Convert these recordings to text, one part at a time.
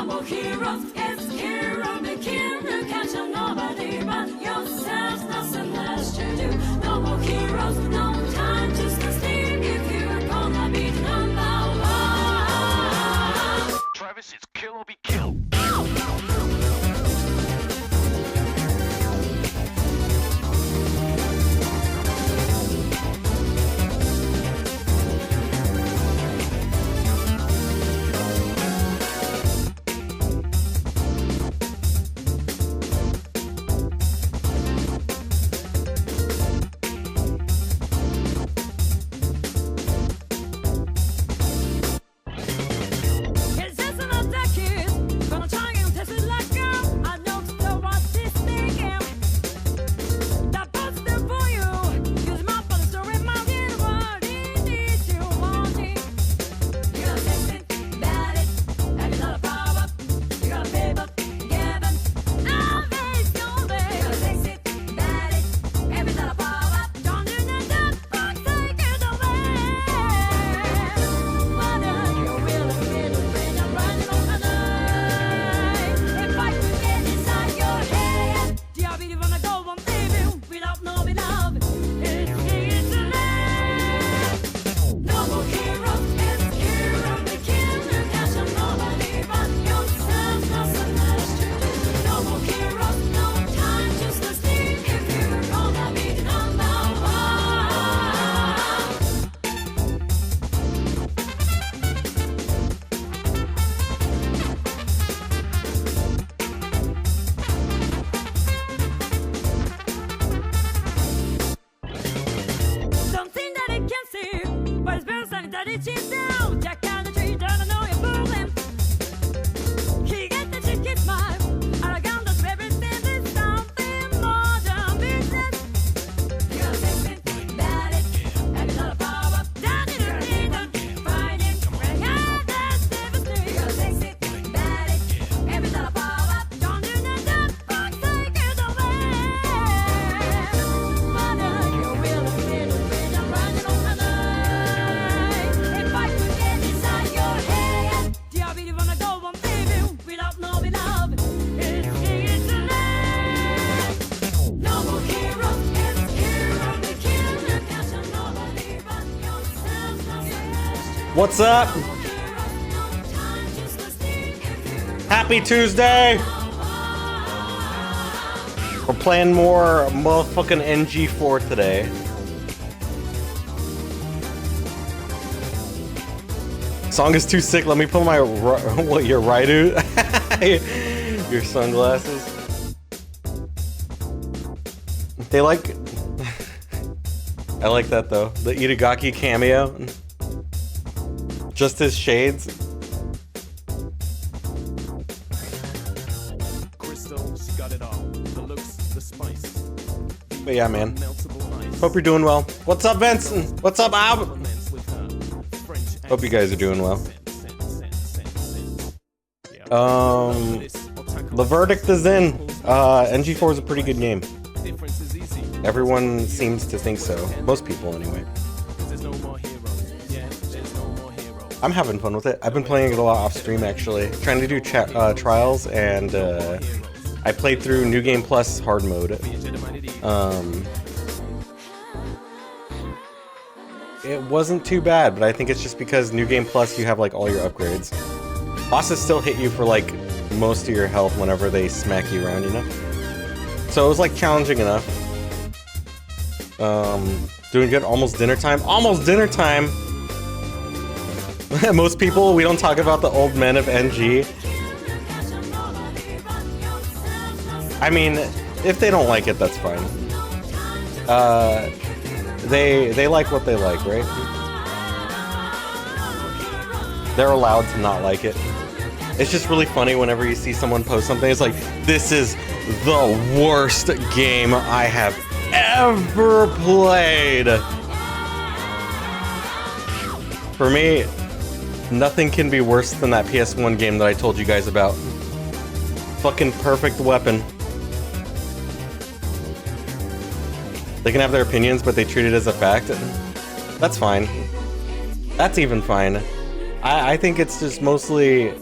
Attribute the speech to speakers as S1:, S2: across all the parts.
S1: more heroes, it's hero begin to catch on nobody but yourselves, nothing less to do. No more heroes, no time to stay still if you're gonna be number one.
S2: Travis, it's kill or be killed.
S3: What's up? Happy Tuesday! We're playing more motherfucking NG4 today. Song is too sick. Let me put my what your Raidu? Your sunglasses. They like. I like that though. The Itagaki cameo. Just his shades.
S4: Crystal, she got it all. The looks, the spice.
S3: But yeah, man. Hope you're doing well. What's up, Vincent? What's up, Ab? Hope you guys are doing well. The verdict is in. NG4 is a pretty good game. Everyone seems to think so. Most people, anyway. I'm having fun with it. I've been playing it a lot off stream, actually. Trying to do trials, and I played through New Game Plus hard mode. It wasn't too bad, but I think it's just because New Game Plus you have like all your upgrades. Bosses still hit you for like most of your health whenever they smack you around, you know? So it was like challenging enough. Doing good. Almost dinner time. Almost dinner time! Most people, we don't talk about the old men of NG. I mean, if they don't like it, that's fine. They like what they like, right? They're allowed to not like it. It's just really funny whenever you see someone post something. It's like, this is the worst game I have ever played. For me, nothing can be worse than that PS1 game that I told you guys about. Fucking perfect weapon. They can have their opinions, but they treat it as a fact. That's fine. That's even fine. I think it's just mostly,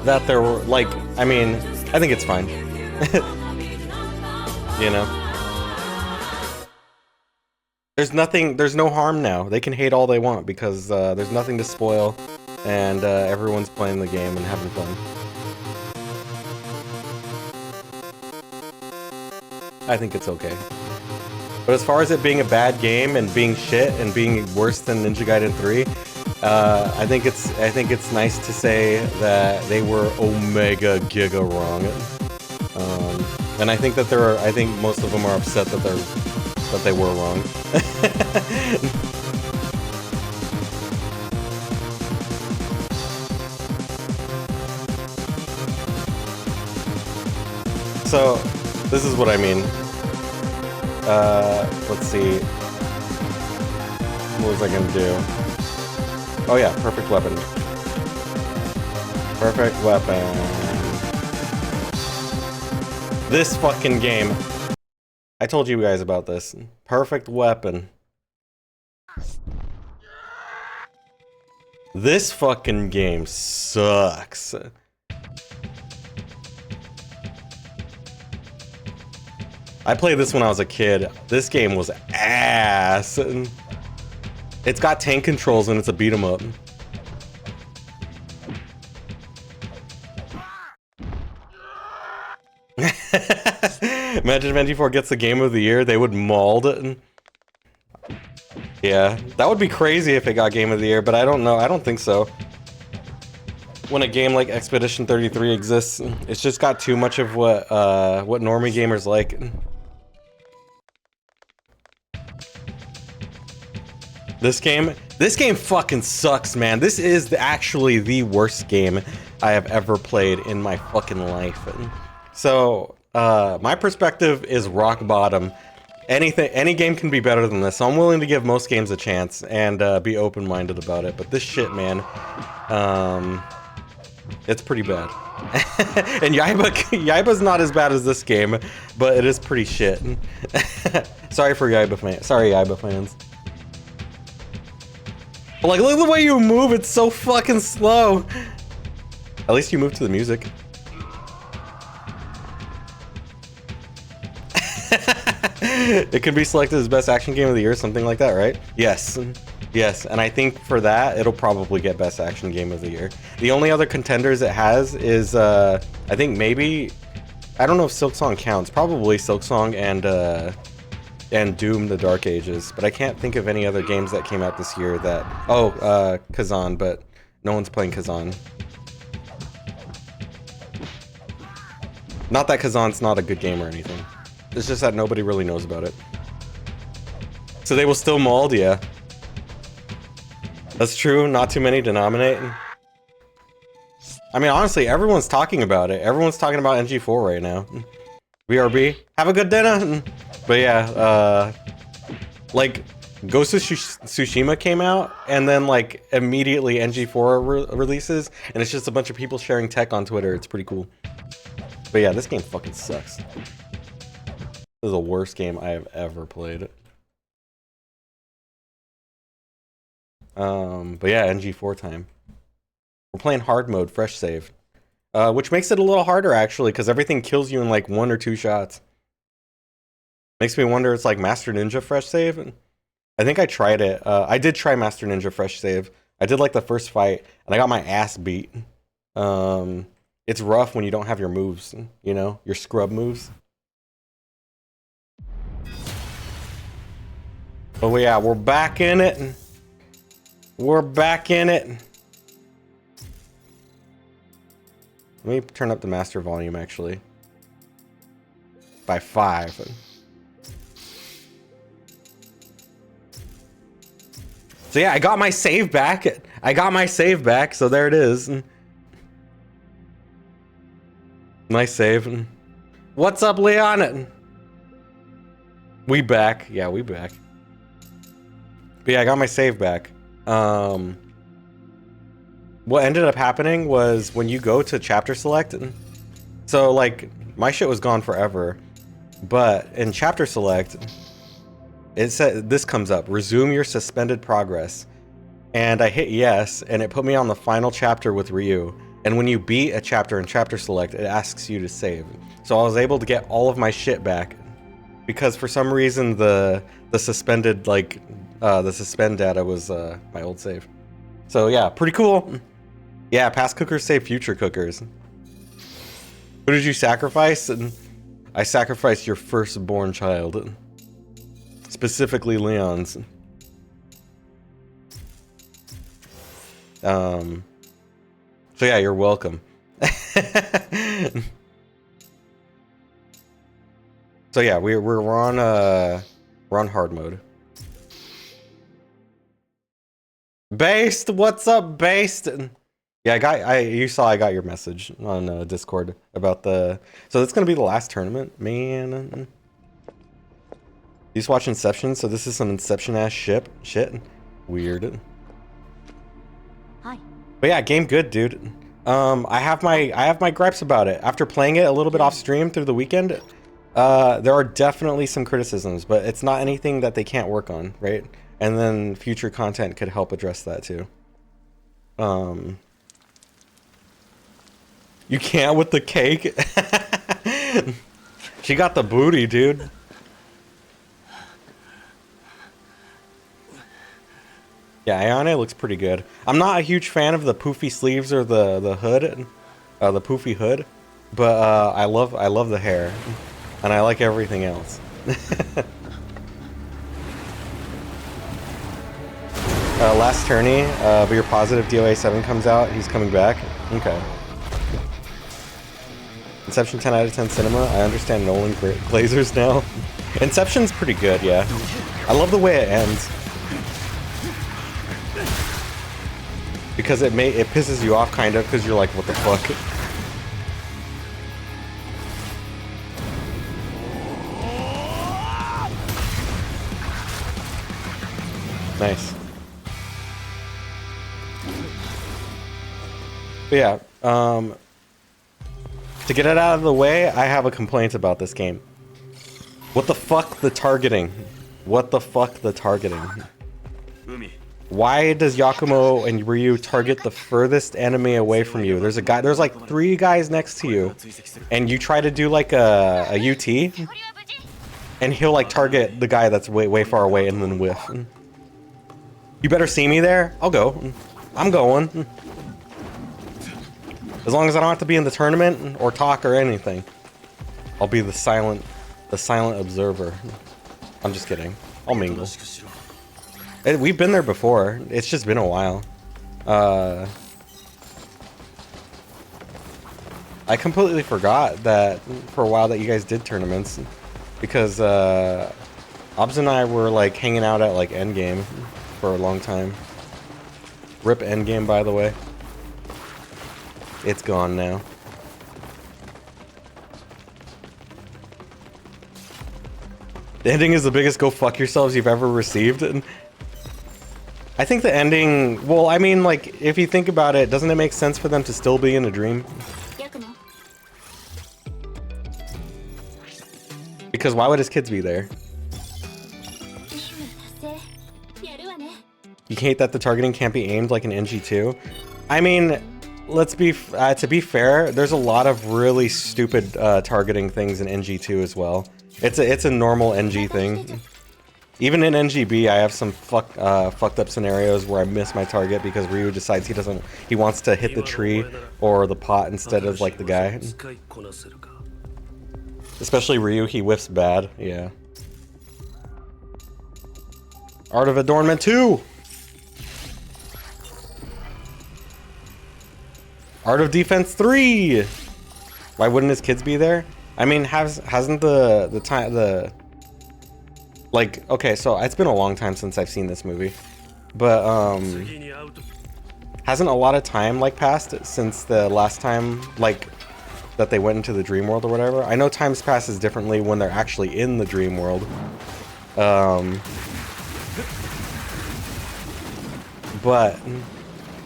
S3: that there were, like, I mean, I think it's fine. You know? There's no harm now. They can hate all they want because there's nothing to spoil, and everyone's playing the game and having fun. I think it's okay. But as far as it being a bad game and being shit and being worse than Ninja Gaiden 3, I think it's nice to say that they were omega giga wrong. And I think that I think most of them are upset that they were wrong. So, this is what I mean. Let's see. What was I gonna do? Oh yeah, perfect weapon. Perfect weapon. This fucking game. I told you guys about this. Perfect weapon. This fucking game sucks. I played this when I was a kid. This game was ass. It's got tank controls and it's a beat 'em up. Imagine if NG4 gets the game of the year, they would mauled it. Yeah, that would be crazy if it got game of the year, but I don't know. I don't think so. When a game like Expedition 33 exists, it's just got too much of what normie gamers like. This game fucking sucks, man. This is actually the worst game I have ever played in my fucking life. So, my perspective is rock bottom. Any game can be better than this, so I'm willing to give most games a chance and be open-minded about it. But this shit, man, it's pretty bad. And Yaiba's not as bad as this game, but it is pretty shit. Sorry for Yaiba fans. Sorry, Yaiba fans. But like, look at the way you move. It's so fucking slow. At least you move to the music. It could be selected as best action game of the year, something like that, right? Yes. Yes, and I think for that, it'll probably get best action game of the year. The only other contenders it has is, I think maybe, I don't know if Silksong counts. Probably Silksong and Doom: The Dark Ages, but I can't think of any other games that came out this year that... Oh, Kazan, but no one's playing Kazan. Not that Kazan's not a good game or anything. It's just that nobody really knows about it. So they will still mold, yeah. That's true, not too many denominate. I mean, honestly, everyone's talking about it. Everyone's talking about NG4 right now. BRB, have a good dinner! But yeah, like, Ghost of Tsushima came out, and then, like, immediately NG4 releases, and it's just a bunch of people sharing tech on Twitter. It's pretty cool. But yeah, this game fucking sucks. This is the worst game I have ever played. But yeah, NG4 time. We're playing hard mode, fresh save. Which makes it a little harder, actually, because everything kills you in, like, 1 or 2 shots. Makes me wonder, it's like Master Ninja fresh save? I think I tried it. I did try Master Ninja fresh save. I did, like, the first fight, and I got my ass beat. It's rough when you don't have your moves, you know? Your scrub moves. But yeah, we're back in it. We're back in it. Let me turn up the master volume, actually. By 5. So yeah, I got my save back. So there it is. Nice save. What's up, Leon? We back. Yeah, we back. But yeah, I got my save back. What ended up happening was when you go to chapter select, so like my shit was gone forever, but in chapter select it said this comes up: resume your suspended progress, and I hit yes, and it put me on the final chapter with Ryu, And when you beat a chapter in chapter select, it asks you to save. So I was able to get all of my shit back because for some reason the suspended the suspend data was my old save. So yeah, pretty cool. Yeah, past cookers save future cookers. Who did you sacrifice? I sacrificed your firstborn child. Specifically Leon's. So yeah, you're welcome. So yeah, we're on hard mode. Based, what's up, Based? Yeah, you saw I got your message on Discord about the. So that's gonna be the last tournament, man. You just watch Inception, so this is some Inception ass shit. Weird.
S1: Hi.
S3: But yeah, game good, dude. I have my gripes about it. After playing it a little bit off stream through the weekend, there are definitely some criticisms, but it's not anything that they can't work on, right? And then future content could help address that too. You can't with the cake. She got the booty, dude. Yeah, Ayane looks pretty good. I'm not a huge fan of the poofy sleeves or the hood, the poofy hood, but I love the hair, and I like everything else. Last tourney, but you're positive DOA 7 comes out. He's coming back. Okay. Inception 10 out of 10 cinema. I understand Nolan Glazers now. Inception's pretty good, yeah. I love the way it ends. Because it pisses you off kind of because you're like, what the fuck? Nice. But yeah, to get it out of the way, I have a complaint about this game. What the fuck the targeting? What the fuck the targeting? Why does Yakumo and Ryu target the furthest enemy away from you? There's like 3 guys next to you, and you try to do like a UT, and he'll like target the guy that's way far away and then whiff. You better see me there. I'll go. I'm going. As long as I don't have to be in the tournament or talk or anything, I'll be the silent observer. I'm just kidding. I'll mingle. We've been there before. It's just been a while. I completely forgot that for a while that you guys did tournaments, because Obs and I were like hanging out at like Endgame for a long time. Rip Endgame, by the way. It's gone now. The ending is the biggest go fuck yourselves you've ever received. I think the ending, well, I mean, like, if you think about it, doesn't it make sense for them to still be in a dream? Because why would his kids be there? You hate that the targeting can't be aimed like an NG2? I mean, let's be, to be fair, there's a lot of really stupid targeting things in NG2 as well. It's a normal NG thing. Even in NGB, I have some fucked up scenarios where I miss my target because Ryu decides he wants to hit the tree or the pot instead of like the guy. Especially Ryu, he whiffs bad, yeah. Art of Adornment 2! Art of Defense 3! Why wouldn't his kids be there? I mean, hasn't the like, okay, so it's been a long time since I've seen this movie, but hasn't a lot of time like passed since the last time like that they went into the dream world or whatever? I know times passes differently when they're actually in the dream world, but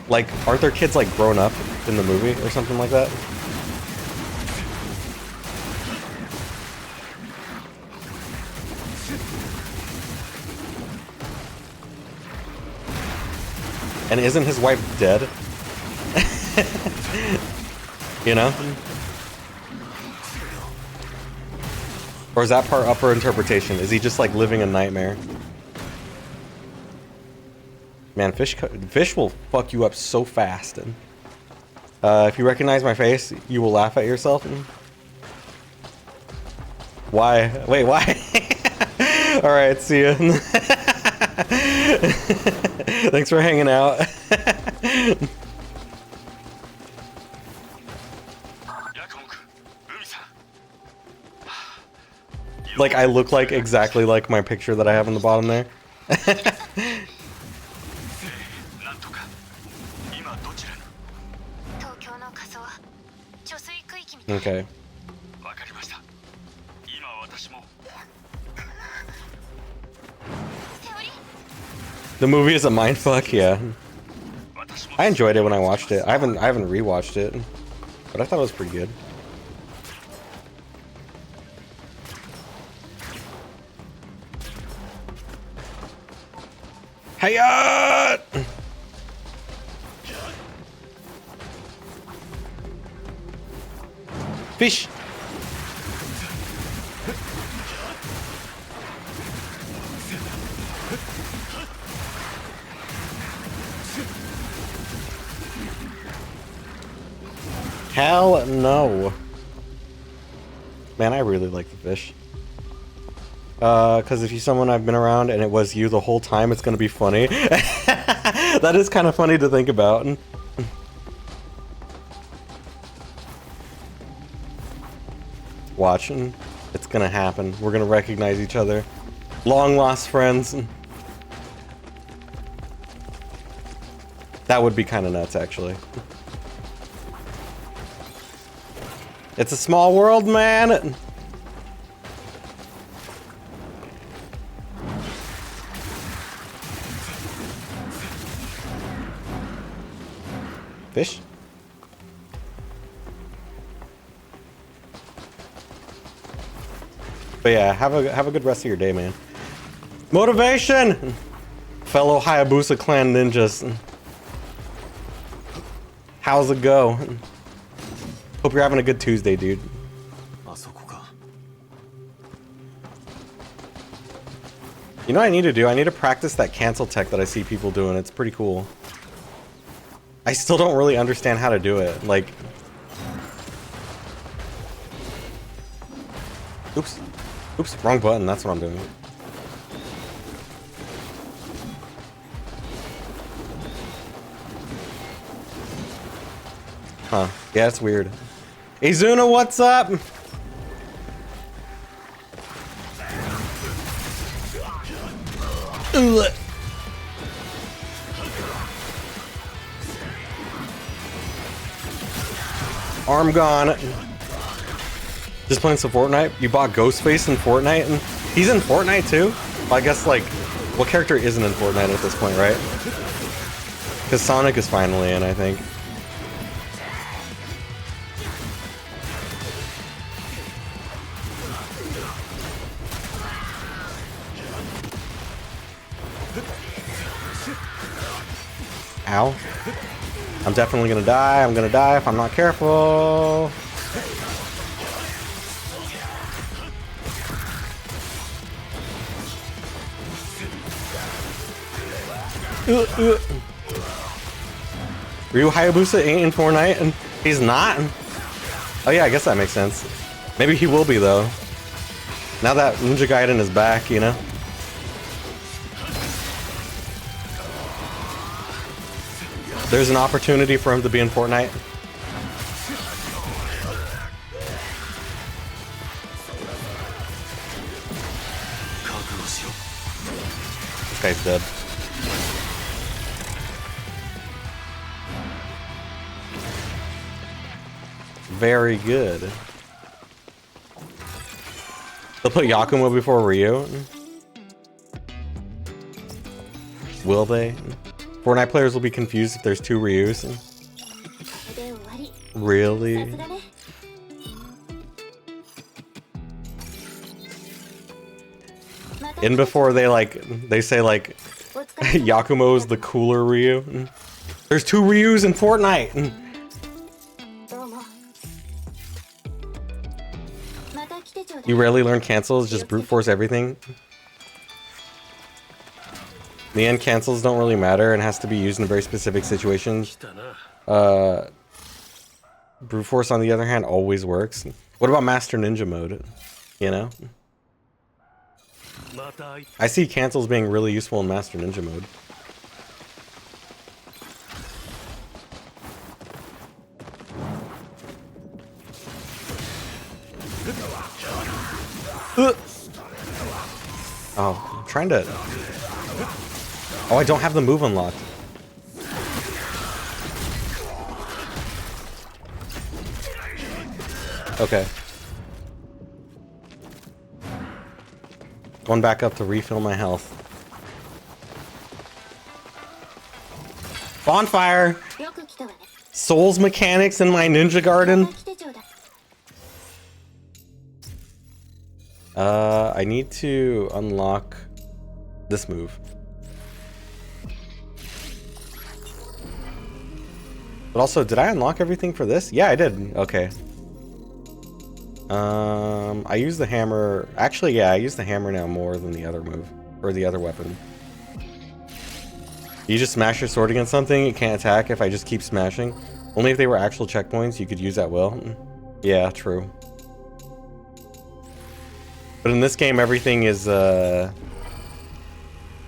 S3: like, aren't their kids like grown up in the movie or something like that? And isn't his wife dead? You know? Or is that part up for interpretation? Is he just like living a nightmare? Man, fish will fuck you up so fast. And if you recognize my face, you will laugh at yourself. Why? Wait, why? All right, see ya. Thanks for hanging out. Like, I look like exactly like my picture that I have in the bottom there. Okay. The movie is a mindfuck, yeah. I enjoyed it when I watched it. I haven't rewatched it, but I thought it was pretty good. Hiya! Fish. Hell no. Man, I really like the fish. Because if you're someone I've been around and it was you the whole time, it's gonna be funny. That is kind of funny to think about. Watching, it's gonna happen. We're gonna recognize each other. Long lost friends. That would be kind of nuts, actually. It's a small world, man. Fish? But yeah, have a good rest of your day, man. Motivation! Fellow Hayabusa clan ninjas. How's it go? Hope you're having a good Tuesday, dude. You know what I need to do? I need to practice that cancel tech that I see people doing. It's pretty cool. I still don't really understand how to do it. Like... Oops. Oops, wrong button. That's what I'm doing. Huh. Yeah, it's weird. Izuna, what's up? Ugh. Arm gone. Just playing some Fortnite. You bought Ghostface in Fortnite, and he's in Fortnite too. Well, I guess like, what character isn't in Fortnite at this point, right? Because Sonic is finally in, I think. Ow. I'm definitely gonna die. I'm gonna die if I'm not careful. Ryu Hayabusa ain't in Fortnite, and he's not? Oh yeah, I guess that makes sense. Maybe he will be, though. Now that Ninja Gaiden is back, you know? There's an opportunity for him to be in Fortnite. This guy's dead. Very good. They'll put Yakumo before Ryu. Will they? Fortnite players will be confused if there's two Ryus. Really? In before they say like Yakumo is the cooler Ryu. There's two Ryus in Fortnite. You rarely learn cancels, just brute force everything. In the end, cancels don't really matter and has to be used in very specific situations. Brute force, on the other hand, always works. What about Master Ninja mode? You know? I see cancels being really useful in Master Ninja mode. Oh, I'm trying to... Oh, I don't have the move unlocked. Okay. Going back up to refill my health. Bonfire! Souls mechanics in my ninja garden? I need to unlock this move. But also, did I unlock everything for this? Yeah, I did. Okay. I use the hammer. Actually, yeah, I use the hammer now more than the other move. Or the other weapon. You just smash your sword against something, it can't attack if I just keep smashing. Only if they were actual checkpoints, you could use at will. Yeah, true. But in this game, everything is,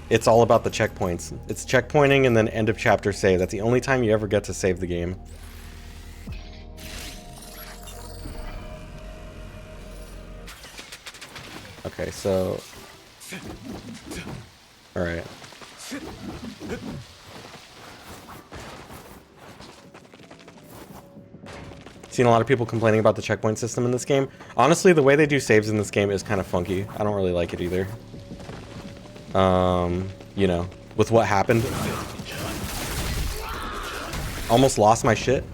S3: it's all about the checkpoints. It's checkpointing and then end of chapter save. That's the only time you ever get to save the game. Okay, so... Alright. Seen a lot of people complaining about the checkpoint system in this game. Honestly, the way they do saves in this game is kind of funky. I don't really like it either. You know, with what happened. Almost lost my shit.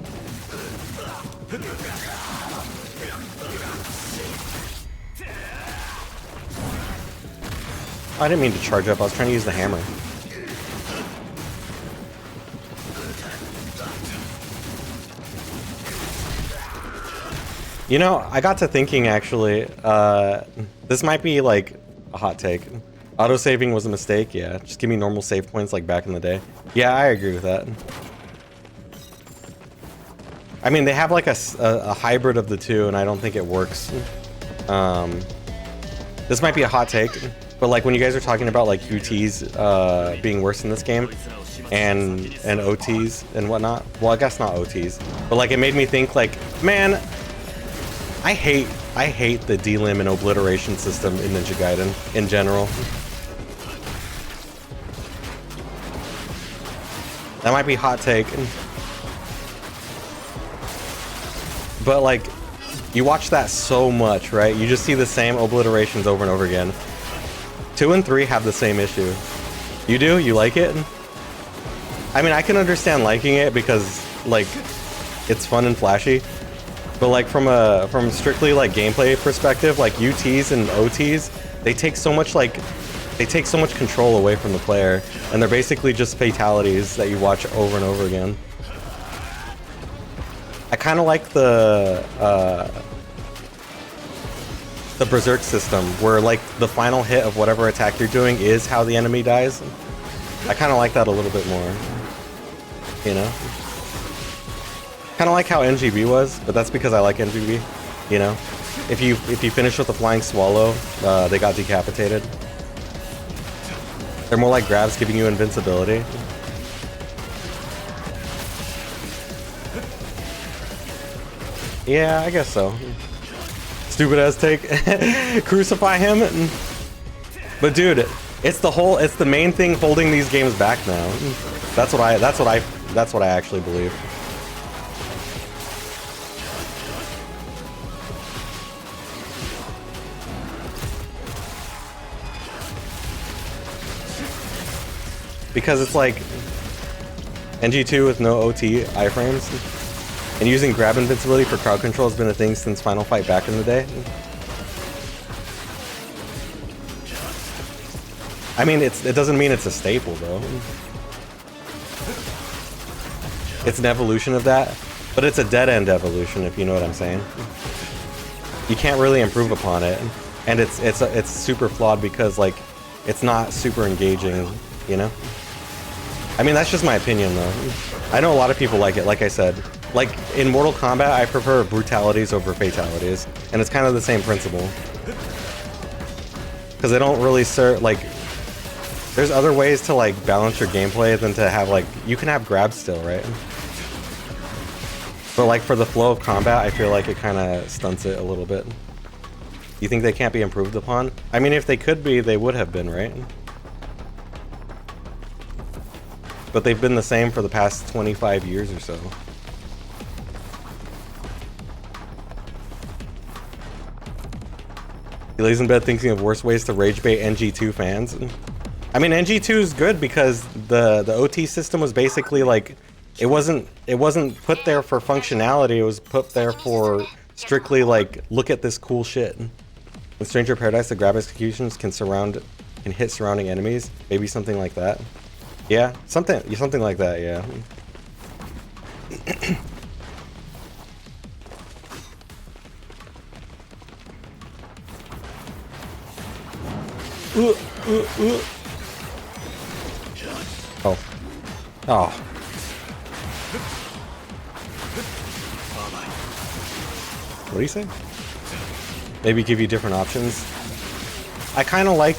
S3: I didn't mean to charge up, I was trying to use the hammer. You know, I got to thinking actually, this might be like a hot take. Auto-saving was a mistake, yeah. Just give me normal save points like back in the day. Yeah, I agree with that. I mean, they have like a hybrid of the two, and I don't think it works. This might be a hot take, but like when you guys are talking about like UTs being worse in this game, and OTs and whatnot. Well, I guess not OTs, but like it made me think like, man, I hate the delim and obliteration system in Ninja Gaiden in general. That might be hot take. But like, you watch that so much, right? You just see the same obliterations over and over again. 2 and 3 have the same issue. You do? You like it? I mean, I can understand liking it because like, it's fun and flashy. But like from strictly like gameplay perspective, like UTs and OTs, they take so much control away from the player, and they're basically just fatalities that you watch over and over again. I kind of like the berserk system, where like the final hit of whatever attack you're doing is how the enemy dies. I kind of like that a little bit more, you know? Kind of like how NGB was, but that's because I like NGB, you know? If you finish with a flying swallow, they got decapitated. They're more like grabs giving you invincibility. Yeah, I guess so. Stupid ass take. Crucify him. But dude, it's the main thing holding these games back now. That's what I actually believe. Because it's like NG2 with no OT iframes, and using grab invincibility for crowd control has been a thing since Final Fight back in the day. I mean, it doesn't mean it's a staple though. It's an evolution of that, but it's a dead-end evolution, if you know what I'm saying. you can't really improve upon it, and it's super flawed because like it's not super engaging, you know. I mean, that's just my opinion though. I know a lot of people like it. Like I said, like in Mortal Kombat, I prefer brutalities over fatalities, and it's kind of the same principle because they don't really serve like. There's other ways to like balance your gameplay than to have like you can have grabs still, right? But like for the flow of combat, I feel like it kind of stunts it a little bit. You think they can't be improved upon? I mean, if they could be, they would have been, right? But they've been the same for the past 25 years or so. He lays in bed thinking of worse ways to rage bait NG2 fans. I mean, NG2 is good because the OT system was basically like it wasn't put there for functionality. It was put there for strictly like look at this cool shit. In Stranger Paradise, the grab executions can hit surrounding enemies. Maybe something like that. Yeah, something like that. Yeah. Oh. Oh. What do you say? Maybe give you different options. I kind of like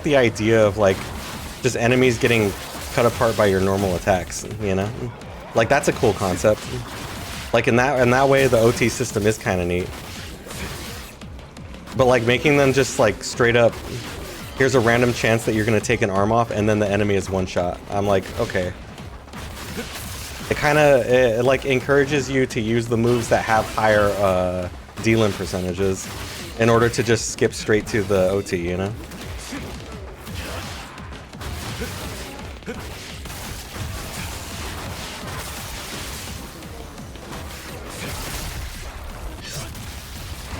S3: the idea of like just enemies getting cut apart by your normal attacks, you know? Like that's a cool concept. Like in that way the OT system is kind of neat. But like making them just like straight up, here's a random chance that you're gonna take an arm off and then the enemy is one shot. I'm like, okay. It like encourages you to use the moves that have higher dealing percentages in order to just skip straight to the OT, you know?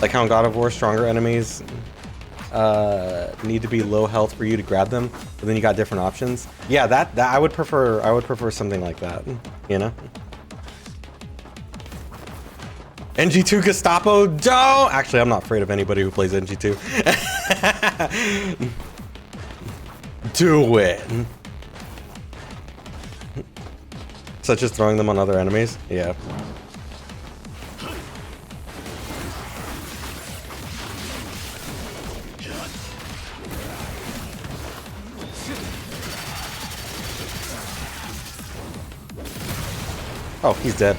S3: Like how in God of War, stronger enemies need to be low health for you to grab them, but then you got different options. Yeah, that I would prefer something like that, you know? NG2 Gestapo, don't! Actually, I'm not afraid of anybody who plays NG2. Do it! Such as throwing them on other enemies? Yeah. Oh, he's dead.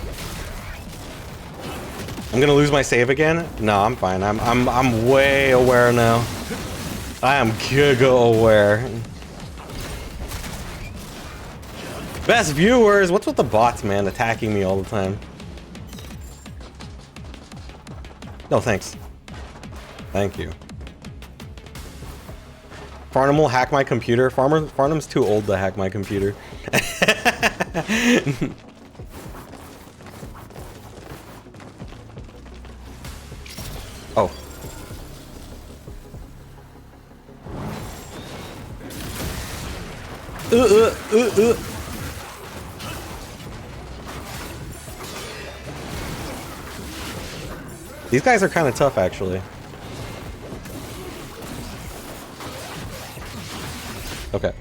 S3: I'm gonna lose my save again? No, I'm fine. I'm way aware now. I am giga aware. Best viewers! What's with the bots, man, attacking me all the time? No, thanks. Thank you. Farnham will hack my computer. Farnham's too old to hack my computer. Oh. These guys are kind of tough, actually. Okay.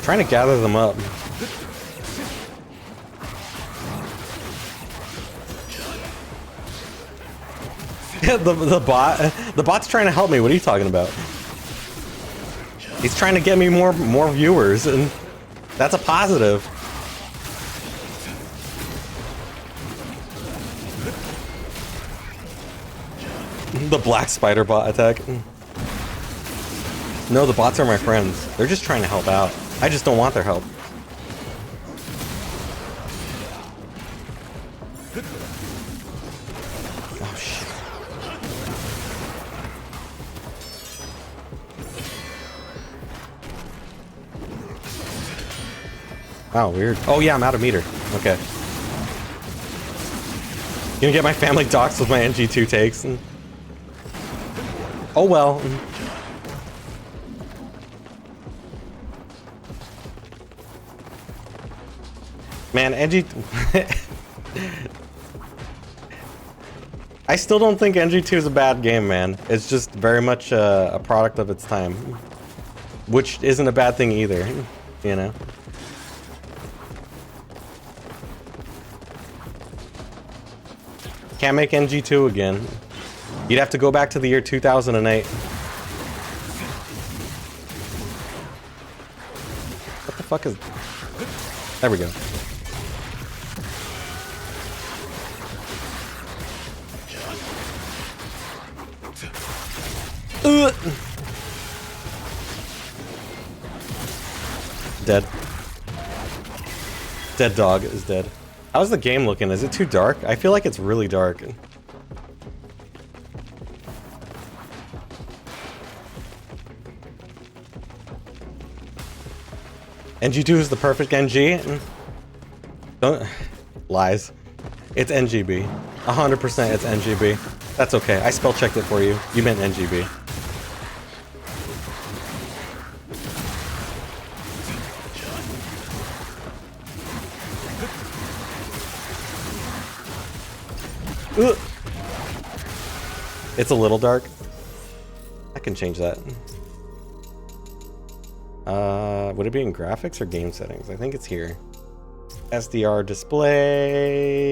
S3: Trying to gather them up. the bot's trying to help me. What are you talking about? He's trying to get me more viewers, and that's a positive. The black spider bot attack. No, the bots are my friends. They're just trying to help out. I just don't want their help. Oh shit. Wow, weird. Oh yeah, I'm out of meter. Okay. Gonna get my family doxxed with my NG2 takes. Oh well. Man, NG... I still don't think NG2 is a bad game, man. It's just very much a product of its time. Which isn't a bad thing either, you know? Can't make NG2 again. You'd have to go back to the year 2008. What the fuck is... There we go. Dead. Dead dog is dead. How's the game looking? Is it too dark? I feel like it's really dark. NG2 is the perfect NG? Don't... Lies. It's NGB. 100% it's NGB. That's okay. I spell checked it for you. You meant NGB. Ugh. It's a little dark. I can change that. Would it be in graphics or game settings? I think it's here. SDR display.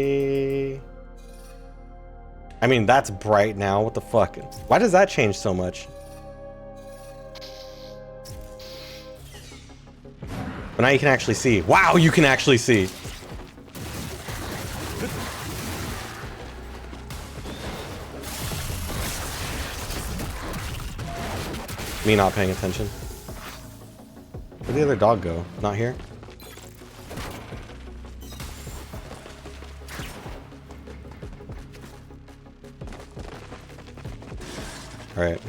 S3: I mean, that's bright now. What the fuck? Why does that change so much? But now you can actually see. Wow, you can actually see. Me not paying attention. Where'd the other dog go? Not here? Alright.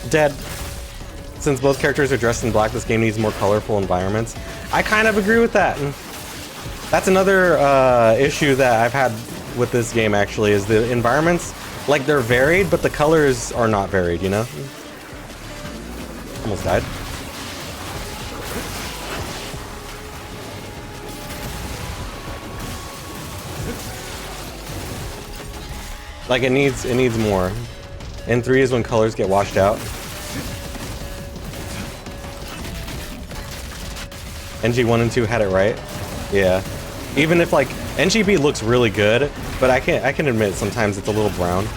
S3: Dead. Since both characters are dressed in black, this game needs more colorful environments. I kind of agree with that. That's another issue that I've had with this game, actually, is the environments, like, they're varied, but the colors are not varied, you know? Almost died. Like, it needs more. And 3 is when colors get washed out. NG1 and 2 had it right. Yeah. Even if, like, NGB looks really good, but I can admit sometimes it's a little brown.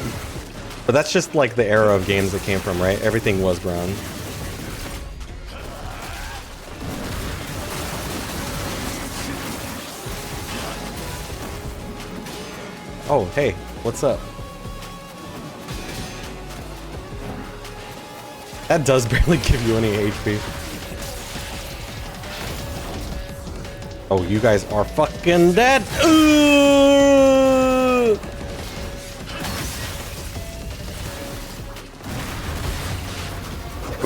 S3: But that's just like the era of games that came from, right? Everything was brown. Oh, hey, what's up? That does barely give you any HP. Oh, you guys are fucking dead! Ooh!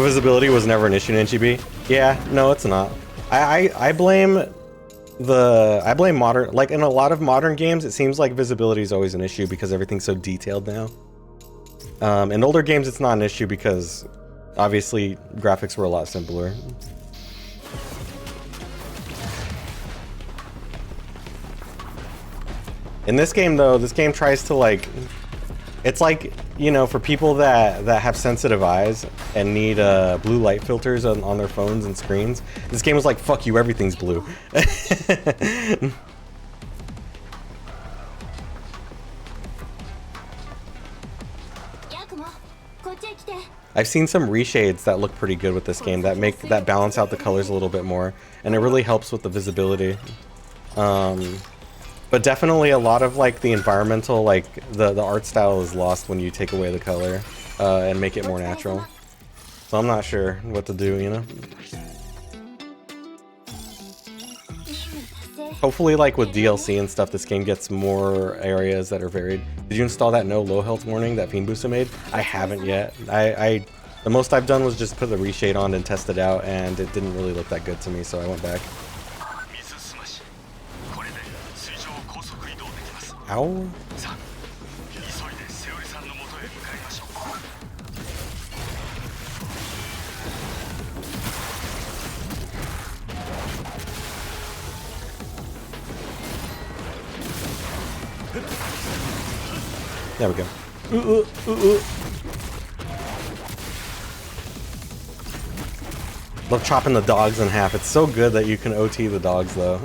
S3: Visibility was never an issue in NGB. Yeah, no, it's not. I blame modern, like in a lot of modern games, it seems like visibility is always an issue because everything's so detailed now. In older games, it's not an issue because obviously graphics were a lot simpler. In this game, though, this game tries to, like, it's like, you know, for people that have sensitive eyes and need blue light filters on their phones and screens, this game is like, fuck you, everything's blue. I've seen some reshades that look pretty good with this game that balance out the colors a little bit more, and it really helps with the visibility. But definitely a lot of, like, the environmental, like, the art style is lost when you take away the color and make it more natural. So I'm not sure what to do, you know? Hopefully, like, with DLC and stuff, this game gets more areas that are varied. Did you install that no low health warning that Fiend Booster made? I haven't yet. The most I've done was just put the reshade on and test it out, and it didn't really look that good to me, so I went back. Ow. There we go. Love chopping the dogs in half. It's so good that you can OT the dogs, though.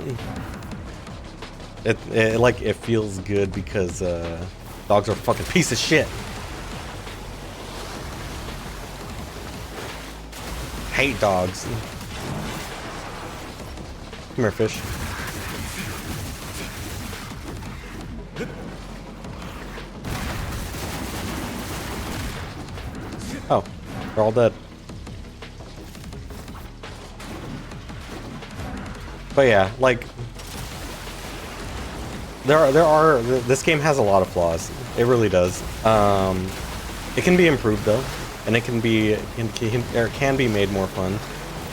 S3: It feels good because dogs are a fucking piece of shit. Hate dogs. Come here, fish. Oh, they're all dead. But yeah, like this game has a lot of flaws. It really does. It can be improved though, and it can be made more fun.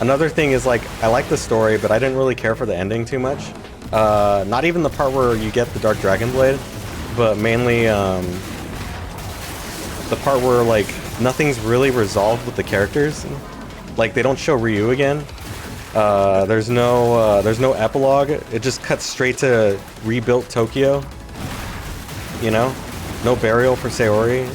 S3: Another thing is, like, I like the story, but I didn't really care for the ending too much. Not even the part where you get the Dark Dragon Blade, but mainly the part where, like, nothing's really resolved with the characters. Like, they don't show Ryu again. There's no epilogue. It just cuts straight to rebuilt Tokyo. You know? No burial for Sayori.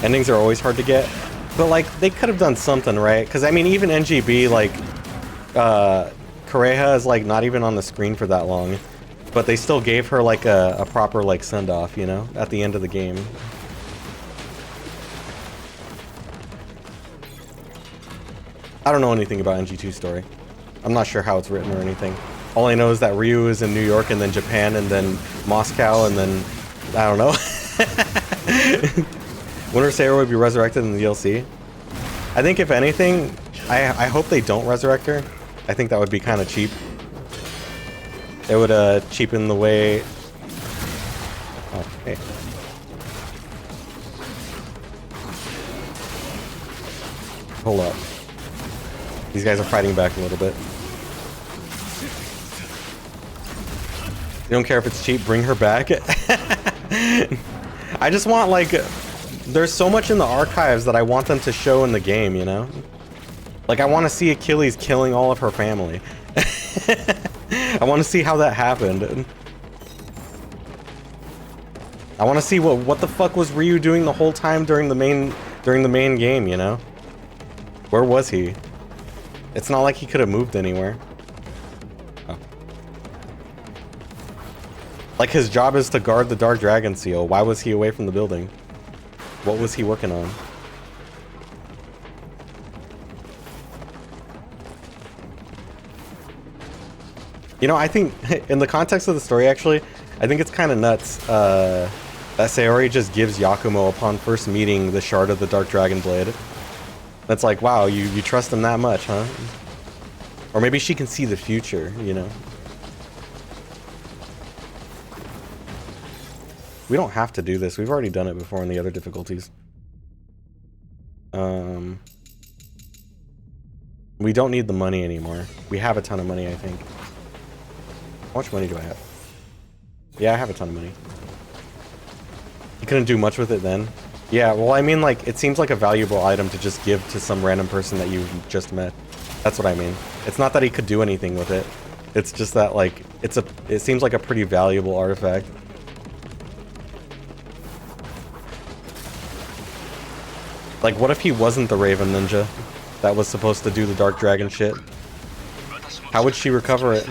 S3: Endings are always hard to get. But, like, they could have done something, right? Because, I mean, even NGB, like, Kureha is, like, not even on the screen for that long. But they still gave her, like, a proper, like, send-off, you know? At the end of the game. I don't know anything about NG2's story. I'm not sure how it's written or anything. All I know is that Ryu is in New York, and then Japan, and then Moscow, and then... I don't know. Wonder if Sayori would be resurrected in the DLC. I think, if anything, I hope they don't resurrect her. I think that would be kind of cheap. It would cheapen the way... Oh, hey. Hold up. These guys are fighting back a little bit. You don't care if it's cheap, bring her back. I just want, like... There's so much in the archives that I want them to show in the game, you know? Like, I want to see Achilles killing all of her family. I want to see how that happened. I want to see what the fuck was Ryu doing the whole time during the main game, you know? Where was he? It's not like he could have moved anywhere. Oh. Like, his job is to guard the Dark Dragon Seal. Why was he away from the building? What was he working on? You know, I think, in the context of the story, actually, I think it's kind of nuts that Sayori just gives Yakumo upon first meeting the shard of the Dark Dragon Blade. That's like, wow, you trust him that much, huh? Or maybe she can see the future, you know? We don't have to do this. We've already done it before in the other difficulties. We don't need the money anymore. We have a ton of money, I think. How much money do I have? Yeah, I have a ton of money. You couldn't do much with it then? Yeah, well, I mean, like, it seems like a valuable item to just give to some random person that you just met. That's what I mean. It's not that he could do anything with it. It's just that, like, it seems like a pretty valuable artifact. Like, what if he wasn't the Raven Ninja that was supposed to do the Dark Dragon shit? How would she recover it?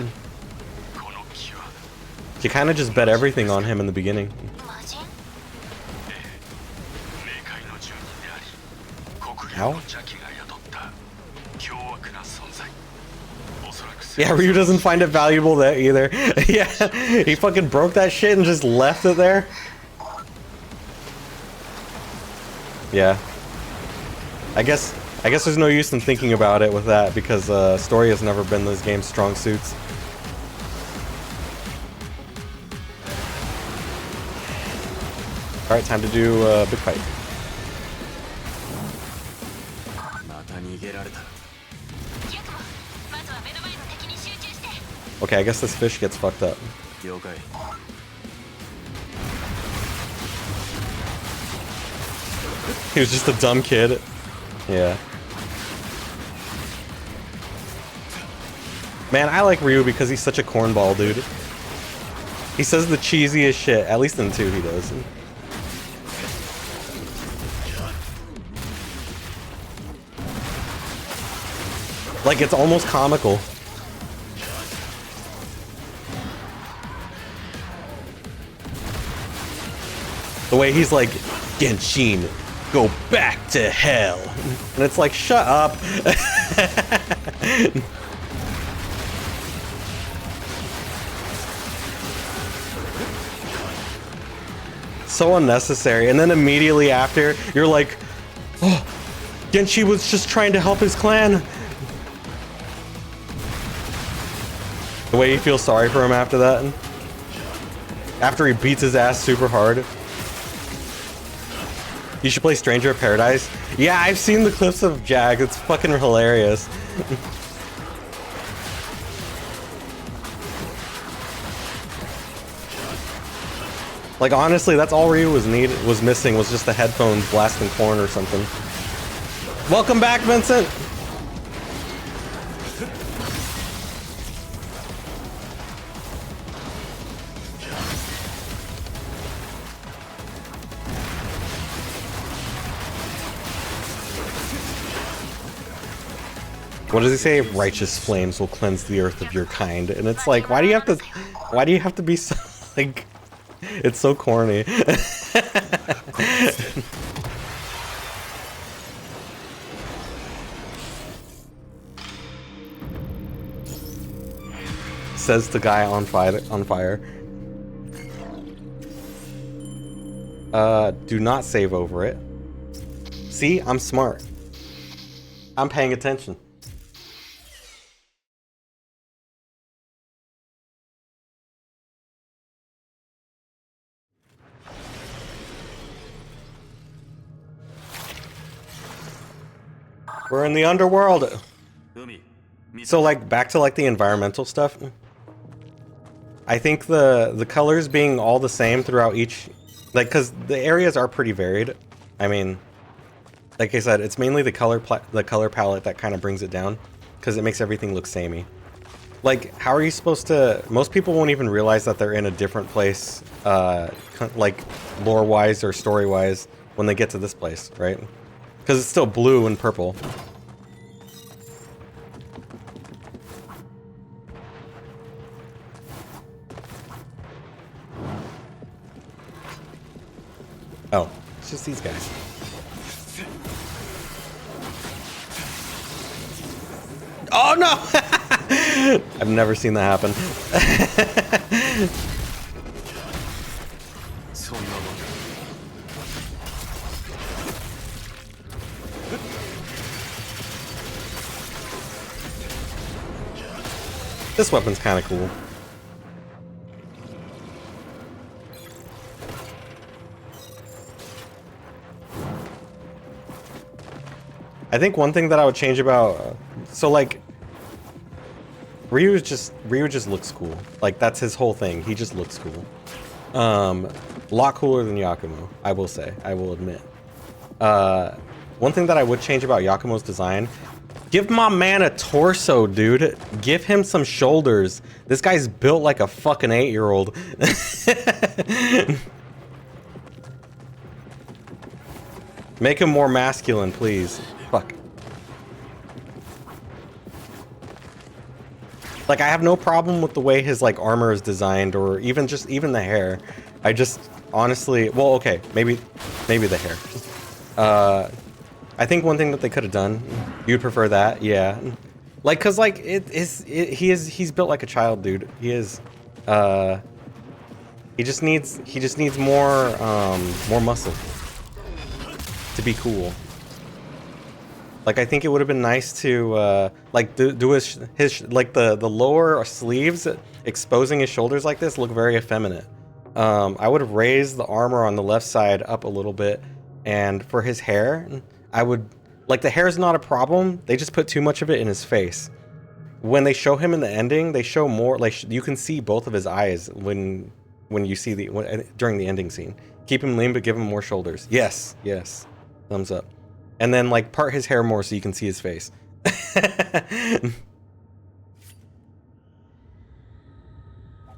S3: She kind of just bet everything on him in the beginning. How? Yeah, Ryu doesn't find it valuable there either. Yeah, he fucking broke that shit and just left it there. Yeah. I guess there's no use in thinking about it with that because story has never been this game's strong suits. Alright, time to do a big fight. Okay, I guess this fish gets fucked up. He was just a dumb kid. Yeah. Man, I like Ryu because he's such a cornball, dude. He says the cheesiest shit. At least in 2 he does. Like, it's almost comical. The way he's like, Genshin, go back to hell. And it's like, shut up. So unnecessary. And then immediately after, you're like, oh, Genshi was just trying to help his clan. The way you feel sorry for him after that. After he beats his ass super hard. You should play Stranger of Paradise. Yeah, I've seen the clips of Jag. It's fucking hilarious. Like, honestly, that's all Ryu was missing was just the headphones blasting corn or something. Welcome back, Vincent! What does he say? Righteous flames will cleanse the earth of your kind. And it's like, why do you have to be so, like, it's so corny. Says the guy on fire. Do not save over it. See, I'm smart. I'm paying attention. We're in the underworld. So, like, back to like the environmental stuff. I think the colors being all the same throughout each, like, because the areas are pretty varied. I mean, like I said, it's mainly the color palette that kind of brings it down, because it makes everything look samey. Like, how are you supposed to? Most people won't even realize that they're in a different place, like lore-wise or story-wise, when they get to this place, right? Because it's still blue and purple. Oh, it's just these guys. Oh no! I've never seen that happen. This weapon's kind of cool. I think one thing that I would change about, so like, Ryu just looks cool. Like, that's his whole thing. He just looks cool. A lot cooler than Yakumo, I will say. I will admit. One thing that I would change about Yakumo's design, give my man a torso, dude. Give him some shoulders. This guy's built like a fucking 8-year-old. Make him more masculine, please. Fuck. Like, I have no problem with the way his, like, armor is designed, or even the hair. I just, honestly, well, okay, maybe the hair. I think one thing that they could have done, you'd prefer that, yeah. Like, cause, like, he's built like a child, dude. He is, he just needs more muscle to be cool. Like, I think it would have been nice to, like, do his like, the lower sleeves exposing his shoulders like this look very effeminate. I would have raised the armor on the left side up a little bit, and for his hair, I would, like, the hair's not a problem, they just put too much of it in his face. when they show him in the ending, they show more, like, you can see both of his eyes when you see during the ending scene. Keep him lean, but give him more shoulders. Yes, yes. Thumbs up. And then, like, part his hair more so you can see his face.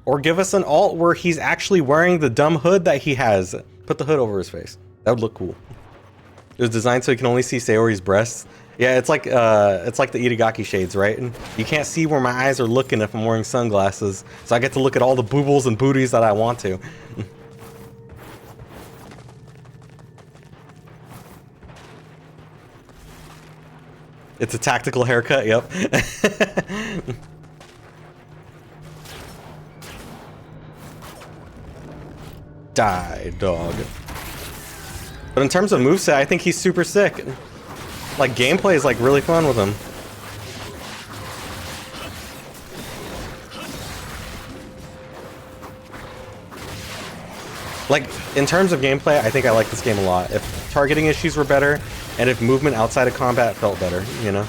S3: Or give us an alt where he's actually wearing the dumb hood that he has. Put the hood over his face. That would look cool. It was designed so you can only see Sayori's breasts. Yeah, it's like the Itagaki shades, right? And you can't see where my eyes are looking if I'm wearing sunglasses. So I get to look at all the boobles and booties that I want to. It's a tactical haircut, yep. Die, dog. But in terms of moveset, I think he's super sick. Like, gameplay is like really fun with him. Like, in terms of gameplay, I think I like this game a lot. If targeting issues were better, and if movement outside of combat felt better, you know?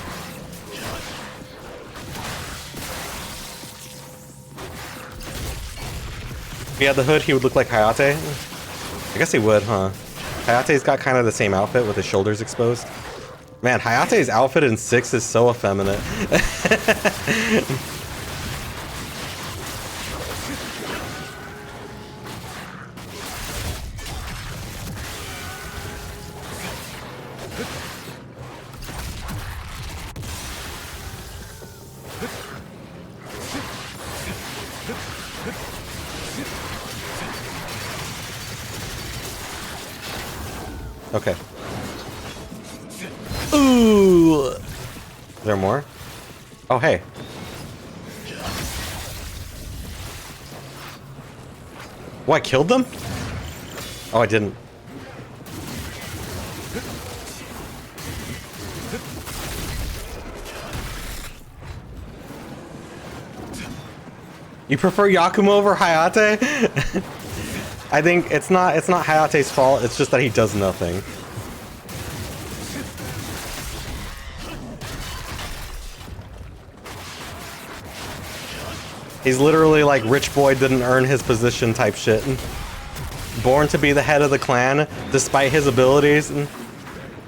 S3: If he had the hood, he would look like Hayate. I guess he would, huh? Hayate's got kind of the same outfit with his shoulders exposed. Man, Hayate's outfit in 6 is so effeminate. Okay. Ooh! Is there more? Oh, hey. Oh, I killed them? Oh, I didn't. You prefer Yakumo over Hayate? I think it's not Hayate's fault, it's just that he does nothing. He's literally like rich boy didn't earn his position type shit. Born to be the head of the clan despite his abilities.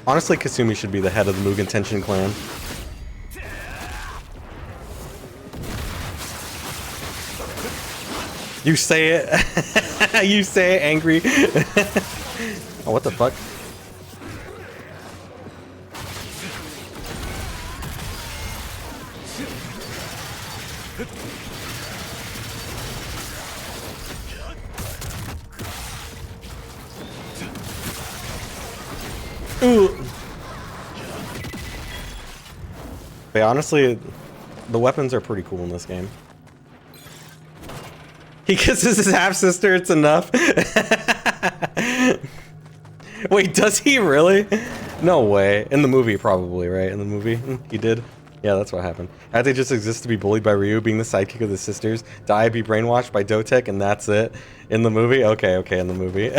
S3: Honestly, Kasumi should be the head of the Mugen Tenshin clan. You say it. You say it angry. Oh, what the fuck? Ooh. But honestly, the weapons are pretty cool in this game. He kisses his half-sister, it's enough. Wait, does he really? No way. In the movie, probably, right? In the movie, he did. Yeah, that's what happened. Hayate just exists to be bullied by Ryu, being the sidekick of the sisters. Die, be brainwashed by Dotek, and that's it. In the movie? Okay, okay, in the movie.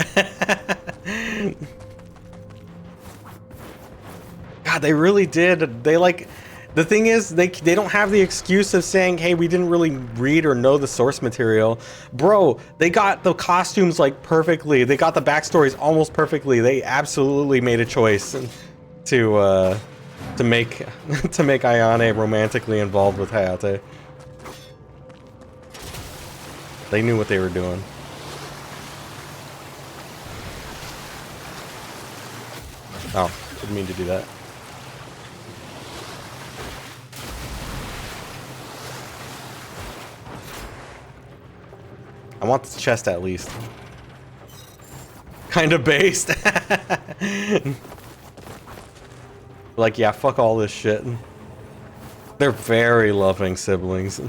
S3: God, they really did. They like... The thing is, they don't have the excuse of saying, hey, we didn't really read or know the source material. Bro, they got the costumes like perfectly. They got the backstories almost perfectly. They absolutely made a choice to make Ayane romantically involved with Hayate. They knew what they were doing. Oh, didn't mean to do that. I want this chest at least. Kind of based. Like, yeah, fuck all this shit. They're very loving siblings.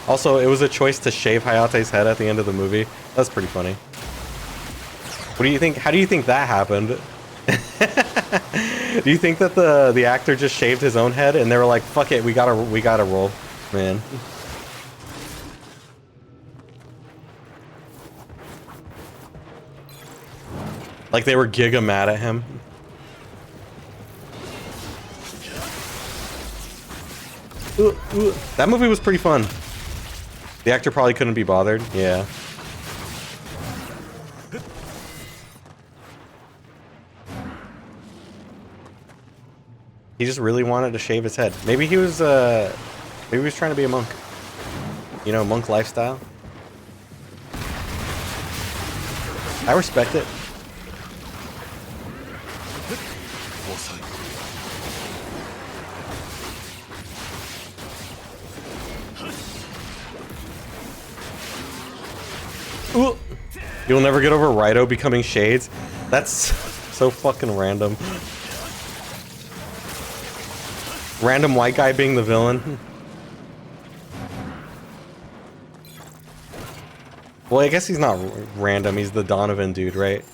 S3: Also, it was a choice to shave Hayate's head at the end of the movie. That's pretty funny. What do you think? How do you think that happened? Do you think that the actor just shaved his own head and they were like, fuck it, we gotta roll, man. Like they were giga mad at him. That movie was pretty fun. The actor probably couldn't be bothered. Yeah. He just really wanted to shave his head. Maybe he was trying to be a monk. You know, monk lifestyle. I respect it. Ooh. You'll never get over Raito becoming Shades. That's so fucking random. Random white guy being the villain. Well, I guess he's not random. He's the Donovan dude, right?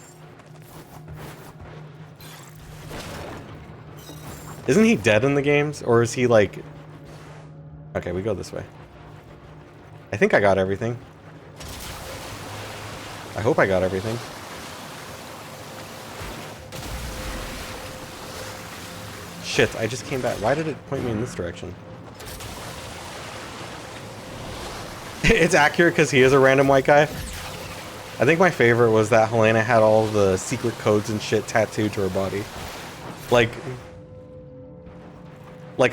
S3: Isn't he dead in the games? Or is he like... Okay, we go this way. I think I got everything. I hope I got everything. Shit, I just came back. Why did it point me in this direction? It's accurate because he is a random white guy. I think my favorite was that Helena had all the secret codes and shit tattooed to her body. Like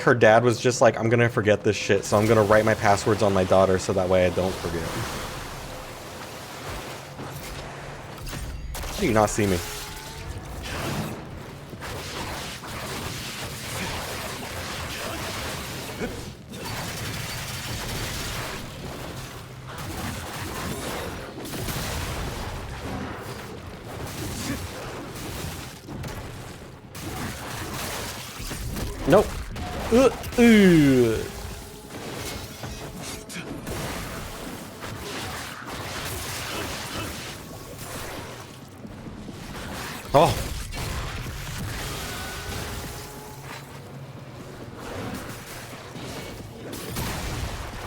S3: her dad was just like, I'm gonna forget this shit, so I'm gonna write my passwords on my daughter so that way I don't forget. How do you not see me? Nope. Oh.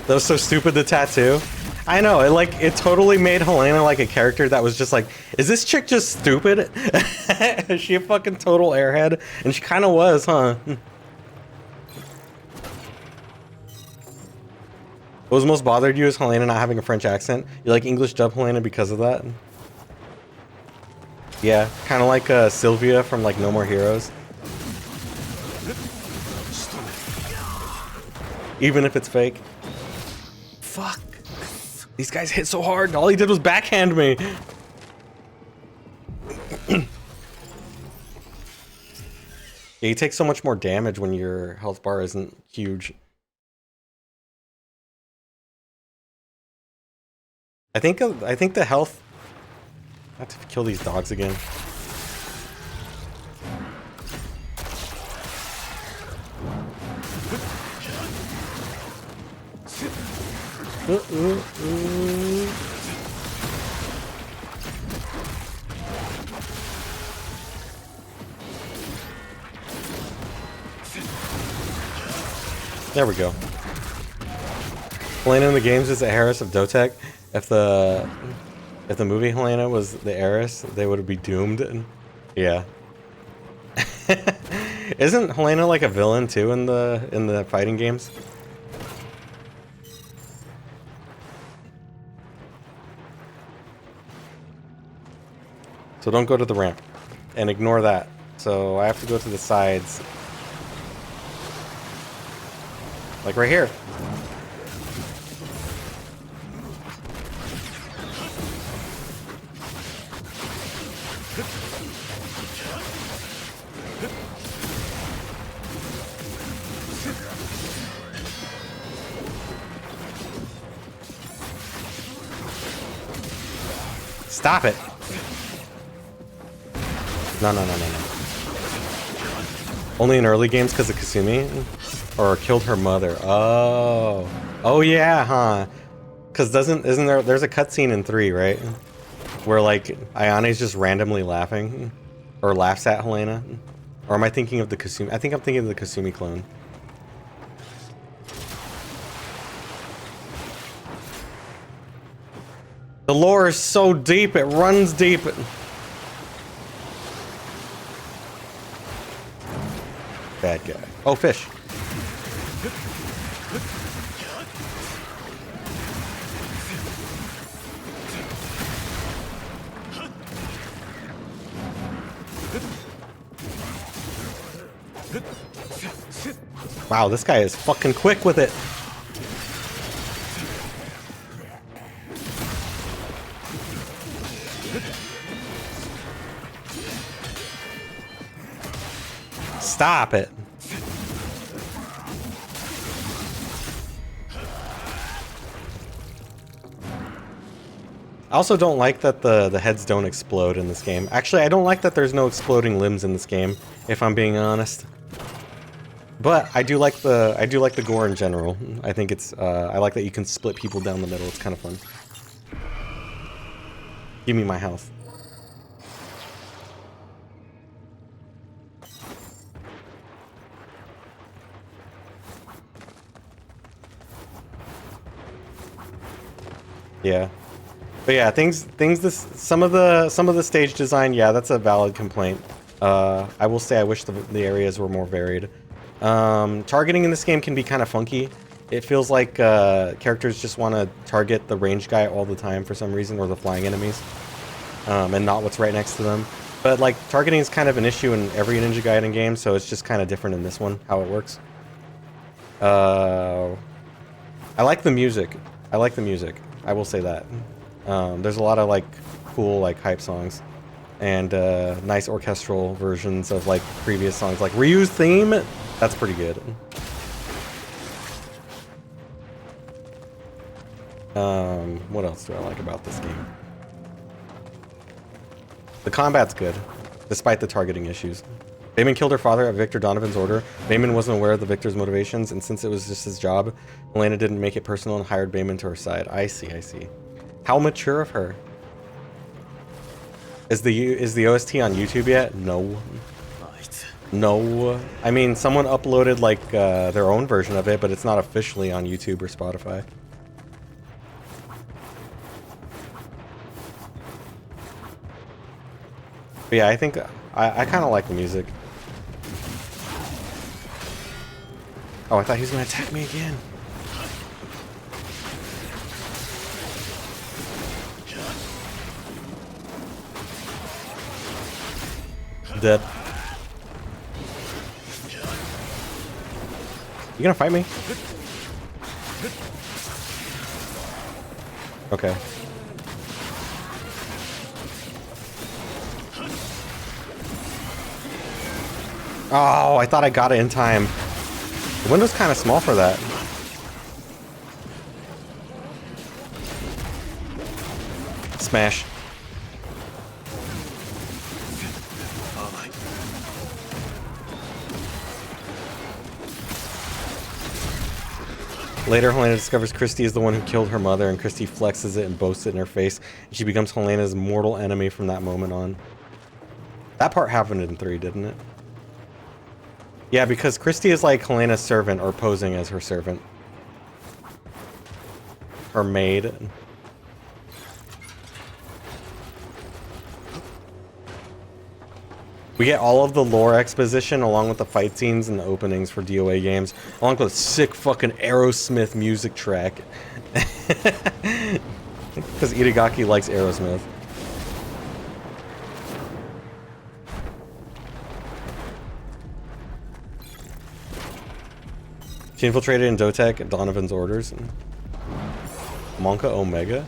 S3: That was so stupid, the tattoo. I know, it totally made Helena like a character that was just like, is this chick just stupid? Is she a fucking total airhead? And she kind of was, huh? What was most bothered you is Helena not having a French accent. You like English dub Helena because of that? Yeah, kind of like Sylvia from like No More Heroes. Even if it's fake. Fuck. These guys hit so hard. All he did was backhand me. Yeah, you take so much more damage when your health bar isn't huge. I think the health... I have to kill these dogs again. There we go. Helena in the games is the heiress of Dotek. If the movie Helena was the heiress, they would be doomed. Yeah. Isn't Helena like a villain too in the fighting games? So don't go to the ramp and ignore that. So I have to go to the sides. Like right here. Stop it. No. Only in early games because of Kasumi? Or killed her mother. Oh. Oh yeah, huh? Because there's a cutscene in 3, right? Where like Ayane's just randomly laughing. Or laughs at Helena. Or am I thinking of the Kasumi? I think I'm thinking of the Kasumi clone. The lore is so deep, it runs deep. Bad guy. Oh, fish. Wow, this guy is fucking quick with it. Stop it. I also don't like that the heads don't explode in this game. Actually, I don't like that there's no exploding limbs in this game, if I'm being honest. But I do like the gore in general. I think it's I like that you can split people down the middle. It's kind of fun. Give me my health. Yeah. But yeah, some of the stage design, yeah, that's a valid complaint. I will say I wish the areas were more varied. Targeting in this game can be kind of funky. It feels like characters just want to target the range guy all the time for some reason, or the flying enemies, and not what's right next to them. But like, targeting is kind of an issue in every Ninja Gaiden game, so it's just kind of different in this one, how it works. I like the music. I like the music. I will say that. There's a lot of like cool like hype songs and nice orchestral versions of like previous songs, like Ryu's theme. That's pretty good. What else do I like about this game? The combat's good, despite the targeting issues. Bayman killed her father at Victor Donovan's order. Bayman wasn't aware of the Victor's motivations, and since it was just his job, Helena didn't make it personal and hired Bayman to her side. I see, I see. How mature of her. Is the OST on YouTube yet? No. No. I mean, someone uploaded like their own version of it, but it's not officially on YouTube or Spotify. But yeah, I think I kind of like the music. Oh, I thought he was gonna attack me again. Dead. You gonna fight me? Okay. Oh, I thought I got it in time. The window's kind of small for that. Smash. Later, Helena discovers Christy is the one who killed her mother, and Christy flexes it and boasts it in her face, and she becomes Helena's mortal enemy from that moment on. That part happened in 3, didn't it? Yeah, because Christy is like Helena's servant, or posing as her servant. Her maid. We get all of the lore exposition along with the fight scenes and the openings for DOA games, along with a sick fucking Aerosmith music track. Because Itagaki likes Aerosmith. She infiltrated in Dotek at Donovan's orders. Monka Omega?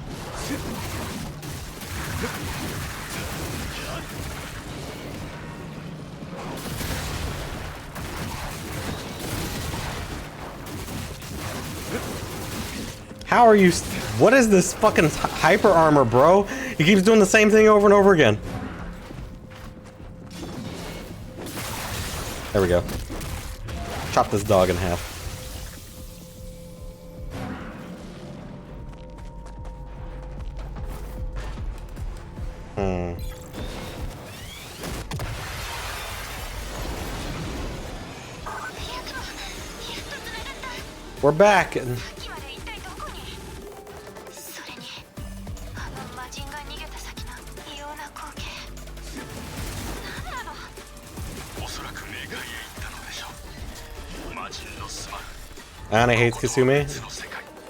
S3: How are you? What is this fucking hyper armor, bro? He keeps doing the same thing over and over again. There we go. Chop this dog in half. We're back. Ayane hates Kasumi?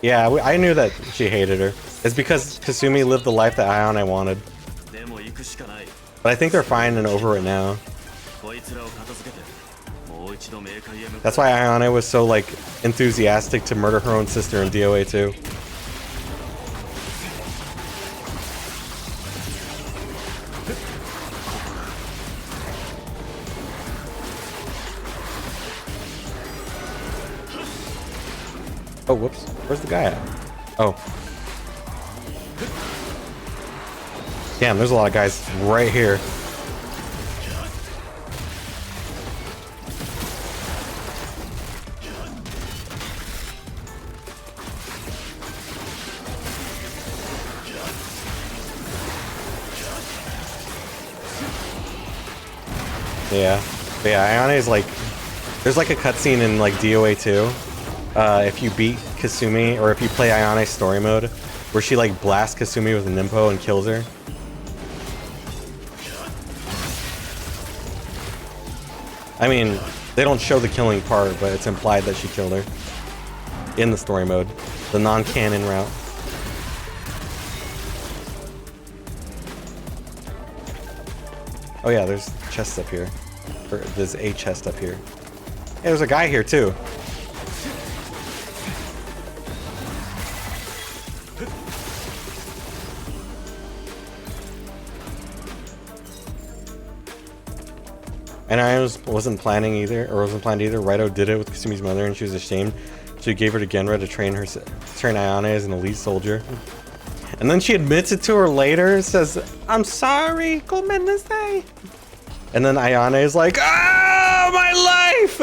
S3: Yeah, I knew that she hated her. It's because Kasumi lived the life that Ayane wanted. But I think they're fine and over it now. That's why Ayane was so, like, enthusiastic to murder her own sister in DOA too. Oh, whoops. Where's the guy at? Oh. Damn, there's a lot of guys right here. Yeah. But yeah, Ayane is like... There's like a cutscene in like DOA 2. If you beat Kasumi, or if you play Ayane story mode, where she like blasts Kasumi with a Nimpo and kills her. I mean, they don't show the killing part, but it's implied that she killed her. In the story mode. The non-canon route. Oh yeah, there's chests up here. Or there's a chest up here. Hey, there's a guy here too. And I wasn't planning either, or wasn't planned either. Raito did it with Kasumi's mother, and she was ashamed. So he gave her to Genra to train Ayane as an elite soldier. And then she admits it to her later, says, "I'm sorry, gomen nasai." And then Ayane is like, "Ah, my life!"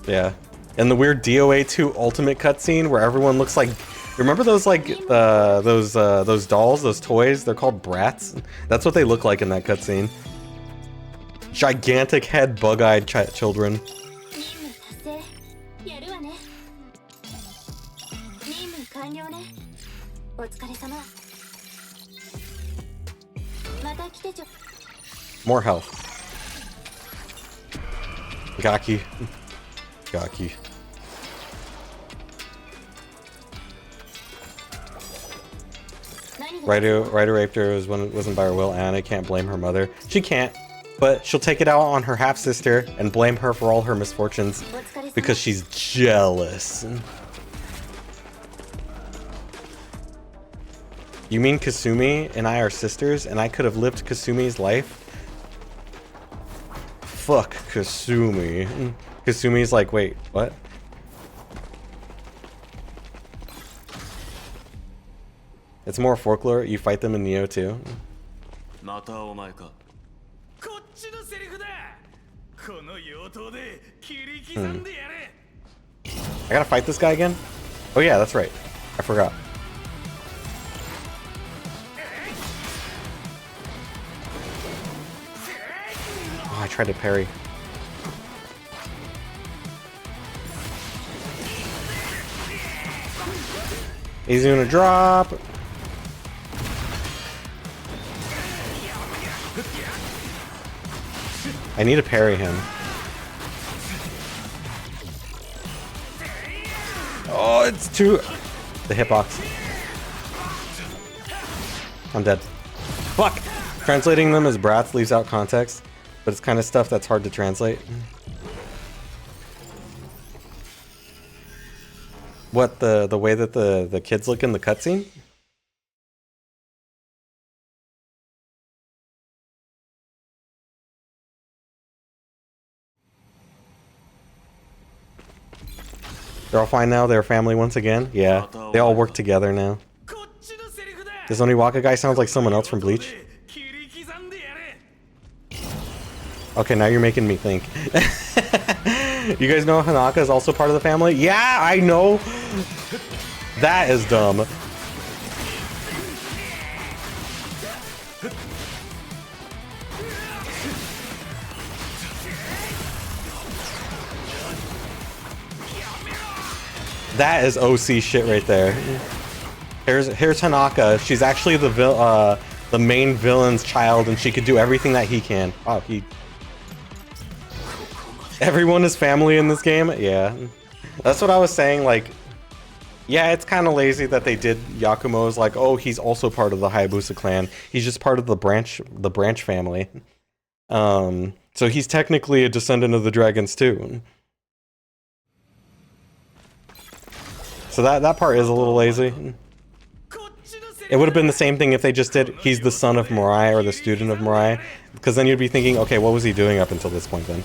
S3: Yeah. And the weird DOA 2 ultimate cutscene where everyone looks like... Remember those like those dolls, those toys? They're called brats. That's what they look like in that cutscene. Gigantic head, bug-eyed children. More health. Gaki. Gaki. Raito raped her wasn't by her will, and I can't blame her mother. She can't, but she'll take it out on her half-sister and blame her for all her misfortunes because she's jealous. You mean Kasumi and I are sisters, and I could have lived Kasumi's life? Fuck Kasumi. Kasumi's like, wait, what? It's more folklore. You fight them in Neo too. I gotta fight this guy again? Oh yeah, that's right. I forgot. Oh, I tried to parry. He's gonna drop. I need to parry him. Oh, it's too... The hitbox. I'm dead. Fuck! Translating them as brats leaves out context, but it's kind of stuff that's hard to translate. What, the way that the kids look in the cutscene? They're all fine now? They're family once again? Yeah. They all work together now. This Oniwaka guy sounds like someone else from Bleach. Okay, now you're making me think. You guys know Hanaka is also part of the family? Yeah, I know! That is dumb. That is OC shit right there. Here's Hanaka. She's actually the main villain's child, and she could do everything that he can. Oh, he Everyone is family in this game? Yeah. That's what I was saying, like, yeah, it's kind of lazy that they did Yakumo's like, oh, he's also part of the Hayabusa clan. He's just part of the branch family. So he's technically a descendant of the dragons too. So that part is a little lazy. It would have been the same thing if they just did, he's the son of Mirai or the student of Mirai. Because then you'd be thinking, okay, what was he doing up until this point then?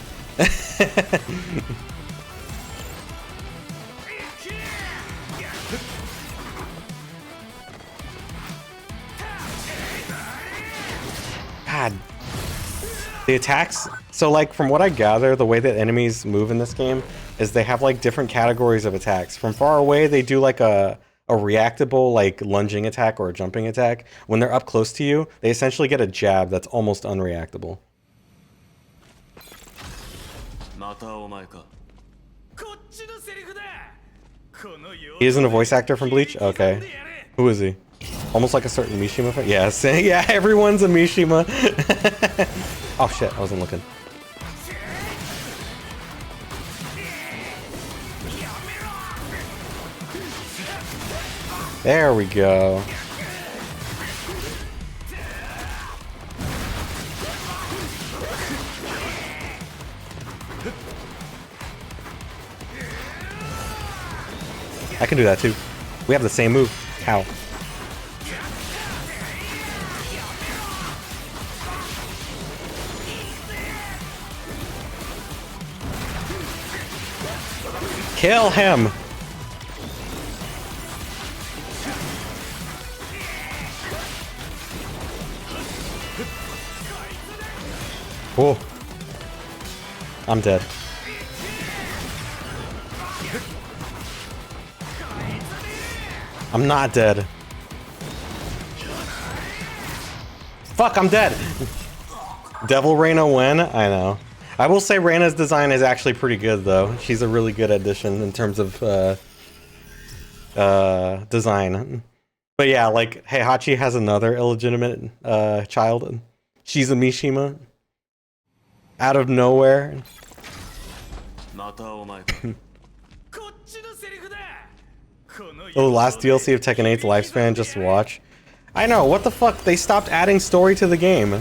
S3: God. The attacks, so like from what I gather, the way that enemies move in this game is they have like different categories of attacks. From far away, they do like a reactable like lunging attack or a jumping attack. When they're up close to you, they essentially get a jab that's almost unreactable. He isn't a voice actor from Bleach? Okay. Who is he? Almost like a certain Mishima fan? Yes. Yeah, everyone's a Mishima. Oh shit, I wasn't looking. There we go. I can do that too. We have the same move. How? Kill him! Oh, I'm dead. I'm not dead. Fuck, I'm dead! Devil Reina win? I know. I will say Reina's design is actually pretty good though. She's a really good addition in terms of design. But yeah, like Heihachi has another illegitimate child. She's a Mishima. Out of nowhere. Oh, last DLC of Tekken 8's lifespan, just watch. I know, what the fuck? They stopped adding story to the game.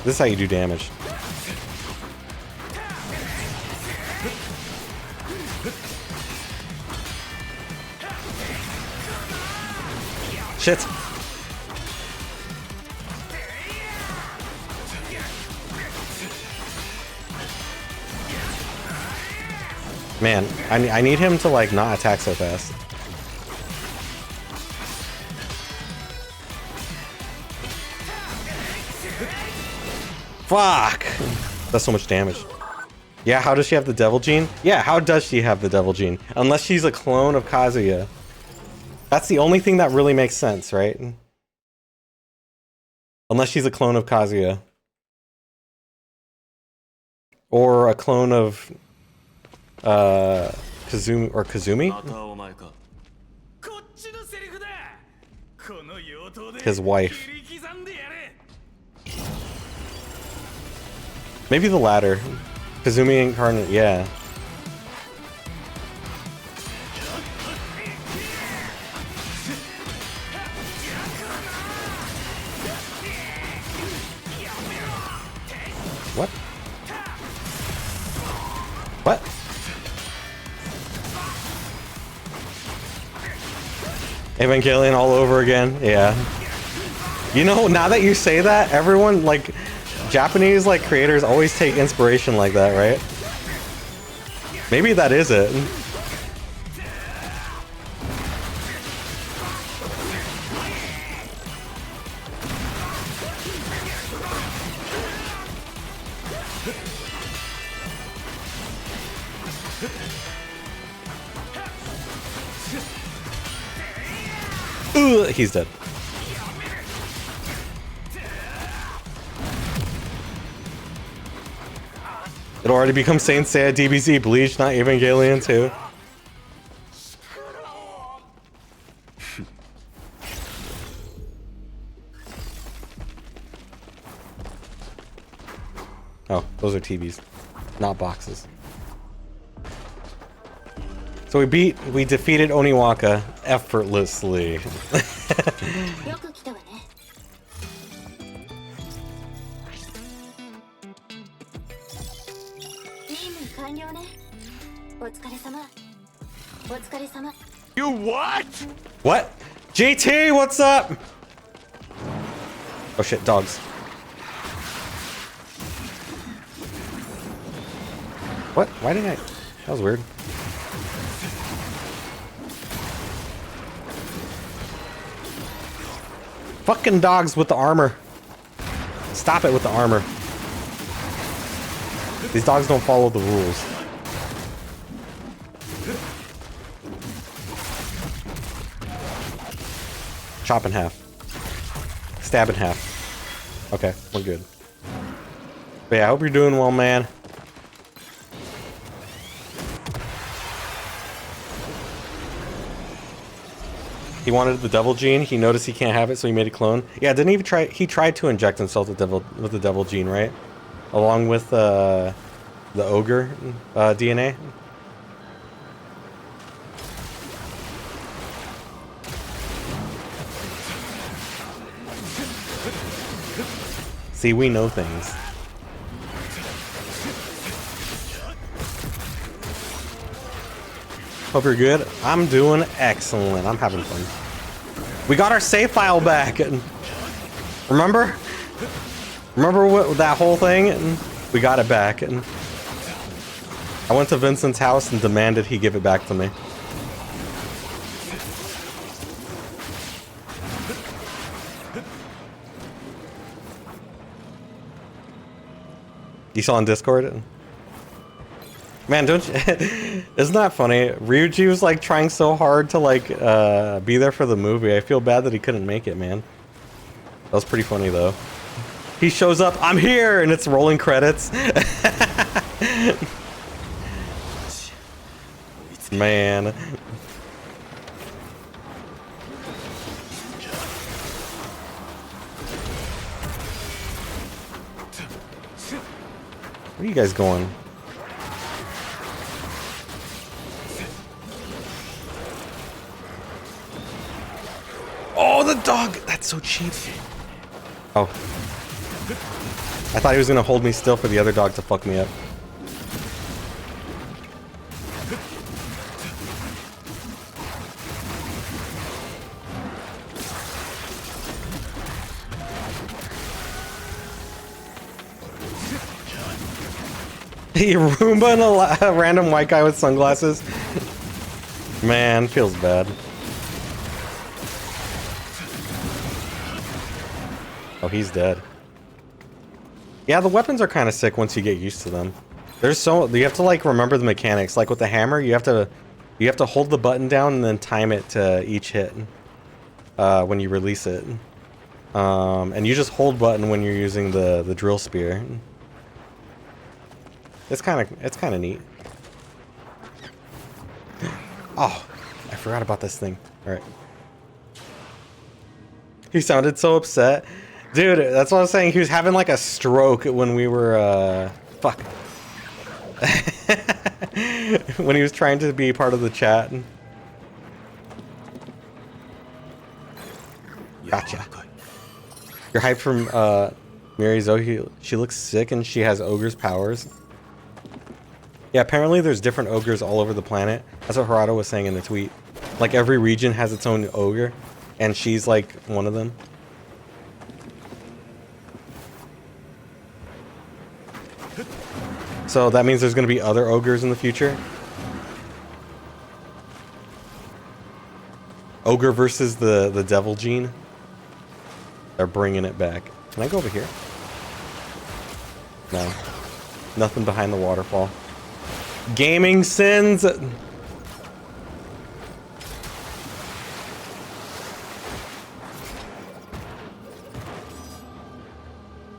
S3: This is how you do damage. Shit. Man, I need him to like not attack so fast. Fuck! That's so much damage. Yeah, how does she have the devil gene? Yeah, how does she have the devil gene? Unless she's a clone of Kazuya. That's the only thing that really makes sense, right? Unless she's a clone of Kazuya. Or a clone of Kazumi or Kazumi? His wife. Maybe the latter. Kazumi incarnate, yeah. What? What? Evangelion all over again? Yeah. You know, now that you say that, everyone, like, Japanese, like, creators always take inspiration like that, right? Maybe that is it. Ooh, he's dead. It'll already become Saint Seiya, DBZ, Bleach, not Evangelion too. Oh, those are TVs, not boxes. So we defeated Oniwaka effortlessly.
S5: よく来たわね。任務完了ね。お疲れ様。お疲れ様。
S2: You what?
S3: What? JT, what's up? Oh shit, dogs. What? Why did I? That was weird. Fucking dogs with the armor. Stop it with the armor. These dogs don't follow the rules. Chop in half. Stab in half. Okay, we're good. But yeah, I hope you're doing well, man. He wanted the devil gene. He noticed he can't have it, so he made a clone. Yeah, didn't he try? He tried to inject himself with the devil gene, right? Along with the ogre DNA. See, we know things. Hope you're good. I'm doing excellent. I'm having fun. We got our save file back. Remember? Remember what that whole thing? We got it back. I went to Vincent's house and demanded he give it back to me. You saw on Discord? Man, don't you? Isn't that funny? Ryuji was like trying so hard to like be there for the movie. I feel bad that he couldn't make it, man. That was pretty funny though. He shows up, I'm here, and it's rolling credits. Man. Where are you guys going? Oh, the dog! That's so cheap. Oh. I thought he was gonna hold me still for the other dog to fuck me up. He Roomba and a random white guy with sunglasses. Man, feels bad. Oh, he's dead. Yeah, the weapons are kind of sick once you get used to them. There's so you have to like remember the mechanics. Like with the hammer, you have to hold the button down and then time it to each hit when you release it. And you just hold button when you're using the drill spear. It's kind of neat. Oh, I forgot about this thing. All right. He sounded so upset. Dude, that's what I was saying. He was having like a stroke when we were, fuck. When he was trying to be part of the chat. Gotcha. You're hyped from, Miri Zoe. She looks sick and she has ogre's powers. Yeah, apparently there's different ogres all over the planet. That's what Harada was saying in the tweet. Like every region has its own ogre, and she's like one of them. So that means there's going to be other ogres in the future. Ogre versus the devil gene. They're bringing it back. Can I go over here? No. Nothing behind the waterfall. Gaming sins.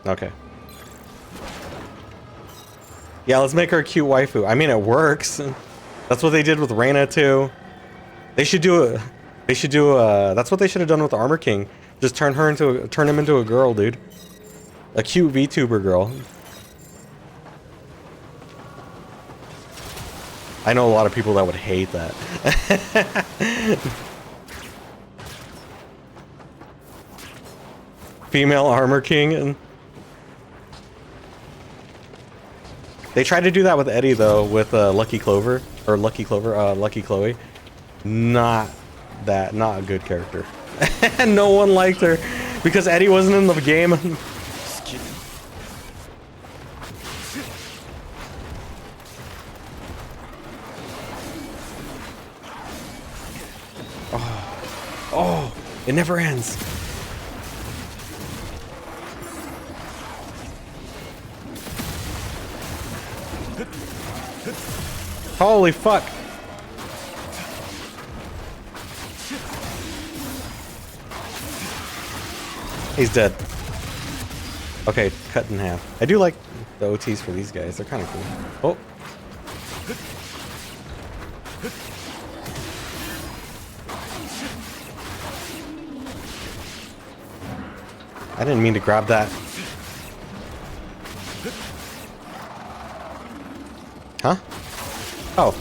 S3: Okay. Yeah, let's make her a cute waifu. I mean, it works. That's what they did with Reina too. They should do a. They should do a. That's what they should have done with the Armor King. Just turn him into a girl, dude. A cute VTuber girl. I know a lot of people that would hate that. Female Armor King. And they tried to do that with Eddie though, with Lucky Chloe. Not a good character. No one liked her because Eddie wasn't in the game. Oh, it never ends. Holy fuck. He's dead. Okay, cut in half. I do like the OTs for these guys. They're kind of cool. Oh. I didn't mean to grab that. Huh? Oh.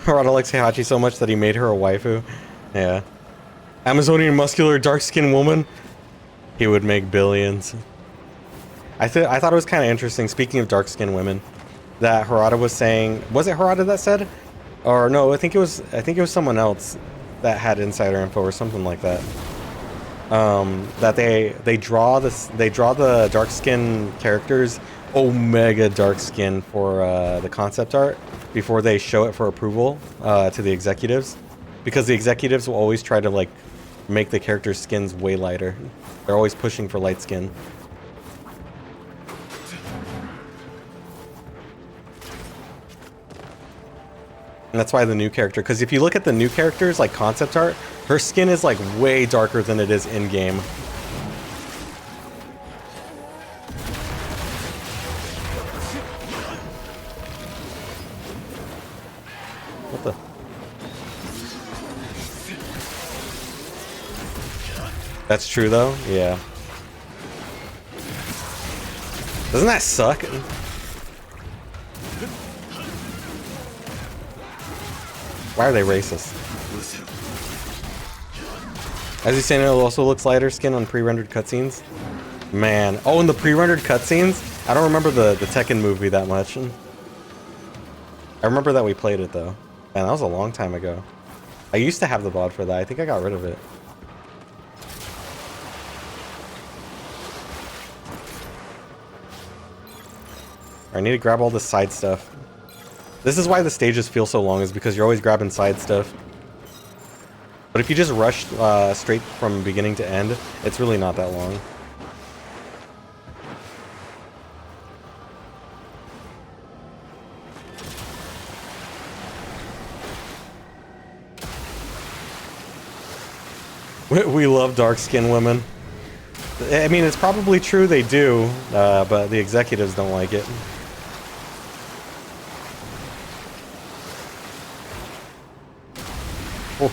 S3: Harada likes Heihachi so much that he made her a waifu. Yeah. Amazonian muscular dark-skinned woman. He would make billions. I thought it was kind of interesting, speaking of dark-skinned women, that Harada was saying, was it Harada that said? Or no, I think it was someone else that had insider info or something like that. That they draw the dark skin characters omega dark skin for the concept art before they show it for approval to the executives, because the executives will always try to like make the characters' skins way lighter. They're always pushing for light skin. And that's why the new character, because if you look at the new characters, like concept art, her skin is like way darker than it is in game. What the? That's true though? Yeah. Doesn't that suck? Why are they racist? As he's saying, it also looks lighter skin on pre-rendered cutscenes. Man. Oh, in the pre-rendered cutscenes? I don't remember the Tekken movie that much. I remember that we played it though. Man, that was a long time ago. I used to have the VOD for that. I think I got rid of it. I need to grab all the side stuff. This is why the stages feel so long, is because you're always grabbing side stuff. But if you just rush straight from beginning to end, it's really not that long. We love dark-skinned women. I mean, it's probably true they do, but the executives don't like it. Oh.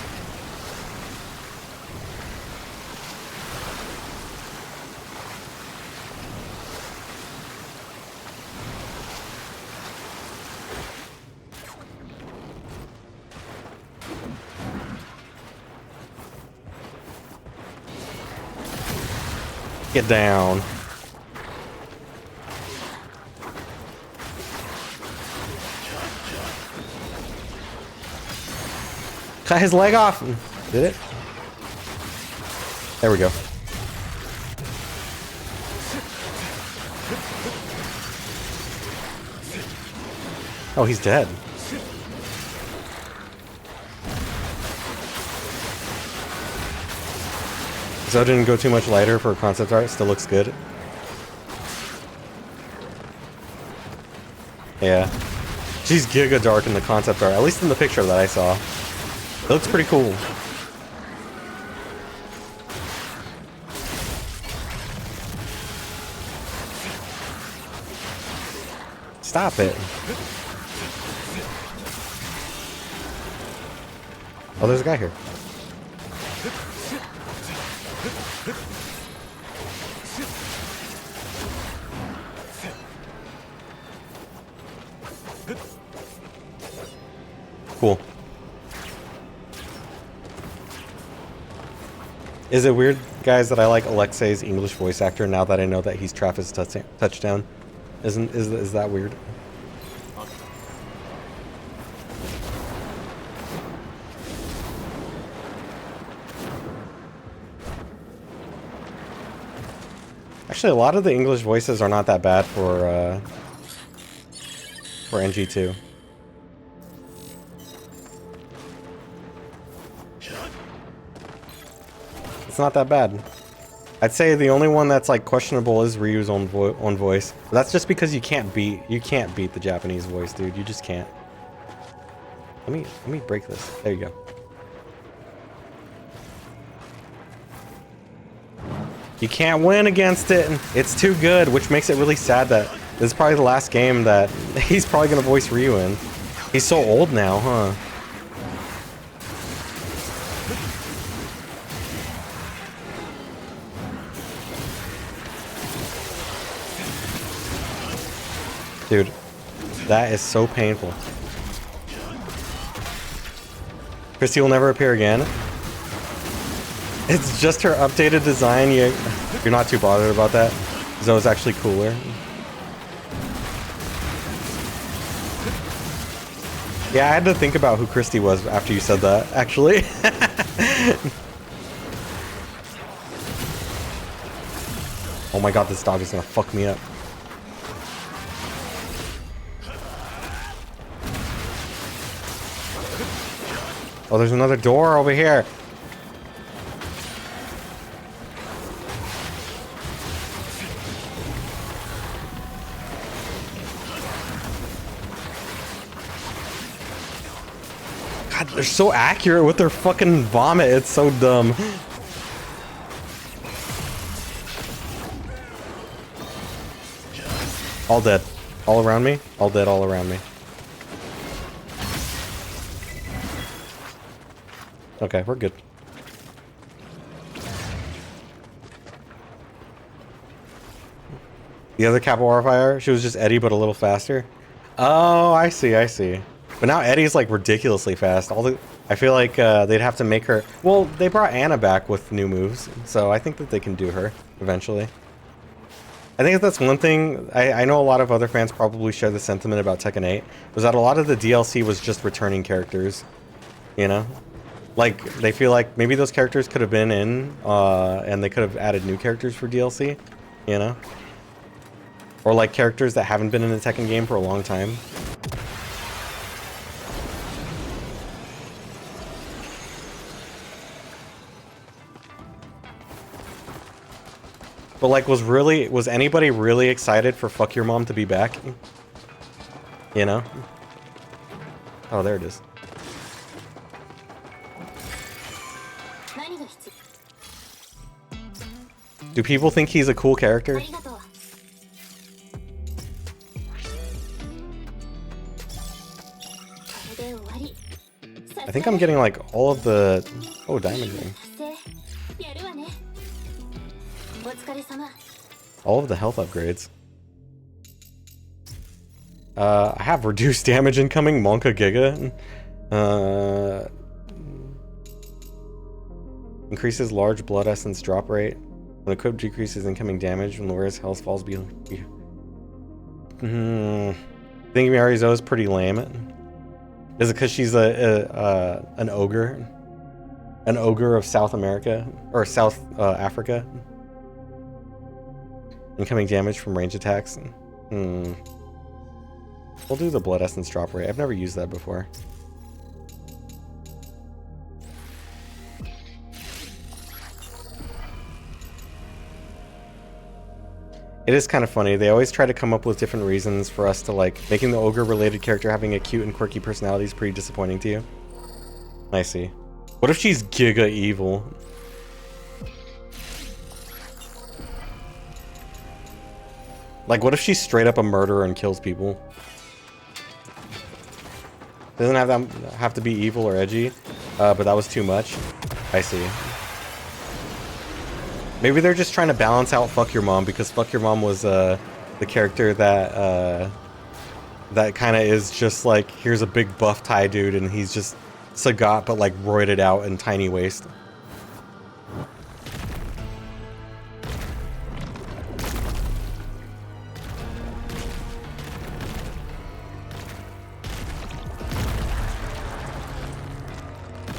S3: Get down. Cut his leg off. Did it? There we go. Oh, he's dead. So it didn't go too much lighter for concept art. Still looks good. Yeah. She's giga dark in the concept art, at least in the picture that I saw. It looks pretty cool. Stop it. Oh, there's a guy here. Cool. Is it weird, guys, that I like Alexei's English voice actor now that I know that he's Travis Touchdown? Is that weird? Actually, a lot of the English voices are not that bad for NG2. It's not that bad. I'd say the only one that's like questionable is Ryu's own voice. But that's just because you can't beat the Japanese voice, dude. You just can't. Let me break this. There you go. You can't win against it. It's too good, which makes it really sad that this is probably the last game that he's probably gonna voice Ryu in. He's so old now, huh? Dude, that is so painful. Christy will never appear again. It's just her updated design. You're not too bothered about that. Zoe's actually cooler. Yeah, I had to think about who Christy was after you said that, actually. Oh my god, this dog is gonna fuck me up. Oh, there's another door over here. God, they're so accurate with their fucking vomit. It's so dumb. All dead. All around me? All dead all around me. Okay, we're good. The other Capoeira fighter, she was just Eddie, but a little faster. Oh, I see, I see. But now Eddie's like ridiculously fast. I feel like they'd have to make her. Well, they brought Anna back with new moves, so I think that they can do her eventually. I think that's one thing. I know a lot of other fans probably share the sentiment about Tekken 8, was that a lot of the DLC was just returning characters, you know? Like, they feel like maybe those characters could have been in, and they could have added new characters for DLC, you know? Or like characters that haven't been in the Tekken game for a long time. But like, was anybody really excited for Fuck Your Mom to be back? You know? Oh, there it is. Do people think he's a cool character? I think I'm getting like all of the... Oh, diamond ring. All of the health upgrades. I have reduced damage incoming, Monka Giga. Increases large blood essence drop rate. When equipped, decreases incoming damage. When the wearer's health falls I think Marizo is pretty lame. Is it because she's an ogre? An ogre of South America? Or South Africa? Incoming damage from range attacks. We'll do the blood essence drop rate. I've never used that before. It is kind of funny. They always try to come up with different reasons for us to like making the ogre related character having a cute and quirky personality is pretty disappointing to you. I see. What if she's giga evil? Like, what if she's straight up a murderer and kills people? Doesn't have to be evil or edgy, but that was too much. I see. Maybe they're just trying to balance out Fuck Your Mom, because Fuck Your Mom was the character that that kind of is just like, here's a big buff Thai dude and he's just Sagat but like roided out and tiny waist.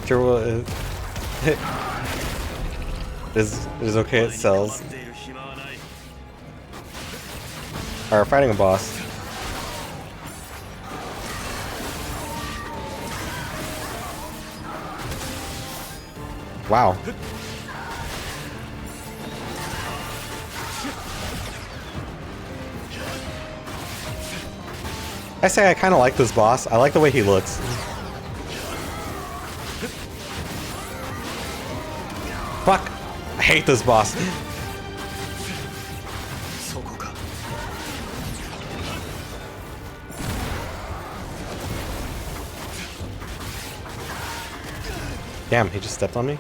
S3: Sure, it is okay, it sells. Alright, we're fighting a boss. Wow. I say I kind of like this boss. I like the way he looks. Fuck! I hate this boss. Damn, he just stepped on me?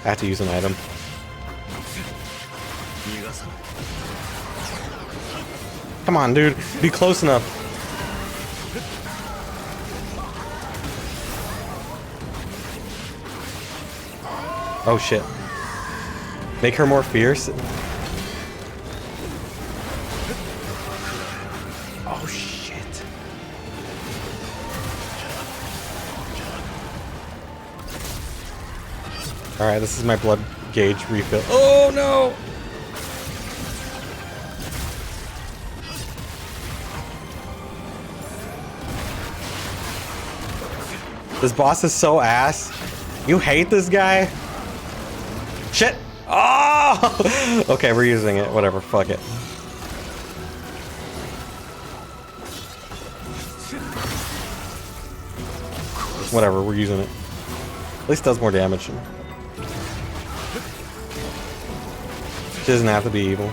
S3: I have to use an item. Come on, dude. Be close enough. Oh, shit. Make her more fierce? Oh, shit. Alright, this is my blood gauge refill. Oh, no! This boss is so ass. You hate this guy? Shit! Oh! Okay, we're using it. Whatever, fuck it. Whatever, we're using it. At least it does more damage. She doesn't have to be evil.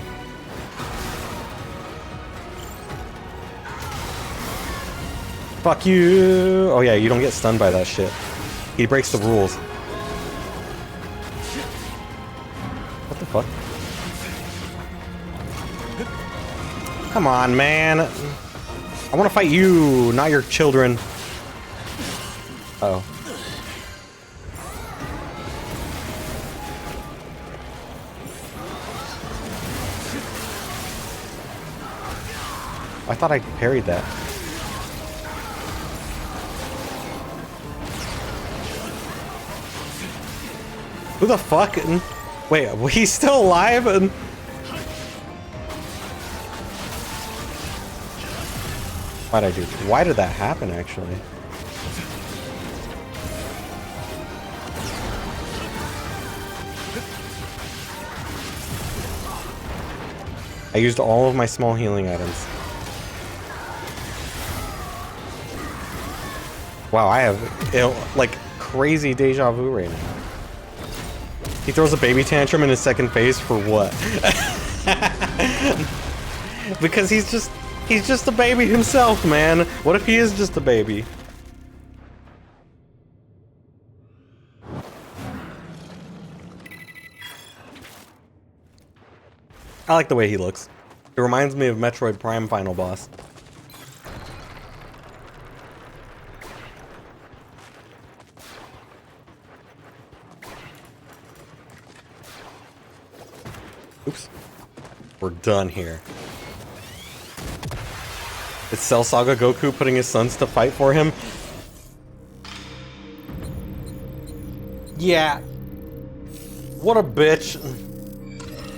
S3: Fuck you! Oh yeah, you don't get stunned by that shit. He breaks the rules. What the fuck? Come on, man. I want to fight you, not your children. Uh oh. I thought I parried that. Who the fuck? Wait, he's still alive? Why'd I do? Why did that happen, actually? I used all of my small healing items. Wow, I have like crazy deja vu right now. He throws a baby tantrum in his second phase for what? Because he's just a baby himself, man. What if he is just a baby? I like the way he looks. It reminds me of Metroid Prime final boss. Oops. We're done here. Is Cell Saga Goku putting his sons to fight for him? Yeah. What a bitch.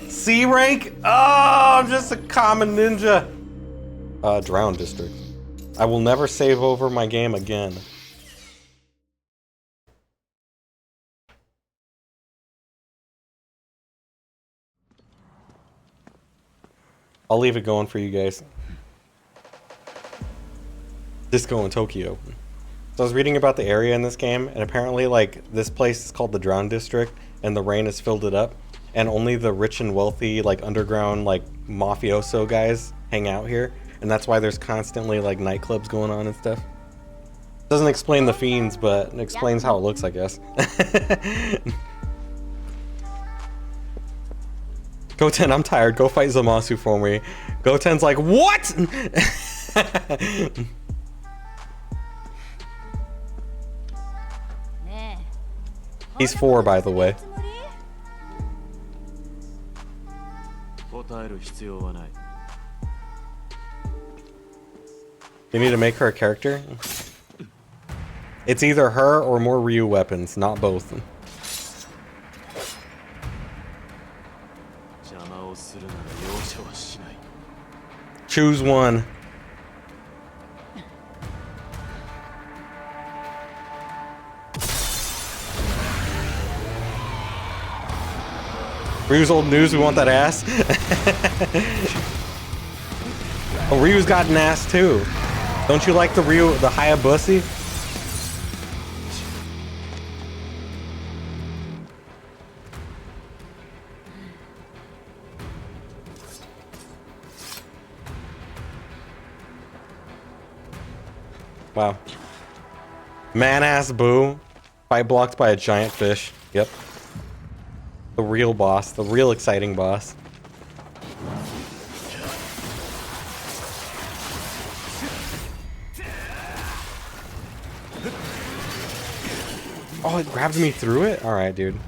S3: C rank? Oh, I'm just a common ninja. Drown District. I will never save over my game again. I'll leave it going for you guys. Disco in Tokyo. So I was reading about the area in this game, and apparently, like, this place is called the Drown District, and the rain has filled it up, and only the rich and wealthy, like, underground, like, mafioso guys hang out here, and that's why there's constantly, like, nightclubs going on and stuff. Doesn't explain the fiends, but it explains how it looks, I guess. Goten, I'm tired. Go fight Zamasu for me. Goten's like, what? He's 4, by the way. You need to make her a character? It's either her or more Ryu weapons, not both. Choose one. Ryu's old news, we want that ass. Oh, Ryu's got an ass too. Don't you like the Ryu, the Hayabusa? Wow. Man-ass Boo. Fight blocked by a giant fish. Yep. The real boss. The real exciting boss. Oh, it grabbed me through it? Alright, dude.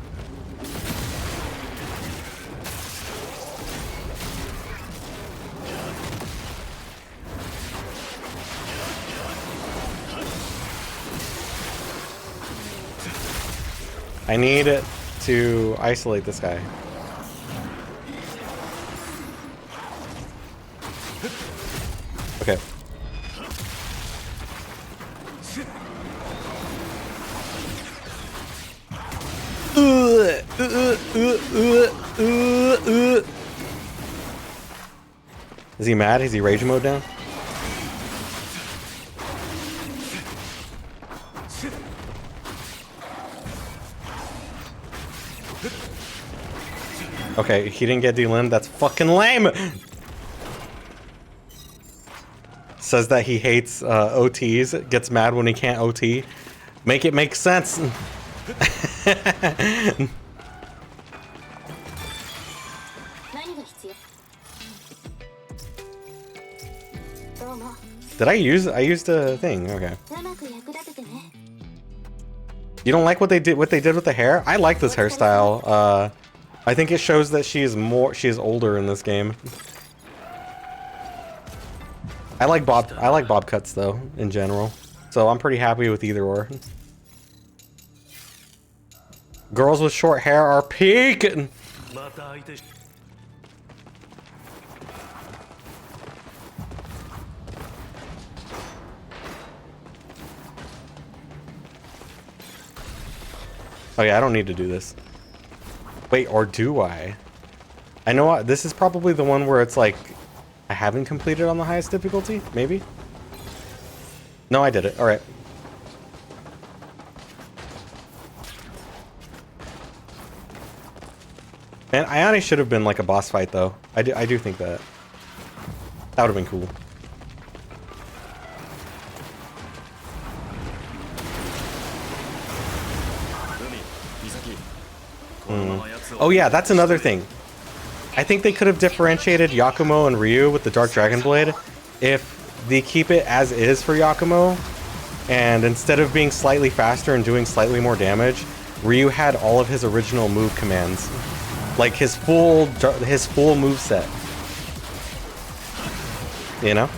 S3: I need it to isolate this guy. Okay. Is he mad? Is he rage mode down? Okay, he didn't get delimbed. That's fucking lame! Says that he hates OTs, gets mad when he can't OT. Make it make sense! Did I used a thing, okay. You don't like what they did with the hair? I like this hairstyle. I think it shows that she is older in this game. I like bob cuts though, in general. So I'm pretty happy with either or. Girls with short hair are peak. Oh yeah, I don't need to do this. Wait, or do I? I know this is probably the one where it's like I haven't completed on the highest difficulty, maybe? No, I did it. All right. Man, Ayane should have been like a boss fight though. I do think that. That would have been cool. Oh yeah, that's another thing. I think they could have differentiated Yakumo and Ryu with the Dark Dragon Blade if they keep it as is for Yakumo, and instead of being slightly faster and doing slightly more damage, Ryu had all of his original move commands. Like his full move set. You know?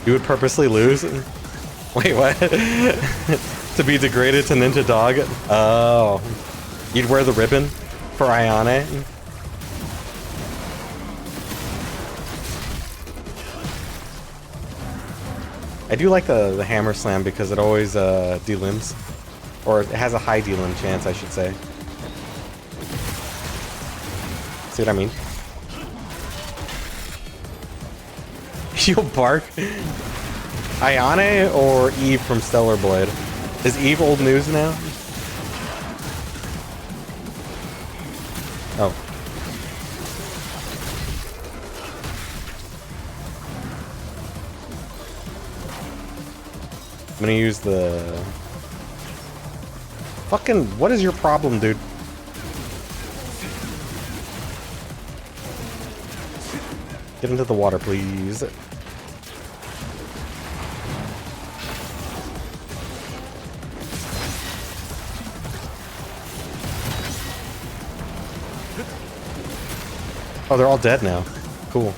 S3: You would purposely lose? Wait, what? To be degraded to Ninja Dog? Oh. You'd wear the ribbon for Ayane? I do like the hammer slam because it always delimbs. Or it has a high delim chance, I should say. See what I mean? You'll bark. Ayane or Eve from Stellar Blade? Is Eve old news now? Oh. I'm gonna use the... Fucking... What is your problem, dude? Get into the water, please. Oh, they're all dead now. Cool.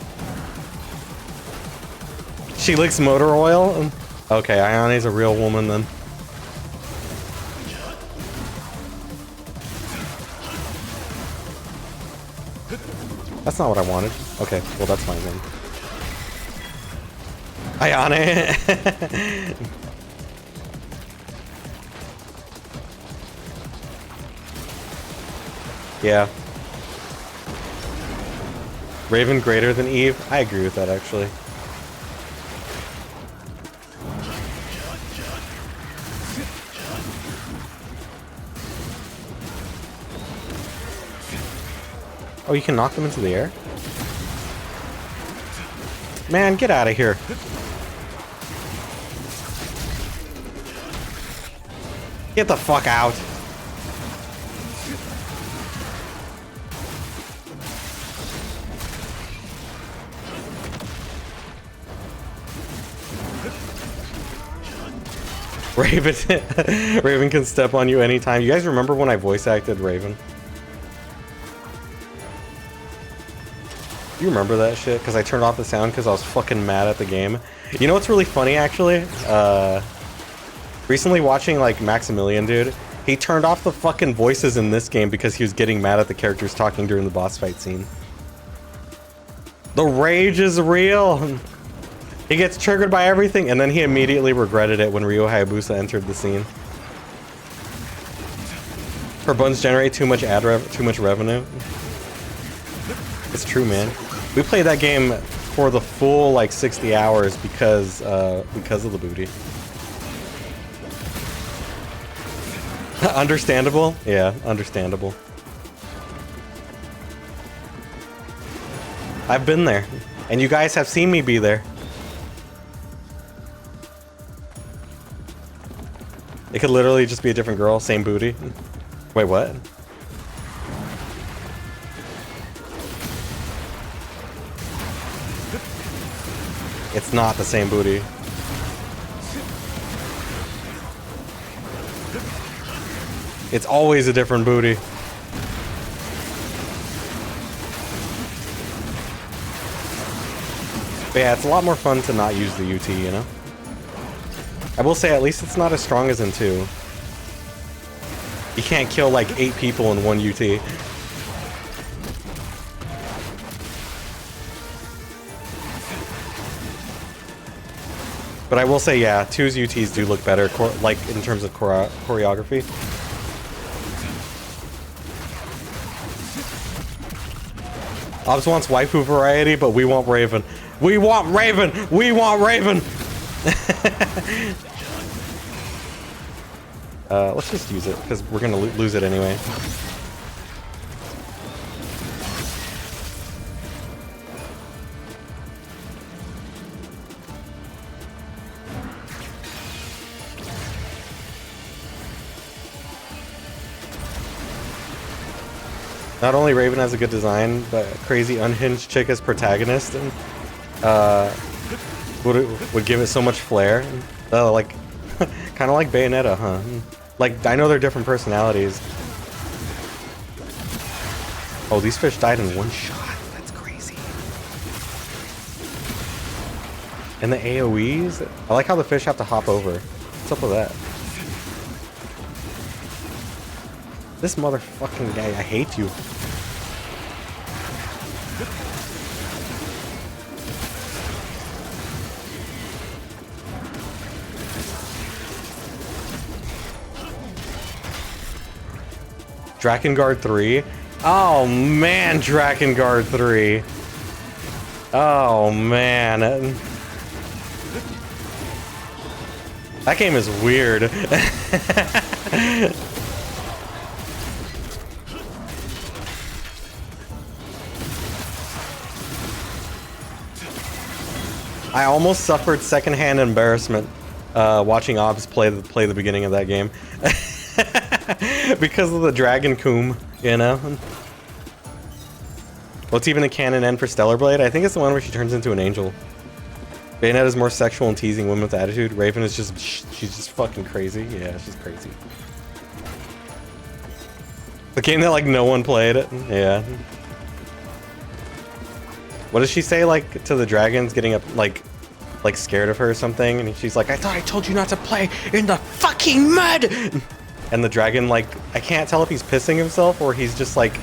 S3: She licks motor oil? Okay, Ayane's a real woman then. That's not what I wanted. Okay, well that's fine then. Ayane! Yeah. Raven greater than Eve? I agree with that actually. Oh, you can knock them into the air? Man, get out of here. Get the fuck out. Raven, Raven can step on you anytime. You guys remember when I voice acted Raven? You remember that shit? Because I turned off the sound because I was fucking mad at the game. You know what's really funny, actually? Recently watching, like, Maximilian, dude. He turned off the fucking voices in this game because he was getting mad at the characters talking during the boss fight scene. The rage is real! He gets triggered by everything, and then he immediately regretted it when Ryo Hayabusa entered the scene. Her buns generate too much too much revenue. It's true, man. We played that game for the full like 60 hours because of the booty. Understandable? Yeah, understandable. I've been there, and you guys have seen me be there. It could literally just be a different girl, same booty. Wait, what? It's not the same booty. It's always a different booty. But yeah, it's a lot more fun to not use the UT, you know? I will say, at least it's not as strong as in 2. You can't kill like 8 people in 1 UT. But I will say, yeah, 2's UTs do look better, like in terms of choreography. Obs wants waifu variety, but we want Raven. We want Raven! We want Raven! Let's just use it, because we're gonna lose it anyway. Not only Raven has a good design, but a crazy unhinged chick as protagonist, and would give it so much flair. Like, kind of like Bayonetta, huh? Like, I know they're different personalities. Oh, these fish died in 1 shot. That's crazy. And the AoEs? I like how the fish have to hop over. What's up with that? This motherfucking guy, I hate you. Drakengard 3? Oh man, Drakengard 3. Oh man. That game is weird. I almost suffered secondhand embarrassment watching Obs play the beginning of that game. Because of the Dragon Coom, you know? What's even the canon end for Stellar Blade? I think it's the one where she turns into an angel. Bayonetta is more sexual and teasing women with attitude. Raven is just, she's just fucking crazy. Yeah, she's crazy. The game that, like, no one played. Yeah. What does she say, like, to the dragons getting up, like scared of her or something? And she's like, I thought I told you not to play in the fucking mud! And the dragon, like, I can't tell if he's pissing himself or he's just, like,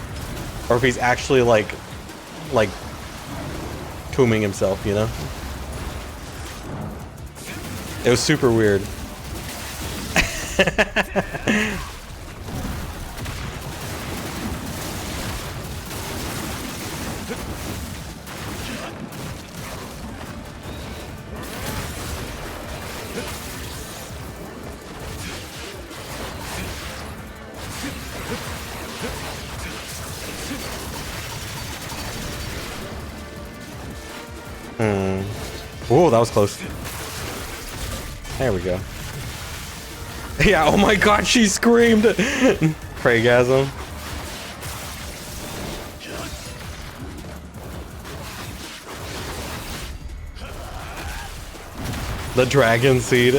S3: or if he's actually, like, cooming himself, you know? It was super weird. Oh, that was close. There we go. Yeah, oh my god, she screamed! Craigasm. The dragon seed.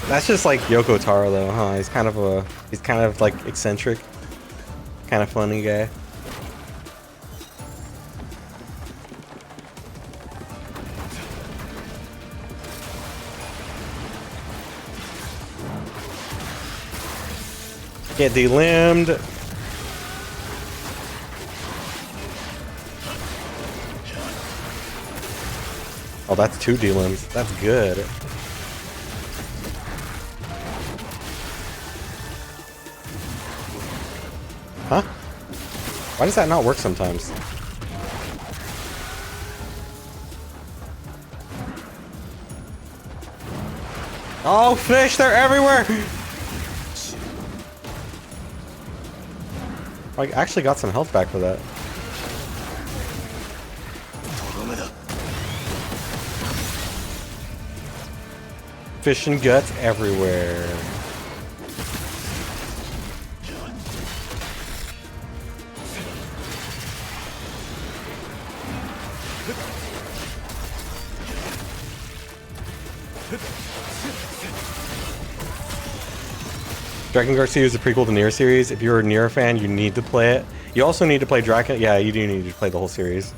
S3: That's just like Yoko Taro though, huh? He's kind of like eccentric. Kind of funny guy. Get delimbed. Oh, that's 2 delimbs. That's good. Huh? Why does that not work sometimes? Oh, fish! They're everywhere! I actually got some health back for that. Fish and guts everywhere. Drakengard 2 is a prequel to Nier series. If you're a Nier fan, you need to play it. You also need to play Draken. Yeah, you do need to play the whole series.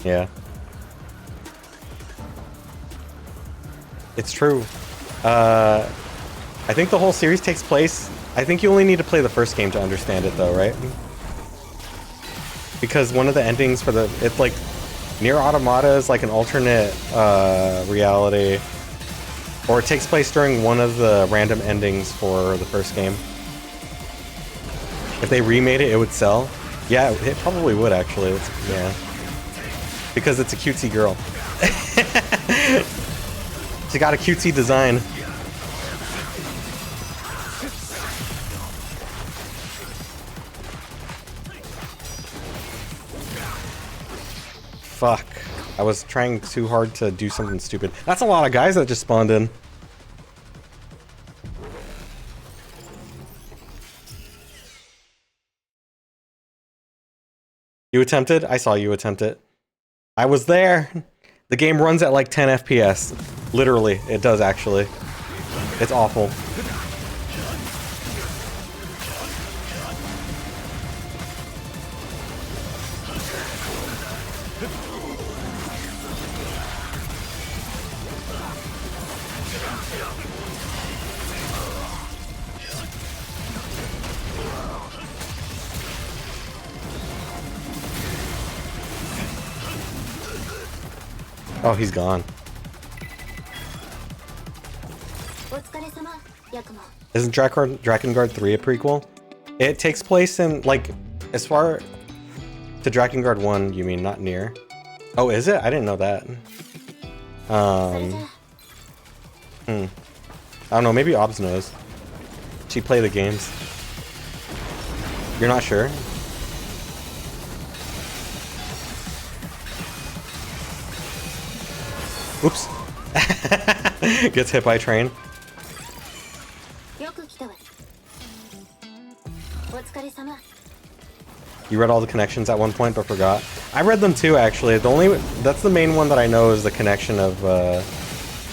S3: Yeah. It's true. I think the whole series takes place... I think you only need to play the first game to understand it though, right? Because one of the endings for the... It's like... Nier Automata is like an alternate reality. Or it takes place during one of the random endings for the first game. If they remade it, it would sell. Yeah, it probably would actually. Yeah. Because it's a cutesy girl. She got a cutesy design. Fuck. I was trying too hard to do something stupid. That's a lot of guys that just spawned in. You attempted? I saw you attempt it. I was there. The game runs at like 10 FPS. Literally, it does actually. It's awful. Oh, he's gone. Isn't Drakengard 3 a prequel? It takes place in, like, as far to Drakengard 1, you mean, not near. Oh, is it? I didn't know that.
S5: それじゃあ
S3: I don't know, maybe Obs knows. She play the games. You're not sure? Oops. Gets hit by a train.
S5: よく来たわ。お疲れ様。
S3: You read all the connections at one point but forgot. I read them too, actually. That's the main one that I know is the connection of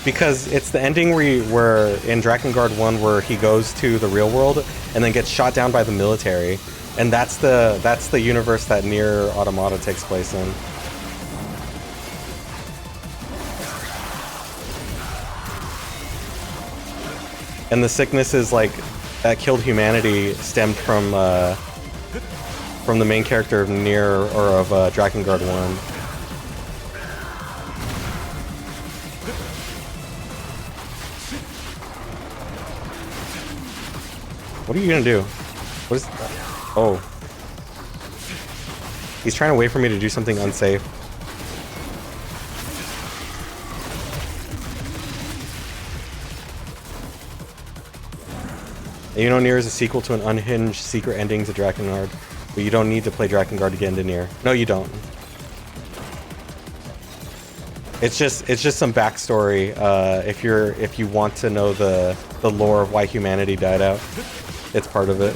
S3: because it's the ending where in Drakengard 1 where he goes to the real world and then gets shot down by the military, and that's the universe that Nier Automata takes place in. And the sickness is like that killed humanity stemmed from the main character of Nier or of Drakengard 1. What are you gonna do? What is? Oh, he's trying to wait for me to do something unsafe. You know, Nier is a sequel to an unhinged secret ending to Drakengard, but you don't need to play Drakengard again to Nier. No, you don't. It's just some backstory. If you want to know the lore of why humanity died out, it's part of it.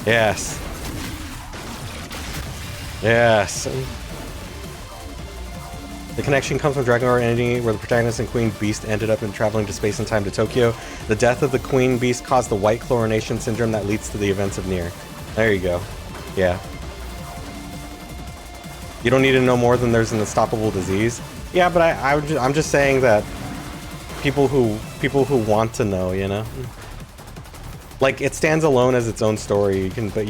S3: Yes. Yes. The connection comes from Drakengard ending, where the protagonist and Queen Beast ended up in traveling to space and time to Tokyo. The death of the Queen Beast caused the white chlorination syndrome that leads to the events of Nier. There you go. Yeah. You don't need to know more than there's an unstoppable disease. Yeah, but I'm just saying that people who want to know, you know, like it stands alone as its own story. But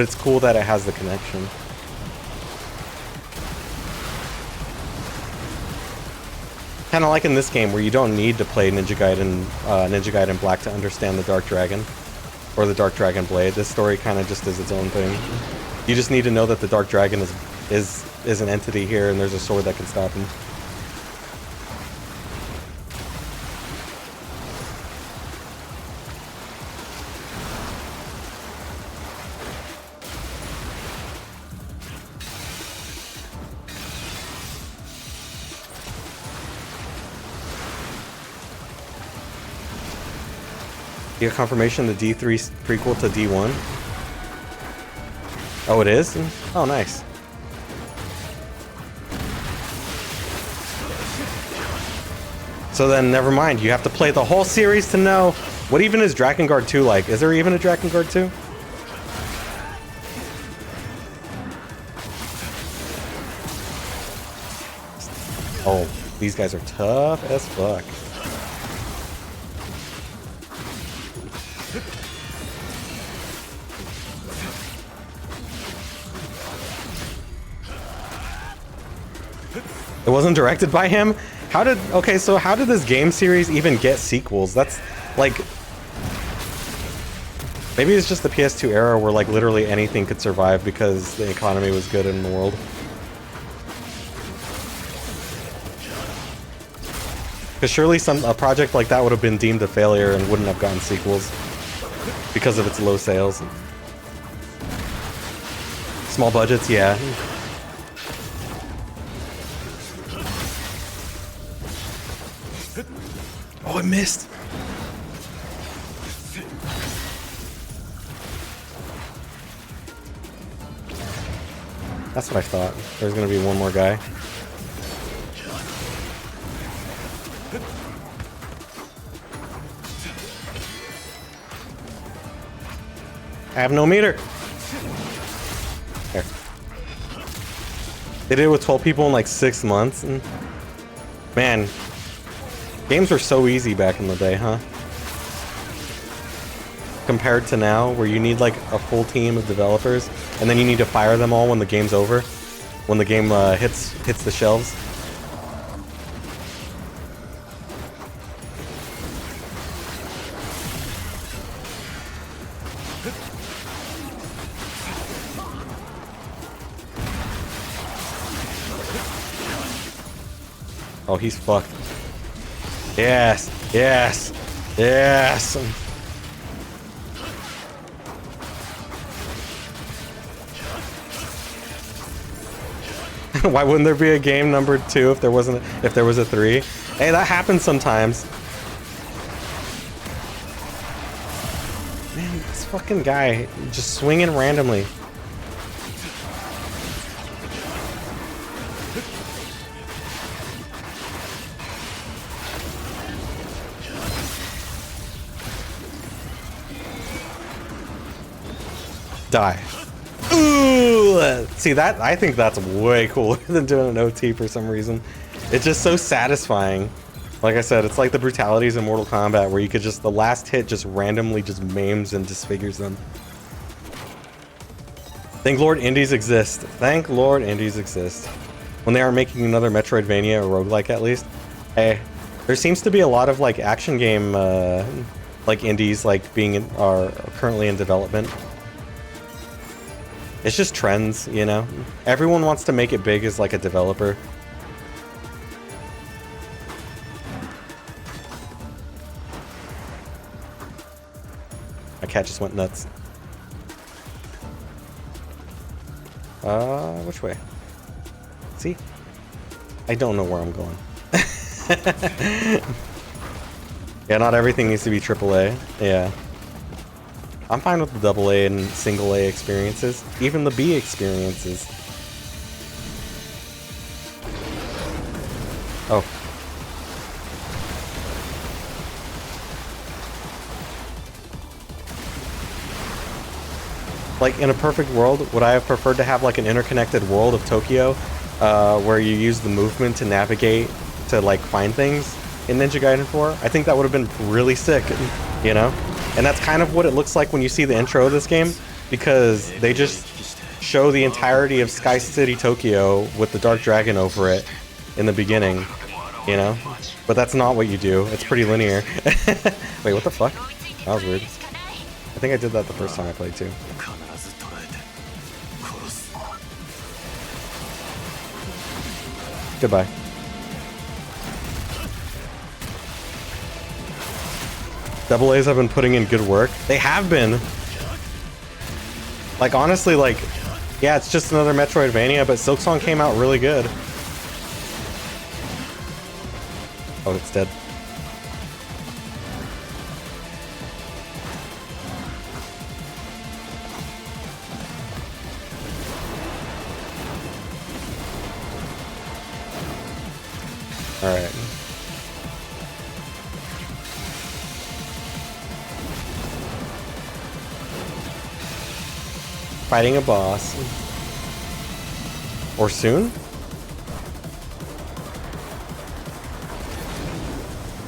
S3: it's cool that it has the connection. Kind of like in this game where you don't need to play Ninja Gaiden Black to understand the Dark Dragon or the Dark Dragon Blade. This story kind of just is its own thing. You just need to know that the Dark Dragon is an entity here and there's a sword that can stop him. You got confirmation the D3 prequel to D1? Oh, it is? Oh, nice. So then, never mind. You have to play the whole series to know. What even is Drakengard 2 like? Is there even a Drakengard 2? Oh, these guys are tough as fuck. It wasn't directed by him? How did this game series even get sequels? That's like, maybe it's just the PS2 era where like literally anything could survive because the economy was good in the world. Because surely a project like that would have been deemed a failure and wouldn't have gotten sequels because of its low sales. Small budgets, yeah. Oh, I missed. That's what I thought. There's gonna be one more guy. I have no meter. There. They did it with 12 people in like 6 months. And man, games were so easy back in the day, huh? compared to now, where you need like a full team of developers, and then you need to fire them all when the game's over, when the game hits the shelves. Oh, he's fucked. Yes, yes, yes. Why wouldn't there be a game number 2 if there was a 3? Hey, that happens sometimes. Man, this fucking guy just swinging randomly. Die. Ooh! See that? I think that's way cooler than doing an OT for some reason. It's just so satisfying. Like I said, it's like the brutalities in Mortal Kombat where you could just, the last hit just randomly just maims and disfigures them. Thank Lord indies exist. Thank Lord indies exist. When they aren't making another Metroidvania or roguelike at least. Hey, there seems to be a lot of like action game like indies like are currently in development. It's just trends, you know? Everyone wants to make it big as like a developer. My cat just went nuts. Which way? See? I don't know where I'm going. Yeah, not everything needs to be AAA. Yeah. I'm fine with the AA and single A experiences, even the B experiences. Oh. Like, in a perfect world, would I have preferred to have like an interconnected world of Tokyo, where you use the movement to navigate to like find things in Ninja Gaiden 4? I think that would have been really sick, you know? And that's kind of what it looks like when you see the intro of this game, because they just show the entirety of Sky City, Tokyo with the Dark Dragon over it in the beginning, you know? But that's not what you do. It's pretty linear. Wait, what the fuck? That was weird. I think I did that the first time I played too. Goodbye. Double A's have been putting in good work. They have been. Like, honestly, like, yeah, it's just another Metroidvania, but Silksong came out really good. Oh, it's dead. All right. Fighting a boss. Or soon?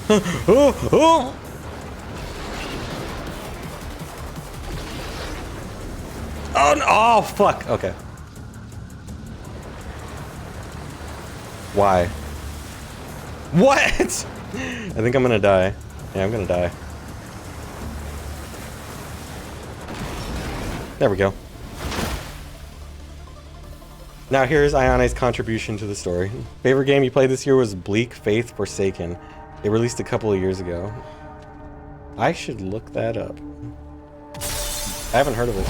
S3: Oh, oh. Oh, no. Oh, fuck. Okay. Why? What? I think I'm gonna die. Yeah, I'm gonna die. There we go. Now here's Ayane's contribution to the story. Favorite game you played this year was Bleak Faith Forsaken. It released a couple of years ago. I should look that up. I haven't heard of it.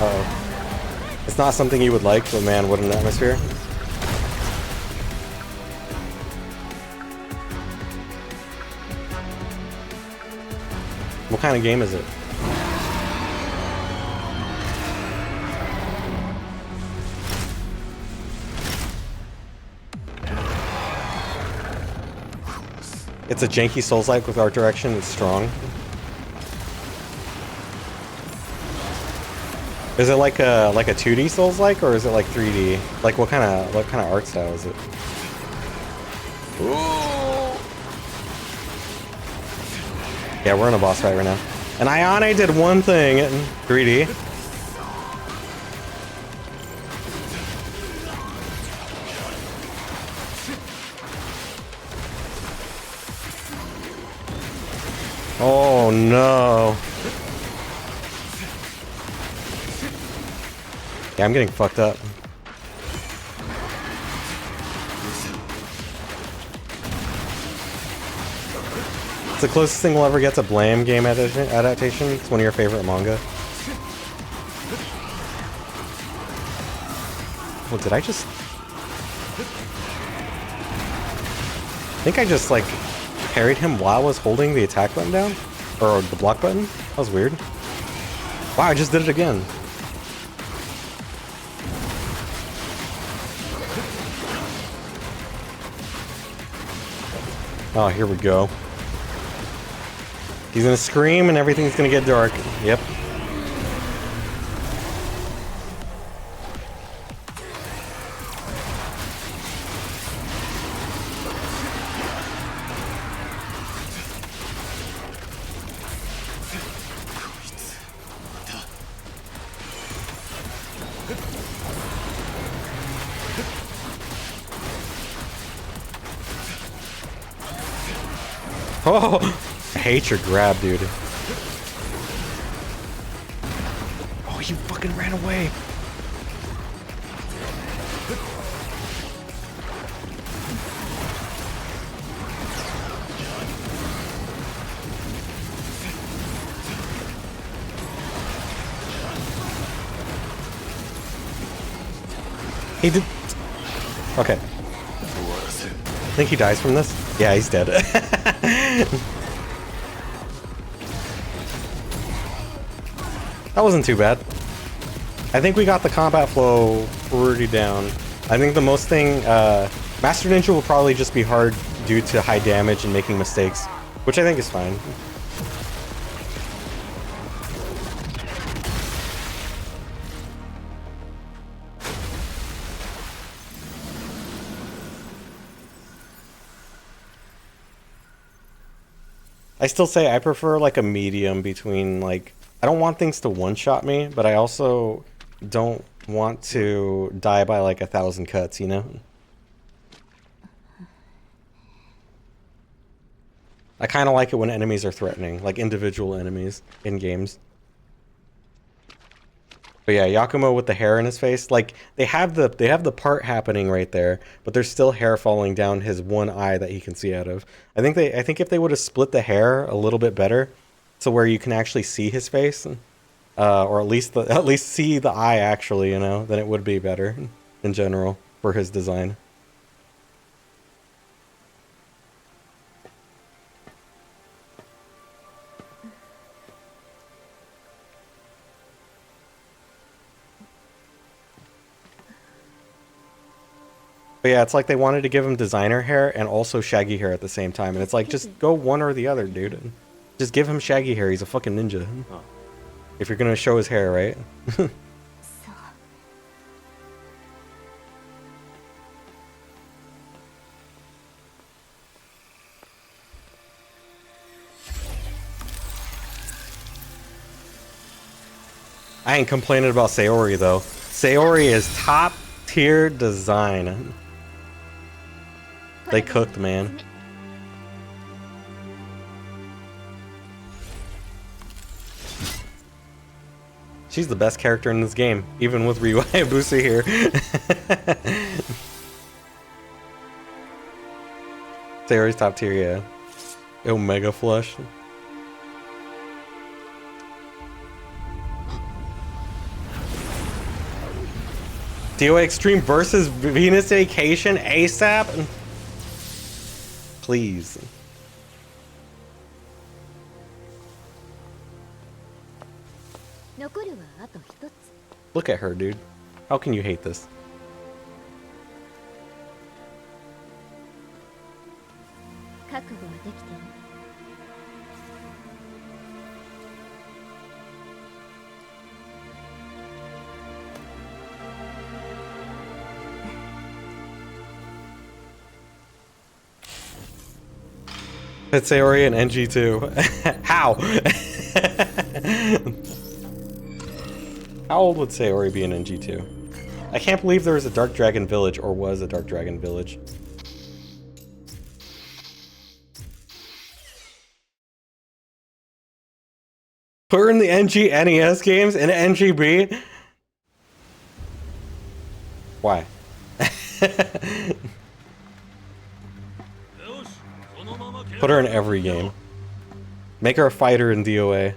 S3: Uh-oh. It's not something you would like, but man, what an atmosphere. What kind of game is it? It's a janky Souls-like with art direction. It's strong. Is it like a 2D Souls-like, or is it like 3D? Like what kind of art style is it? Ooh. Yeah, we're in a boss fight right now. And Ayane did one thing in 3D. Oh no. Yeah, I'm getting fucked up. It's the closest thing we'll ever get to Blame game adaptation. It's one of your favorite manga. Well, did I just... I think I just, like, parried him while I was holding the attack button down? Or the block button? That was weird. Wow, I just did it again. Oh, here we go. He's gonna scream and everything's gonna get dark. Yep. Oh, I hate your grab, dude. Oh, you fucking ran away. He did. Okay. Think he dies from this? Yeah, he's dead. That wasn't too bad. I think we got the combat flow pretty down. I think the most thing, Master Ninja will probably just be hard due to high damage and making mistakes, which I think is fine. I still say I prefer like a medium between like, I don't want things to one-shot me, but I also don't want to die by like 1,000 cuts, you know? I kind of like it when enemies are threatening, like individual enemies in games. But yeah, Yakumo with the hair in his face, like they have the part happening right there, but there's still hair falling down his one eye that he can see out of. I think if they would have split the hair a little bit better, to where you can actually see his face, or at least see the eye actually, you know, then it would be better in general for his design. But yeah, it's like they wanted to give him designer hair and also shaggy hair at the same time. And it's like, just go one or the other, dude. Just give him shaggy hair. He's a fucking ninja. Oh. If you're gonna show his hair, right? I ain't complaining about Sayori, though. Sayori is top tier design. They cooked, man. She's the best character in this game, even with Ryu Hayabusa here. Sayori's top tier, yeah. Omega Flush. DOA Extreme versus Venus Vacation ASAP? Please. Look at her, dude. How can you hate this? It's Sayori and NG2. How? How old would Sayori be in NG2? I can't believe there was a Dark Dragon Village, or was a Dark Dragon Village. Put her in the NG NES games in NGB? Why? Put her in every game. Make her a fighter in DOA.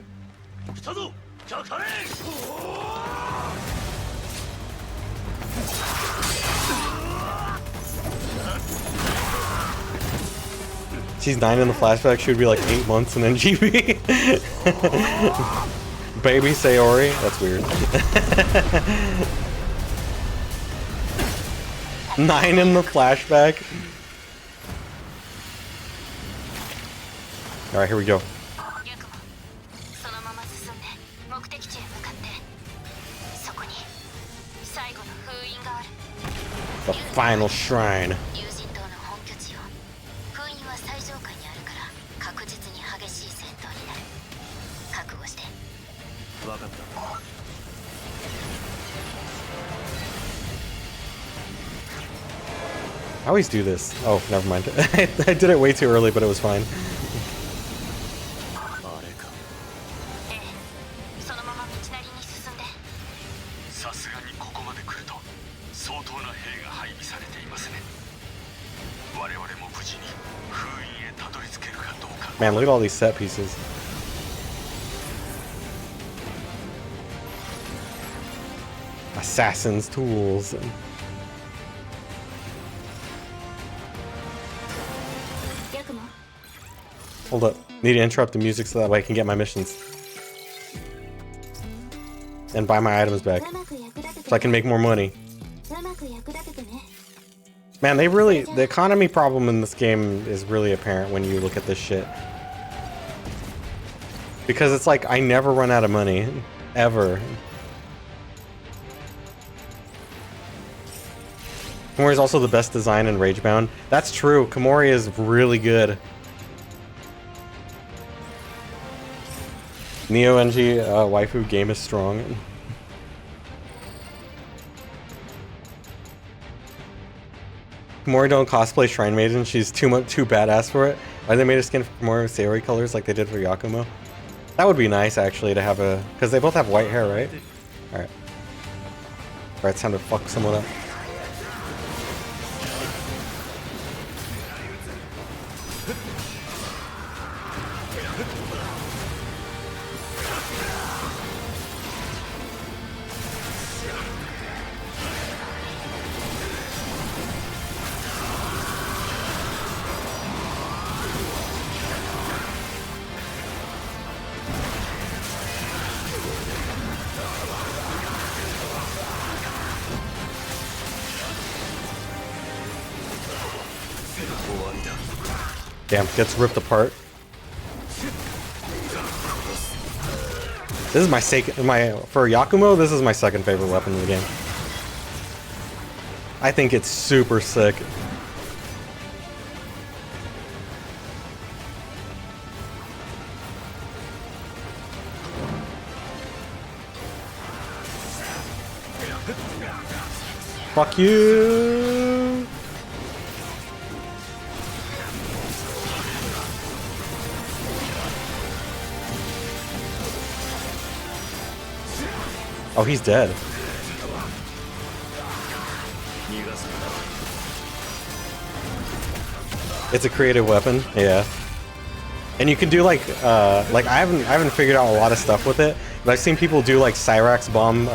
S3: She's 9 in the flashback, she would be like 8 months in NGB. Baby Sayori? That's weird. 9 in the flashback? Alright, here we go. The final shrine. I always do this. Oh, never mind. I did it way too early, but it was fine. Man, look at all these set pieces. Assassin's tools. Hold up. Need to interrupt the music so that way I can get my missions. And buy my items back. So I can make more money. Man, they really... The economy problem in this game is really apparent when you look at this shit. Because it's like, I never run out of money. Ever. Komori is also the best design in Ragebound. That's true. Komori is really good. Neo NG waifu game is strong. Komori don't cosplay Shrine Maiden. She's too badass for it. Why they made a skin for Komori with Sayori colors like they did for Yakumo? That would be nice actually to have a, because they both have white hair, right? All right. All right, it's time to fuck someone up. Damn, gets ripped apart. This is for Yakumo, this is my second favorite weapon in the game. I think it's super sick. Fuck you! Oh, he's dead. It's a creative weapon, yeah. And you can do like I haven't figured out a lot of stuff with it, but I've seen people do like Cyrax bomb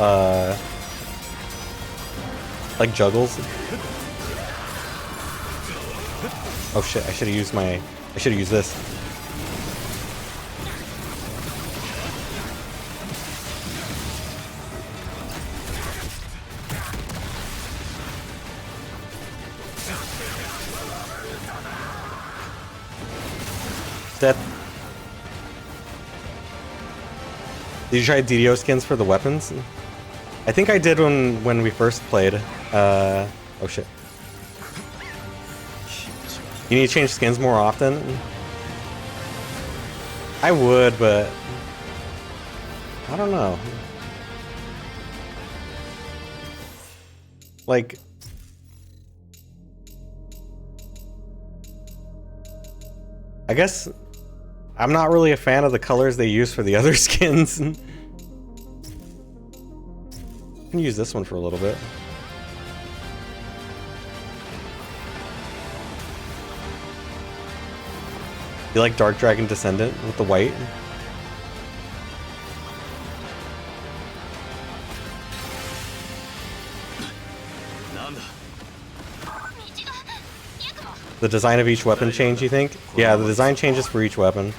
S3: like juggles. Oh shit, I should have used this. Dead. Did you try DDO skins for the weapons? I think I did when we first played. Oh shit. You need to change skins more often? I would, but I don't know. Like, I guess I'm not really a fan of the colors they use for the other skins. I can use this one for a little bit. You like Dark Dragon Descendant with the white? The design of each weapon change, you think? Yeah, the design changes for each weapon.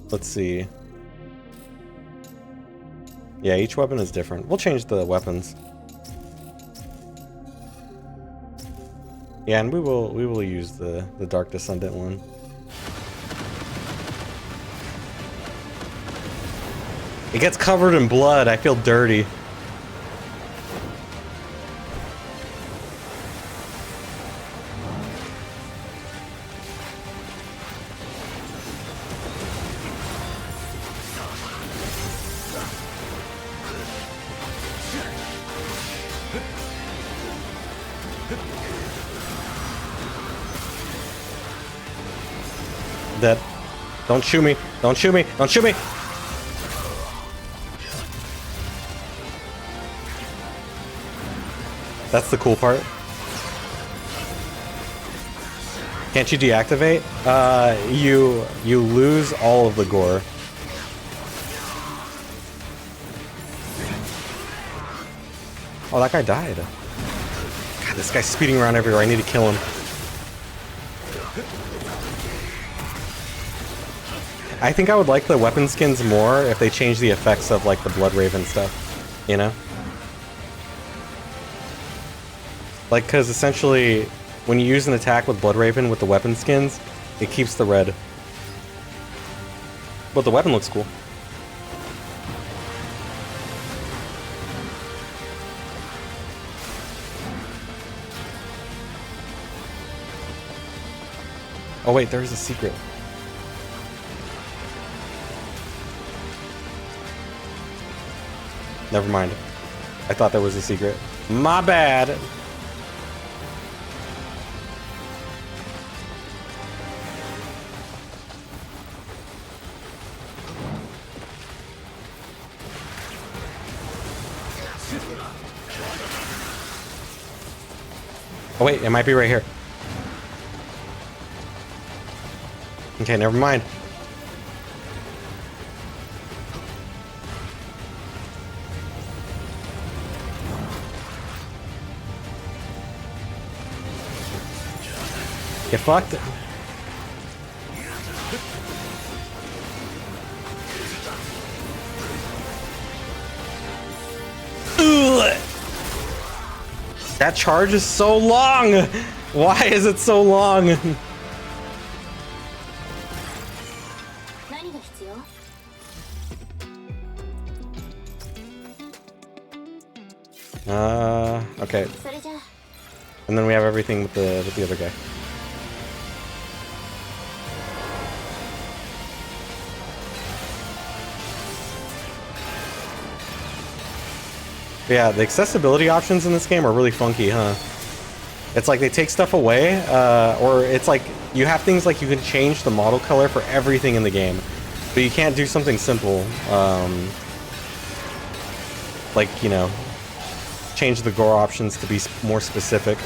S3: Let's see. Yeah, each weapon is different. We'll change the weapons. Yeah, and we will use the Dark Descendant one. It gets covered in blood. I feel dirty. Dead. Don't shoot me. Don't shoot me. Don't shoot me. That's the cool part. Can't you deactivate? You lose all of the gore. Oh, that guy died. God, this guy's speeding around everywhere. I need to kill him. I think I would like the weapon skins more if they change the effects of like the Blood Raven stuff, you know? Like, cause essentially, when you use an attack with Blood Raven with the weapon skins, it keeps the red. But the weapon looks cool. Oh wait, there's a secret. Never mind. I thought there was a secret. My bad. Oh wait, it might be right here. Okay, never mind. Get fucked. Ugh. That charge is so long. Why is it so long? Okay. And then we have everything with the other guy. Yeah, the accessibility options in this game are really funky, huh? It's like they take stuff away, or it's like you have things like you can change the model color for everything in the game, but you can't do something simple, like, you know, change the gore options to be more specific.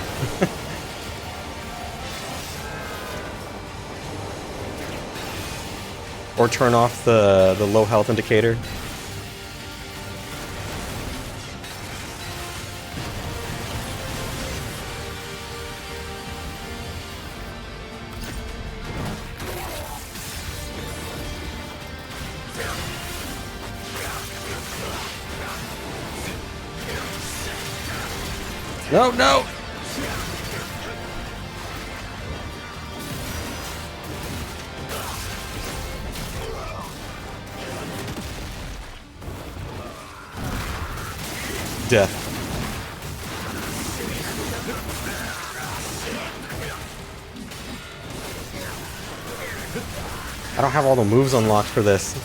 S3: Or turn off the low health indicator. No, no! Death. I don't have all the moves unlocked for this.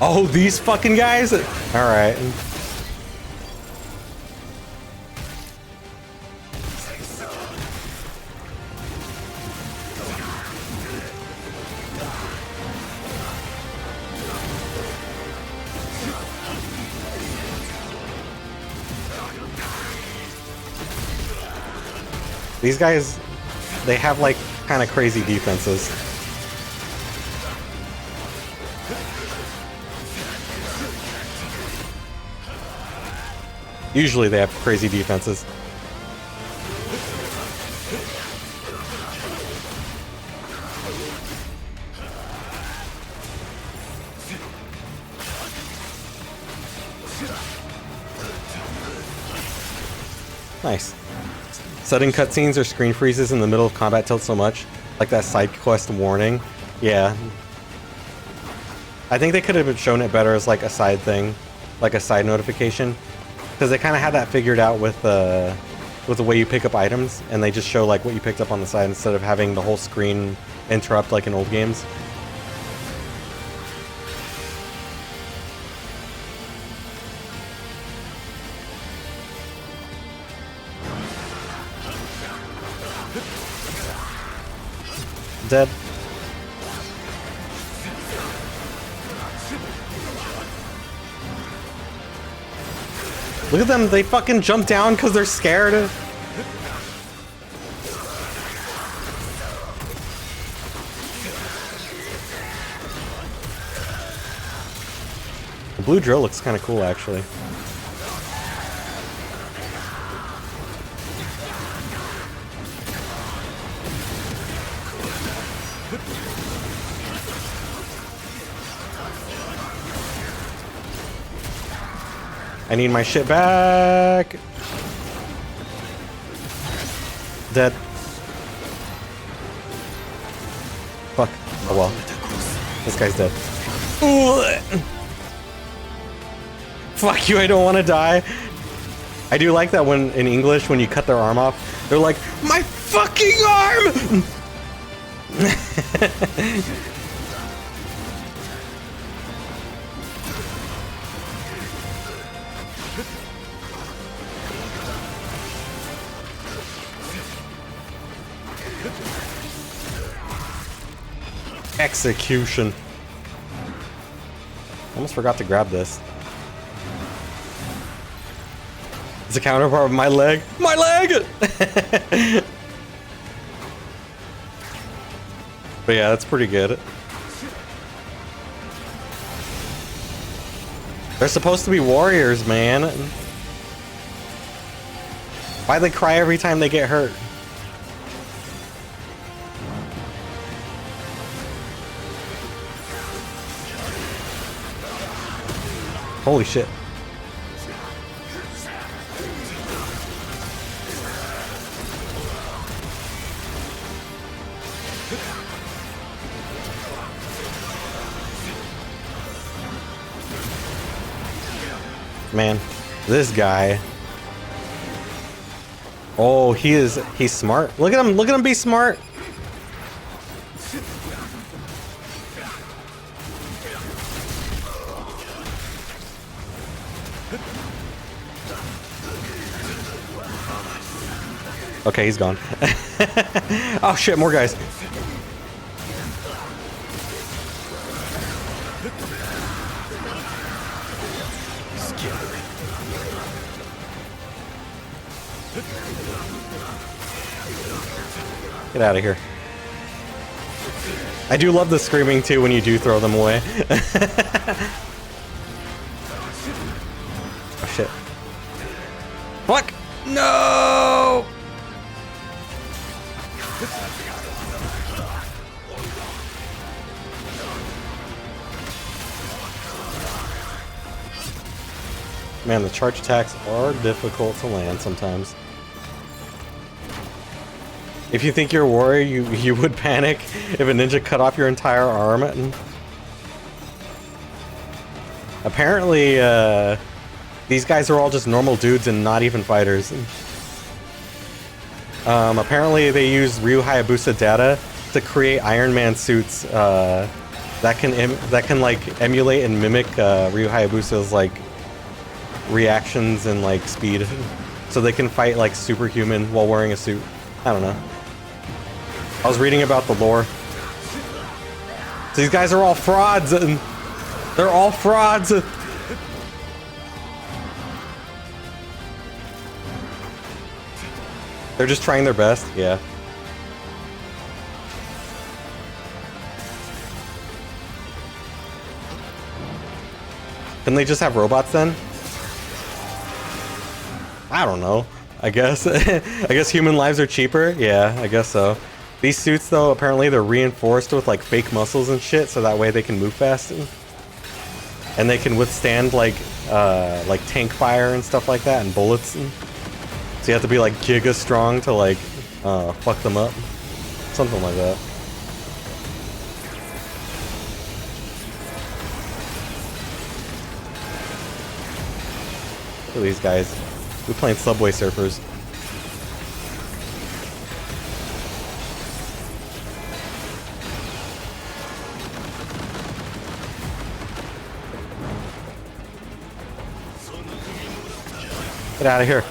S3: Oh, these fucking guys? Alright. These guys, they have like kind of crazy defenses. Usually they have crazy defenses. Nice. Sudden cutscenes or screen freezes in the middle of combat tilt so much. Like that side quest warning. Yeah. I think they could have shown it better as like a side thing. Like a side notification. Because they kind of had that figured out with the way you pick up items. And they just show like what you picked up on the side instead of having the whole screen interrupt like in old games. Dead. Look at them, they fucking jump down because they're scared. The blue drill looks kind of cool, actually. I need my shit back. Dead. Fuck. Oh well. This guy's dead. Ooh. Fuck you, I don't want to die. I do like that when, in English, when you cut their arm off, they're like, my fucking arm! Execution. Almost forgot to grab this. It's a counterpart of my leg. My leg! But yeah, that's pretty good. They're supposed to be warriors, man. Why they cry every time they get hurt? Holy shit. Man, this guy. Oh, he's smart. Look at him be smart. Okay, he's gone. Oh shit, more guys. Get out of here. I do love the screaming too when you do throw them away. Oh shit. Fuck! No! Man, the charge attacks are difficult to land sometimes. If you think you're a warrior, you would panic if a ninja cut off your entire arm. Apparently, these guys are all just normal dudes and not even fighters. Apparently they use Ryu Hayabusa data to create Iron Man suits that can like emulate and mimic Ryu Hayabusa's like reactions and like speed, so they can fight like superhuman while wearing a suit. I don't know. I was reading about the lore. So these guys are all frauds. They're all frauds. They're just trying their best. Yeah. Can they just have robots then? I don't know. I guess. I guess human lives are cheaper. Yeah, I guess so. These suits, though, apparently they're reinforced with like fake muscles and shit, so that way they can move fast, and they can withstand like tank fire and stuff like that, and bullets. So you have to be like giga strong to like fuck them up, something like that. Look at these guys. We're playing Subway Surfers. Get out of here.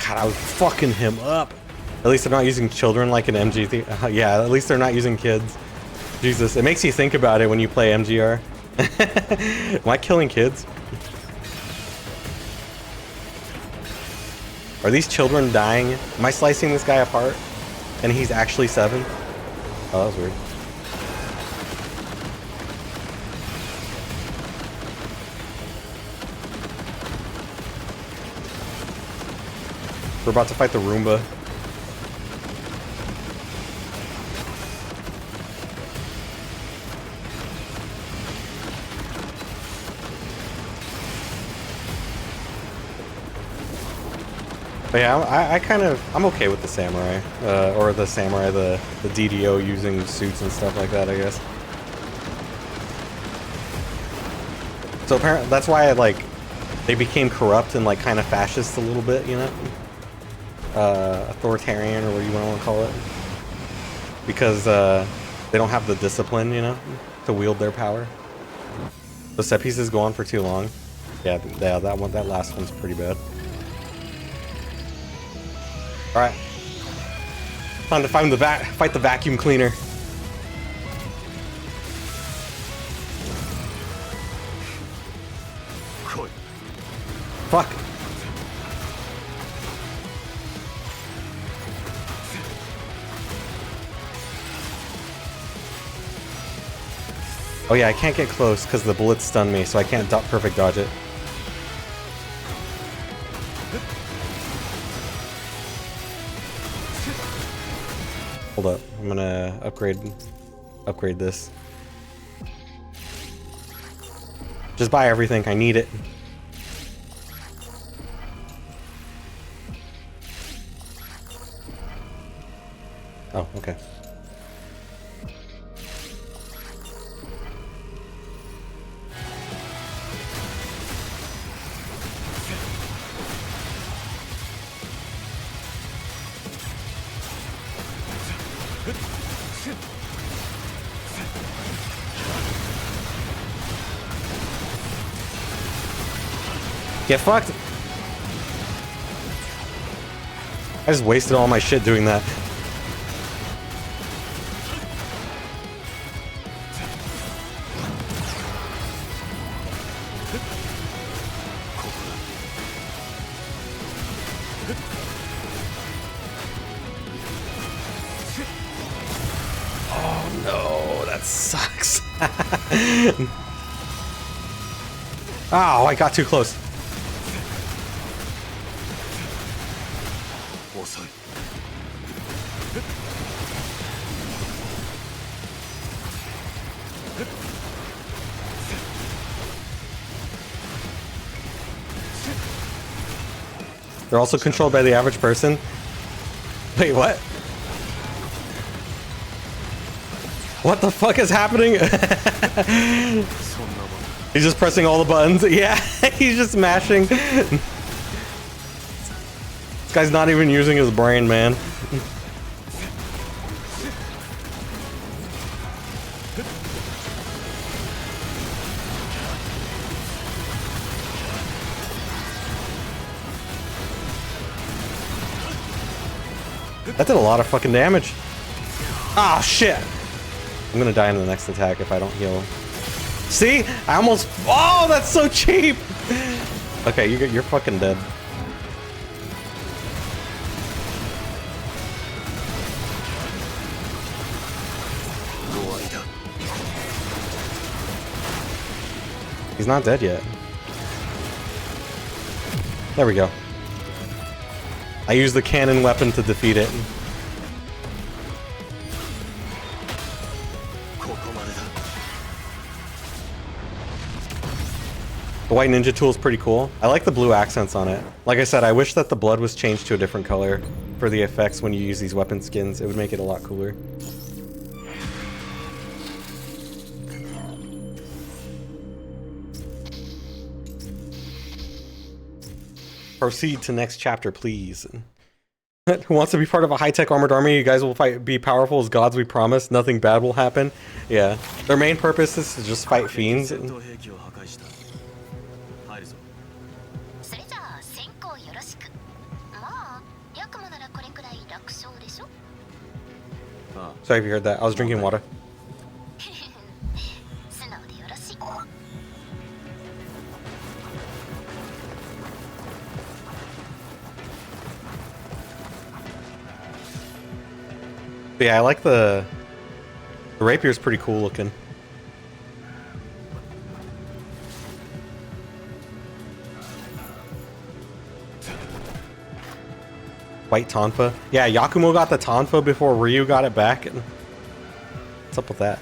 S3: God, I was fucking him up. At least they're not using children like an MG. Yeah, at least they're not using kids. Jesus, it makes you think about it when you play MGR. Am I killing kids? Are these children dying? Am I slicing this guy apart? And he's actually 7? Oh, that was weird. We're about to fight the Roomba. But yeah, I'm okay with the samurai, or the samurai, the DDO using suits and stuff like that, I guess. So apparently, that's why they became corrupt and like kind of fascist a little bit, you know, authoritarian or what you want to call it, because they don't have the discipline, you know, to wield their power. The set pieces go on for too long. Yeah, that last one's pretty bad. All right, time to fight the vacuum cleaner. Fuck. Oh yeah, I can't get close because the bullets stun me, so I can't perfect dodge it. Hold up, I'm gonna upgrade this. Just buy everything, I need it. Oh, okay. Get fucked! I just wasted all my shit doing that. Oh no, that sucks. Oh, I got too close. They're also controlled by the average person. Wait, what? What the fuck is happening? He's just pressing all the buttons. Yeah, he's just mashing. This guy's not even using his brain, man. That did a lot of fucking damage. Ah, shit. I'm gonna die in the next attack if I don't heal. See? I almost... Oh, that's so cheap! Okay, you're fucking dead. He's not dead yet. There we go. I used the cannon weapon to defeat it. The white ninja tool is pretty cool. I like the blue accents on it. Like I said, I wish that the blood was changed to a different color for the effects when you use these weapon skins. It would make it a lot cooler. Proceed to next chapter, please. Who wants to be part of a high-tech armored army? You guys will be powerful as gods, we promise. Nothing bad will happen. Yeah. Their main purpose is to just fight fiends. Sorry if you heard that. I was drinking water. But yeah, I like the rapier's pretty cool looking. White Tonfa. Yeah, Yakumo got the Tonfa before Ryu got it back. What's up with that?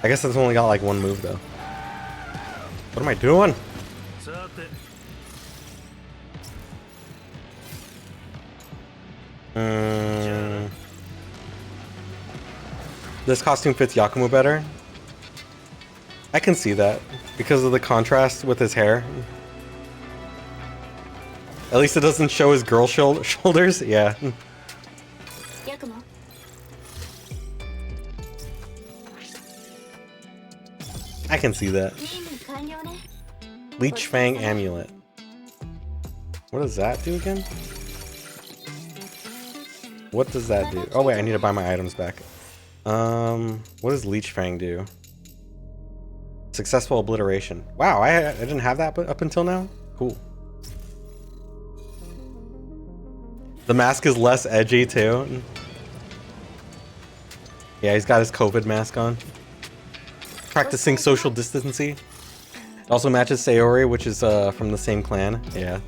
S3: I guess it's only got like one move though. What am I doing? This costume fits Yakumo better. I can see that because of the contrast with his hair. At least it doesn't show his girl shoulders. Yeah.
S5: Yakumo.
S3: I can see that. Leech Fang Amulet. What does that do again? What does that do? Oh wait, I need to buy my items back. What does Leech Fang do? Successful obliteration. Wow, I didn't have that up until now? Cool. The mask is less edgy too. Yeah, he's got his COVID mask on. Practicing social distancing. It also matches Sayori, which is from the same clan. Yeah.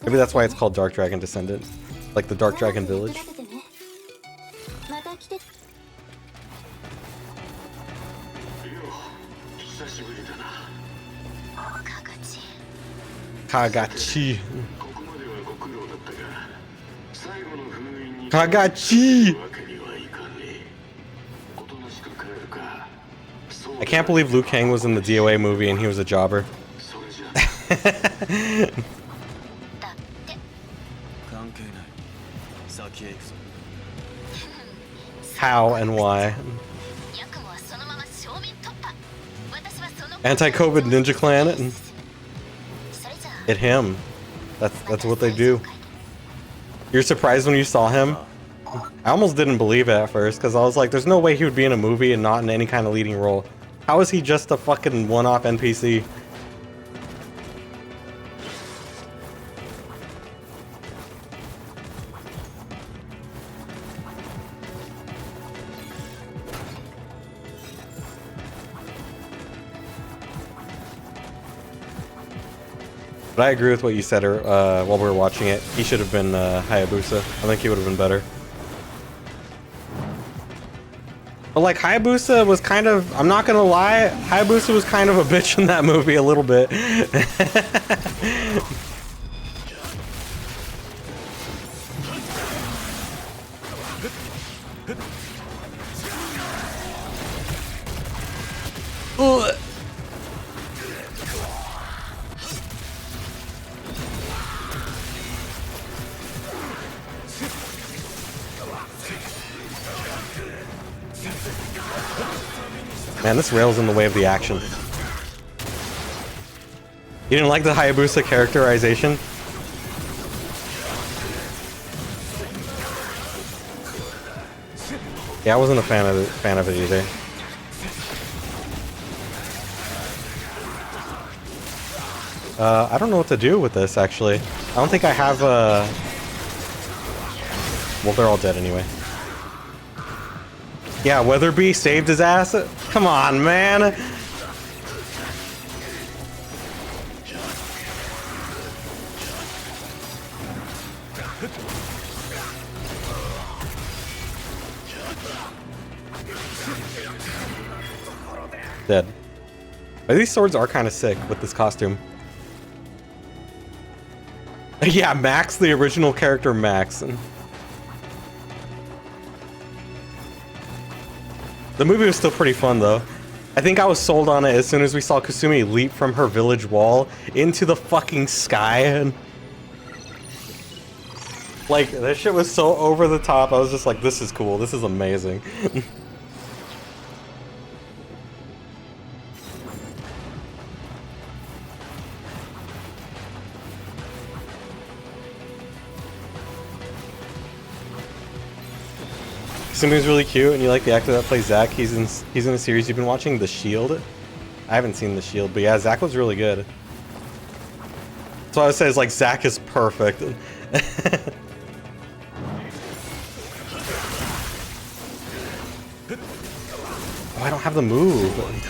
S3: Maybe that's why it's called Dark Dragon Descendant. Like the Dark Dragon Village. Kagachi. Kagachi! I can't believe Liu Kang was in the DOA movie and he was a jobber. How and why? Anti-COVID Ninja Clan. It him. That's what they do. You're surprised when you saw him? I almost didn't believe it at first because I was like, there's no way he would be in a movie and not in any kind of leading role. How is he just a fucking one-off NPC? But I agree with what you said while we were watching it. He should have been Hayabusa. I think he would have been better. But like Hayabusa was kind of, I'm not gonna lie, Hayabusa was kind of a bitch in that movie a little bit. Ugh. Man, this rail's in the way of the action. You didn't like the Hayabusa characterization? Yeah, I wasn't a fan of it either. I don't know what to do with this, actually. I don't think I have well, they're all dead anyway. Yeah, Weatherby saved his ass? Come on, man! Dead. But these swords are kind of sick with this costume. Yeah, Max, the original character Max. The movie was still pretty fun, though. I think I was sold on it as soon as we saw Kasumi leap from her village wall into the fucking sky. And like, that shit was so over the top. I was just like, this is cool. This is amazing. Kasumi's really cute, and you like the actor that plays Zack. He's in a series you've been watching, The Shield. I haven't seen The Shield, but yeah, Zack was really good. That's why I say is like Zack is perfect. Oh, I don't have the move.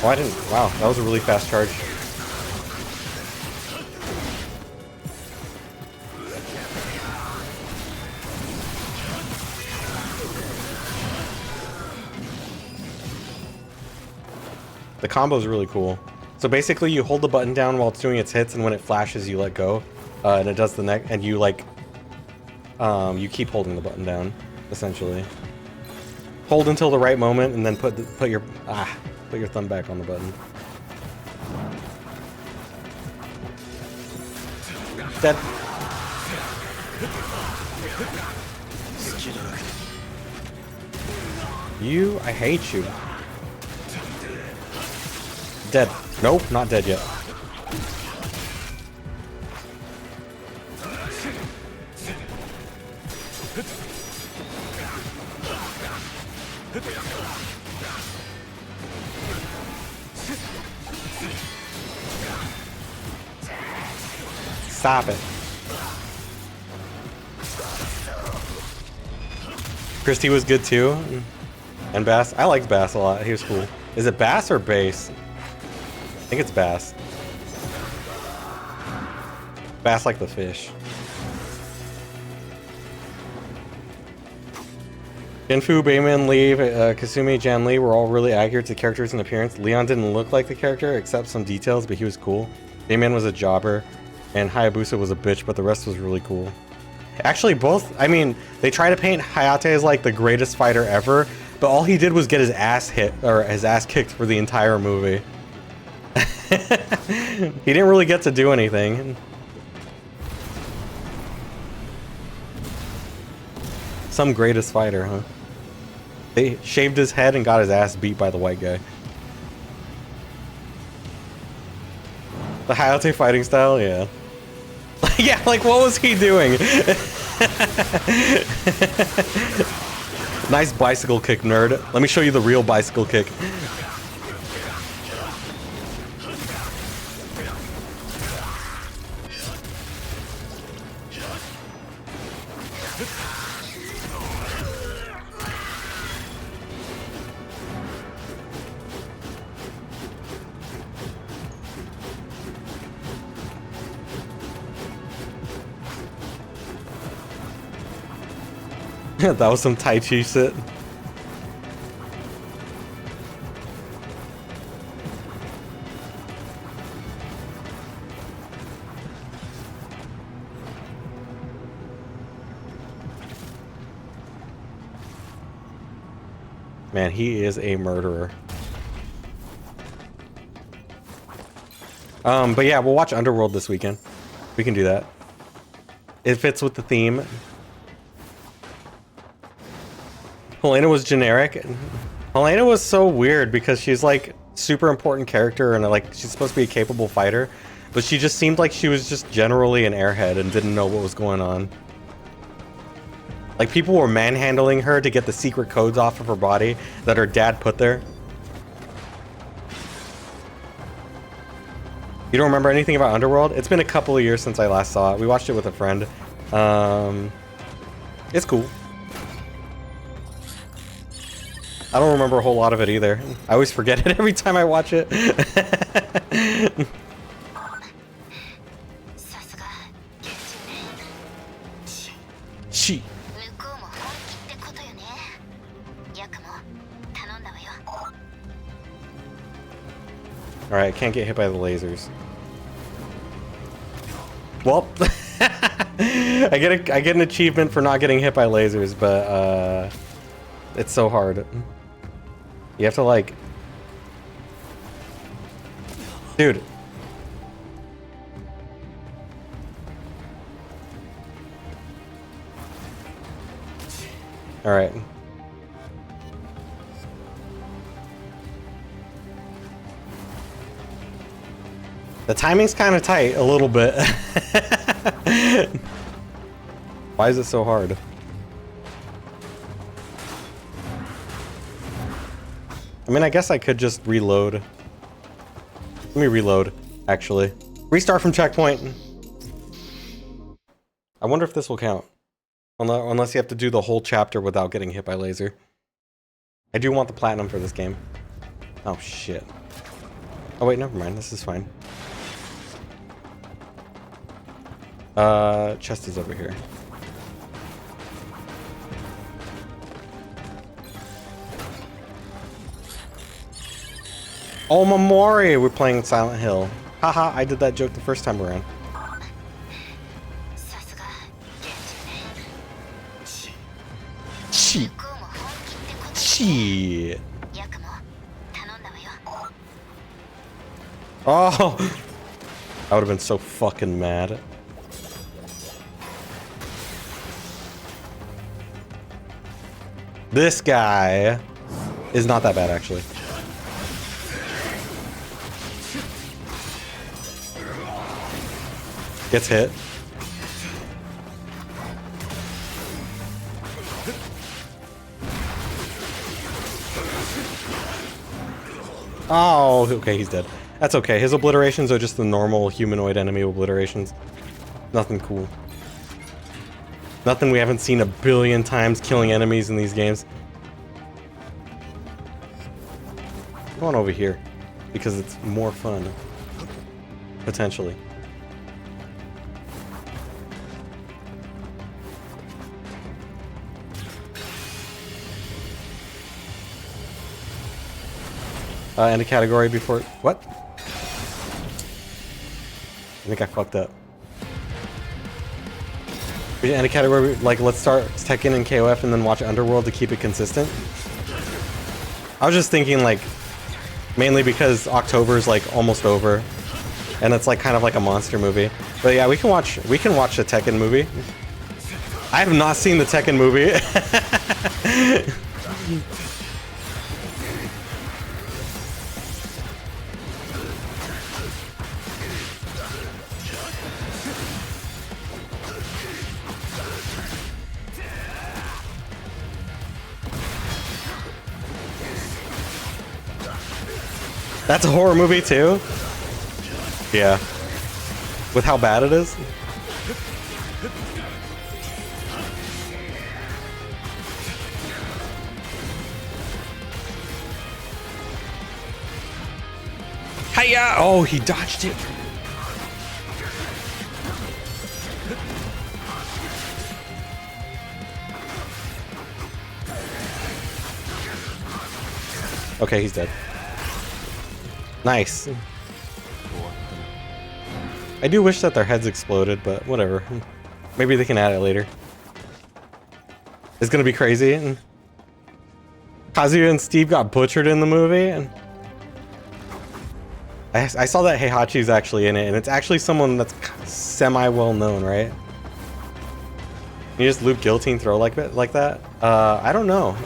S3: Oh, I didn't. Wow, that was a really fast charge. The combo is really cool. So basically, you hold the button down while it's doing its hits, and when it flashes, you let go, and it does the neck, and you like, you keep holding the button down, essentially. Hold until the right moment, and then put your thumb back on the button. Dead. You, I hate you. Dead. Nope, not dead yet. Stop it. Christy was good too. And Bass. I liked Bass a lot. He was cool. Is it Bass or Bass? I think it's Bass. Bass like the fish. Genfu, Bayman, Lee, Kasumi, Jan Lee were all really accurate to characters and appearance. Leon didn't look like the character except some details, but he was cool. Bayman was a jobber. And Hayabusa was a bitch, but the rest was really cool. Actually, both, I mean, they try to paint Hayate as like the greatest fighter ever, but all he did was get his ass hit, or his ass kicked for the entire movie. He didn't really get to do anything. Some greatest fighter, huh? They shaved his head and got his ass beat by the white guy. The Hayate fighting style, yeah. Yeah, like what was he doing? Nice bicycle kick, nerd. Let me show you the real bicycle kick. That was some Tai Chi shit. Man, he is a murderer. But yeah, we'll watch Underworld this weekend. We can do that. It fits with the theme. Helena was generic. Helena was so weird because she's like super important character and like she's supposed to be a capable fighter, but she just seemed like she was just generally an airhead and didn't know what was going on. Like people were manhandling her to get the secret codes off of her body that her dad put there. You don't remember anything about Underworld? It's been a couple of years since I last saw it. We watched it with a friend. It's cool. I don't remember a whole lot of it either. I always forget it every time I watch it.
S5: さすが厳重ね。
S3: She.
S5: 向こうも本気ってことよね。ヤクも頼んだわよ。
S3: Alright, can't get hit by the lasers. Well, I get an achievement for not getting hit by lasers, but it's so hard. You have to like, dude. All right. The timing's kind of tight, a little bit. Why is it so hard? I mean, I guess I could just reload. Let me reload, actually. Restart from checkpoint. I wonder if this will count. Unless you have to do the whole chapter without getting hit by laser. I do want the platinum for this game. Oh, shit. Oh, wait, never mind. This is fine. Chest is over here. Oh, Mamori! We're playing Silent Hill. Haha, I did that joke the first time around.
S5: さすが厳重ね。
S3: She.
S5: 向こうも本気ってこと。
S3: She.
S5: ヤクも頼んだわよ。
S3: Oh! I would have been so fucking mad. This guy is not that bad, actually. Gets hit. Oh, okay, he's dead. That's okay. His obliterations are just the normal humanoid enemy obliterations. Nothing cool. Nothing we haven't seen a billion times killing enemies in these games. Go on over here, because it's more fun. Potentially. And a category before... What? I think I fucked up. And a category, like, let's start Tekken and KOF and then watch Underworld to keep it consistent. I was just thinking, like, mainly because October's, like, almost over. And it's, like, kind of like a monster movie. But yeah, we can watch the Tekken movie. I have not seen the Tekken movie. That's a horror movie too? Yeah. With how bad it is? Hiya! Oh, he dodged it. Okay, he's dead. Nice. I do wish that their heads exploded, but whatever. Maybe they can add it later. It's gonna be crazy. Kazuya and Steve got butchered in the movie, and I saw that Heihachi's actually in it, and it's actually someone that's semi-well known, right? You just loop guillotine throw like that? I don't know.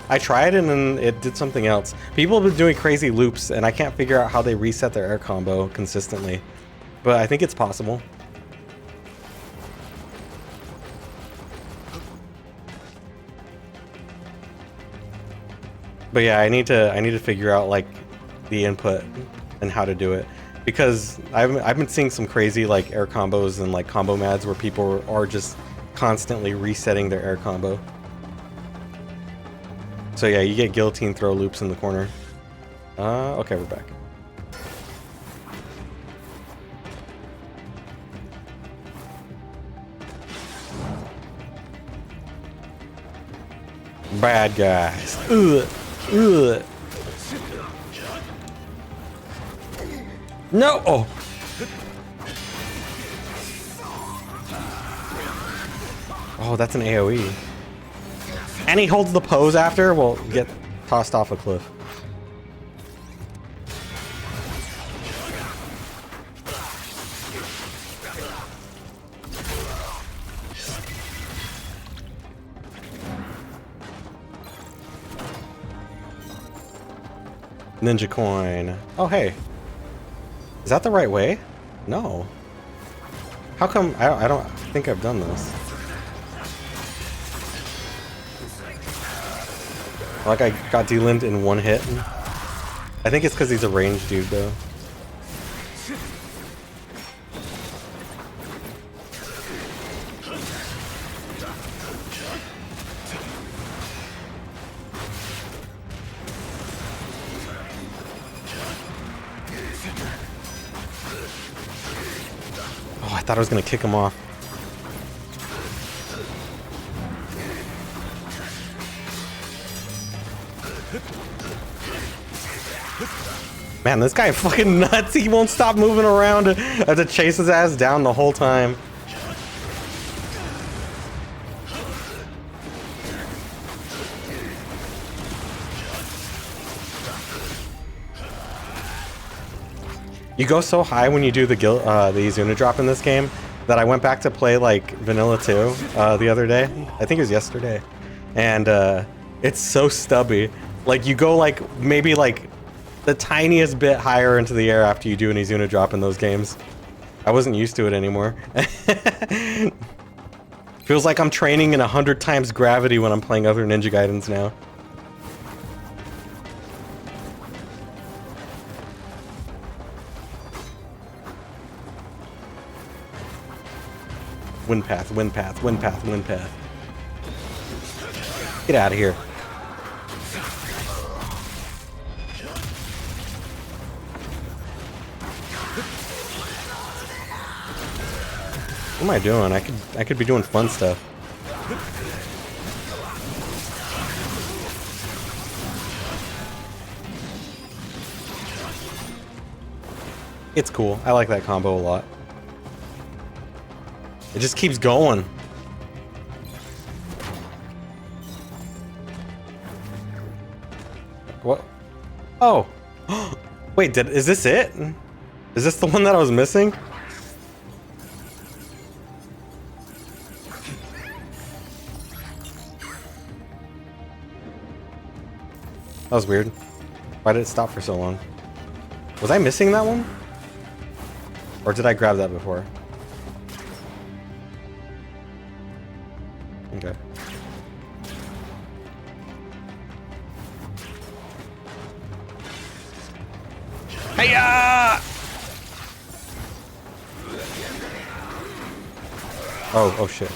S3: I tried it and it did something else. People have been doing crazy loops, and I can't figure out how they reset their air combo consistently. But I think it's possible. But yeah, I need to figure out like the input and how to do it, because I've been seeing some crazy like air combos and like combo mads where people are just constantly resetting their air combo. So yeah, you get guillotine throw loops in the corner. Okay, we're back. Bad guys. Ugh. Ugh. No! Oh! Oh, that's an AoE. And he holds the pose after, will get tossed off a cliff. Ninja coin. Oh, hey. Is that the right way? No. How come? I don't think I've done this. Like I got delimbed in one hit. I think it's because he's a ranged dude though. Oh, I thought I was gonna kick him off. Man, this guy fucking nuts. He won't stop moving around. I have to chase his ass down the whole time. You go so high when you do the Izuna drop in this game that I went back to play like Vanilla 2 the other day. I think it was yesterday. And it's so stubby. Like you go like maybe like the tiniest bit higher into the air after you do an Izuna drop in those games. I wasn't used to it anymore. Feels like I'm training in 100 times gravity when I'm playing other Ninja Gaidens now. Wind path, wind path, wind path, wind path. Get out of here. What am I doing? I could be doing fun stuff. It's cool. I like that combo a lot. It just keeps going. What? Oh. Wait, is this it? Is this the one that I was missing? That was weird. Why did it stop for so long? Was I missing that one? Or did I grab that before? Okay. Hey-ya! Oh shit.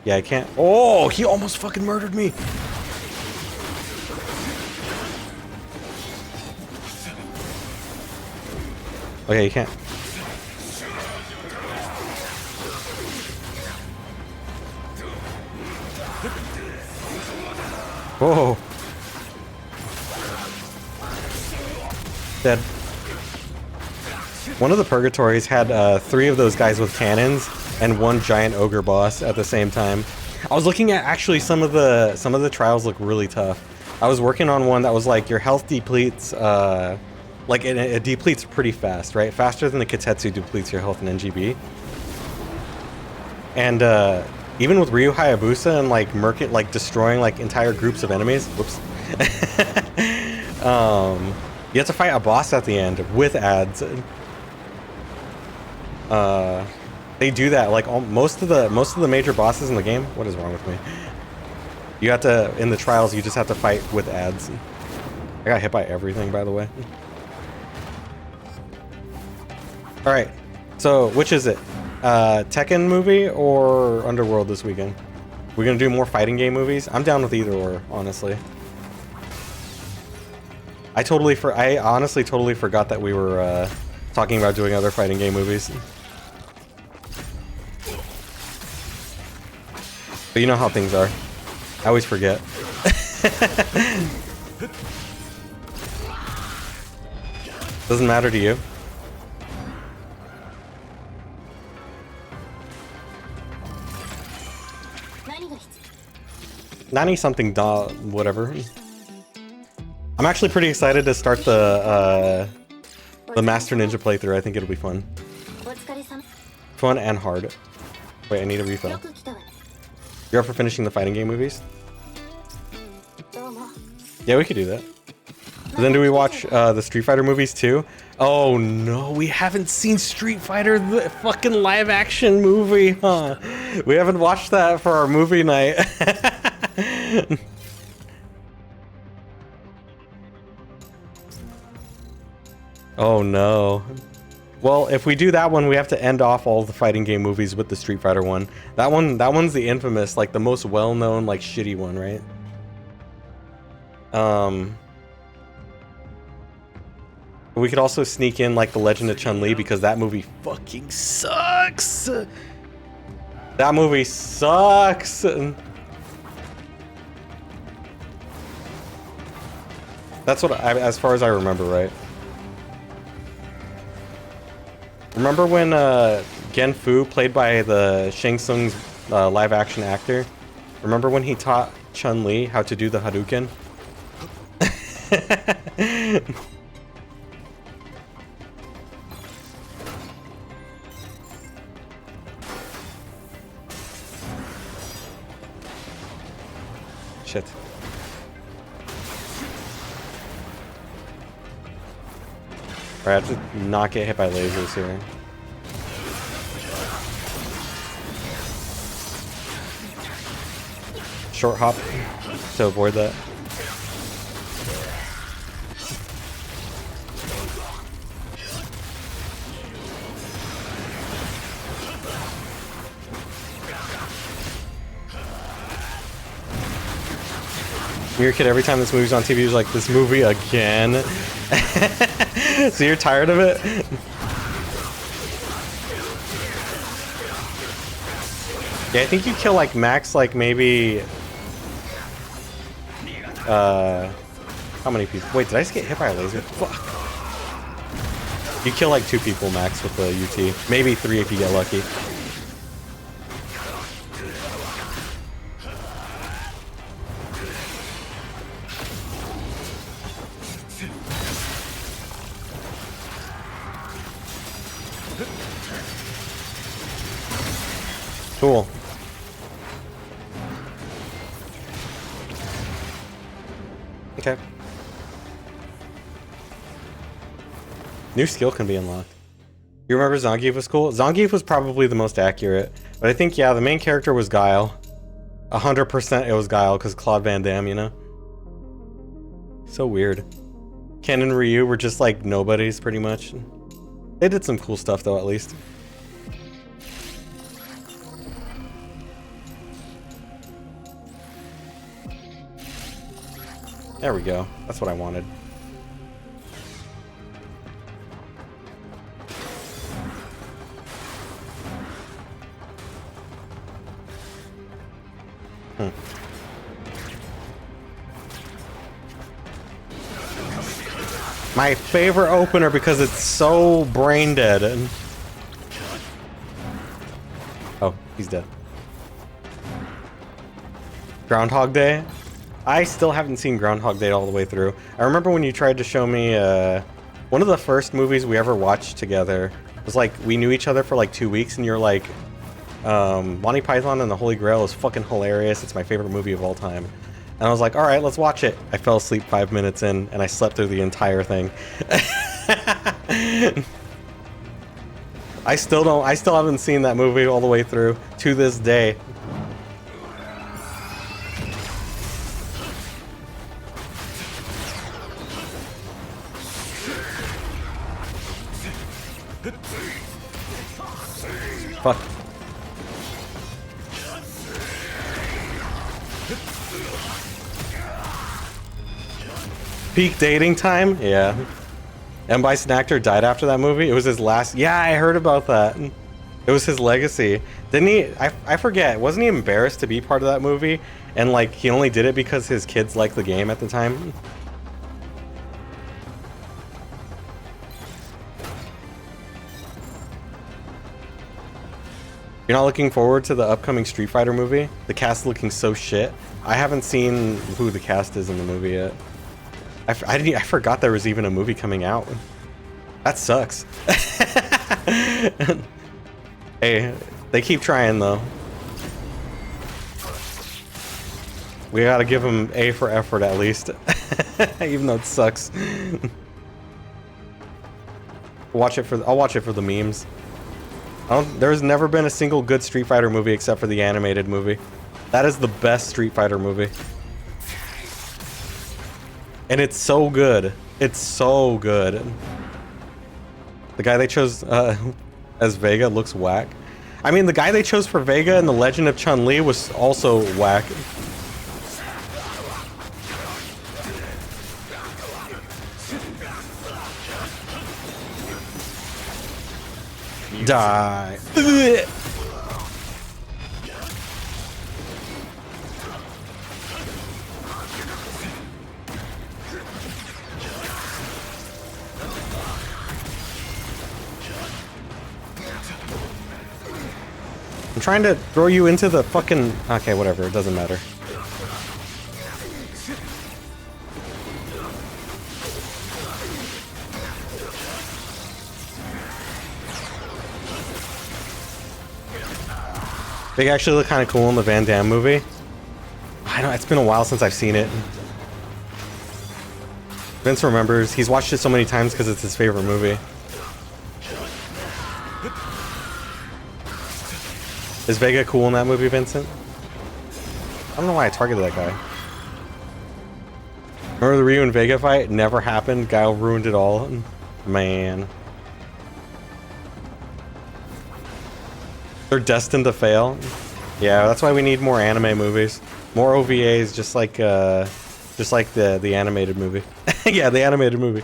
S3: Yeah, I can't. Oh, he almost fucking murdered me. Okay, you can't. Whoa. Dead. One of the purgatories had 3 of those guys with cannons and 1 giant ogre boss at the same time. I was looking at actually some of the trials look really tough. I was working on one that was like your health depletes, like it depletes pretty fast, right? Faster than the Kitetsu depletes your health in NGB. And even with Ryu Hayabusa and like like destroying like entire groups of enemies, whoops. You have to fight a boss at the end with ads. They do that like most of the major bosses in the game. What is wrong with me? You have to, in the trials, you just have to fight with ads. I got hit by everything, by the way. All right, so which is it? Tekken movie or Underworld this weekend? We're gonna do more fighting game movies. I'm down with either or, honestly. I honestly totally forgot that we were talking about doing other fighting game movies. But you know how things are. I always forget. Doesn't matter to you. Nani something whatever. I'm actually pretty excited to start the Master Ninja playthrough. I think it'll be fun. Fun and hard. Wait, I need a refill. You're up for finishing the fighting game movies? Yeah, we could do that. But then do we watch the Street Fighter movies too? Oh no, we haven't seen Street Fighter, the fucking live action movie, huh? We haven't watched that for our movie night. Oh no. Well, if we do that one, we have to end off all the fighting game movies with the Street Fighter one. That one's the infamous, like the most well-known, like shitty one, right? We could also sneak in like The Legend of Chun-Li because that movie fucking sucks. That movie sucks. That's what as far as I remember, right? Remember when Gen Fu, played by the Shang Tsung's live action actor, remember when he taught Chun-Li how to do the Hadouken? Shit. Alright, I have to not get hit by lasers here. Short hop to avoid that. Your kid, every time this movie's on TV, is like, this movie again? So you're tired of it? Yeah, I think you kill like max, like maybe... how many people? Wait, did I just get hit by a laser? Fuck. You kill like 2 people max with the UT. Maybe 3 if you get lucky. Cool. Okay. New skill can be unlocked. You remember Zangief was cool? Zangief was probably the most accurate. But I think, yeah, the main character was Guile. 100% it was Guile, because Claude Van Damme, you know? So weird. Ken and Ryu were just like nobodies, pretty much. They did some cool stuff, though, at least. There we go. That's what I wanted. My favorite opener because it's so brain dead. Oh, he's dead. Groundhog Day? I still haven't seen Groundhog Day all the way through. I remember when you tried to show me one of the first movies we ever watched together. It was like we knew each other for like 2 weeks, and you're like, Monty Python and the Holy Grail is fucking hilarious. It's my favorite movie of all time. And I was like, all right, let's watch it. I fell asleep 5 minutes in, and I slept through the entire thing. I still haven't seen that movie all the way through to this day. Fuck. Peak dating time? Yeah. M. Bison actor died after that movie? It was his last... Yeah, I heard about that. It was his legacy. Didn't he... I forget. Wasn't he embarrassed to be part of that movie? And, like, he only did it because his kids liked the game at the time? You're not looking forward to the upcoming Street Fighter movie? The cast looking so shit. I haven't seen who the cast is in the movie yet. I forgot there was even a movie coming out. That sucks. Hey, they keep trying though. We gotta give them A for effort at least. Even though it sucks. I'll watch it for the memes. There's never been a single good Street Fighter movie except for the animated movie. That is the best Street Fighter movie. And it's so good. It's so good. The guy they chose as Vega looks whack. I mean, the guy they chose for Vega in The Legend of Chun-Li was also whack. Die. I'm trying to throw you into the fucking... Okay, whatever. It doesn't matter. They actually look kind of cool in the Van Damme movie. I know, it's been a while since I've seen it. Vince remembers. He's watched it so many times because it's his favorite movie. Is Vega cool in that movie, Vincent? I don't know why I targeted that guy. Remember the Ryu and Vega fight? Never happened. Guile ruined it all. Man. They're destined to fail. Yeah, that's why we need more anime movies. More OVAs, just like the animated movie. Yeah, the animated movie.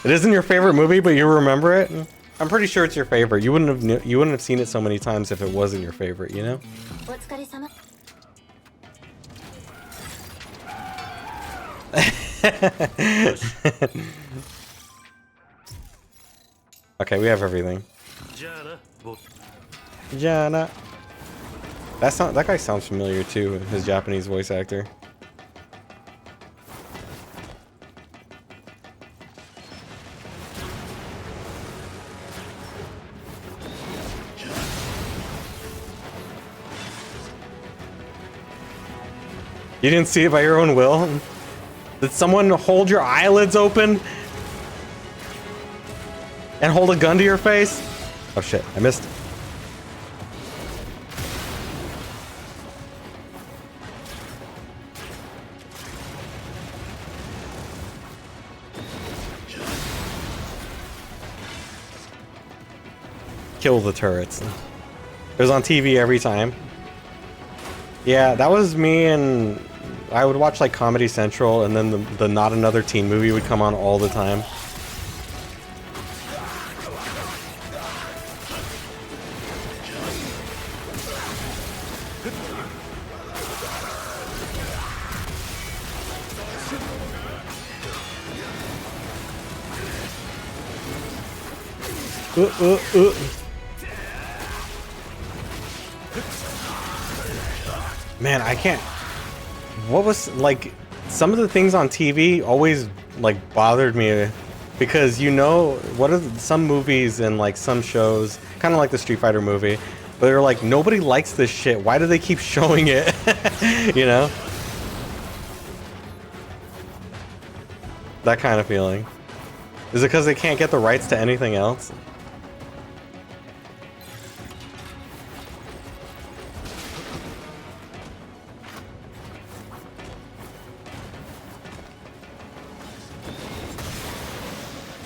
S3: It isn't your favorite movie, but you remember it? I'm pretty sure it's your favorite. You wouldn't have seen it so many times if it wasn't your favorite, you know? Okay, we have everything. Jana. That guy sounds familiar too, his Japanese voice actor. You didn't see it by your own will? Did someone hold your eyelids open? And hold a gun to your face? Oh shit, I missed. Kill the turrets. It was on TV every time. Yeah, that was me, and I would watch like Comedy Central, and then the Not Another Teen movie would come on all the time. Man, I can't. What was like some of the things on TV always like bothered me because you know what are some movies and like some shows kind of like the Street Fighter movie, but they're like nobody likes this shit. Why do they keep showing it? You know, that kind of feeling. Is it because they can't get the rights to anything else?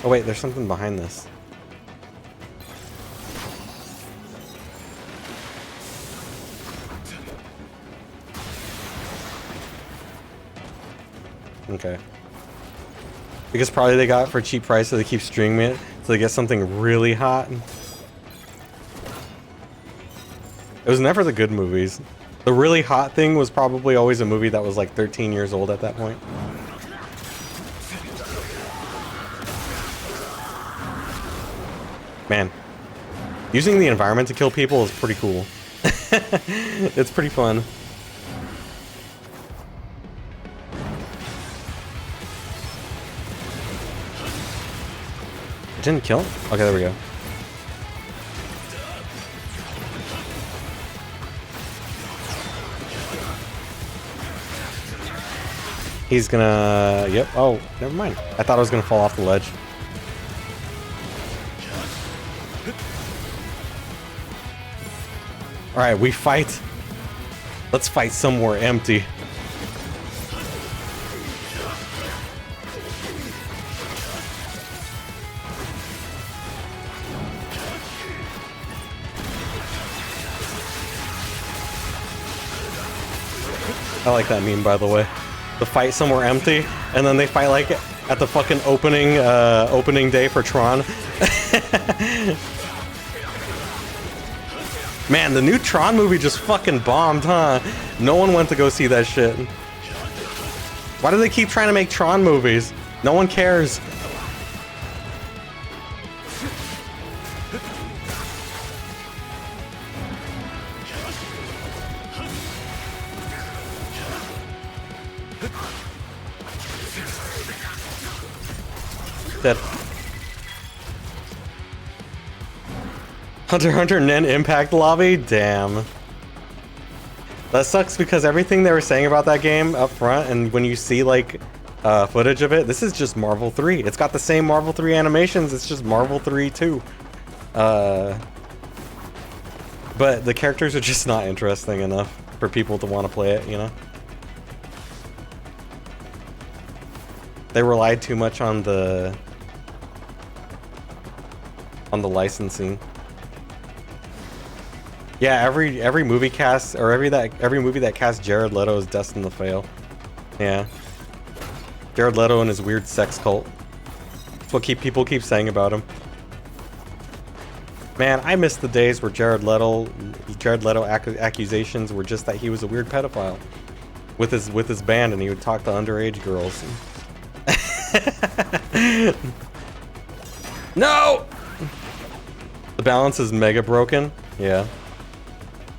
S3: Oh wait, there's something behind this. Okay. Because probably they got it for a cheap price, so they keep streaming it, so they get something really hot. It was never the good movies. The really hot thing was probably always a movie that was like 13 years old at that point. Man, using the environment to kill people is pretty cool. It's pretty fun. It didn't kill him? Okay, there we go. He's gonna... Yep. Oh, never mind. I thought I was gonna fall off the ledge. Alright, we fight. Let's fight somewhere empty. I like that meme, by the way. The fight somewhere empty, and then they fight like at the fucking opening day for Tron. Man, the new Tron movie just fucking bombed, huh? No one went to go see that shit. Why do they keep trying to make Tron movies? No one cares. Dead. Hunter x Hunter Nen Impact Lobby? Damn. That sucks because everything they were saying about that game up front, and when you see like footage of it, this is just Marvel 3. It's got the same Marvel 3 animations, it's just Marvel 3 too. But the characters are just not interesting enough for people to want to play it, you know? They relied too much on the licensing. Yeah, every movie cast or every movie that casts Jared Leto is destined to fail. Yeah. Jared Leto and his weird sex cult. That's what people keep saying about him. Man, I miss the days where Jared Leto accusations were just that he was a weird pedophile with his band and he would talk to underage girls. No! The balance is mega broken. Yeah.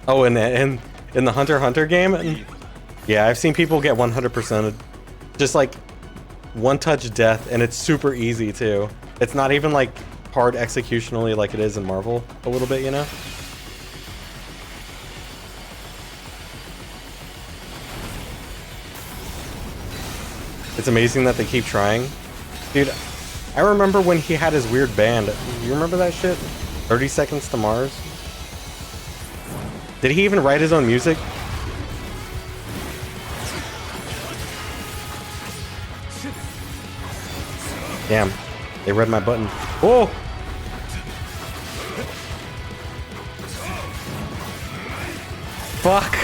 S3: Oh, and in the Hunter x Hunter game, yeah, I've seen people get 100%, just like one-touch death, and it's super easy too. It's not even like hard executionally like it is in Marvel a little bit, you know? It's amazing that they keep trying. Dude, I remember when he had his weird band. You remember that shit? 30 Seconds to Mars? Did he even write his own music? Damn, they read my button. Oh! Fuck!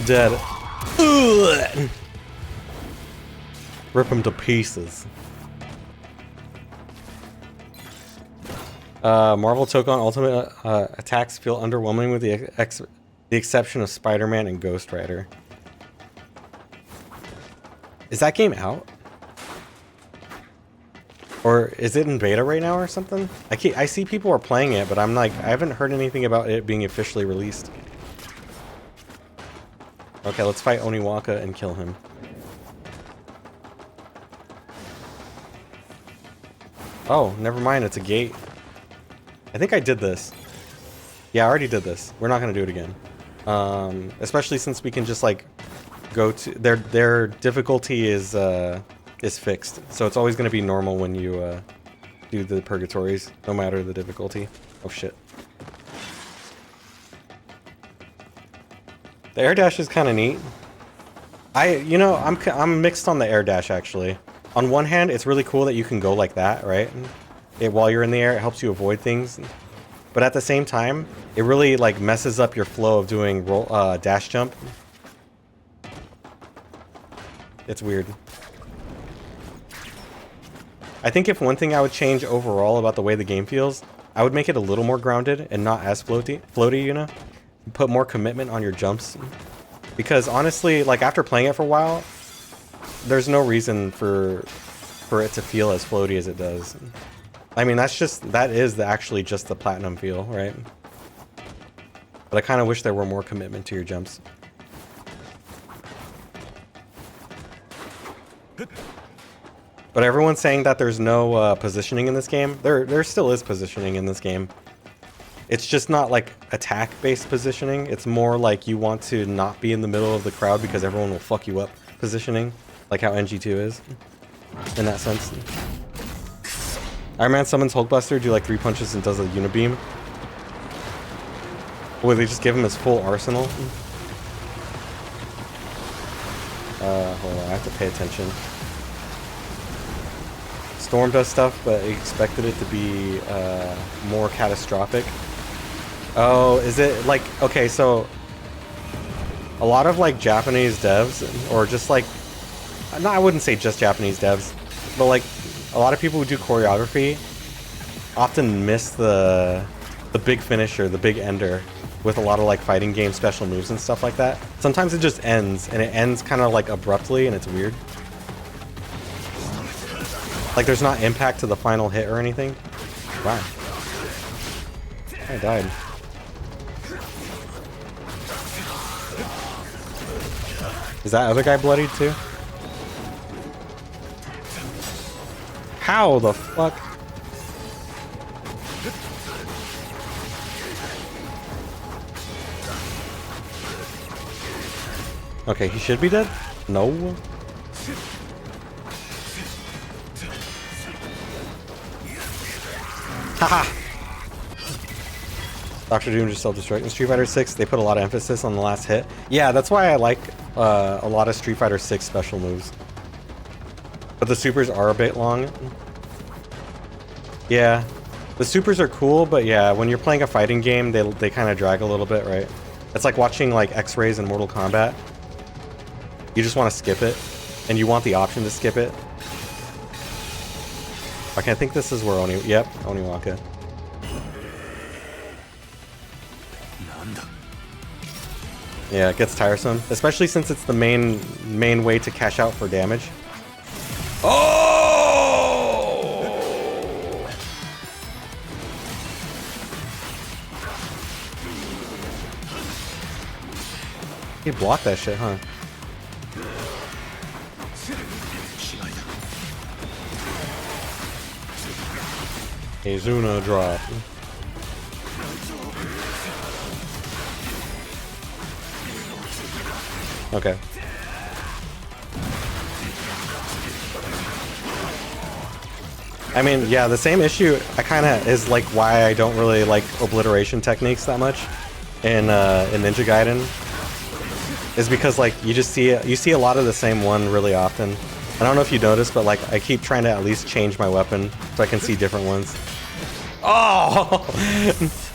S3: Dead. Ugh. Rip him to pieces. Marvel took on Ultimate attacks feel underwhelming with the exception of Spider-Man and Ghost Rider. Is that game out? Or is it in beta right now or something? I see people are playing it, but I'm like, I haven't heard anything about it being officially released. Okay, let's fight Oniwaka and kill him. Oh, never mind, it's a gate. I think I did this. Yeah, I already did this. We're not gonna do it again. Especially since we can just like go to their difficulty is fixed, so it's always gonna be normal when you do the purgatories, no matter the difficulty. Oh shit. The air dash is kind of neat. I'm mixed on the air dash actually. On one hand, it's really cool that you can go like that, right? While you're in the air, it helps you avoid things. But at the same time, it really like messes up your flow of doing dash jump. It's weird. I think if one thing I would change overall about the way the game feels, I would make it a little more grounded and not as floaty, you know? Put more commitment on your jumps. Because honestly, like after playing it for a while, there's no reason for it to feel as floaty as it does. I mean, that is actually just the platinum feel, right? But I kind of wish there were more commitment to your jumps. But everyone's saying that there's no positioning in this game. There still is positioning in this game. It's just not like attack-based positioning. It's more like you want to not be in the middle of the crowd because everyone will fuck you up positioning. Like how NG2 is, in that sense. Iron Man summons Hulkbuster, do like 3 punches and does a unibeam. Or they just give him his full arsenal. Hold on, I have to pay attention. Storm does stuff, but I expected it to be more catastrophic. Oh, is it like, okay, so a lot of like Japanese devs, or just like, no, I wouldn't say just Japanese devs, but like a lot of people who do choreography often miss the big finisher, the big ender, with a lot of like fighting game special moves and stuff like that. Sometimes it just ends, and it ends kind of like abruptly, and it's weird. Like there's not impact to the final hit or anything. Wow. I died. Is that other guy bloodied too? How the fuck? Okay, he should be dead? No. Haha! Dr. Doom just self-destruct. In Street Fighter 6, they put a lot of emphasis on the last hit. Yeah, that's why I like a lot of Street Fighter 6 special moves. But the supers are a bit long. Yeah, the supers are cool, but yeah, when you're playing a fighting game, they kind of drag a little bit, right? It's like watching like X-Rays in Mortal Kombat. You just want to skip it, and you want the option to skip it. Okay, I think this is where Oniwaka. Yeah, it gets tiresome, especially since it's the main way to cash out for damage. Oh! He blocked that shit, huh? Izuna drop. Okay. I mean, yeah, the same issue is like why I don't really like obliteration techniques that much in Ninja Gaiden, is because like you see a lot of the same one really often. I don't know if you noticed, but like I keep trying to at least change my weapon so I can see different ones. Oh,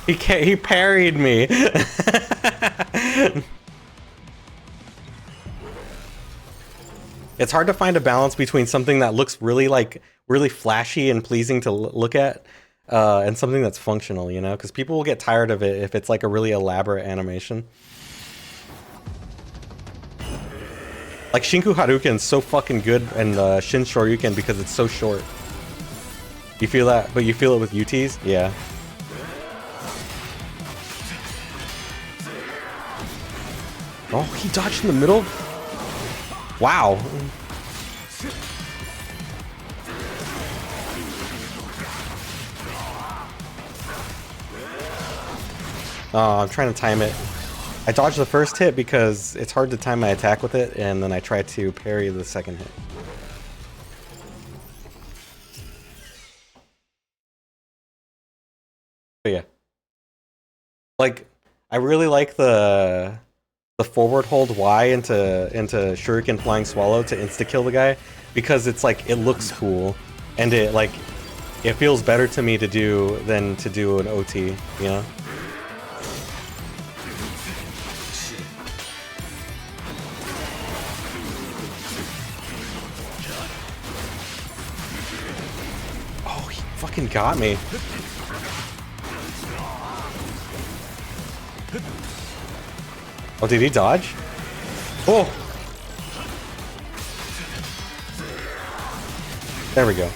S3: he parried me. It's hard to find a balance between something that looks really flashy and pleasing to look at, and something that's functional, you know? Because people will get tired of it if it's like a really elaborate animation. Like Shinku Hadouken's so fucking good and Shin Shoryuken because it's so short. You feel that, but you feel it with UTs? Yeah. Oh, he dodged in the middle? Wow. Oh, I'm trying to time it. I dodged the first hit because it's hard to time my attack with it, and then I try to parry the second hit. But yeah. Like, I really like the forward hold Y into Shuriken Flying Swallow to insta-kill the guy, because it's like, it looks cool, and it like, it feels better to me to do than to do an OT, you know? Oh, he fucking got me. Oh, did he dodge? Oh! There we go.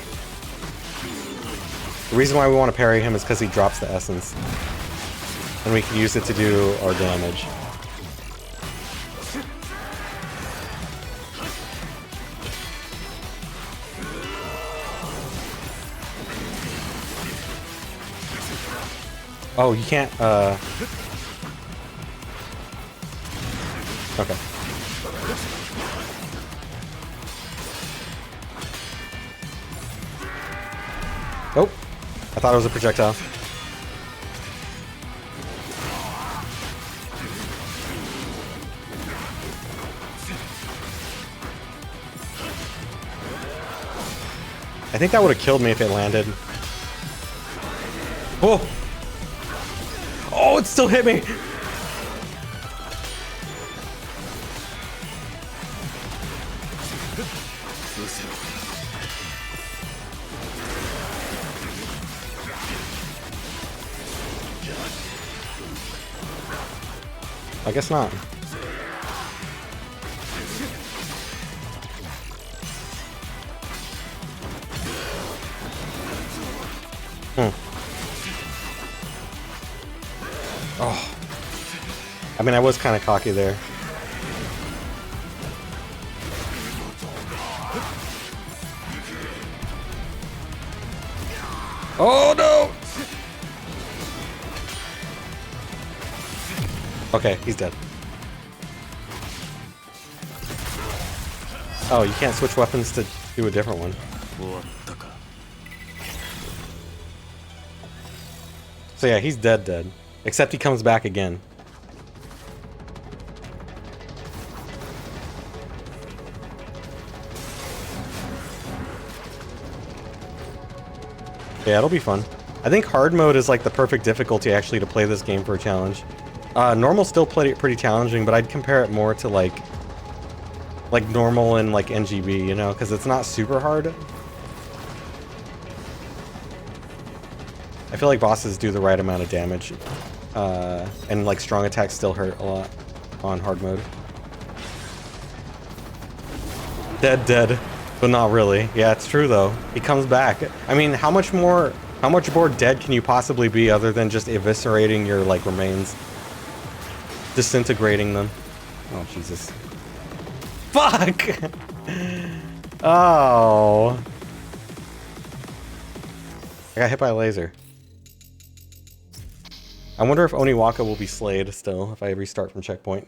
S3: The reason why we want to parry him is because he drops the essence. And we can use it to do our damage. Oh, you can't, okay. Nope. I thought it was a projectile. I think that would have killed me if it landed. Oh! Oh, it still hit me! I guess not. Oh. I mean, I was kind of cocky there. Oh no! Okay, he's dead. Oh, you can't switch weapons to do a different one. So yeah, he's dead. Except he comes back again. Yeah, it'll be fun. I think hard mode is like the perfect difficulty actually to play this game for a challenge. Normal's still pretty challenging, but I'd compare it more to like normal and like NGB, you know, because it's not super hard. I feel like bosses do the right amount of damage, and like strong attacks still hurt a lot on hard mode. Dead, but not really. Yeah, it's true though. He comes back. I mean, how much more dead can you possibly be other than just eviscerating your like remains? Disintegrating them. Oh, Jesus. Fuck! Oh. I got hit by a laser. I wonder if Oniwaka will be slayed still if I restart from checkpoint.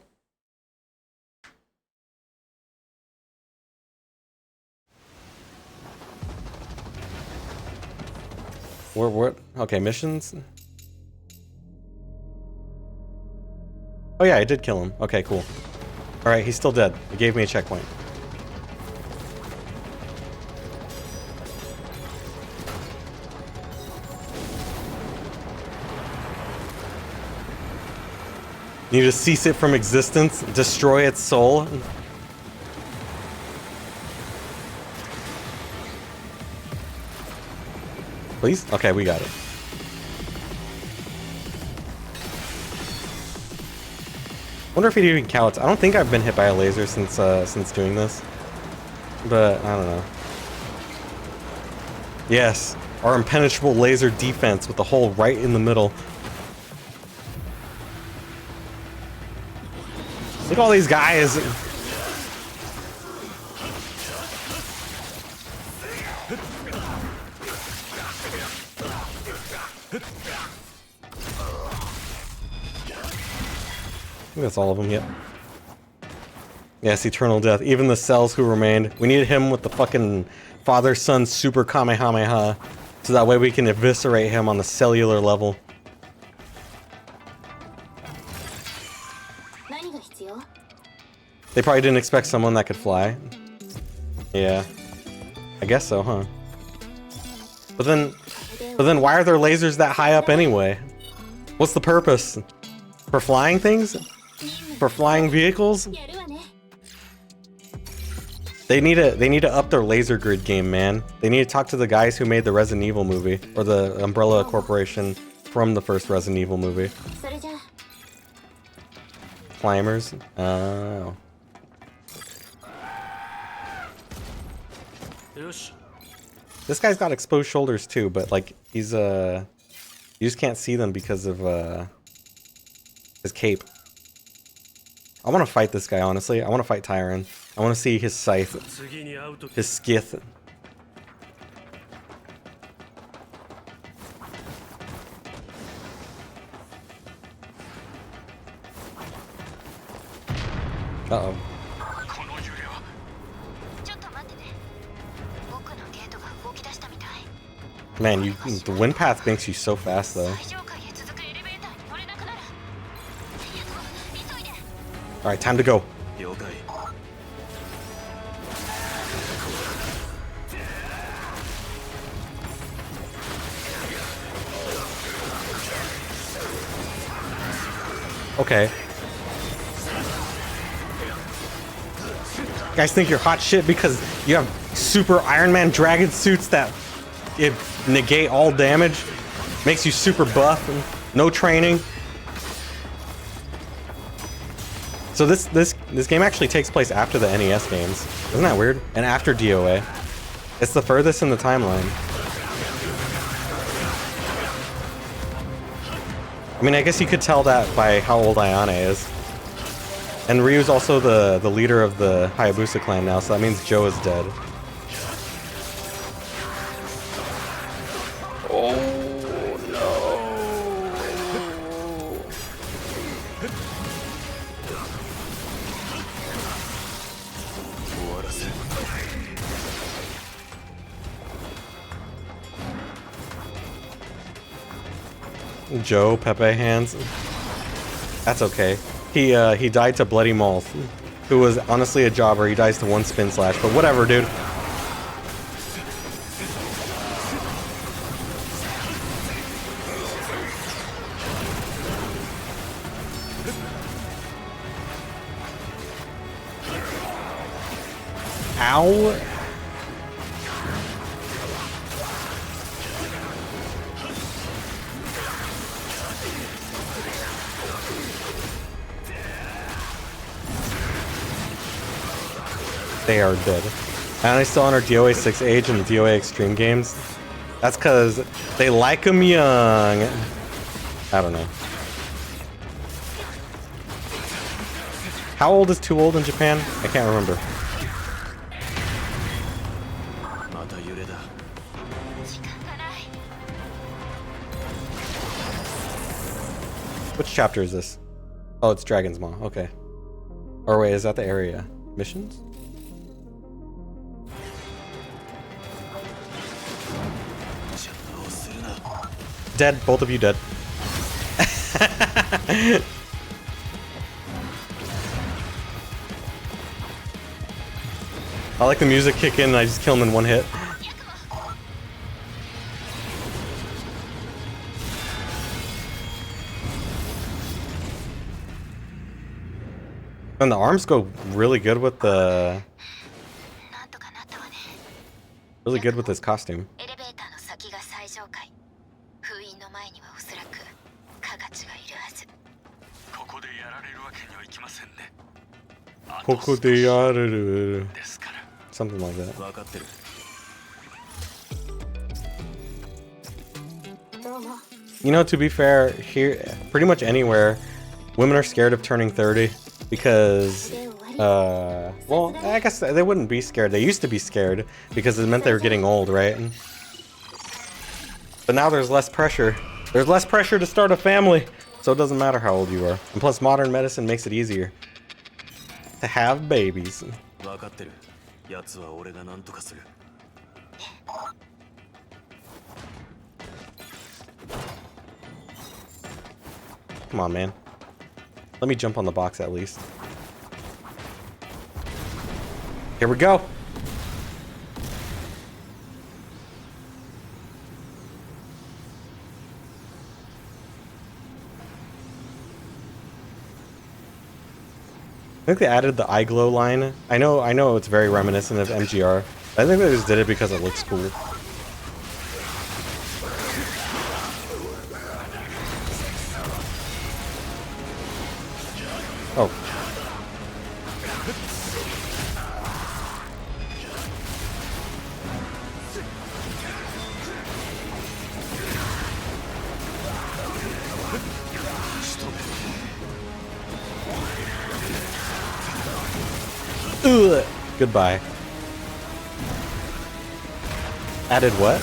S3: What? Okay, missions? Oh yeah, I did kill him. Okay, cool. Alright, he's still dead. He gave me a checkpoint. Need to cease it from existence? Destroy its soul? Please? Okay, we got it. Wonder if it even counts. I don't think I've been hit by a laser since doing this. But I don't know. Yes, our impenetrable laser defense with the hole right in the middle. Look at all these guys. I think that's all of them, yep. Yes, eternal death. Even the cells who remained. We needed him with the fucking father-son super Kamehameha. So that way we can eviscerate him on the cellular level. They probably didn't expect someone that could fly. Yeah. I guess so, huh? But then why are there lasers that high up anyway? What's the purpose? For flying things? For flying vehicles? They need to up their laser grid game, man. They need to talk to the guys who made the Resident Evil movie, or the Umbrella Corporation from the first Resident Evil movie. Climbers? Oh. This guy's got exposed shoulders too, but like he's you just can't see them because of his cape. I want to fight this guy, honestly. I want to fight Tyron. I want to see his scythe, his skith. Uh-oh. Man, the wind path makes you so fast, though. Alright, time to go. Okay. You guys think you're hot shit because you have super Iron Man dragon suits that negate all damage? Makes you super buff and no training. So this game actually takes place after the NES games. Isn't that weird? And after DOA. It's the furthest in the timeline. I mean, I guess you could tell that by how old Ayane is. And Ryu's also the leader of the Hayabusa clan now, so that means Joe is dead. Joe, Pepe hands. That's okay. He died to Bloody Moth, who was honestly a jobber. He dies to one spin slash, but whatever, dude. Ow. They are dead. And I still honor DOA 6 age in the DOA Extreme games. That's because they like them young. I don't know. How old is too old in Japan? I can't remember. Which chapter is this? Oh, it's Dragon's Maw. Okay. Or wait, is that the area? Missions? Dead. Both of you dead. I like the music kick in and I just kill him in one hit. And the arms go really good with the... Really good with this costume. Koko de yararu. Something like that.
S4: 分かってる
S5: どうも
S3: You know, to be fair, here, pretty much anywhere, women are scared of turning 30 because, well, I guess they wouldn't be scared. They used to be scared because it meant they were getting old, right? But now there's less pressure. There's less pressure to start a family, so it doesn't matter how old you are. And plus, modern medicine makes it easier to have babies.
S4: 分かってる奴は俺が何とかする
S3: Come on, man. Let me jump on the box at least. Here we go. I think they added the eye glow line. I know it's very reminiscent of MGR. I think they just did it because it looks cool. Oh. Ugh. Goodbye. Added what?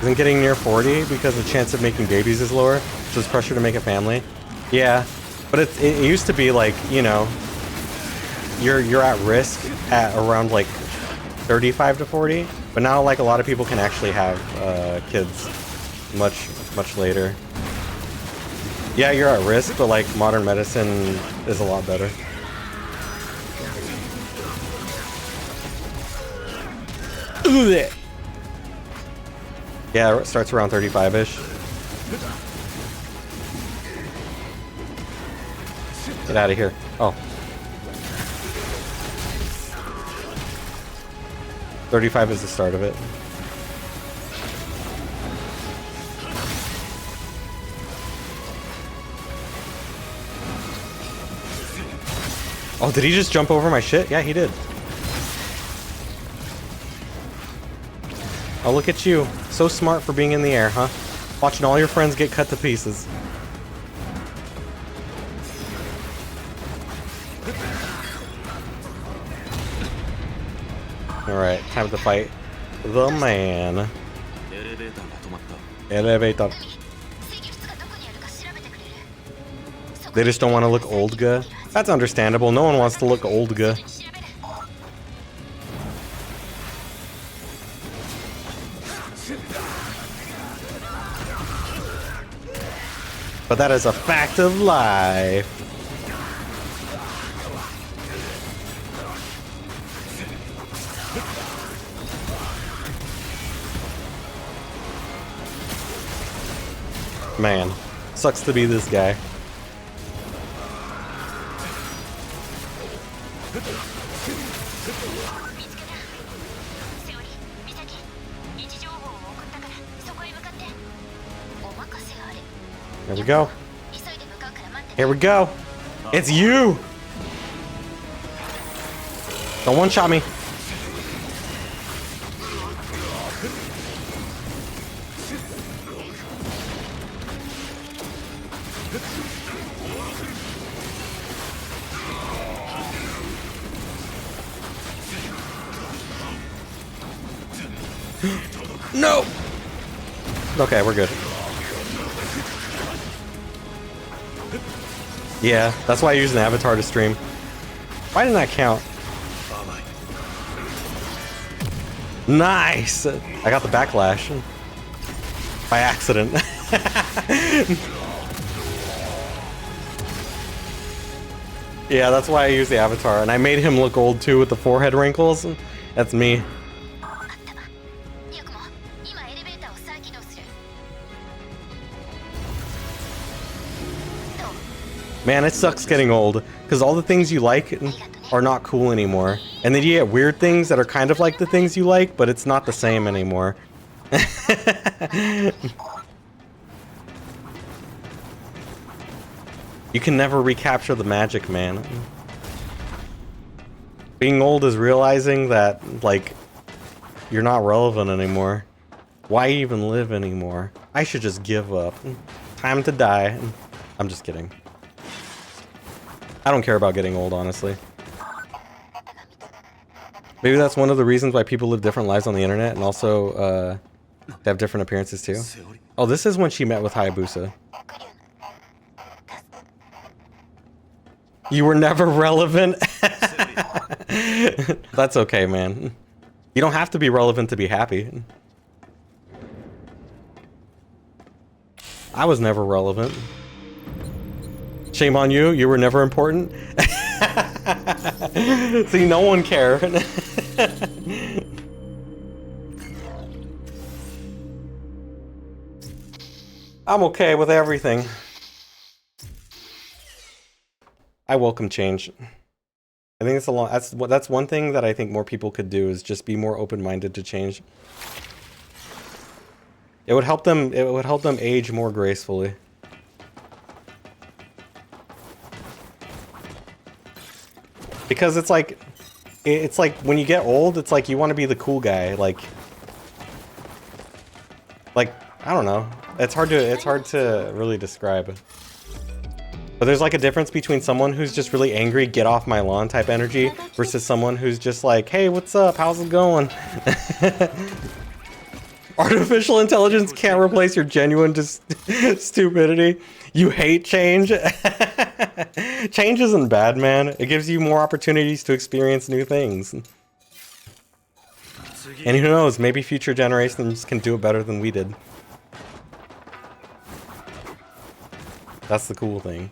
S3: Isn't getting near 40 because the chance of making babies is lower, so there's pressure to make a family? Yeah, but it used to be like, you know, you're at risk at around like 35 to 40, but now like a lot of people can actually have kids much later. Yeah, you're at risk, but like modern medicine is a lot better. Yeah, it starts around 35-ish. Get out of here. Oh. 35 is the start of it. Oh, did he just jump over my shit? Yeah, he did. Oh, look at you. So smart for being in the air, huh? Watching all your friends get cut to pieces. Alright, time to fight the man.
S4: エレベーターが止まった
S3: Elevator. They just don't want to look old-ga. That's understandable. No one wants to look old-ga. But that is a fact of life. Man, sucks to be this guy. Here we go. Here we go. It's you. Don't one-shot me. No. Okay, we're good. Yeah, that's why I use an avatar to stream. Why didn't that count? Nice! I got the backlash. By accident. Yeah, that's why I use the avatar. And I made him look old too with the forehead wrinkles. That's me. Man, it sucks getting old, because all the things you like are not cool anymore. And then you get weird things that are kind of like the things you like, but it's not the same anymore. You can never recapture the magic, man. Being old is realizing that, like, you're not relevant anymore. Why even live anymore? I should just give up. Time to die. I'm just kidding. I don't care about getting old, honestly. Maybe that's one of the reasons why people live different lives on the internet and also have different appearances too. Oh, this is when she met with Hayabusa. You were never relevant? That's okay, man. You don't have to be relevant to be happy. I was never relevant. Shame on you, you were never important. See, no one cared. I'm okay with everything. I welcome change. I think that's one thing that I think more people could do, is just be more open-minded to change. It would help them age more gracefully. Because it's like when you get old, it's like you want to be the cool guy, like I don't know. It's hard to really describe. But there's like a difference between someone who's just really angry, get off my lawn type energy, versus someone who's just like, hey, what's up? How's it going? Artificial intelligence can't replace your genuine stupidity. You hate change? Change isn't bad, man. It gives you more opportunities to experience new things. And who knows, maybe future generations can do it better than we did. That's the cool thing.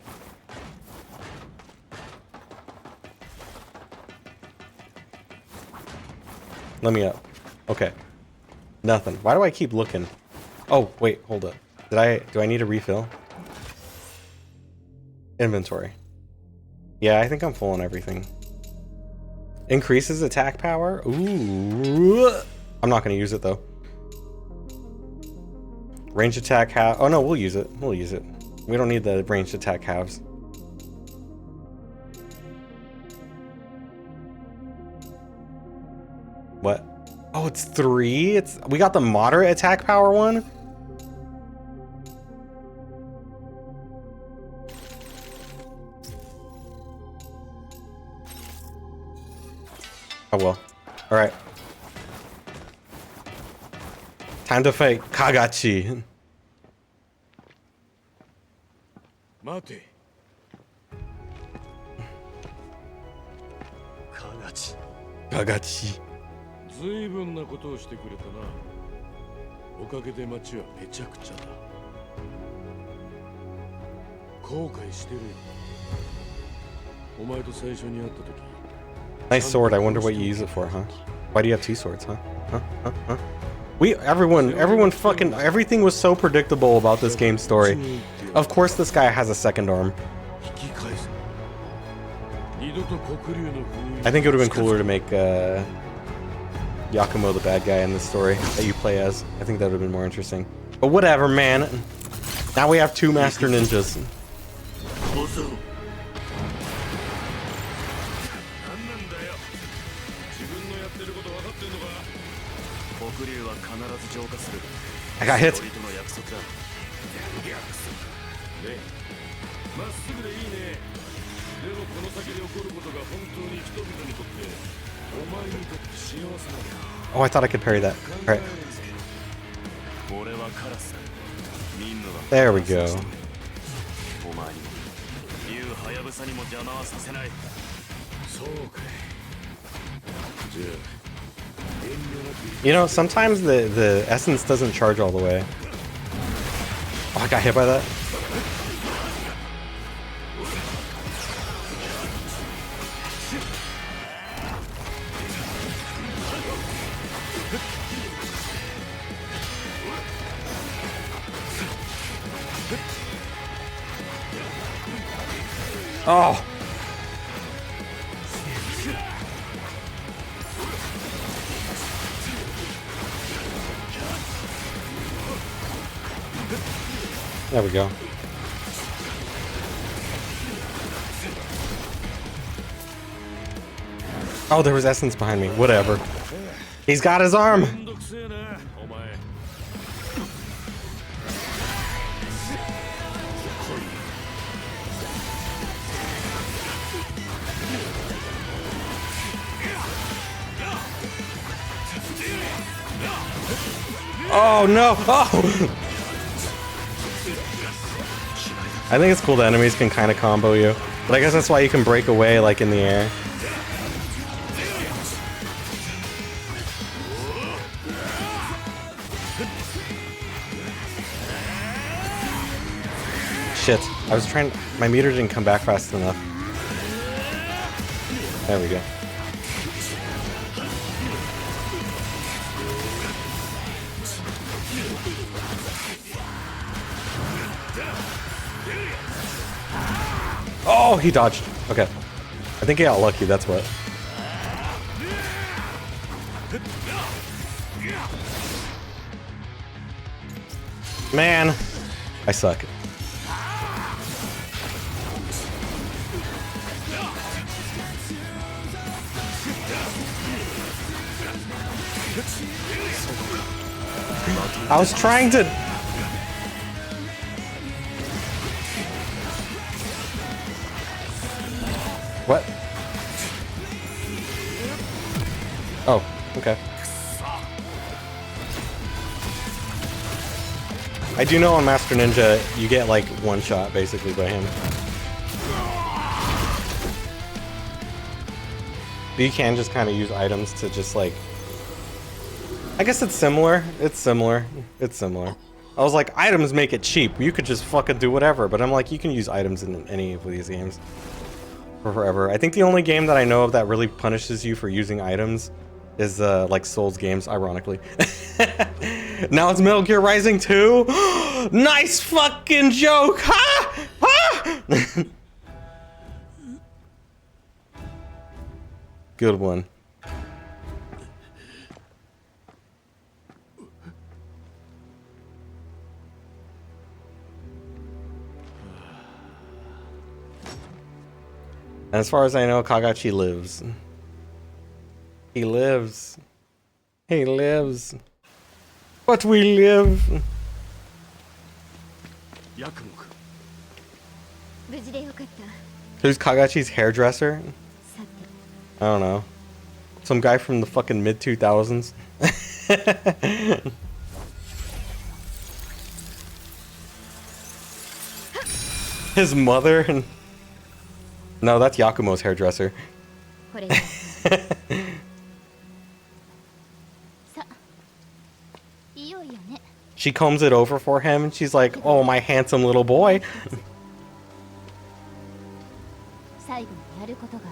S3: Let me up. Okay. Nothing. Why do I keep looking? Oh, wait, hold up. Do I need a refill? Inventory. Yeah, I think I'm full on everything. Increases attack power? Ooh. I'm not gonna use it though. Range attack half. Oh no, we'll use it. We'll use it. We don't need the ranged attack halves. What? Oh, it's 3? We got the moderate attack power one? Oh well. Alright. Time to fight Kagachi.
S4: 待て。カガチ。
S3: Kagachi.
S4: ずいぶんなことをしてくれたな。おかげで町はめちゃくちゃだ。後悔してるよ。お前と最初に会った時。
S3: Nice sword. I wonder what you use it for, huh? Why do you have 2 swords, huh? Huh? Everyone fucking, everything was so predictable about this game's story. Of course this guy has a second arm. I think it would have been cooler to make Yakumo the bad guy in this story that you play as. I think that would have been more interesting. But whatever, man. Now we have 2 master ninjas. I got hit. Oh, I thought I could parry that. Alright. There we go. You know, sometimes the essence doesn't charge all the way. Oh, I got hit by that. Oh. There we go. Oh, there was essence behind me. Whatever. He's got his arm.
S4: めんどくせえなお前
S3: Oh no! Oh! I think it's cool that enemies can kind of combo you, but I guess that's why you can break away like in the air. Shit, I was trying. My meter didn't come back fast enough. There we go. Oh, he dodged. Okay. I think he got lucky, that's what. Man, I suck. I was trying to... What? Oh, okay. I do know on Master Ninja, you get like one shot basically by him. But you can just kind of use items to just like... I guess it's similar. It's similar. It's similar. I was like, items make it cheap. You could just fucking do whatever. But I'm like, you can use items in any of these games. For forever. I think the only game that I know of that really punishes you for using items is like Souls games, ironically. Now it's Metal Gear Rising 2. Nice fucking joke. Ha! Ha! Good one. And as far as I know, Kagachi lives. He lives. He lives. But we live.
S4: ヤクモく
S5: 無事でよかった。
S3: Who's Kagachi's hairdresser?
S5: さて
S3: I don't know. Some guy from the fucking mid 2000s. His mother. No, that's Yakumo's hairdresser.
S5: これがさいよいよね。
S3: She combs it over for him and she's like, oh, my handsome little boy.
S5: 最後にやることがある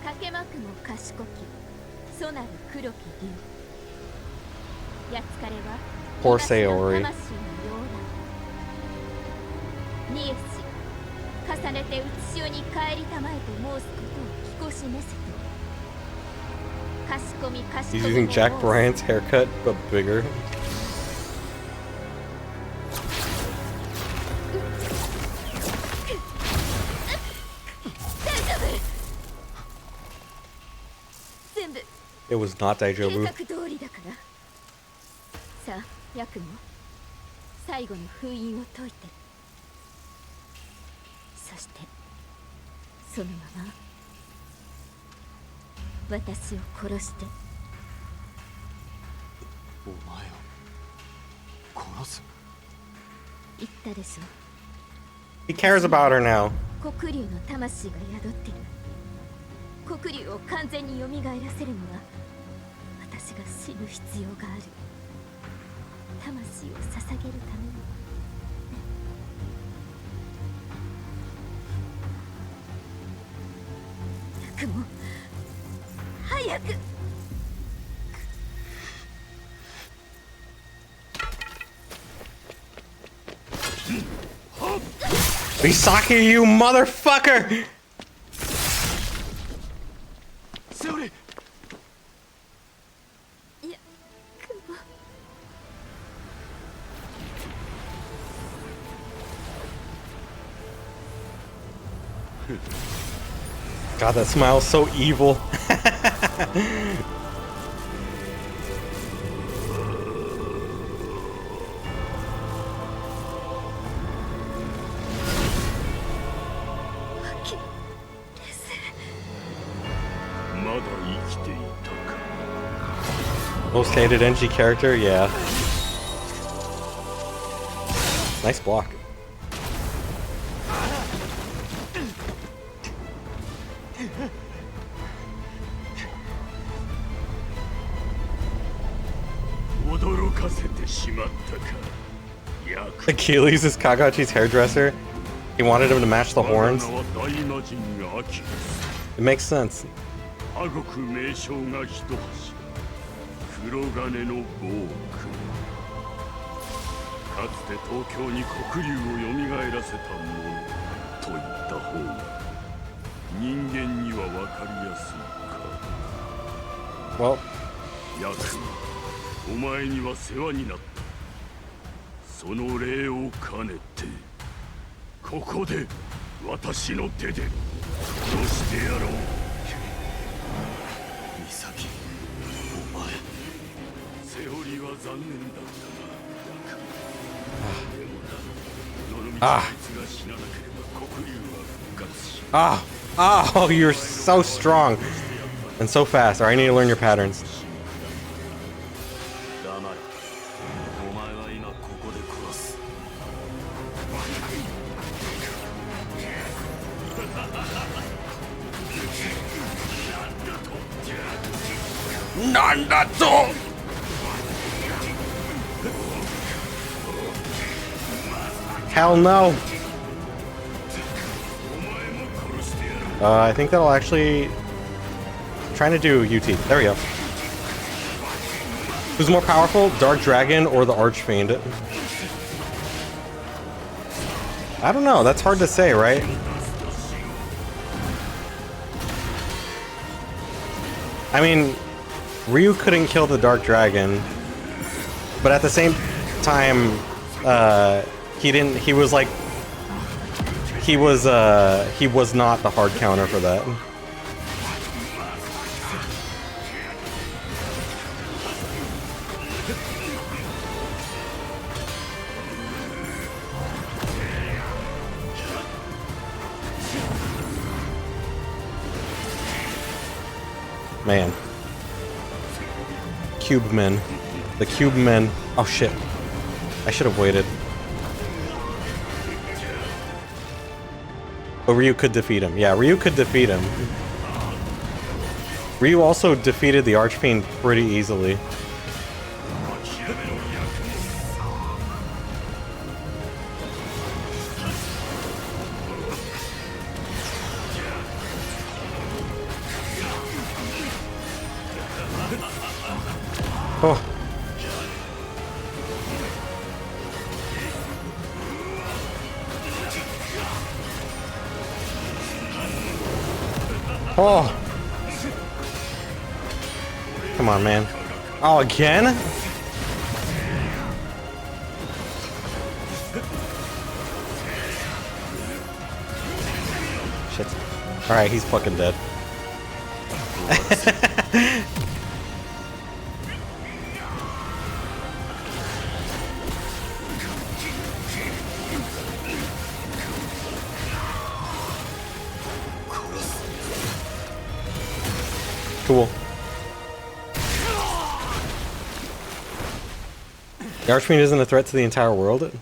S5: の。かけまくも賢き、そなる黒き竜。やつかれは
S3: Poor
S5: 東の
S3: Sayori.
S5: 魂のようだ。ニエス、重ねて写しおに帰りたまえと申すことを聞こしめせと。かしこみかしこ
S3: He's
S5: み
S3: using
S5: も
S3: Jack
S5: 申す
S3: Bryant's haircut, but bigger.
S5: 大丈夫。全部
S3: It was not
S5: 計
S3: Daijobu.
S5: 画通りだから。さあ、ヤクモ、最後の封印を解いて。そしてそのまま私を殺して。
S4: お前を殺す
S5: 言ったでしょ。
S3: He cares about her now.
S5: 黒竜の魂が宿ってる。黒竜を完全に蘇らせるには私が死ぬ必要がある。魂を捧げるために。ヤクモ、早く。
S3: Misaki, you motherfucker!
S4: セオリー
S5: ヤクモ、
S3: God, that smile's so evil. Most hated NG character, yeah. Nice block. Achilles is Kagachi's hairdresser. He wanted him to match the horns. It makes sense.
S4: かつて東京に黒龍を蘇らせたものと言った方が人間には分かりやすいか。
S3: Well,
S4: ヤクお前には世話になった。その礼を兼ねてここで私の手で殺してやろう。美咲、お前セオリーは残念だったな。
S3: Oh, you're so strong and so fast. Alright, I need to learn your patterns. Nandato! Hell no! I think that'll actually... I'm trying to do UT. There we go. Who's more powerful? Dark Dragon or the Archfiend? I don't know. That's hard to say, right? I mean, Ryu couldn't kill the Dark Dragon, but at the same time, he was like, he was not the hard counter for that. Man. Cube men. The cube men. Oh shit. I should have waited. But Ryu could defeat him. Yeah, Ryu could defeat him. Ryu also defeated the Archfiend pretty easily. Oh. Oh. Come on, man. Oh, again? Shit. Alright, he's fucking dead. Cool. The Archfiend isn't a threat to the entire world.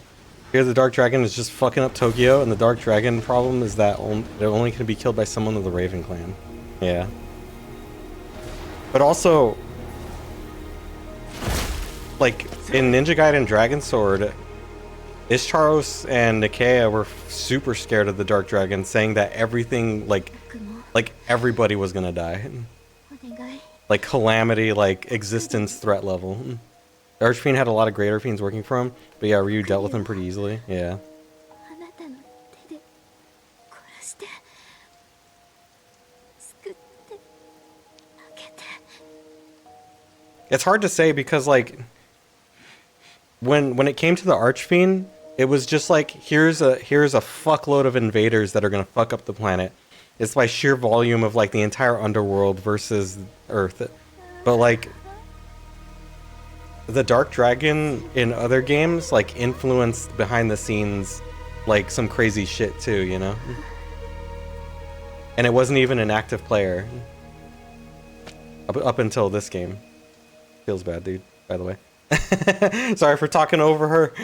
S3: Here the Dark Dragon is just fucking up Tokyo, and the Dark Dragon problem is that it only can be killed by someone of the Raven Clan. Yeah. But also, like, in Ninja Gaiden Dragon Sword, Ishtaros and Nikea were super scared of the Dark Dragon, saying that everything, like everybody was gonna die. Like calamity, like existence threat level. The Archfiend had a lot of great Archfiends working for him, but yeah, Ryu dealt with him pretty easily. Yeah. It's hard to say because like when it came to the Archfiend, it was just like here's a fuckload of invaders that are gonna fuck up the planet. It's by sheer volume of like the entire underworld versus Earth. But like the Dark Dragon in other games like influenced behind the scenes like some crazy shit too, you know? And it wasn't even an active player up until this game. Feels bad, dude, by the way. Sorry for talking over her.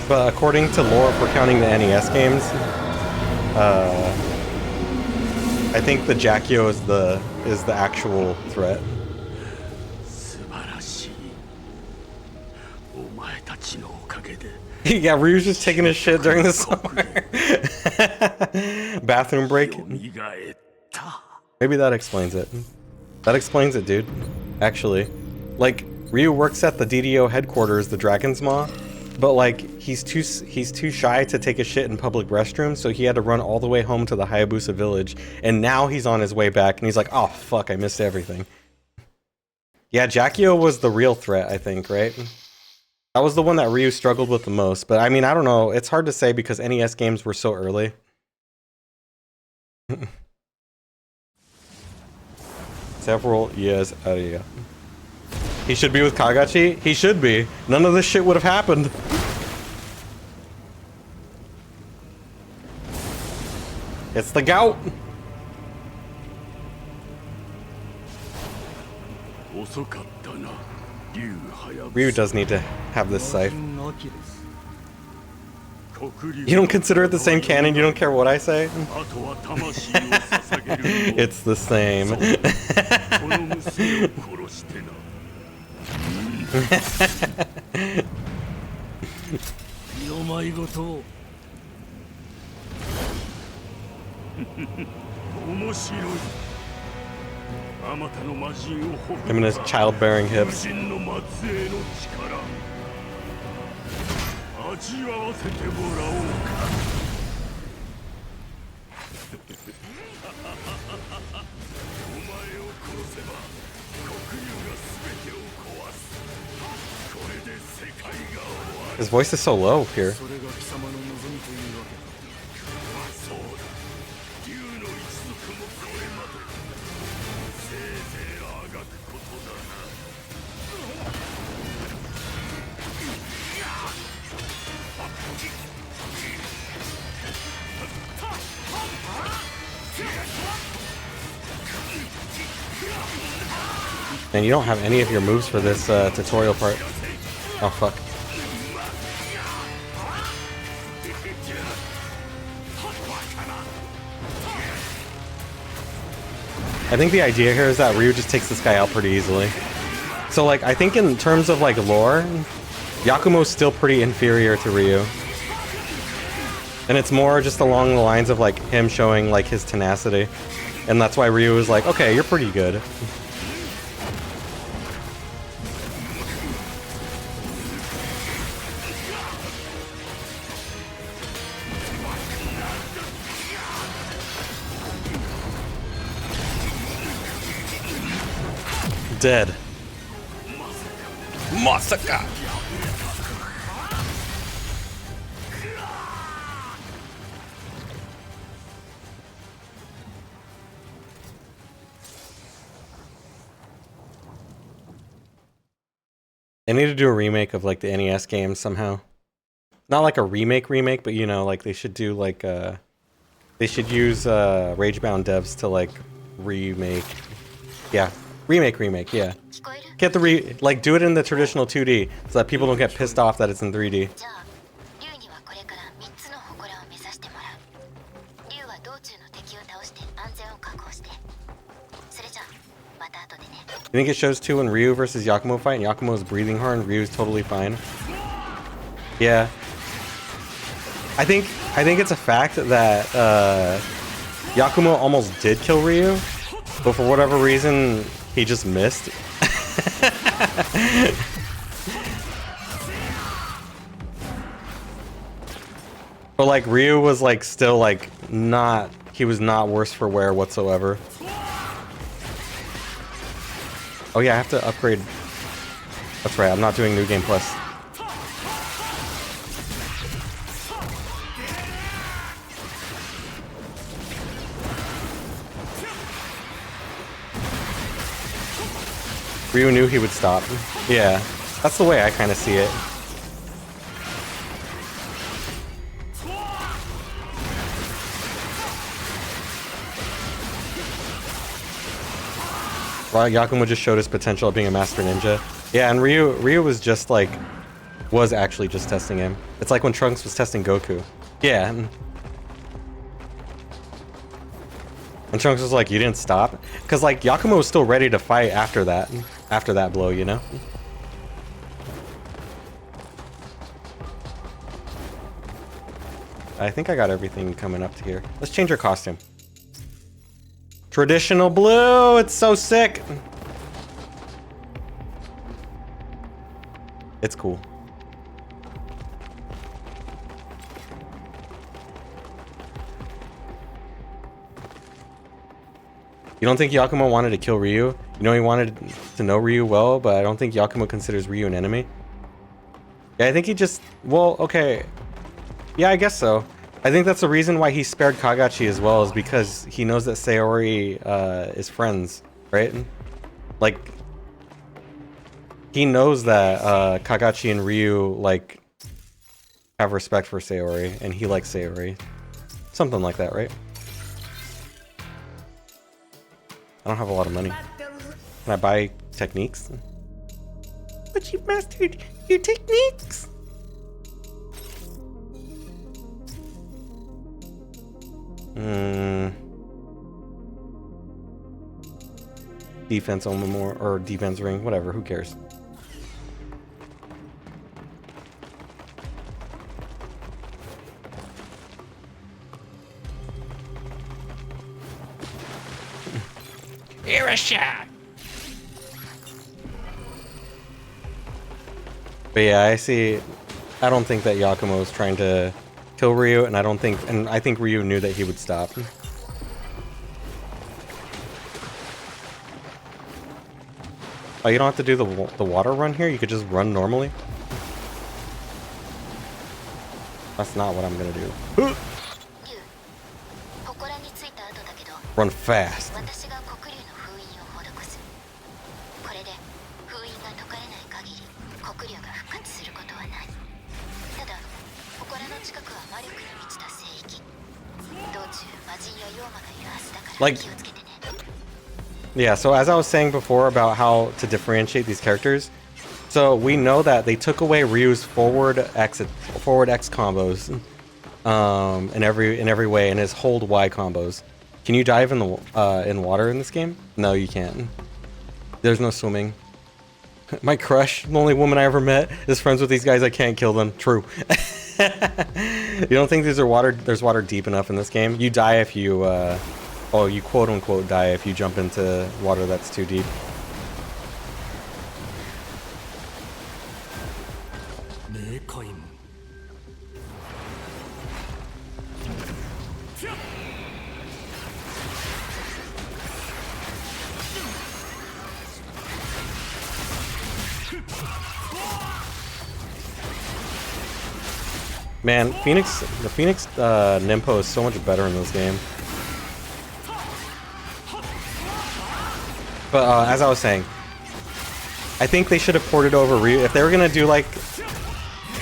S3: But according to lore, if we're counting the NES games, I think the Jackio is the actual threat.
S4: 素晴らしい。お前たちのおかげで。
S3: Yeah, Ryu's just taking a shit during the summer. Bathroom break.
S4: 蘇った。
S3: Maybe that explains it. That explains it, dude. Actually. Like, Ryu works at the DDO headquarters, the Dragon's Maw, but like, he's too shy to take a shit in public restrooms, so he had to run all the way home to the Hayabusa village, and now he's on his way back, and he's like, oh fuck, I missed everything. Yeah, Jackio was the real threat, I think, right? That was the one that Ryu struggled with the most, but I mean, I don't know, it's hard to say because NES games were so early. Several years earlier. He should be with Kagachi? He should be. None of this shit would have happened. It's the gout. Ryu does need to have this scythe. You don't consider it the same canon? You don't care what I say? It's the same. Him and his childbearing hips. His voice is so low here. And you don't have any of your moves for this tutorial part. Oh fuck. I think the idea here is that Ryu just takes this guy out pretty easily. So like, I think in terms of like lore, Yakumo's still pretty inferior to Ryu. And it's more just along the lines of like him showing like his tenacity. And that's why Ryu is like, okay, you're pretty good. Dead. Masaka. They need to do a remake of like the NES games somehow. Not like a remake, but you know, like they should do like they should use Ragebound devs to like remake. Yeah. Remake, yeah. Get the like do it in the traditional 2D so that people don't get pissed off that it's in 3D. You think it shows too when Ryu versus Yakumo fight and Yakumo's breathing hard and Ryu's totally fine? Yeah. I think it's a fact that Yakumo almost did kill Ryu, but for whatever reason he just missed. But like Ryu was like still like not, he was not worse for wear whatsoever. Oh yeah, I have to upgrade. That's right, I'm not doing New Game Plus. Ryu knew he would stop. Yeah, that's the way I kind of see it. Well, Yakumo just showed his potential of being a master ninja. Yeah, and Ryu was just like, was actually just testing him. It's like when Trunks was testing Goku. Yeah. And Trunks was like, you didn't stop? Because like Yakumo was still ready to fight after that blow, you know? I think I got everything coming up to here. Let's change our costume. Traditional blue, it's so sick. It's cool. You don't think Yakumo wanted to kill Ryu? You know he wanted to know Ryu well, but I don't think Yakumo considers Ryu an enemy. Yeah, I think he just... Well, okay. Yeah, I guess so. I think that's the reason why he spared Kagachi as well, is because he knows that Sayori is friends, right? Like, he knows that Kagachi and Ryu, like, have respect for Sayori, and he likes Sayori. Something like that, right? I don't have a lot of money. Can I buy techniques? But you've mastered your techniques! Defense only more, or defense ring, whatever, who cares?
S2: Here a shot.
S3: But yeah, I don't think that Yakumo is trying to kill Ryu, and I think Ryu knew that he would stop. Oh, you don't have to do the water run here? You could just run normally? That's not what I'm gonna do. Run fast. Like, yeah, so as I was saying before about how to differentiate these characters, so we know that they took away Ryu's forward X combos in every way, and his hold Y combos. Can you dive in water in this game? No, you can't. There's no swimming. My crush, the only woman I ever met, is friends with these guys. I can't kill them. True. You don't think there's water deep enough in this game? You die if you you quote unquote die if you jump into water that's too deep. Man, the Phoenix Nimpo is so much better in this game. But as I was saying, I think they should have ported over Ryu. If they were gonna do like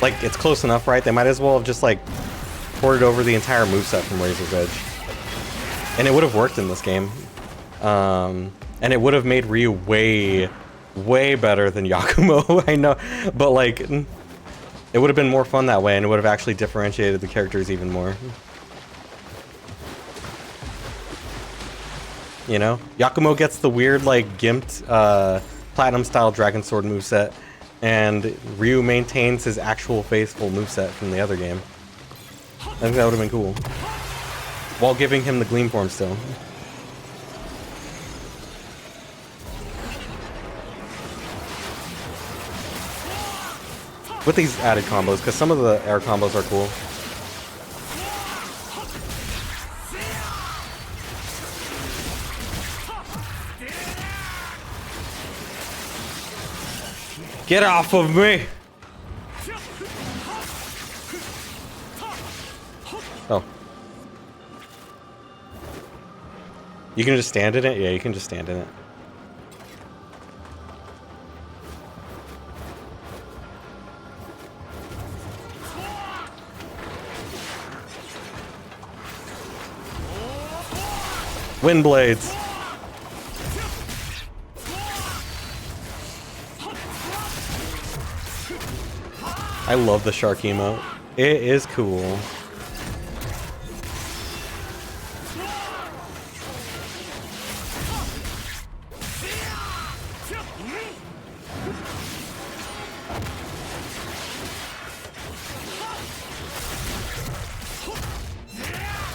S3: it's close enough, right? They might as well have just like ported over the entire moveset from Razor's Edge, and it would have worked in this game. And it would have made Ryu way better than Yakumo. I know, but like, it would have been more fun that way, and it would have actually differentiated the characters even more. You know, Yakumo gets the weird, like, gimped, platinum-style Dragon Sword moveset, and Ryu maintains his actual faithful moveset from the other game. I think that would have been cool. While giving him the Gleam form still. With these added combos, because some of the air combos are cool. Get off of me! Oh. You can just stand in it? Yeah, you can just stand in it. Wind blades. I love the shark emote. It is cool.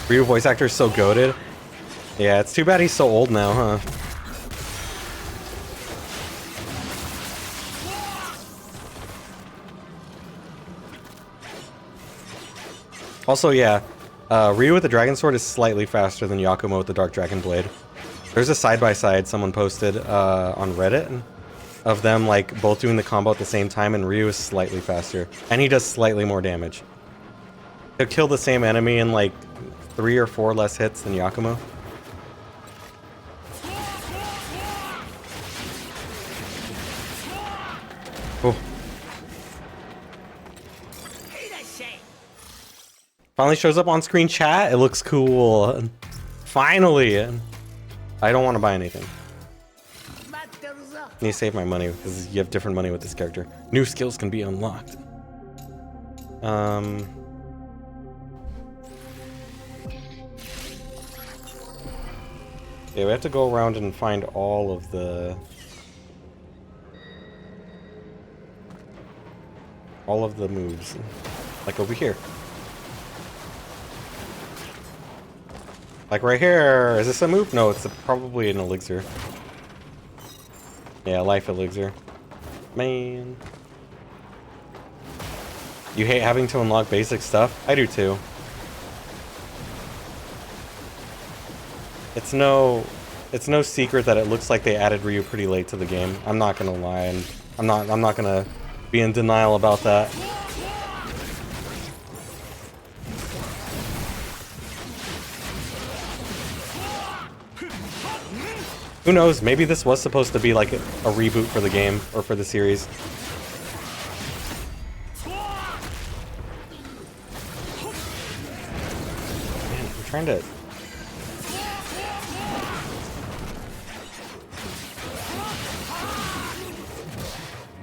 S3: Ryu voice actor is so goated. Yeah, it's too bad he's so old now, huh? Also, yeah, Ryu with the Dragon Sword is slightly faster than Yakumo with the Dark Dragon Blade. There's a side-by-side someone posted on Reddit of them like both doing the combo at the same time, and Ryu is slightly faster. And he does slightly more damage. He'll kill the same enemy in like 3 or 4 less hits than Yakumo. Oh. Finally shows up on screen chat. It looks cool. Finally. I don't want to buy anything. Need to save my money because you have different money with this character. New skills can be unlocked. Yeah, we have to go around and find all of the moves. Like over here. Like right here. Is this a move? No, it's probably an elixir. Yeah, life elixir. Man. You hate having to unlock basic stuff? I do too. It's no secret that it looks like they added Ryu pretty late to the game. I'm not gonna lie, and I'm not gonna be in denial about that. Who knows? Maybe this was supposed to be like a reboot for the game or for the series. Man, I'm trying to.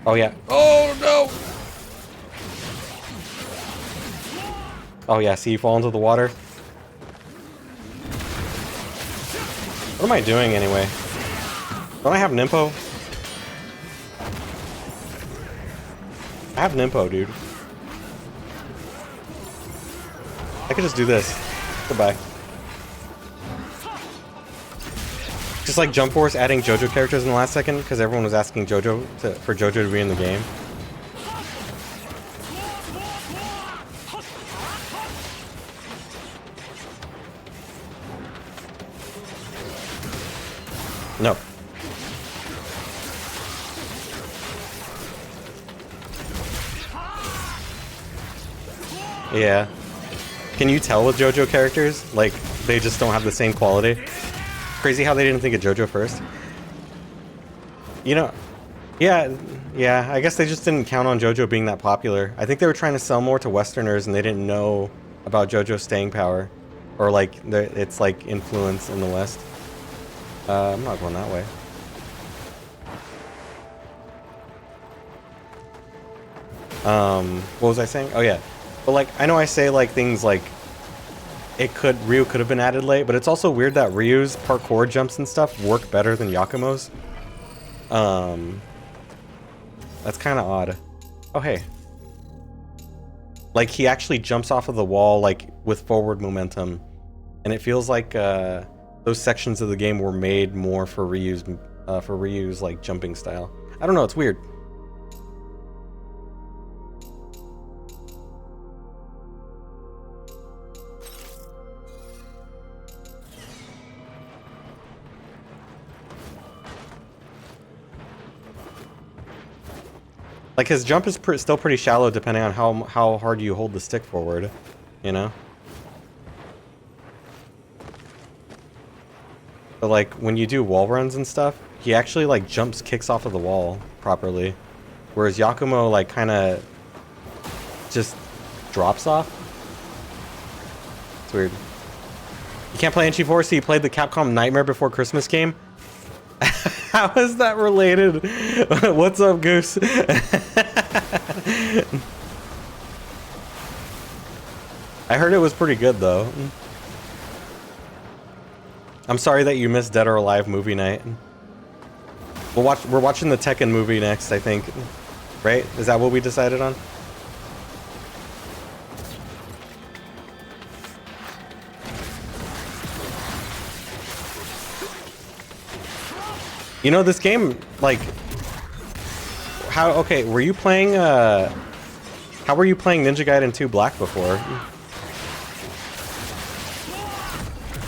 S3: Oh yeah. Oh no! Oh yeah, see you fall into the water. What am I doing anyway? Don't I have Nimpo? I have Nimpo, dude. I could just do this. Goodbye. Just like Jump Force adding JoJo characters in the last second because everyone was asking for JoJo to be in the game. No. Yeah. Can you tell with JoJo characters? Like, they just don't have the same quality. Crazy how they didn't think of JoJo first. You know, yeah, I guess they just didn't count on JoJo being that popular. I think they were trying to sell more to Westerners and they didn't know about JoJo's staying power. Or like, its like influence in the West. I'm not going that way. What was I saying? Oh yeah. But like, I know I say like things like Ryu could have been added late, but it's also weird that Ryu's parkour jumps and stuff work better than Yakumo's. That's kind of odd. Oh hey. Like he actually jumps off of the wall like with forward momentum, and it feels like those sections of the game were made more for Ryu's like jumping style. I don't know, it's weird. Like his jump is still pretty shallow depending on how hard you hold the stick forward, you know? But like when you do wall runs and stuff, he actually like kicks off of the wall properly. Whereas Yakumo like kind of just drops off. It's weird. You can't play NG4, so you played the Capcom Nightmare Before Christmas game? How is that related? What's up, Goose? I heard it was pretty good, though. I'm sorry that you missed Dead or Alive movie night. We're watching the Tekken movie next, I think. Right? Is that what we decided on? You know, this game, like... Okay, were you playing, how were you playing Ninja Gaiden 2 Black before?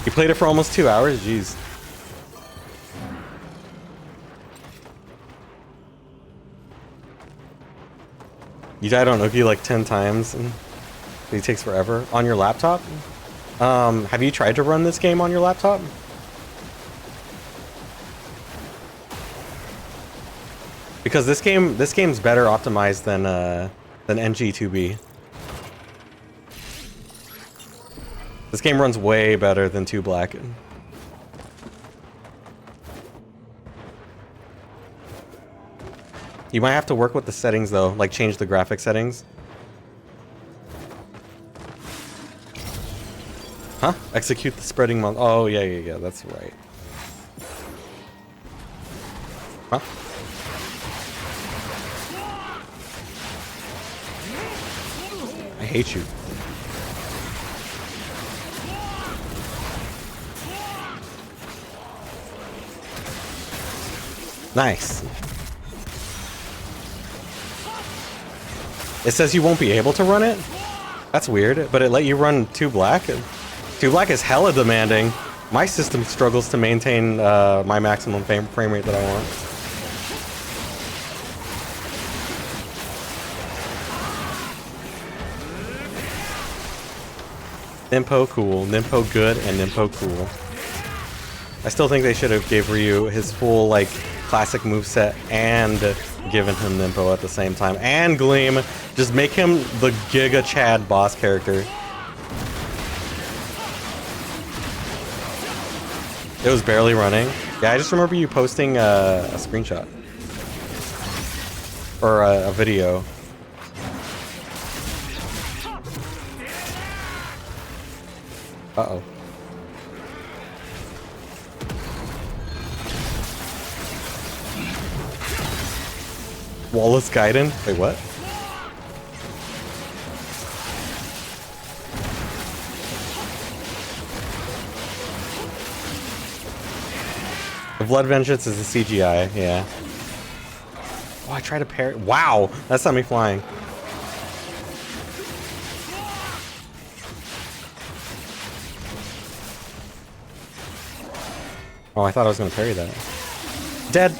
S3: You played it for almost 2 hours? Jeez. You died on Oogie like 10 times, and it takes forever. On your laptop? Have you tried to run this game on your laptop? Because this game's better optimized than NG2B. This game runs way better than 2 Black. You might have to work with the settings though, like change the graphic settings. Huh? Execute the spreading mon- Oh, yeah, that's right. Huh? I hate you. Nice. It says you won't be able to run it? That's weird, but it let you run 2 Black? 2 Black is hella demanding. My system struggles to maintain my maximum frame rate that I want. Nimpo cool, Nimpo good, and Nimpo cool. I still think they should have gave Ryu his full, like, classic moveset and given him Nimpo at the same time. And Gleam. Just make him the Giga Chad boss character. It was barely running. Yeah, I just remember you posting a screenshot. Or a video. Uh-oh. Wallace Gaiden? Wait, what? The Blood Vengeance is a CGI, yeah. Oh, I tried to parry. Wow! That's not me flying. Oh, I thought I was gonna parry that. Dead!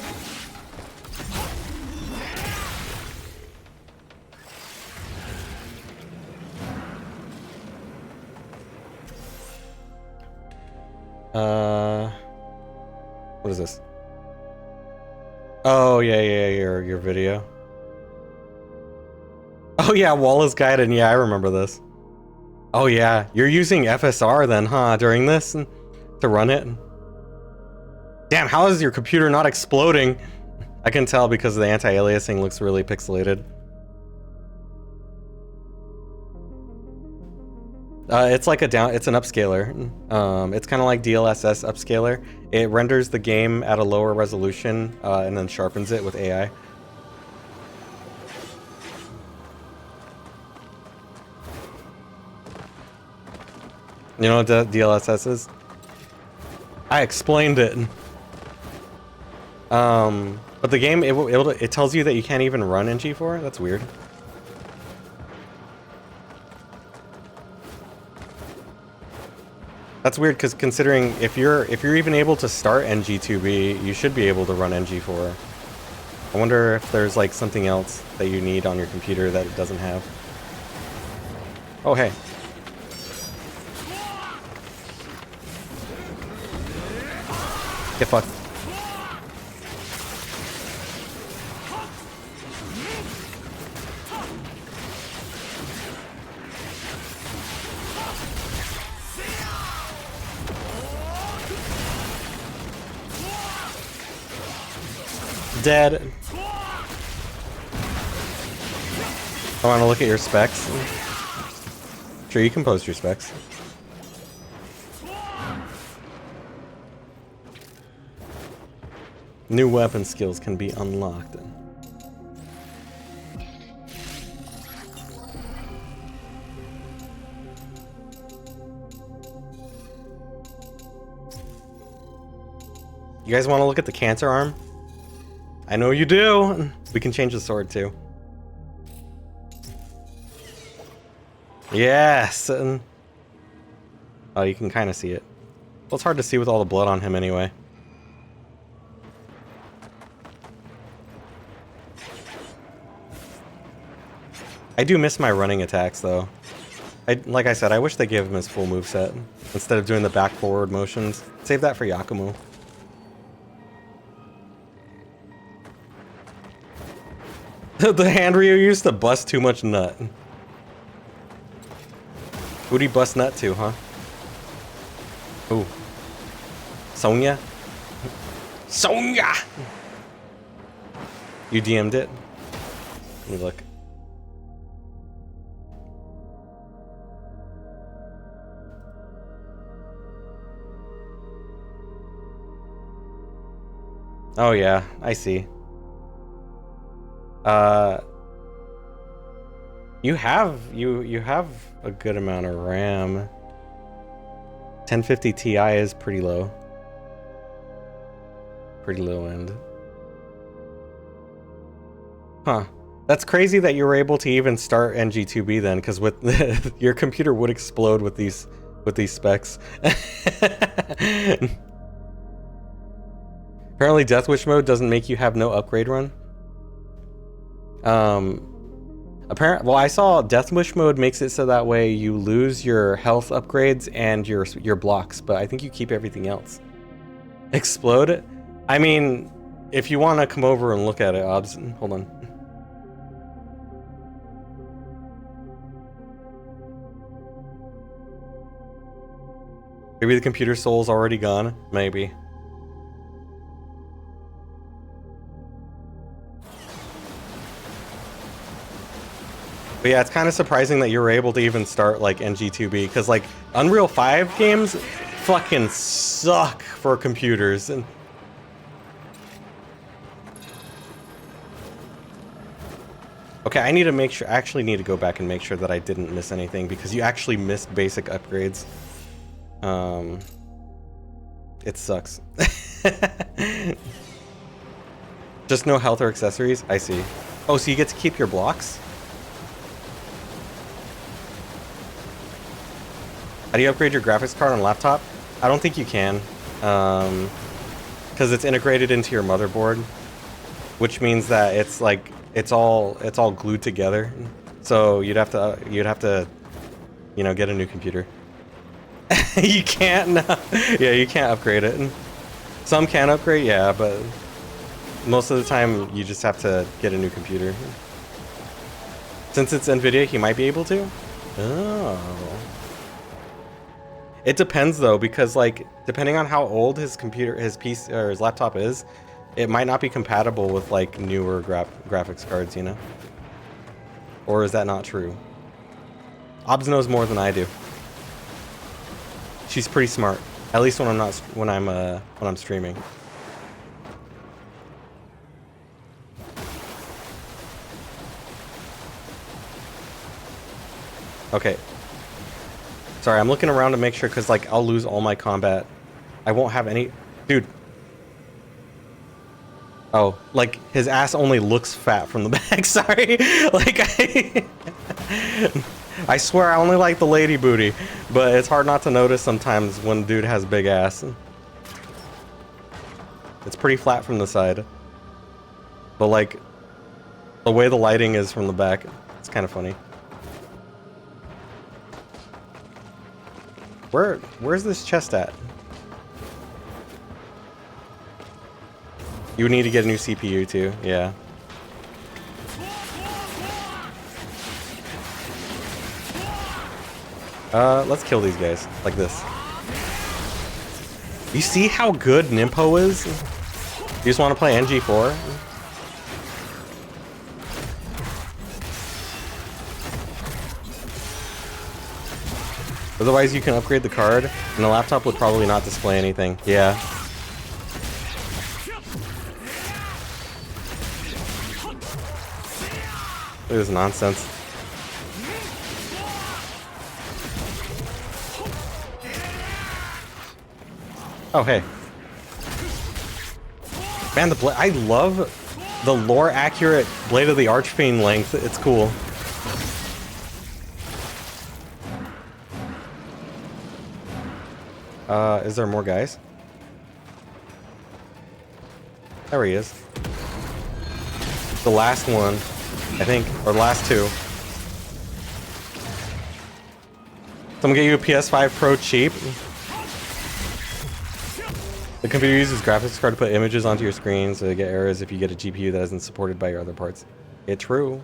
S3: What is this? Oh, yeah, your video. Oh yeah, Wallace Gaiden, yeah, I remember this. Oh yeah, you're using FSR then, huh, during this? To run it? Damn, how is your computer not exploding? I can tell because the anti-aliasing looks really pixelated. It's like it's an upscaler. It's kind of like DLSS upscaler. It renders the game at a lower resolution and then sharpens it with AI. You know what DLSS is? I explained it. But the game, it tells you that you can't even run in G4? That's weird. That's weird because considering if you're even able to start NG2B, you should be able to run NG4. I wonder if there's like something else that you need on your computer that it doesn't have. Oh, hey. Get fucked. Dead. I want to look at your specs. Sure, you can post your specs. New weapon skills can be unlocked. You guys want to look at the cancer arm? I know you do. We can change the sword too. Yes. Oh, you can kind of see it. Well, it's hard to see with all the blood on him anyway. I do miss my running attacks though. Like I said, I wish they gave him his full moveset instead of doing the back forward motions. Save that for Yakumo. The hand Ryu used to bust too much nut. Who'd he bust nut to, huh? Ooh. Sonya? Sonya! You DM'd it? Let me look. Oh yeah, I see. You have a good amount of RAM. 1050 Ti is pretty low. Pretty low end. Huh. That's crazy that you were able to even start NG2B then, because with your computer would explode with these specs. Apparently Death Wish mode doesn't make you have no upgrade run. Well, I saw Death Wish mode makes it so that way you lose your health upgrades and your blocks, but I think you keep everything else. Explode? I mean, if you want to come over and look at it, Obs, hold on. Maybe the computer soul's already gone. Maybe. But yeah, it's kind of surprising that you were able to even start like NG2B, because like Unreal 5 games fucking suck for computers. And okay, I need to make sure, actually need to go back and make sure that I didn't miss anything, because you actually missed basic upgrades. It sucks. Just no health or accessories? I see. Oh, so you get to keep your blocks? How do you upgrade your graphics card on a laptop? I don't think you can, because it's integrated into your motherboard, which means that it's like it's all glued together. So you'd have to, you know, get a new computer. You can't. No. Yeah, you can't upgrade it. Some can upgrade, yeah, but most of the time you just have to get a new computer. Since it's NVIDIA, he might be able to. Oh. It depends though, because like depending on how old his computer, his PC or his laptop is, it might not be compatible with like newer graphics cards, you know? Or is that not true? Obs knows more than I do. She's pretty smart, at least when I'm streaming. Okay. Sorry, I'm looking around to make sure, because like I'll lose all my combat. I won't have any. Dude. Oh, like his ass only looks fat from the back. Sorry. Like I swear I only like the lady booty, but it's hard not to notice sometimes when dude has big ass. It's pretty flat from the side. But like, the way the lighting is from the back, it's kind of funny. Where's this chest at? You would need to get a new CPU too, yeah. Let's kill these guys, like this. You see how good Nimpo is? You just want to play NG4? Otherwise you can upgrade the card, and the laptop would probably not display anything. Yeah. Look at this nonsense. Oh, hey. Man, I love the lore accurate Blade of the Archfiend length. It's cool. Is there more guys? There he is. The last one, I think, or last two. Someone get you a PS5 Pro cheap. The computer uses graphics card to put images onto your screen, so they get errors if you get a GPU that isn't supported by your other parts. It's true.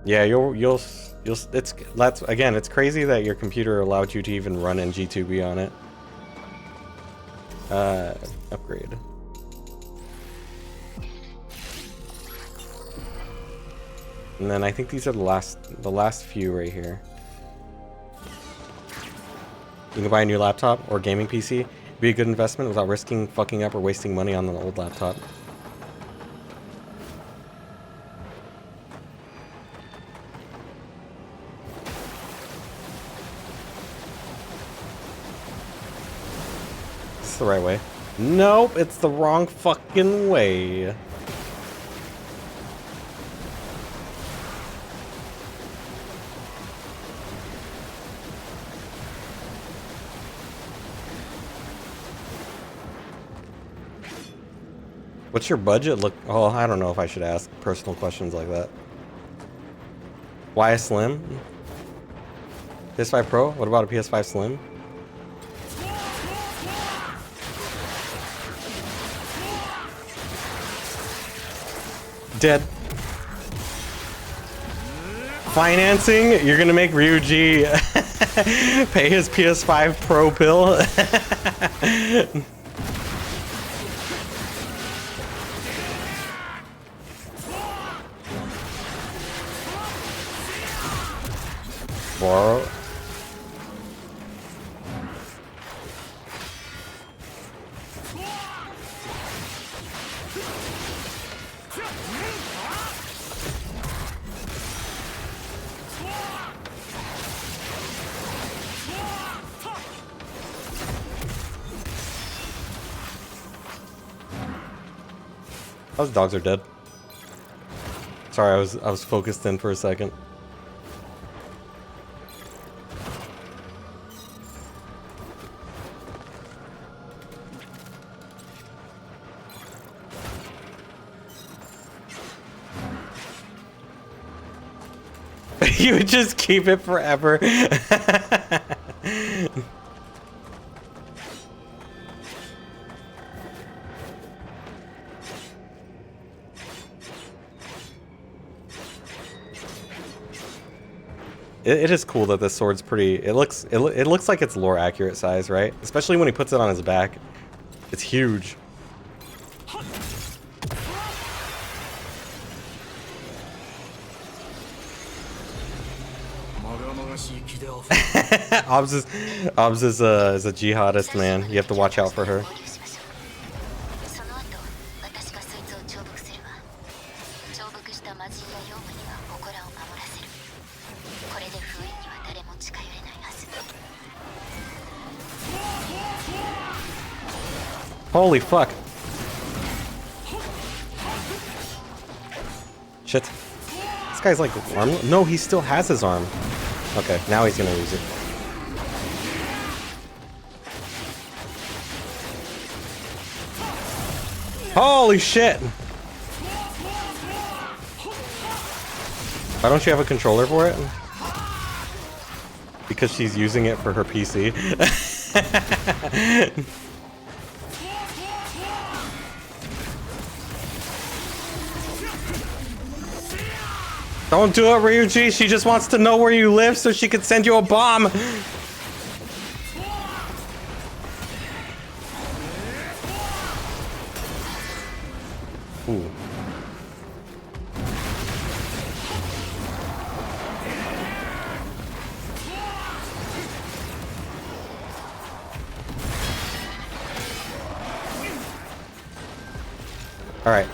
S3: Yeah, it's crazy that your computer allowed you to even run NG2B on it. Upgrade. And then I think these are the last few right here. You can buy a new laptop or gaming PC. It'd be a good investment without risking fucking up or wasting money on an old laptop. Is this the right way? Nope, it's the wrong fucking way. What's your budget look? Oh, I don't know if I should ask personal questions like that. Why a Slim? PS5 Pro? What about a PS5 Slim? Dead. Financing? You're gonna make Ryuji pay his PS5 Pro bill? Borrow. Those dogs are dead. Sorry, I was focused in for a second. You would just keep it forever. It is cool that this sword's pretty. It looks like it's lore accurate size, right? Especially when he puts it on his back. It's huge. Obs is a jihadist, man. You have to watch out for her. Holy fuck. Shit. This guy's like arm. No, he still has his arm. Okay, now he's gonna use it. Holy shit! Why don't you have a controller for it? Because she's using it for her PC. Don't do it, Ryuji. She just wants to know where you live so she could send you a bomb. Ooh. All right.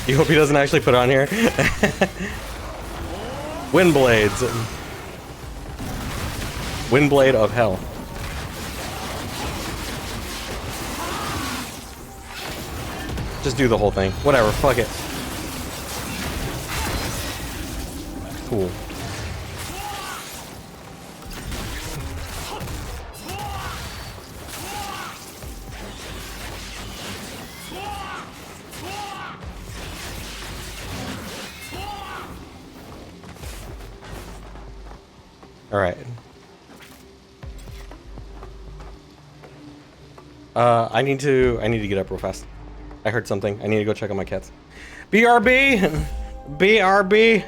S3: You hope he doesn't actually put it on here. Wind blades. Wind blade of hell. Just do the whole thing. Whatever, fuck it. Cool. All right. I need to get up real fast. I heard something. I need to go check on my cats. BRB! BRB!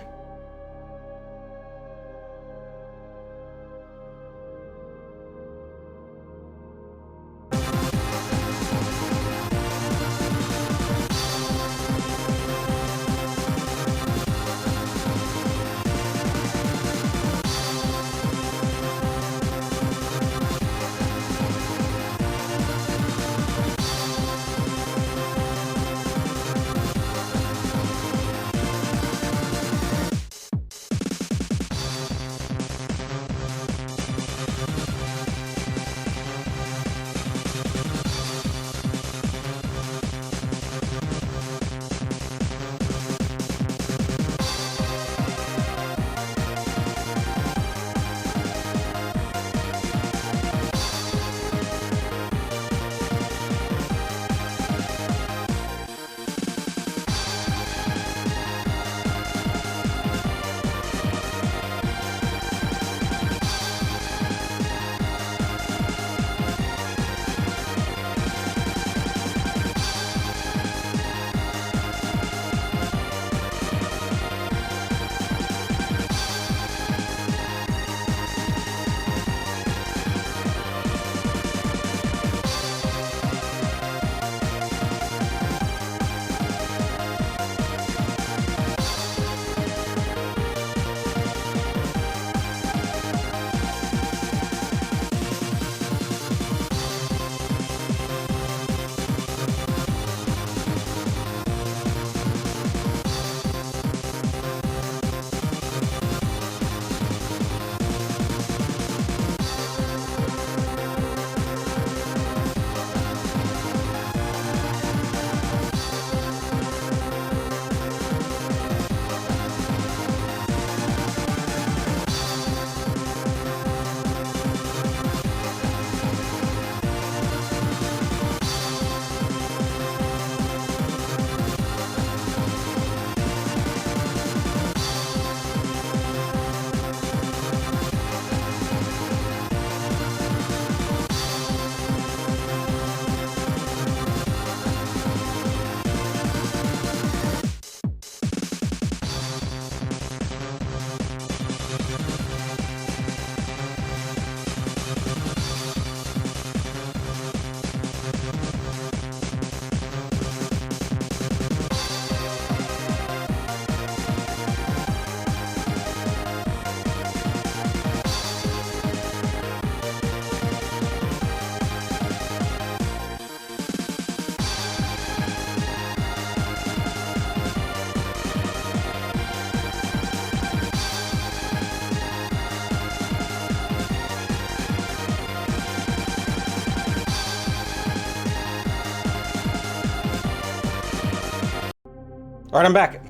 S3: Alright, I'm back.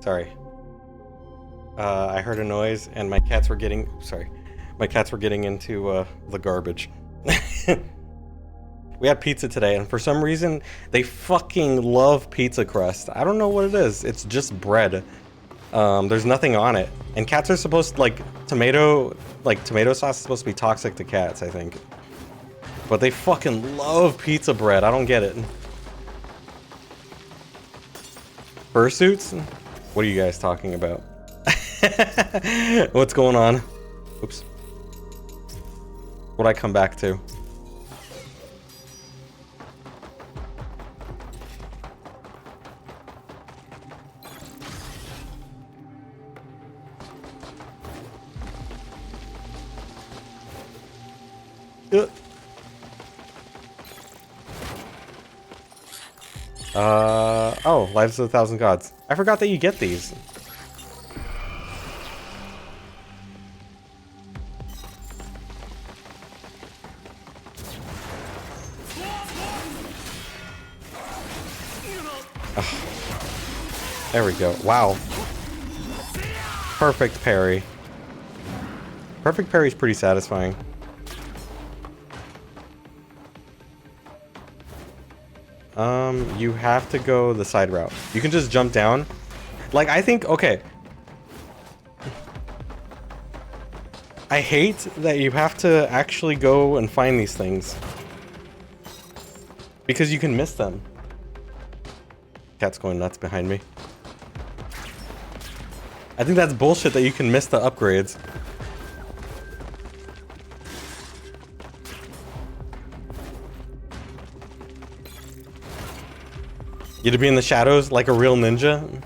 S3: Sorry. I heard a noise and my cats were getting... Sorry. My cats were getting into the garbage. We had pizza today, and for some reason, they fucking love pizza crust. I don't know what it is. It's just bread. There's nothing on it. And cats are supposed to, tomato sauce is supposed to be toxic to cats, I think. But they fucking love pizza bread. I don't get it. Fursuits? What are you guys talking about? What's going on? Oops. What'd I come back to? Oh, Lives of a Thousand Gods. I forgot that you get these. There we go. Wow. Perfect parry. Perfect parry is pretty satisfying. You have to go the side route. You can just jump down. Like, I think, okay. I hate that you have to actually go and find these things. Because you can miss them. Cat's going nuts behind me. I think that's bullshit that you can miss the upgrades. You to be in the shadows like a real ninja.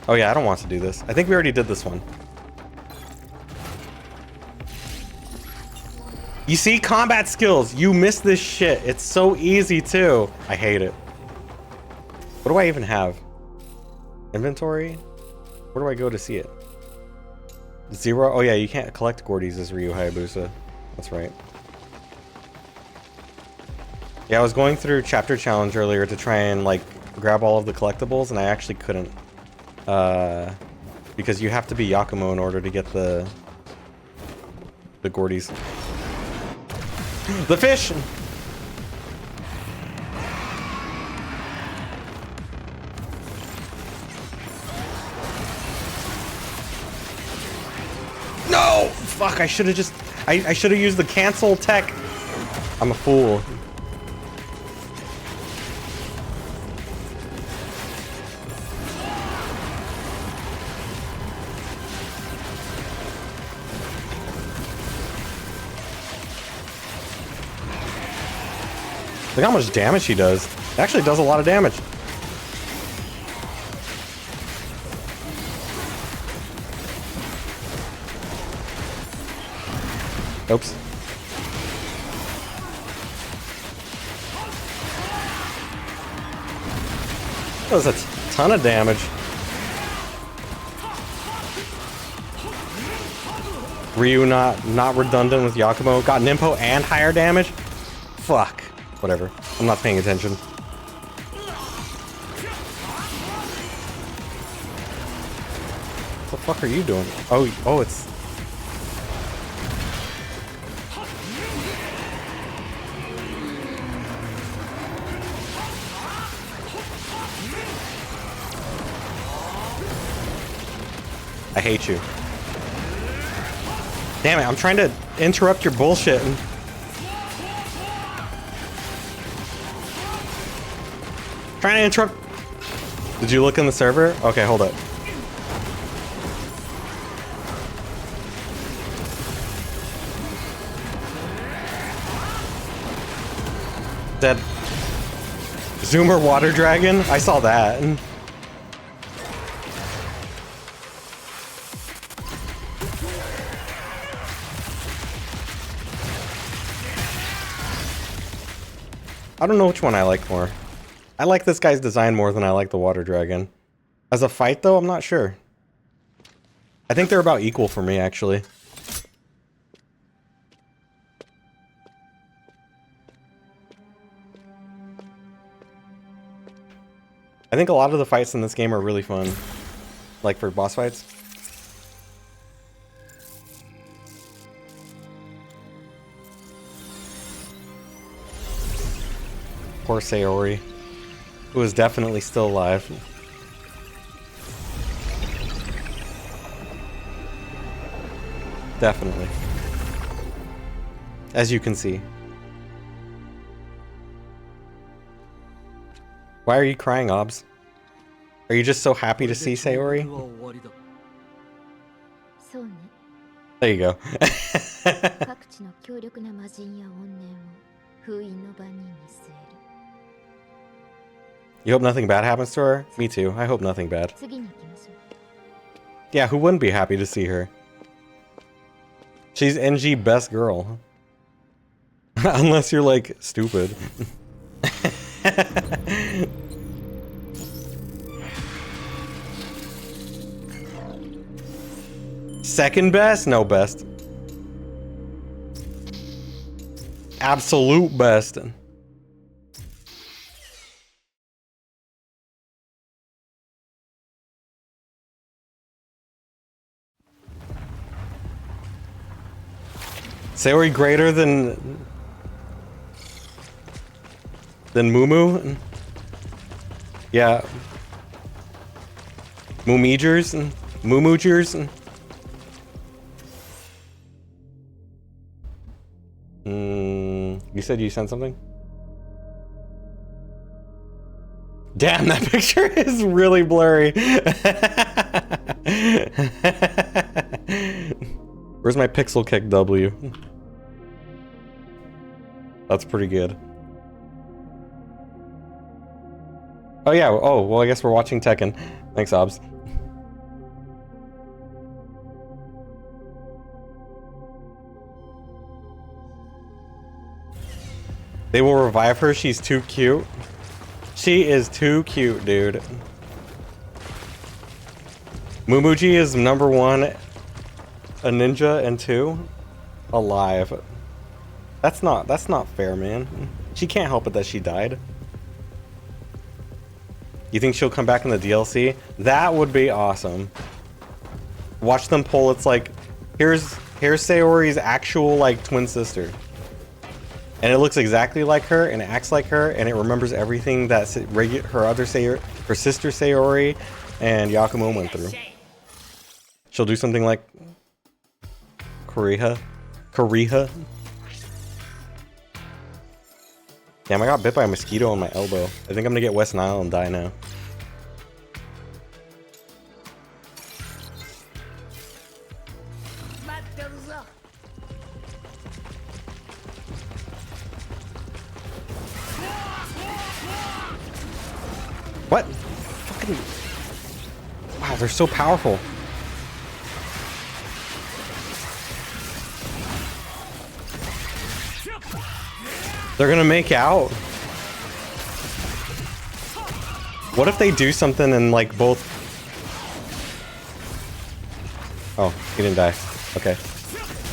S3: Oh yeah, I don't want to do this. I think we already did this one. You see, combat skills. You miss this shit. It's so easy too. I hate it. What do I even have? Inventory? Where do I go to see it? 0? Oh yeah, you can't collect Gordies as Ryu Hayabusa. That's right. Yeah, I was going through Chapter Challenge earlier to try and like grab all of the collectibles, and I actually couldn't. Because you have to be Yakumo in order to get the Gordies. The fish! No! Fuck, I should have just... I should have used the cancel tech. I'm a fool. Look how much damage he does. It actually does a lot of damage. Oops. That was a ton of damage. Ryu not redundant with Yakumo. Got Nimpo and higher damage? Fuck. Whatever. I'm not paying attention. What the fuck are you doing? Oh, it's... I hate you. Damn it, I'm trying to interrupt your bullshit. Trying to interrupt. Did you look in the server? Okay, hold up. Dead. Zoomer water dragon? I saw that. I don't know which one I like more. I like this guy's design more than I like the water dragon. As a fight though, I'm not sure. I think they're about equal for me, actually. I think a lot of the fights in this game are really fun. Like for boss fights. Poor Sayori, who is definitely still alive. Definitely. As you can see. Why are you crying, Obs? Are you just so happy to see Sayori?
S5: そうね。
S3: There you go.
S5: 各地の強力な魔人や怨念を封印の番人に据える。
S3: You hope nothing bad happens to her? Me too. I hope nothing bad.
S5: 次に行きましょう。
S3: Yeah, who wouldn't be happy to see her? She's NG best girl. Unless you're like stupid. Second best? No, best. Absolute best. Sayori greater than Mumu? Yeah. Mumijers and Mumujers and you said you sent something? Damn, that picture is really blurry. Where's my pixel kick W? That's pretty good. Oh yeah, oh, well I guess we're watching Tekken. Thanks, Obs. They will revive her, she's too cute. She is too cute, dude. Mumuji is number 1, a ninja, and 2, alive. That's not fair, man. She can't help it that she died. You think she'll come back in the DLC? That would be awesome. Watch them pull. It's like, here's Sayori's actual like twin sister, and it looks exactly like her, and it acts like her, and it remembers everything that her sister Sayori and Yakumo went through. She'll do something like Kuriha. Damn, I got bit by a mosquito on my elbow. I think I'm gonna get West Nile and die now. What? Fucking... Wow, they're so powerful. They're gonna make out. What if they do something and like both... Oh, he didn't die. Okay.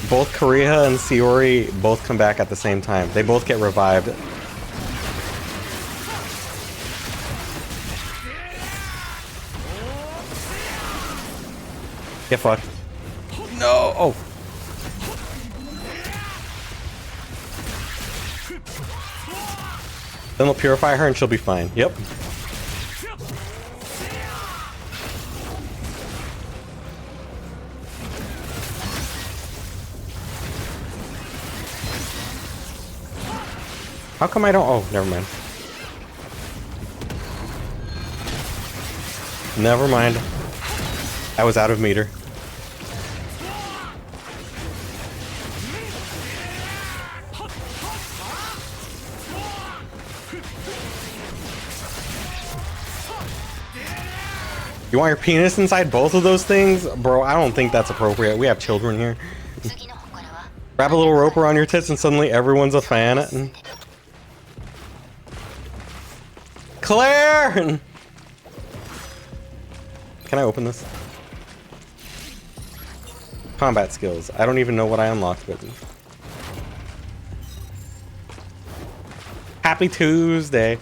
S3: Both Kuriha and Sayori both come back at the same time. They both get revived. Get fucked. No! Oh! Then they'll purify her and she'll be fine. Yep. How come I don't? Oh, never mind. Never mind. I was out of meter. You want your penis inside both of those things? Bro, I don't think that's appropriate. We have children here. Wrap a little rope around your tits and suddenly everyone's a fan. Claire! Can I open this? Combat skills. I don't even know what I unlocked, but... Happy Tuesday.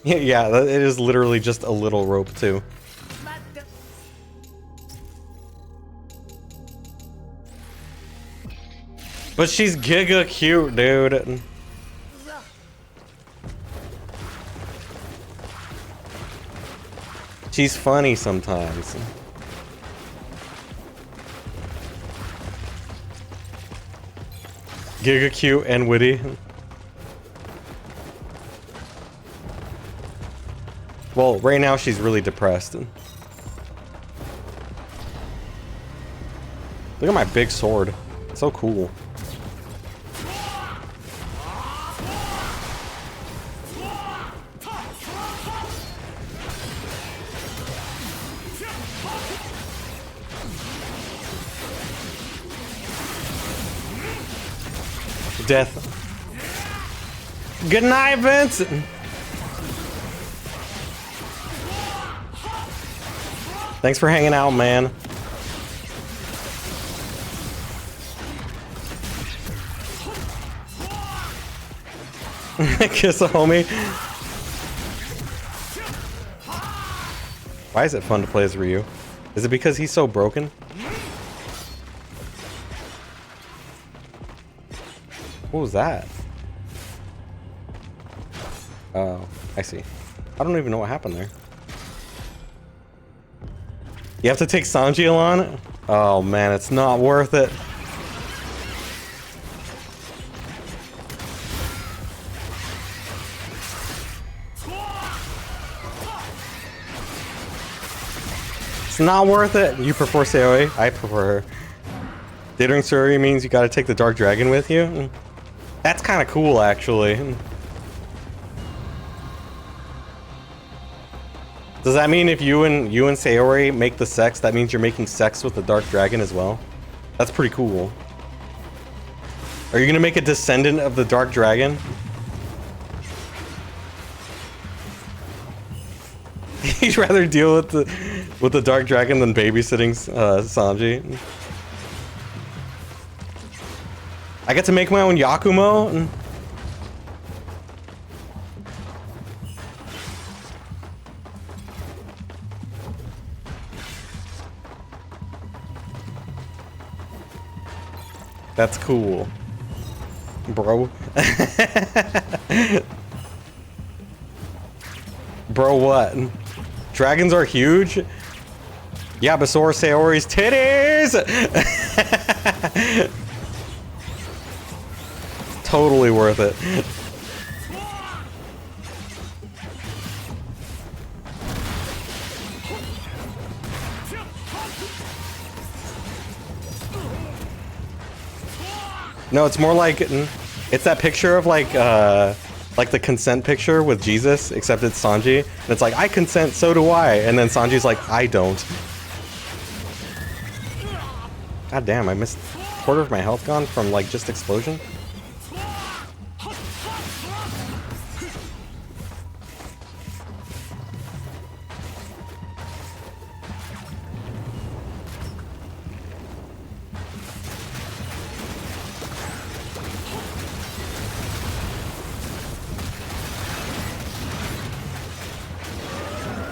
S3: Yeah, it is literally just a little rope too. But she's giga cute, dude. She's funny sometimes. Giga cute and witty. Well, right now she's really depressed. Look at my big sword. It's so cool. Death. Good night, Vince. Thanks for hanging out, man. Kiss a homie. Why is it fun to play as Ryu? Is it because he's so broken? What was that? Oh, I see. I don't even know what happened there. You have to take Sanji along? Oh man, it's not worth it. It's not worth it. You prefer Sayori? I prefer her. Datering Sayori means you gotta take the Dark Dragon with you? That's kind of cool, actually. Does that mean if you and Sayori make the sex, that means you're making sex with the Dark Dragon as well? That's pretty cool. Are you gonna make a descendant of the Dark Dragon? He'd rather deal with the Dark Dragon than babysitting Sanji. I get to make my own Yakumo? That's cool. Bro. Bro, what? Dragons are huge? Yeah, but so are Sayori's titties! Totally worth it. No, it's more like it's that picture of like the consent picture with Jesus, except it's Sanji, and it's like I consent, so do I, and then Sanji's like I don't. God damn, I missed a quarter of my health gone from like just explosion.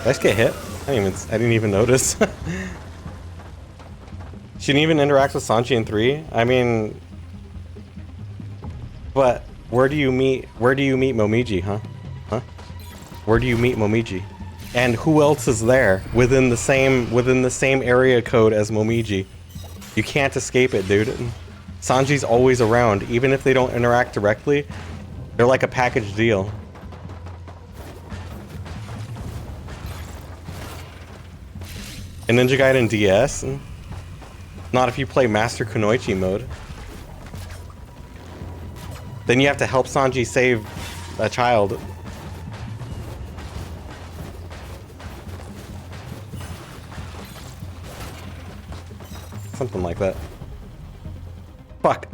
S3: Did I just get hit? I didn't even notice. She didn't even interact with Sanji in 3. I mean, but where do you meet Momiji, huh? Huh? Where do you meet Momiji? And who else is there within the same area code as Momiji? You can't escape it, dude. Sanji's always around, even if they don't interact directly. They're like a package deal. In Ninja Gaiden DS? Not if you play Master Kunoichi mode. Then you have to help Sanji save a child. Something like that. Fuck.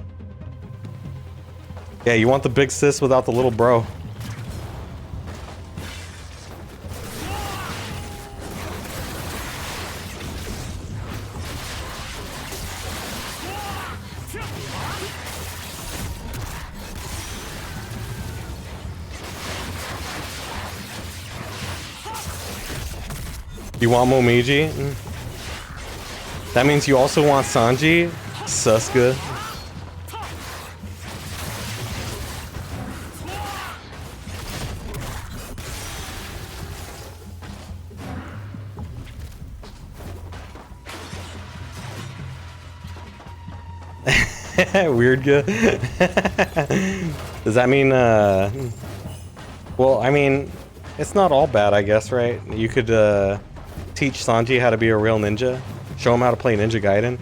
S3: Yeah, you want the big sis without the little bro. You want Momiji? That means you also want Sanji? Suska. Weird guy. Does that mean, well, I mean, it's not all bad, I guess, right? You could, teach Sanji how to be a real ninja. Show him how to play Ninja Gaiden.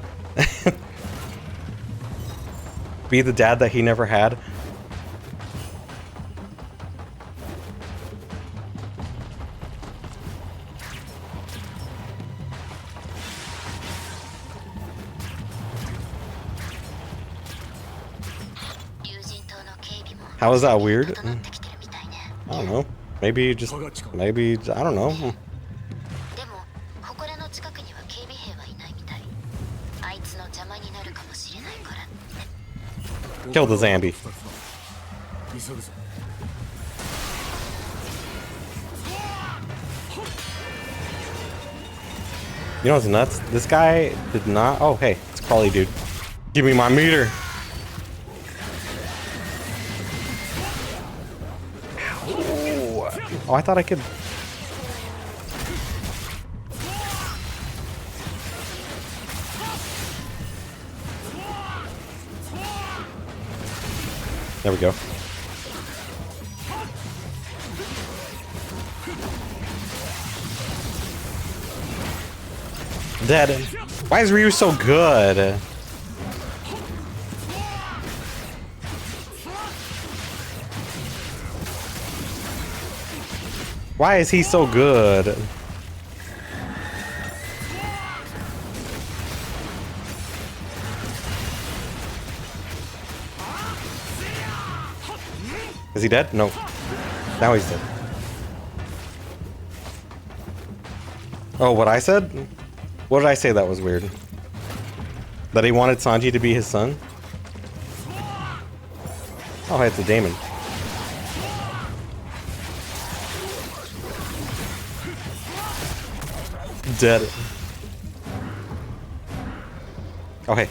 S3: Be the dad that he never had. How is that weird? I don't know. Maybe just, maybe, I don't know. Kill the zombie. You know what's nuts? This guy did not. Oh, hey, it's Crawly dude. Give me my meter. Oh, I thought I could. There we go. Dead. Why is Ryu so good? Why is he so good? Is he dead? No. Now he's dead. Oh, what I said? What did I say that was weird? That he wanted Sanji to be his son? Oh, it's a Damon. Dead. Oh, hey.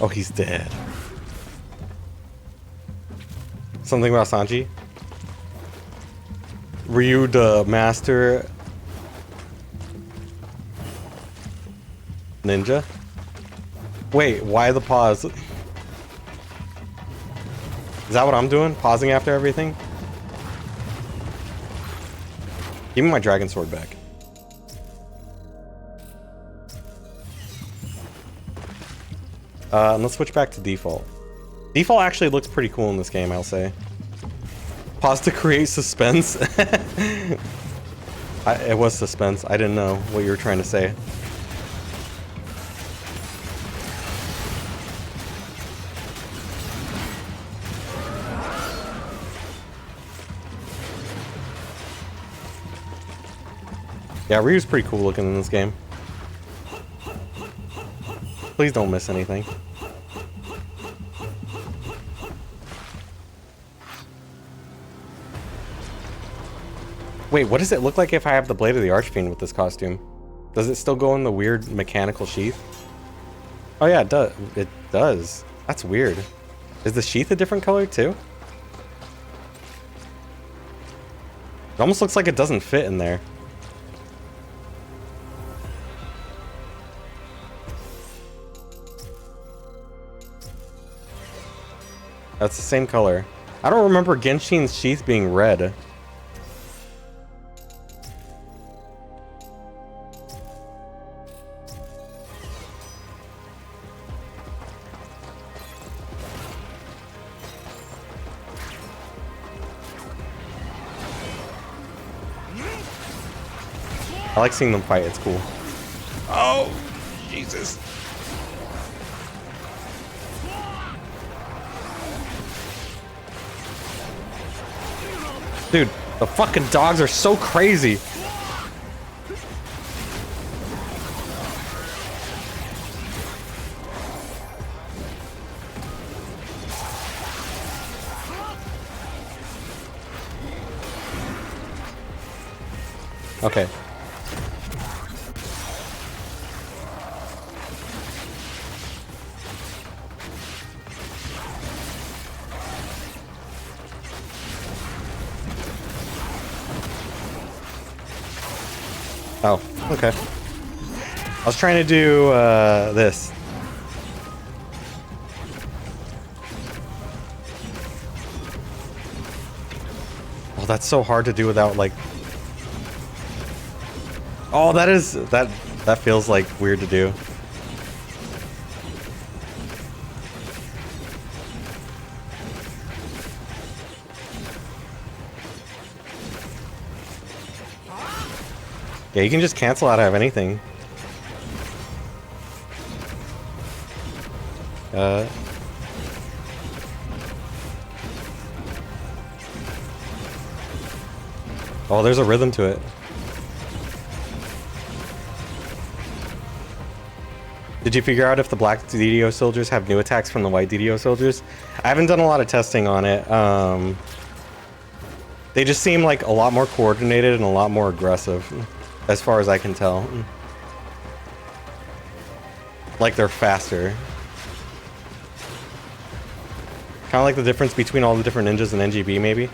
S3: Oh, he's dead. Something about Sanji? Ryu the master ninja? Wait, why the pause? Is that what I'm doing? Pausing after everything? Give me my dragon sword back. Let's switch back to default. Default actually looks pretty cool in this game, I'll say. Pause to create suspense. It was suspense. I didn't know what you were trying to say. Yeah, Ryu's pretty cool looking in this game. Please don't miss anything. Wait, what does it look like if I have the Blade of the Archfiend with this costume? Does it still go in the weird mechanical sheath? Oh yeah, it does. It does. That's weird. Is the sheath a different color too? It almost looks like it doesn't fit in there. That's the same color. I don't remember Genshin's sheath being red. I like seeing them fight, it's cool.
S2: Oh, Jesus.
S3: Dude, the fucking dogs are so crazy. Okay. Oh, okay. I was trying to do this. Oh, that's so hard to do without like. Oh, that feels like weird to do. Yeah, you can just cancel out of anything. Oh, there's a rhythm to it. Did you figure out if the black DDO soldiers have new attacks from the white DDO soldiers? I haven't done a lot of testing on it. They just seem like a lot more coordinated and a lot more aggressive, as far as I can tell. Like they're faster. Kind of like the difference between all the different ninjas and NGB, maybe?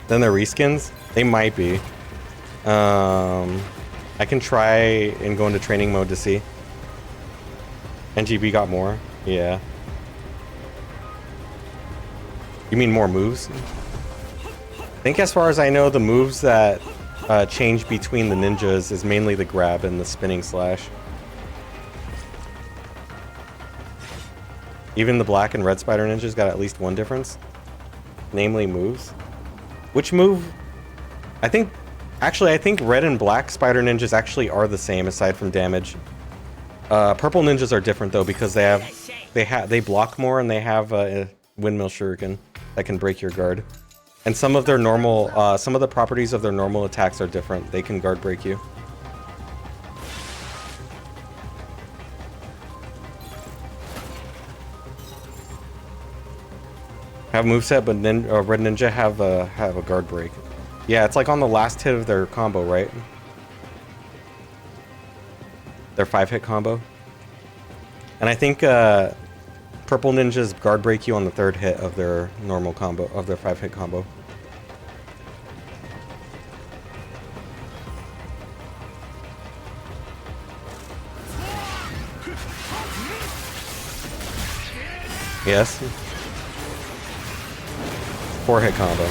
S3: Then the reskins? They might be. I can try and go into training mode to see. NGB got more? Yeah. You mean more moves? I think as far as I know, the moves that change between the ninjas is mainly the grab and the spinning slash. Even the black and red spider ninjas got at least one difference. Namely moves. Which move? I think red and black spider ninjas actually are the same aside from damage. Purple ninjas are different though because they block more and they have a windmill shuriken that can break your guard. And some of their normal some of the properties of their normal attacks are different. They can guard break you. Have moveset, but red ninja have a guard break. Yeah, it's like on the last hit of their combo, right? Their 5-hit combo. And I think purple ninjas guard break you on the 3rd hit of their normal combo, of their 5-hit combo. Yes. 4-hit combo.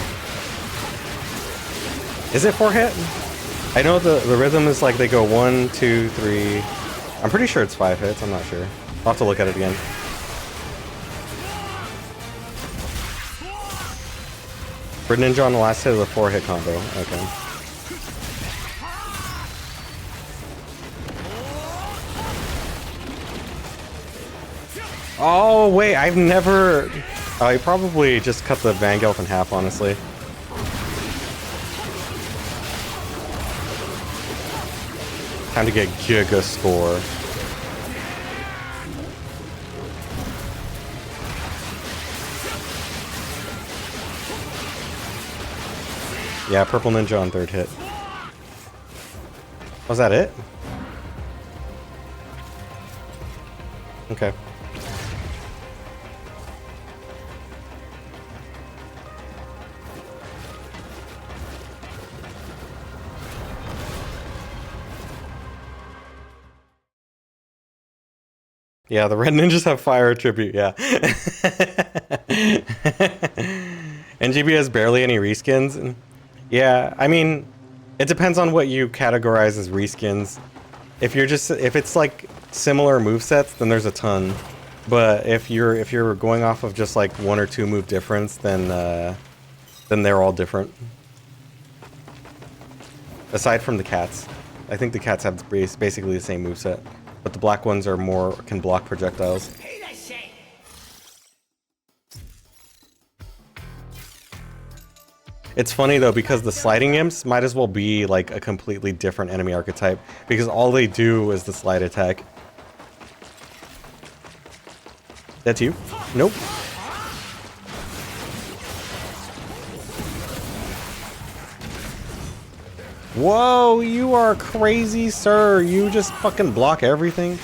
S3: Is it 4-hit? I know the rhythm is like they go 1, 2, 3. I'm pretty sure it's 5 hits. I'm not sure. I'll have to look at it again. For ninja on the last hit of the 4-hit combo. Okay. Oh wait, I've never. I probably just cut the Vangelf in half, honestly. Time to get Giga score. Yeah, purple ninja on 3rd hit. Was that it? Okay. Yeah, the red ninjas have fire attribute, yeah. NGB has barely any reskins. Yeah, I mean, it depends on what you categorize as reskins. If it's like similar movesets, then there's a ton. But if you're going off of just like 1 or 2 move difference, then they're all different. Aside from the cats. I think the cats have basically the same moveset. But the black ones are can block projectiles. It's funny though, because the sliding imps might as well be like a completely different enemy archetype, because all they do is the slide attack. That's you? Nope. Whoa, you are crazy, sir. You just fucking block everything.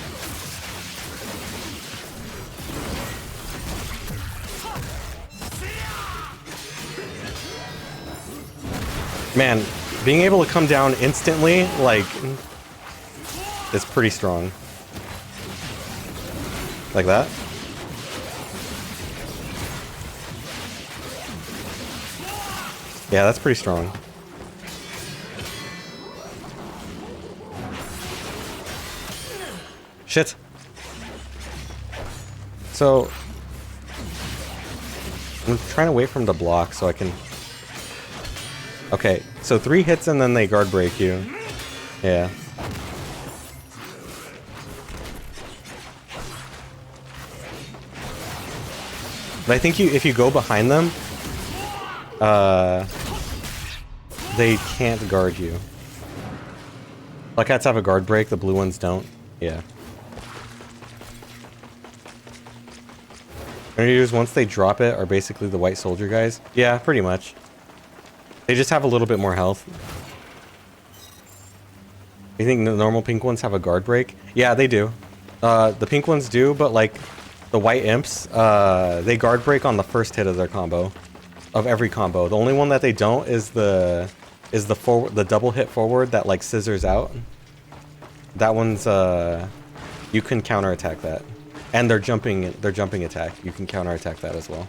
S3: Man, being able to come down instantly, like, is pretty strong. Like that. Yeah, that's pretty strong. Shit. So, I'm trying to wait for him to block so I can... Okay, so 3 hits and then they guard break you. Yeah. But I think if you go behind them, they can't guard you. Black cats have a guard break, the blue ones don't. Yeah. Grenadiers, once they drop it, are basically the white soldier guys. Yeah, pretty much. They just have a little bit more health. You think the normal pink ones have a guard break? Yeah, they do. The pink ones do, but like the white imps, they guard break on the first hit of their combo. Of every combo. The only one that they don't is the double hit forward that like scissors out. That one's you can counterattack that. And their jumping attack. You can counterattack that as well.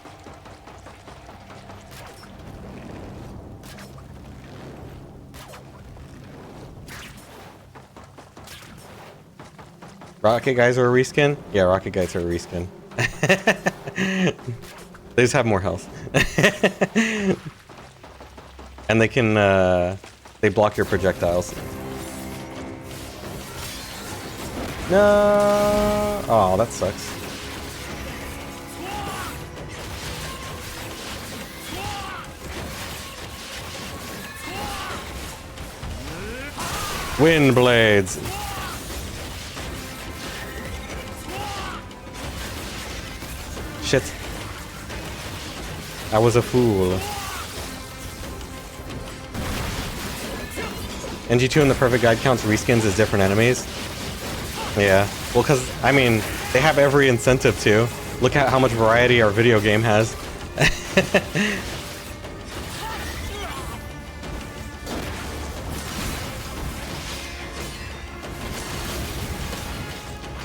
S3: Rocket guys are a reskin? Yeah, rocket guys are a reskin. They just have more health. And they can, they block your projectiles. No! Oh, that sucks. Wind blades. Shit. I was a fool. NG2 and the perfect guide counts reskins as different enemies. Yeah. Well, because, I mean, they have every incentive to. Look at how much variety our video game has.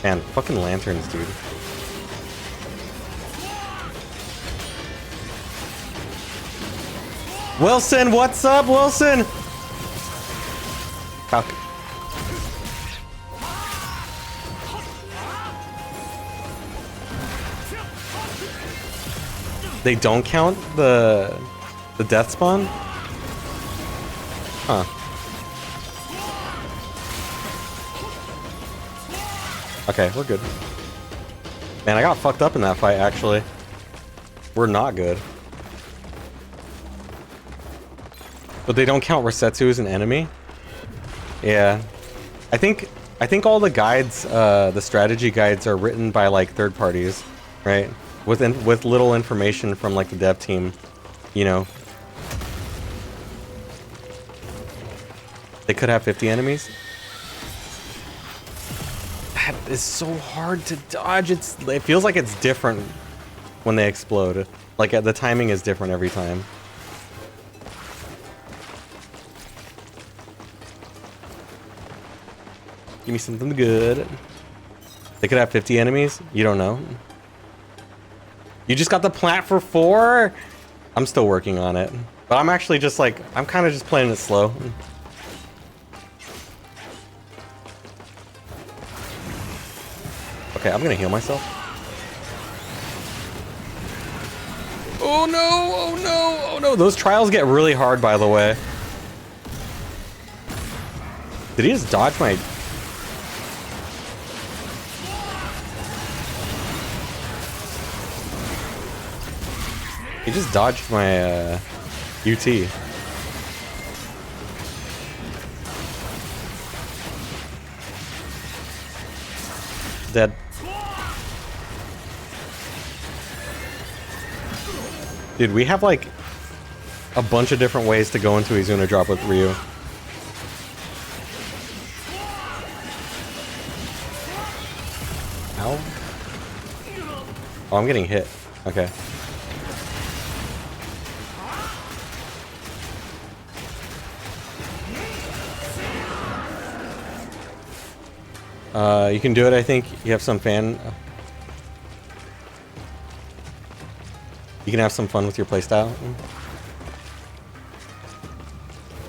S3: Man, fucking lanterns, dude. Wilson, what's up, Wilson? Fuck. They don't count the death spawn? Huh. Okay, we're good. Man, I got fucked up in that fight, actually. We're not good. But they don't count Resetsu as an enemy? Yeah. I think all the guides, the strategy guides are written by like third parties, right? With little information from like the dev team, you know. They could have 50 enemies. That is so hard to dodge. It feels like it's different when they explode. Like the timing is different every time. Give me something good. They could have 50 enemies? You don't know. You just got the plant for 4? I'm still working on it. But I'm actually just like, I'm kind of just playing it slow. Okay, I'm gonna heal myself. Oh no, oh no, oh no. Those trials get really hard, by the way. Did he just dodge my... He just dodged my UT. Dead. Dude, we have like a bunch of different ways to go into Izuna drop with Ryu. Oh, I'm getting hit. Okay. You can do it, I think. You have some fan. You can have some fun with your playstyle.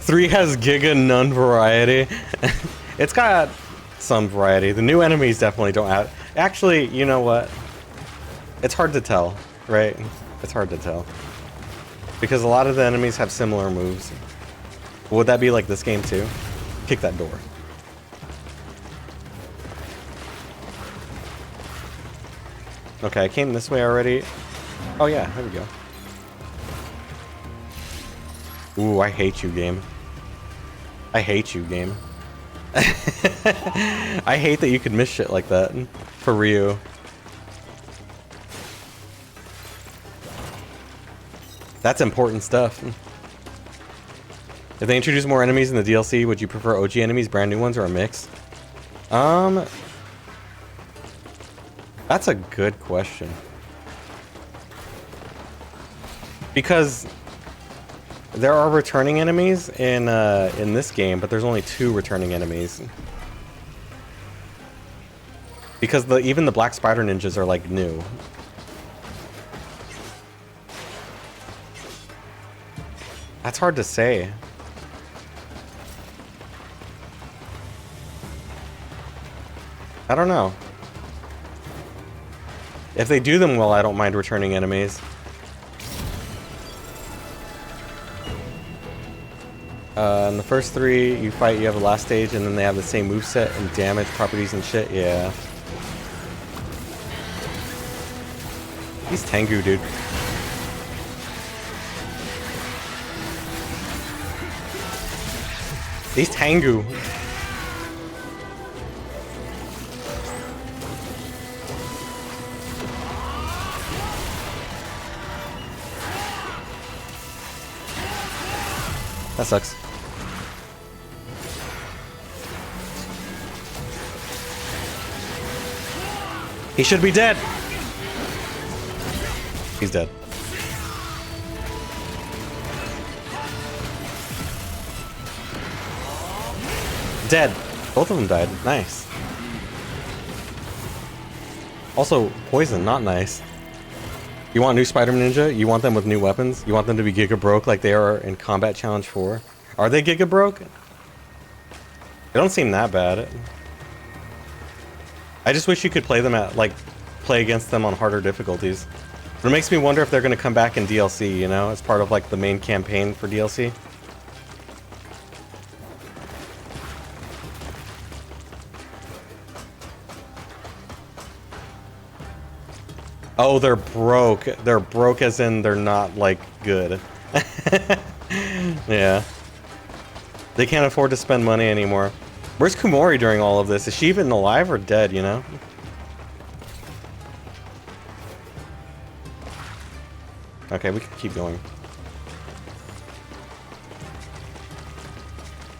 S3: 3 has Giga none variety. It's got some variety. The new enemies definitely don't have. Actually, you know what? It's hard to tell, right? It's hard to tell. Because a lot of the enemies have similar moves. Would that be like this game too? Kick that door. Okay, I came this way already. Oh yeah, there we go. Ooh, I hate you, game. I hate you, game. I hate that you could miss shit like that. For Ryu. That's important stuff. If they introduce more enemies in the DLC, would you prefer OG enemies, brand new ones, or a mix? That's a good question. Because there are returning enemies in this game, but there's only 2 returning enemies. Because even the Black Spider Ninjas are like new. That's hard to say. I don't know. If they do them well, I don't mind returning enemies. In the first 3 you fight, you have a last stage, and then they have the same moveset and damage properties and shit. Yeah. He's Tengu, dude. He's Tengu. That sucks. He should be dead. He's dead. Dead. Both of them died. Nice. Also, poison, not nice. You want new Spider-Man Ninja? You want them with new weapons? You want them to be Giga Broke like they are in Combat Challenge 4? Are they Giga Broke? They don't seem that bad. I just wish you could play them at, like, play against them on harder difficulties. But it makes me wonder if they're gonna come back in DLC, you know, as part of, like, the main campaign for DLC. Oh, they're broke. They're broke as in they're not, like, good. Yeah. They can't afford to spend money anymore. Where's Kumori during all of this? Is she even alive or dead, you know? Okay, we can keep going.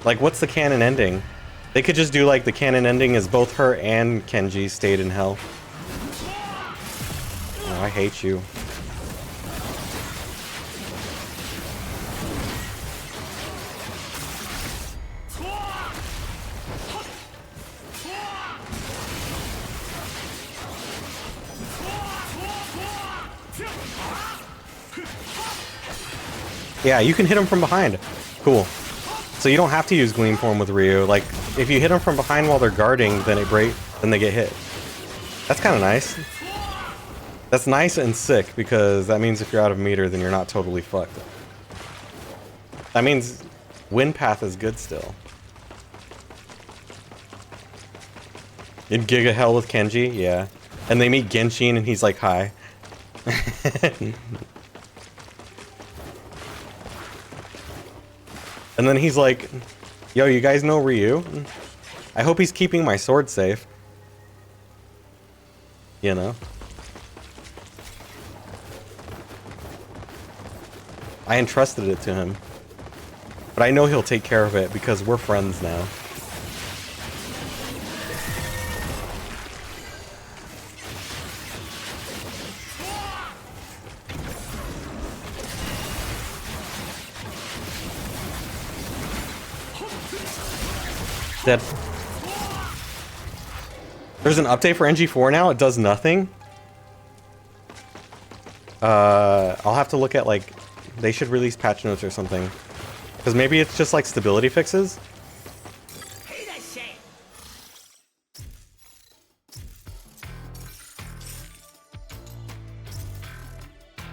S3: Like, what's the canon ending? They could just do, like, the canon ending is both her and Kenji stayed in hell. Oh, I hate you. Yeah, you can hit him from behind. Cool. So you don't have to use Gleam Form with Ryu. Like, if you hit them from behind while they're guarding, then then they get hit. That's kind of nice. That's nice and sick, because that means if you're out of meter, then you're not totally fucked. That means Wind Path is good still. In Giga Hell with Kenji, yeah. And they meet Genshin and he's like, hi. And then he's like, yo, you guys know Ryu? I hope he's keeping my sword safe. You know? I entrusted it to him. But I know he'll take care of it because we're friends now. Dead. There's an update for NG4 now. It does nothing. I'll have to look at, like, they should release patch notes or something. Because maybe it's just like stability fixes.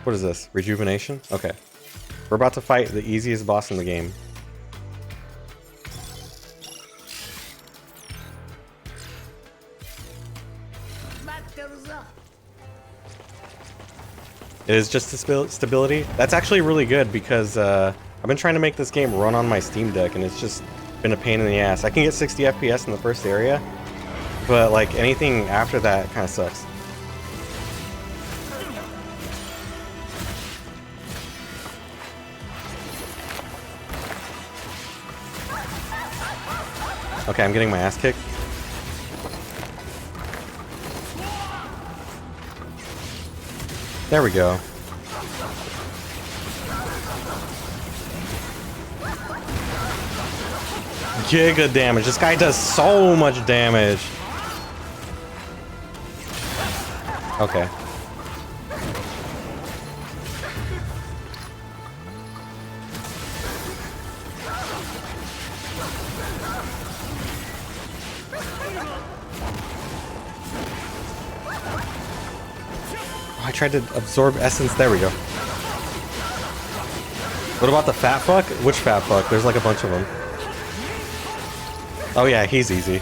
S3: What is this? Rejuvenation? Okay. We're about to fight the easiest boss in the game. It is just stability. That's actually really good because I've been trying to make this game run on my Steam Deck and it's just been a pain in the ass. I can get 60 FPS in the first area, but like anything after that kind of sucks. Okay, I'm getting my ass kicked. There we go. Giga damage. This guy does so much damage. Okay. I tried to absorb essence. There we go. What about the fat fuck? Which fat fuck? There's like a bunch of them. Oh yeah, he's easy.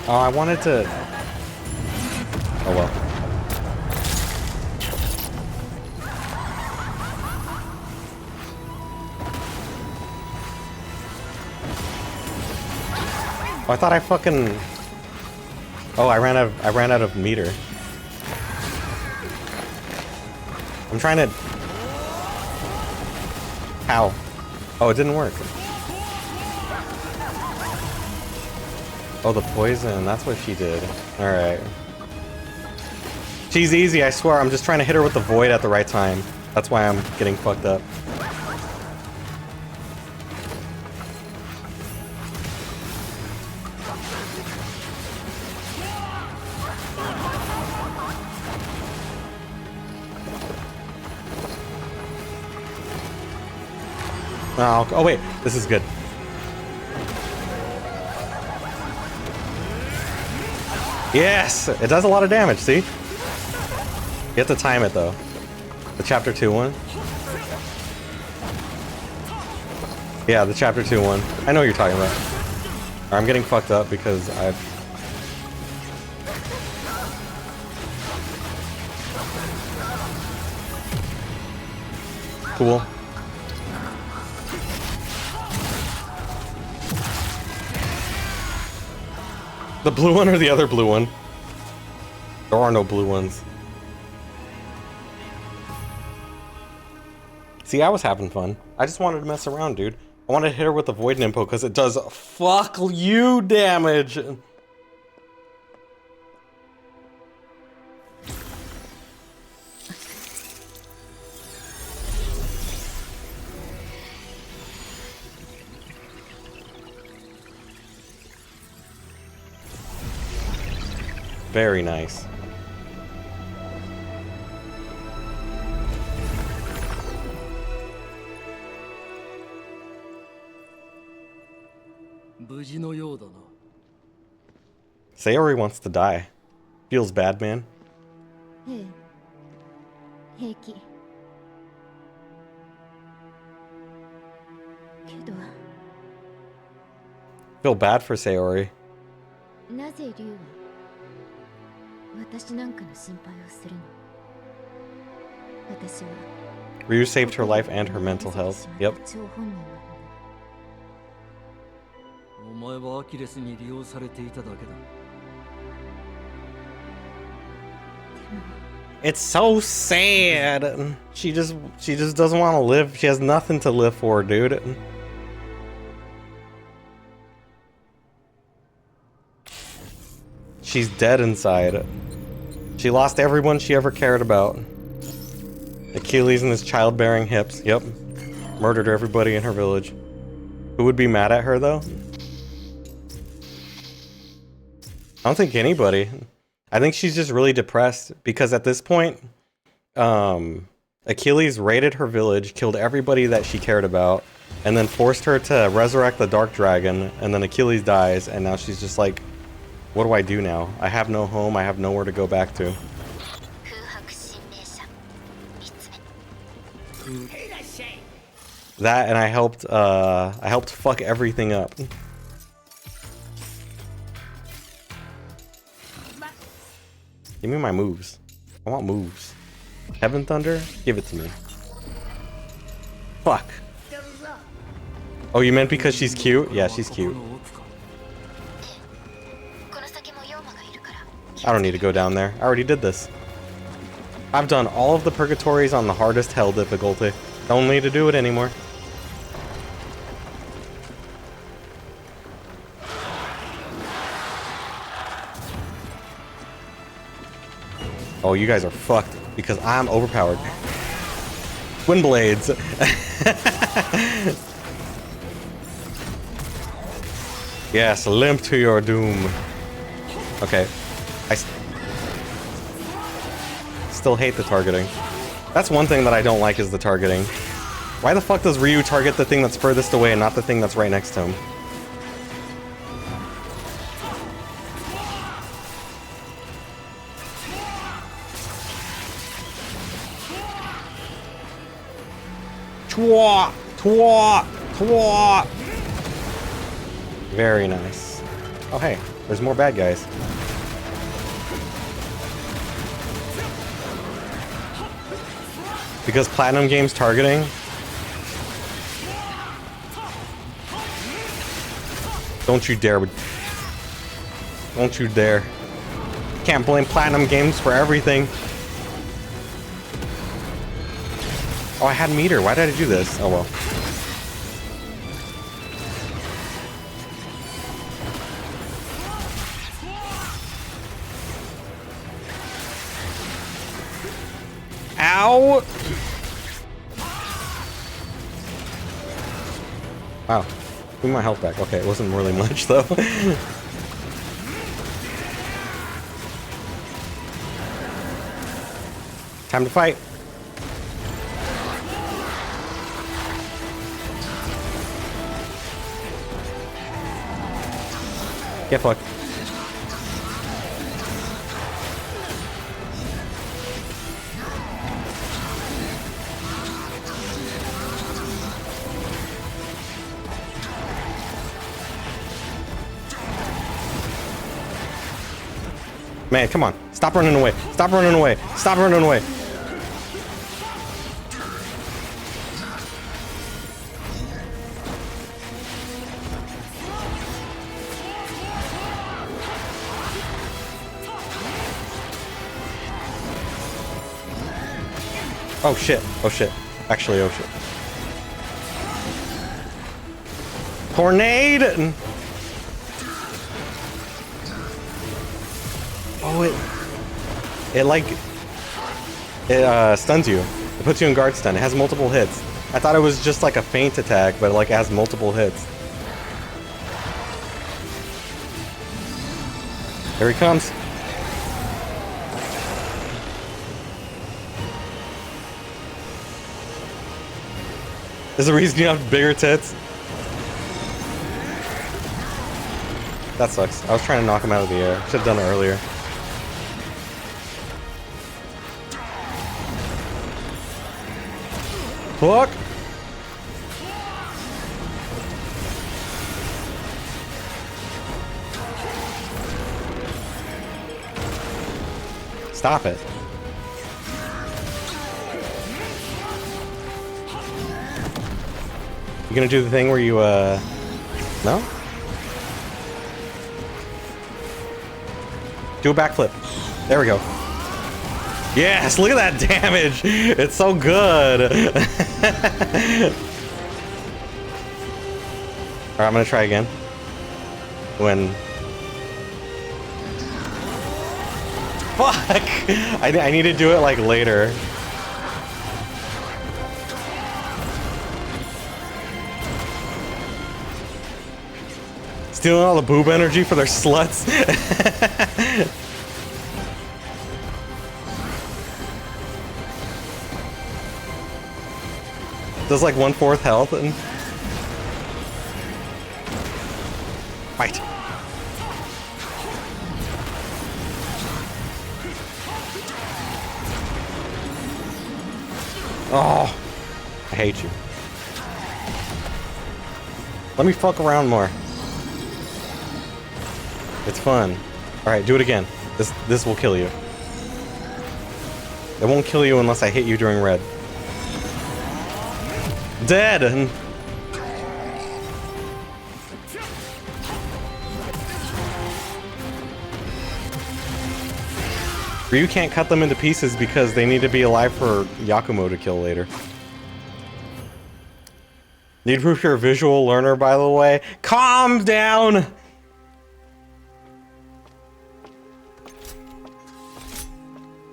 S3: Oh, I wanted to... Oh well. Oh, I thought I fucking... Oh, I ran out of meter. I'm trying to... How? Oh, it didn't work. Oh, the poison. That's what she did. Alright. She's easy, I swear. I'm just trying to hit her with the void at the right time. That's why I'm getting fucked up. Oh wait, this is good. Yes! It does a lot of damage, see? You have to time it though. The chapter 2 one. Yeah, the chapter 2 one. I know what you're talking about. I'm getting fucked up because I've... Cool. The blue one or the other blue one? There are no blue ones. See, I was having fun. I just wanted to mess around, dude. I wanted to hit her with the Void Nimpo because it does fuck you damage. Very nice. Sayori wants to die. Feels bad, man.
S5: ええ、平気。けど、
S3: Feel bad for Sayori.
S5: なぜ竜は私なんかの心配をするの？私は
S3: Ryu saved her life and her mental health. Yep.
S5: 張本人なのだ。
S4: お前はアキレスに利用されていただけだ。
S3: It's so sad. She just doesn't want to live. She has nothing to live for, dude. She's dead inside. She lost everyone she ever cared about. Achilles and his childbearing hips. Yep. Murdered everybody in her village. Who would be mad at her, though? I don't think anybody. I think she's just really depressed because at this point, Achilles raided her village, killed everybody that she cared about, and then forced her to resurrect the Dark Dragon, and then Achilles dies, and now she's just like, what do I do now? I have no home, I have nowhere to go back to. That, and I helped fuck everything up. Give me my moves. I want moves. Heaven Thunder? Give it to me. Fuck. Oh, you meant because she's cute? Yeah, she's cute. I don't need to go down there. I already did this. I've done all of the purgatories on the hardest hell difficulty. Don't need to do it anymore. Oh, you guys are fucked because I'm overpowered. Wind blades. Yes, limp to your doom. Okay. I still hate the targeting. That's one thing that I don't like is the targeting. Why the fuck does Ryu target the thing that's furthest away and not the thing that's right next to him? Twa! Twa! Twa! Very nice. Oh hey, there's more bad guys. Because Platinum Games targeting. Don't you dare. Don't you dare. Can't blame Platinum Games for everything. Oh, I had meter. Why did I do this? Oh well. Ow! Wow. Give me my health back. Okay, it wasn't really much though. Time to fight. Get fucked. Man, come on. Stop running away. Stop running away. Stop running away. Oh shit. Oh shit. Actually, oh shit. Tornado! Oh, it stuns you. It puts you in guard stun. It has multiple hits. I thought it was just like a feint attack, but like it has multiple hits. Here he comes. There's a reason you have bigger tits. That sucks. I was trying to knock him out of the air. Should have done it earlier. Fuck! Stop it. You gonna do the thing where you, no? Do a backflip. There we go. Yes, look at that damage. It's so good. Alright, I'm gonna try again. Fuck! I need to do it like later. Stealing all the boob energy for their sluts. Does like 1/4 health and fight. Oh, I hate you. Let me fuck around more. It's fun. All right, do it again. This will kill you. It won't kill you unless I hit you during red. Dead. Ryu can't cut them into pieces because they need to be alive for Yakumo to kill later. Need proof you're a visual learner, by the way. Calm down!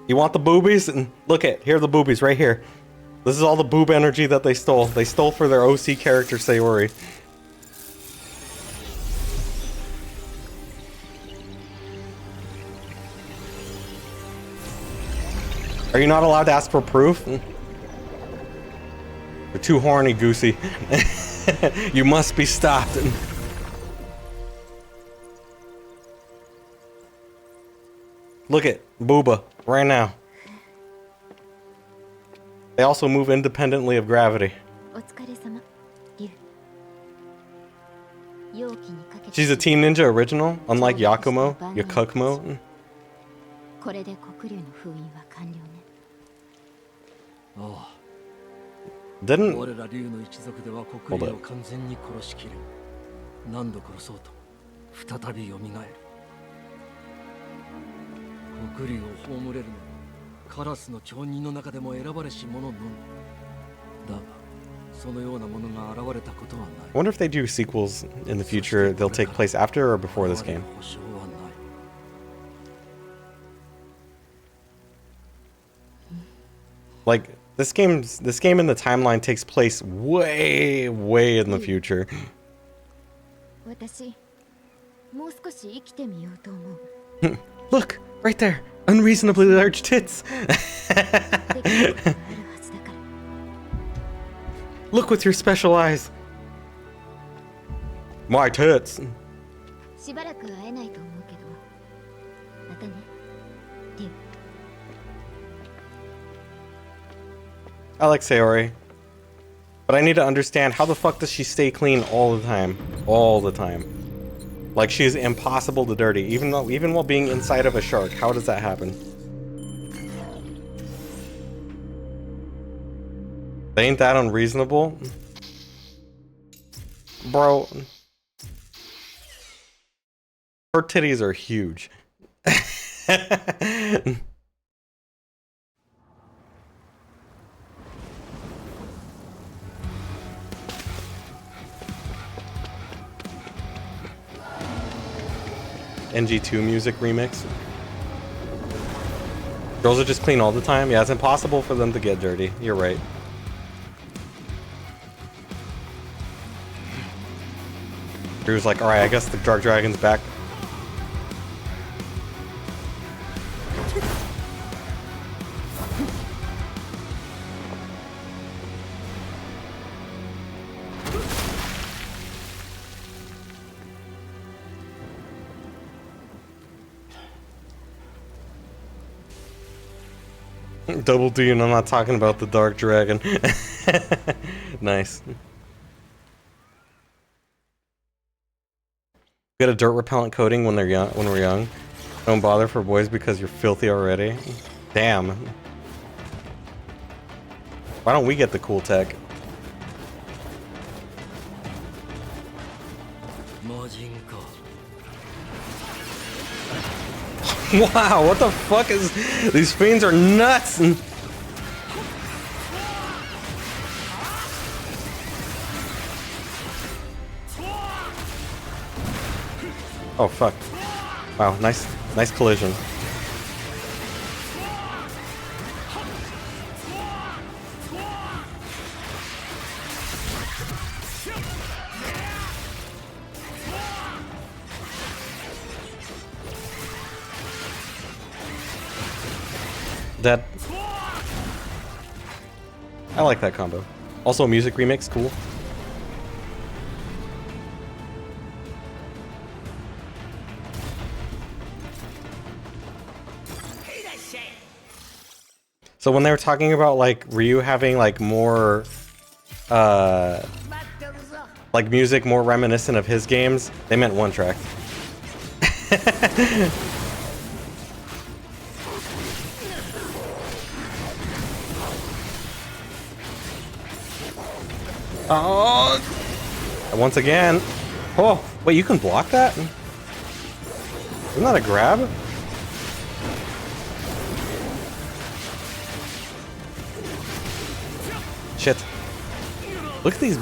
S3: You want the boobies? And look at, here are the boobies right here. This is all the boob energy that they stole. They stole for their OC character, Sayori. Are you not allowed to ask for proof? You're too horny, Goosey. You must be stopped. Look at Booba right now. They also move independently of gravity. She's a Team Ninja original, unlike Yakumo, Yakumo. Didn't... Hold it. I wonder if they do sequels in the future, they'll take place after or before this game. Like, this game in the timeline takes place way in the future. Look, right there. Unreasonably large tits. Look with your special eyes. My tits. I like Sayori, but I need to understand how the fuck does she stay clean all the time? All the time. Like, she is impossible to dirty, even while being inside of a shark. How does that happen? Ain't that unreasonable? Bro. Her titties are huge. NG2 music remix. Girls are just clean all the time? Yeah, it's impossible for them to get dirty. You're right. Drew's like, alright, I guess the Dark Dragon's back. Double D, and I'm not talking about the Dark Dragon. Nice. Get a dirt repellent coating when they're young. When we're young, don't bother for boys because you're filthy already. Damn. Why don't we get the cool tech? Wow, what the fuck is... These fiends are nuts! Oh, fuck. Wow, nice collision. Dead. I like that combo. Also, music remix, cool. So when they were talking about like Ryu having like more like music more reminiscent of his games, they meant one track. Oh! Once again. Oh, wait, you can block that? Isn't that a grab? Shit. Look at these.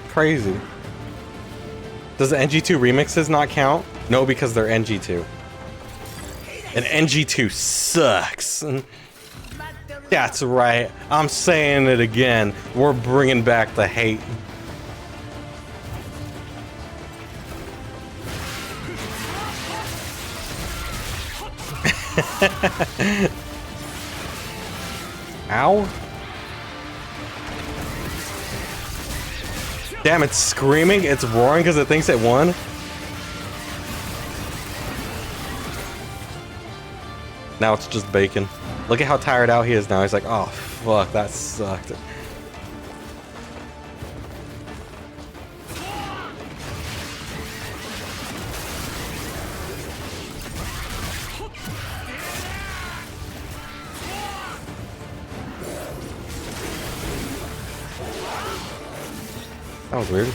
S3: Crazy. Does the NG2 remixes not count? No, because they're NG2. And NG2 sucks. That's right. I'm saying it again. We're bringing back the hate. Ow. Damn, it's screaming, it's roaring because it thinks it won. Now it's just bacon. Look at how tired out he is now. He's like, oh, fuck, that sucked. That was weird.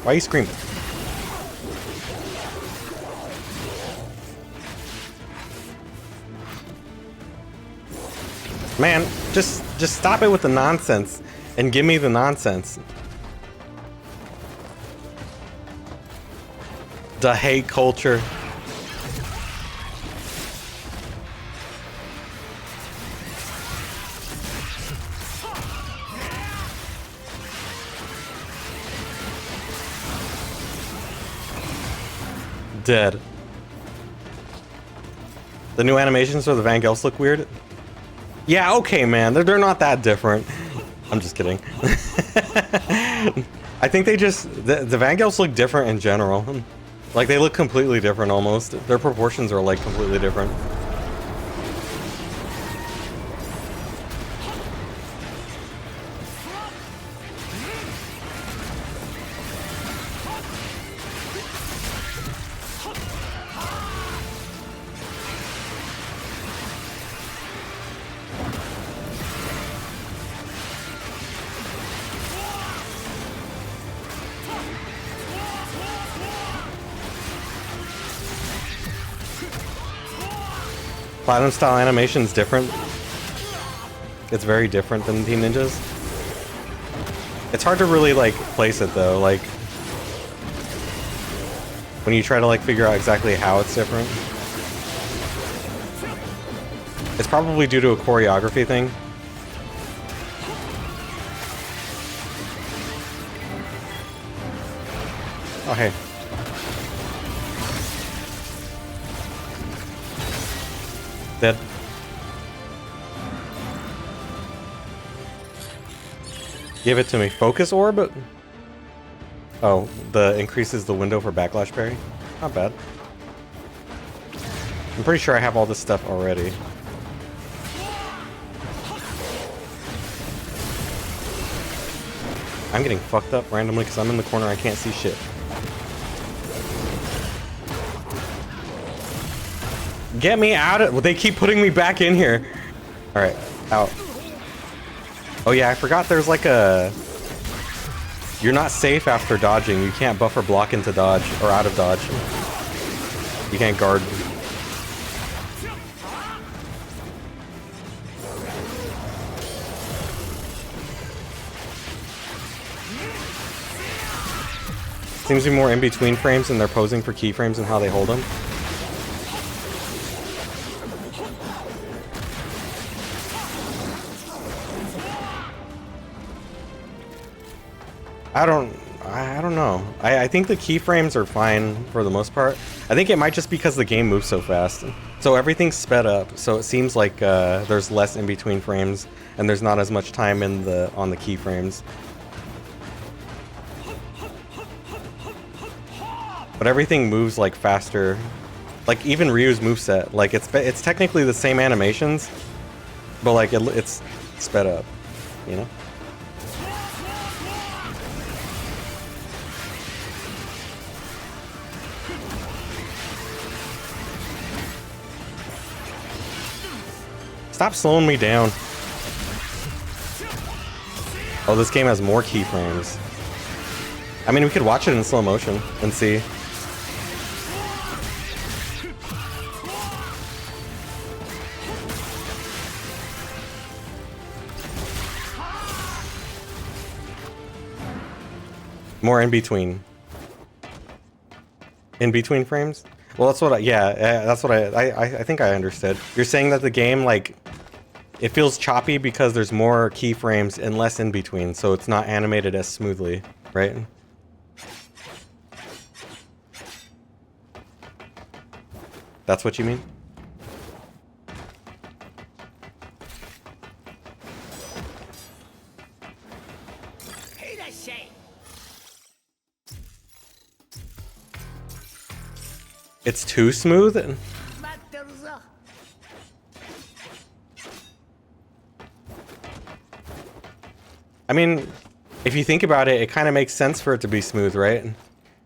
S3: Why are you screaming? Man, just stop it with the nonsense and give me the nonsense. The hate culture. Dead. The new animations for the Vangelis look weird. Yeah, okay, man. They're not that different. I'm just kidding. I think they just... The Vangelis look different in general. Like, they look completely different almost. Their proportions are, like, completely different. Platinum style animation is different. It's very different than Team Ninja's. It's hard to really like place it though, like when you try to like figure out exactly how it's different. It's probably due to a choreography thing. Oh hey. Dead. Give it to me. Focus orb? Oh, the increases the window for backlash parry? Not bad. I'm pretty sure I have all this stuff already. I'm getting fucked up randomly because I'm in the corner. I can't see shit. Get me out of... Well, they keep putting me back in here. Alright, out. Oh yeah, I forgot there's like a... You're not safe after dodging. You can't buffer block into dodge, or out of dodge. You can't guard. Seems to be more in between frames and they're posing for keyframes and how they hold them. I don't know. I think the keyframes are fine for the most part. I think it might just because the game moves so fast. So everything's sped up, so it seems like there's less in between frames and there's not as much time on the keyframes. But everything moves like faster. Like even Ryu's moveset, like it's technically the same animations, but like it's sped up, you know? Stop slowing me down. Oh, this game has more keyframes. I mean, we could watch it in slow motion and see. More in between. In between frames? Well, that's what that's what I think I understood. You're saying that the game, like, it feels choppy because there's more keyframes and less in between, so it's not animated as smoothly, right? That's what you mean? It's too smooth? I mean, if you think about it, it kind of makes sense for it to be smooth, right?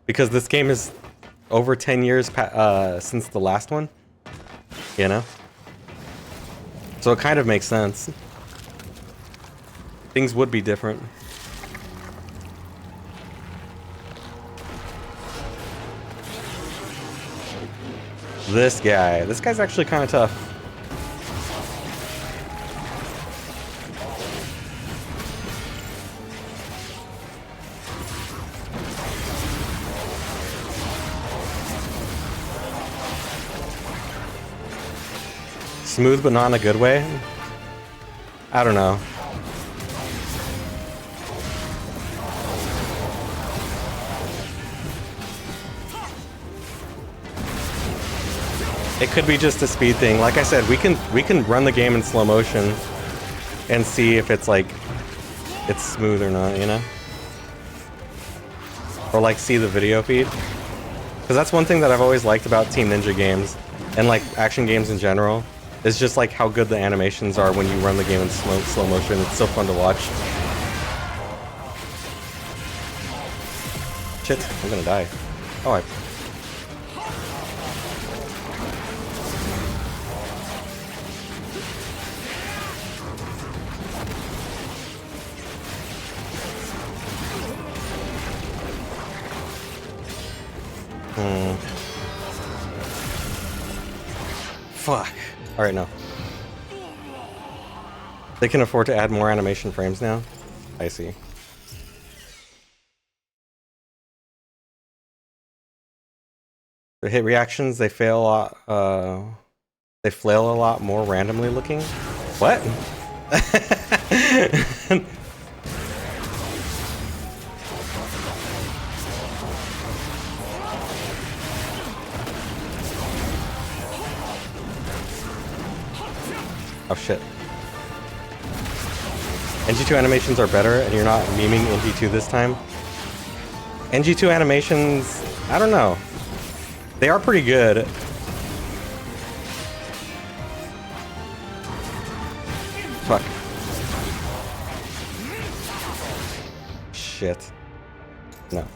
S3: Because this game is over 10 years since the last one, you know? So it kind of makes sense. Things would be different. This guy's actually kind of tough. Smooth, but not in a good way. I don't know. It could be just a speed thing. Like I said, we can run the game in slow motion and see if it's like it's smooth or not, you know? Or like see the video feed. Because that's one thing that I've always liked about Team Ninja games and like action games in general. Is just like how good the animations are when you run the game in slow motion. It's so fun to watch. Shit, I'm gonna die. Oh, I... Fuck. Alright, no. They can afford to add more animation frames now? I see. The hit reactions, they fail a lot, they flail a lot more randomly looking. What? Oh shit. NG2 animations are better and you're not memeing NG2 this time? NG2 animations, I don't know. They are pretty good. Fuck. Shit. No.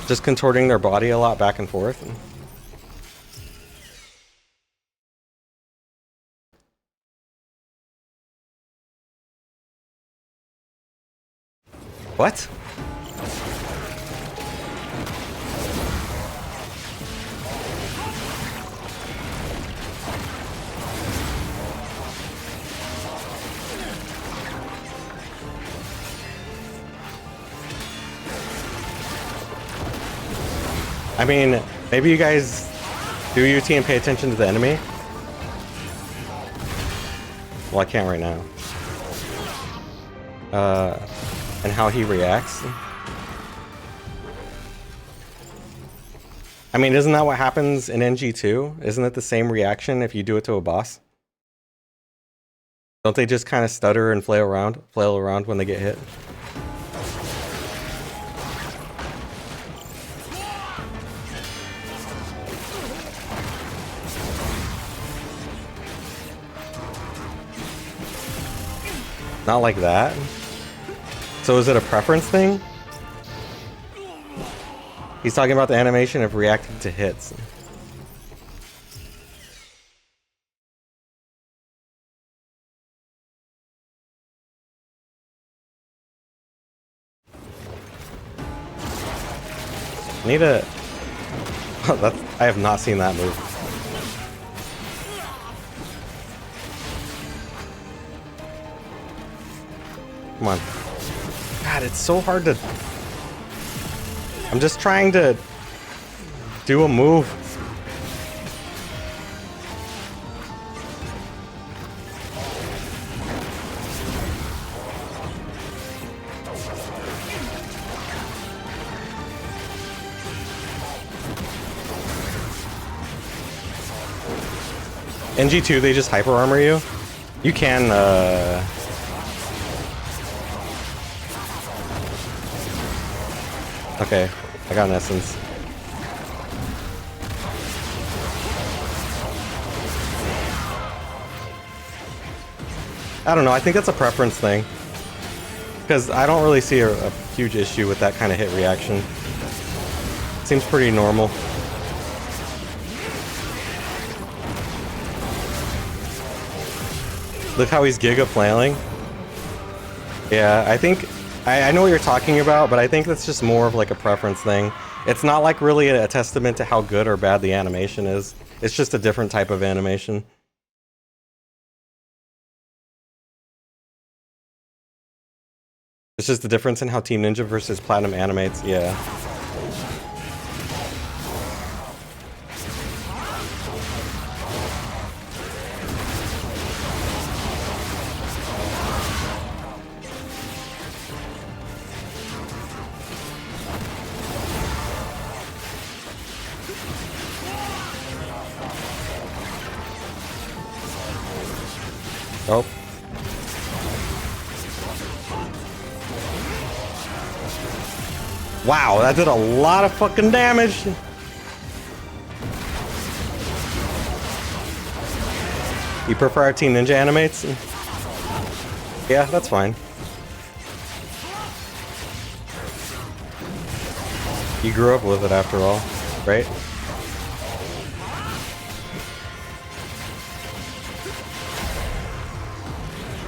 S3: Just contorting their body a lot back and forth. What? I mean, maybe you guys do UT and pay attention to the enemy. Well, I can't right now. And how he reacts. I mean, isn't that what happens in NG2? Isn't it the same reaction if you do it to a boss? Don't they just kind of stutter and flail around when they get hit? Not like that. So is it a preference thing? He's talking about the animation of reacting to hits. I need a... I have not seen that move. Come on. God, it's so hard to... I'm just trying to do a move. NG2, they just hyper armor you. You can, okay, I got an essence. I don't know, I think that's a preference thing. Because I don't really see a huge issue with that kind of hit reaction. Seems pretty normal. Look how he's giga flailing. Yeah, I think... I know what you're talking about, but I think that's just more of like a preference thing. It's not like really a testament to how good or bad the animation is. It's just a different type of animation. It's just the difference in how Team Ninja versus Platinum animates, yeah. Oh. Wow, that did a lot of fucking damage. You prefer our Team Ninja animates? Yeah, that's fine. You grew up with it after all, right?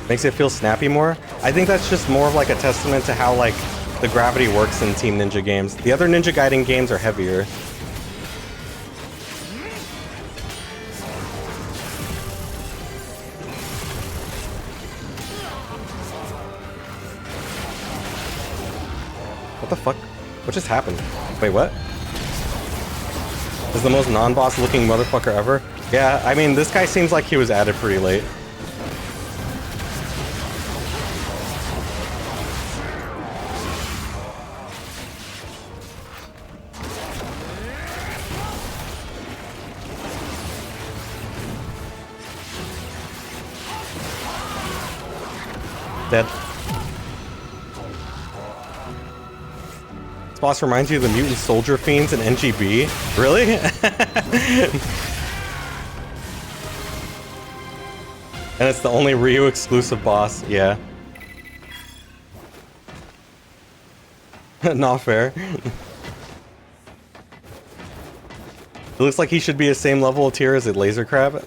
S3: Makes it feel snappy more. I think that's just more of like a testament to how like the gravity works in Team Ninja games. The other Ninja Gaiden games are heavier. What the fuck? What just happened? Wait, what? Is the most non-boss looking motherfucker ever? Yeah, I mean, this guy seems like he was added pretty late. Dead. This boss reminds you of the mutant soldier fiends in NGB? Really? And it's the only Ryu exclusive boss, yeah. Not fair. It looks like he should be the same level of tier as a laser crab.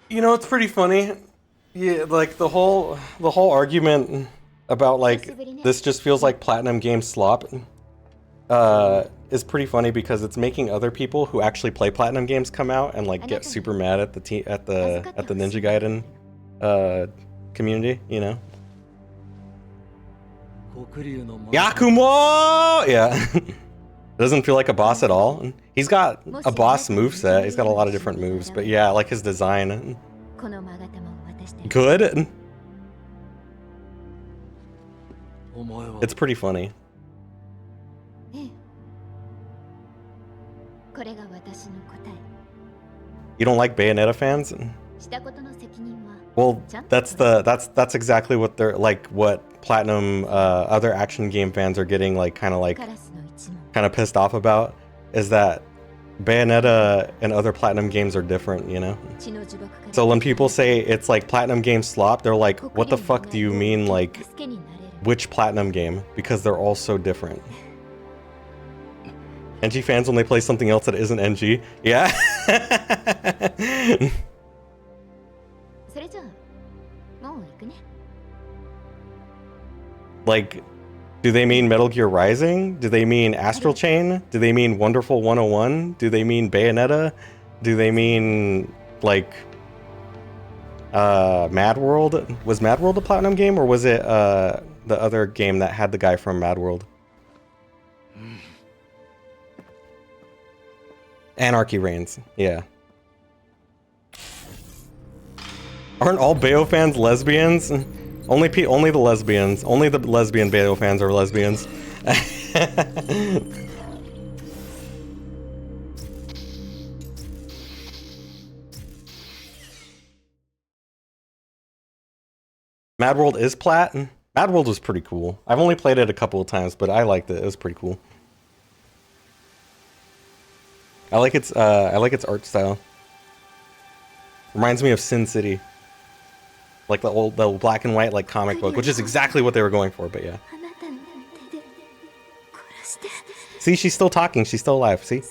S3: You know, it's pretty funny. Yeah, like the whole argument about like this just feels like Platinum game slop. is pretty funny because it's making other people who actually play Platinum games come out and like get super mad at the Ninja Gaiden community, you know? Yakumo! Yeah. Doesn't feel like a boss at all. He's got a boss moveset. He's got a lot of different moves, but yeah, I like his design. Good. It's pretty funny. You don't like Bayonetta fans? Well, that's exactly what they're like. What Platinum other action game fans are getting like kind of pissed off about is that Bayonetta and other Platinum games are different, you know? So when people say it's like Platinum game slop, they're like, what the fuck do you mean, like, which Platinum game? Because they're all so different. NG fans when they play something else that isn't NG. Yeah. Like, do they mean Metal Gear Rising? Do they mean Astral Chain? Do they mean Wonderful 101? Do they mean Bayonetta? Do they mean, like, Mad World? Was Mad World a Platinum game, or was it the other game that had the guy from Mad World? Anarchy Reigns, yeah. Aren't all Bayo fans lesbians? Only the lesbians. Only the lesbian Bayo fans are lesbians. Mad World is plat. Mad World was pretty cool. I've only played it a couple of times, but I liked it. It was pretty cool. I like its art style. Reminds me of Sin City. Like the black and white like comic book, which is exactly what they were going for, but yeah. See, she's still talking, she's still alive, see?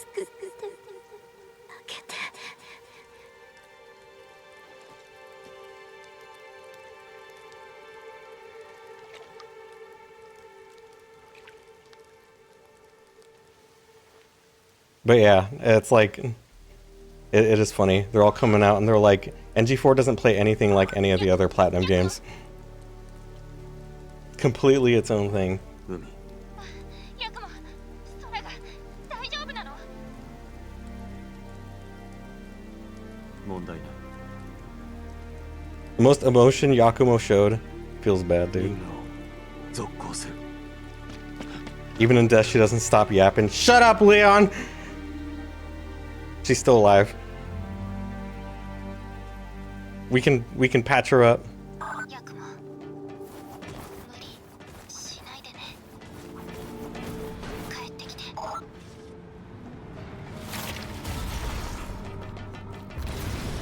S3: But yeah, it's like, it is funny. They're all coming out and they're like, NG4 doesn't play anything like any of the other Platinum games. Completely its own thing. The most emotion Yakumo showed feels bad, dude. Even in death, she doesn't stop yapping. Shut up, Leon! She's still alive. We can patch her up.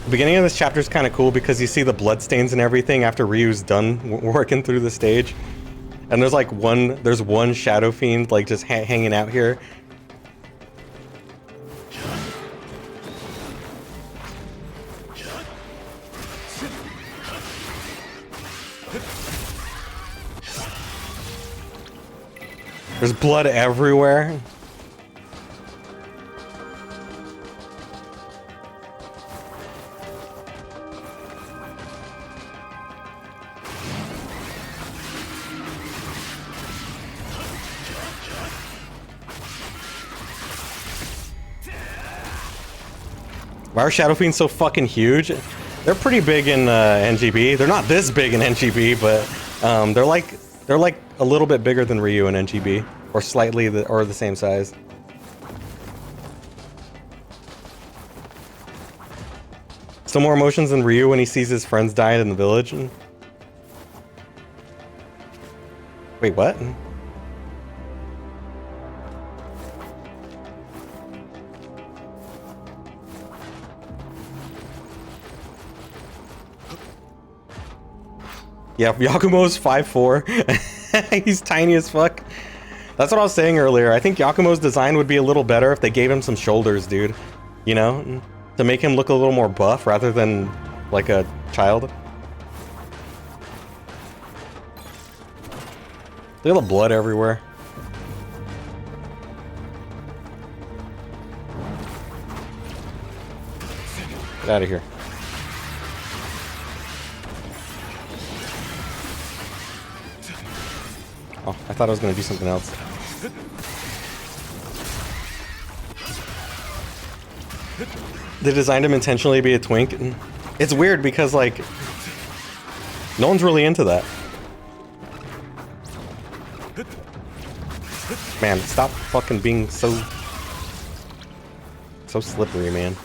S3: The beginning of this chapter is kind of cool because you see the bloodstains and everything after Ryu's done working through the stage. And there's like one Shadow Fiend like just hanging out here. There's blood everywhere. Why are Shadow Fiends so fucking huge? They're pretty big in NGB. They're not this big in NGB, but they're like a little bit bigger than Ryu in NGB, or slightly the same size. Still more emotions than Ryu when he sees his friends dying in the village. Wait, what? Yeah, Yakumo's 5'4". He's tiny as fuck. That's what I was saying earlier. I think Yakumo's design would be a little better if they gave him some shoulders, dude. You know? To make him look a little more buff rather than like a child. Look at the blood everywhere. Get out of here. Oh, I thought I was gonna do something else. They designed him intentionally to be a twink. It's weird because, like, no one's really into that. Man, stop fucking being so slippery, man.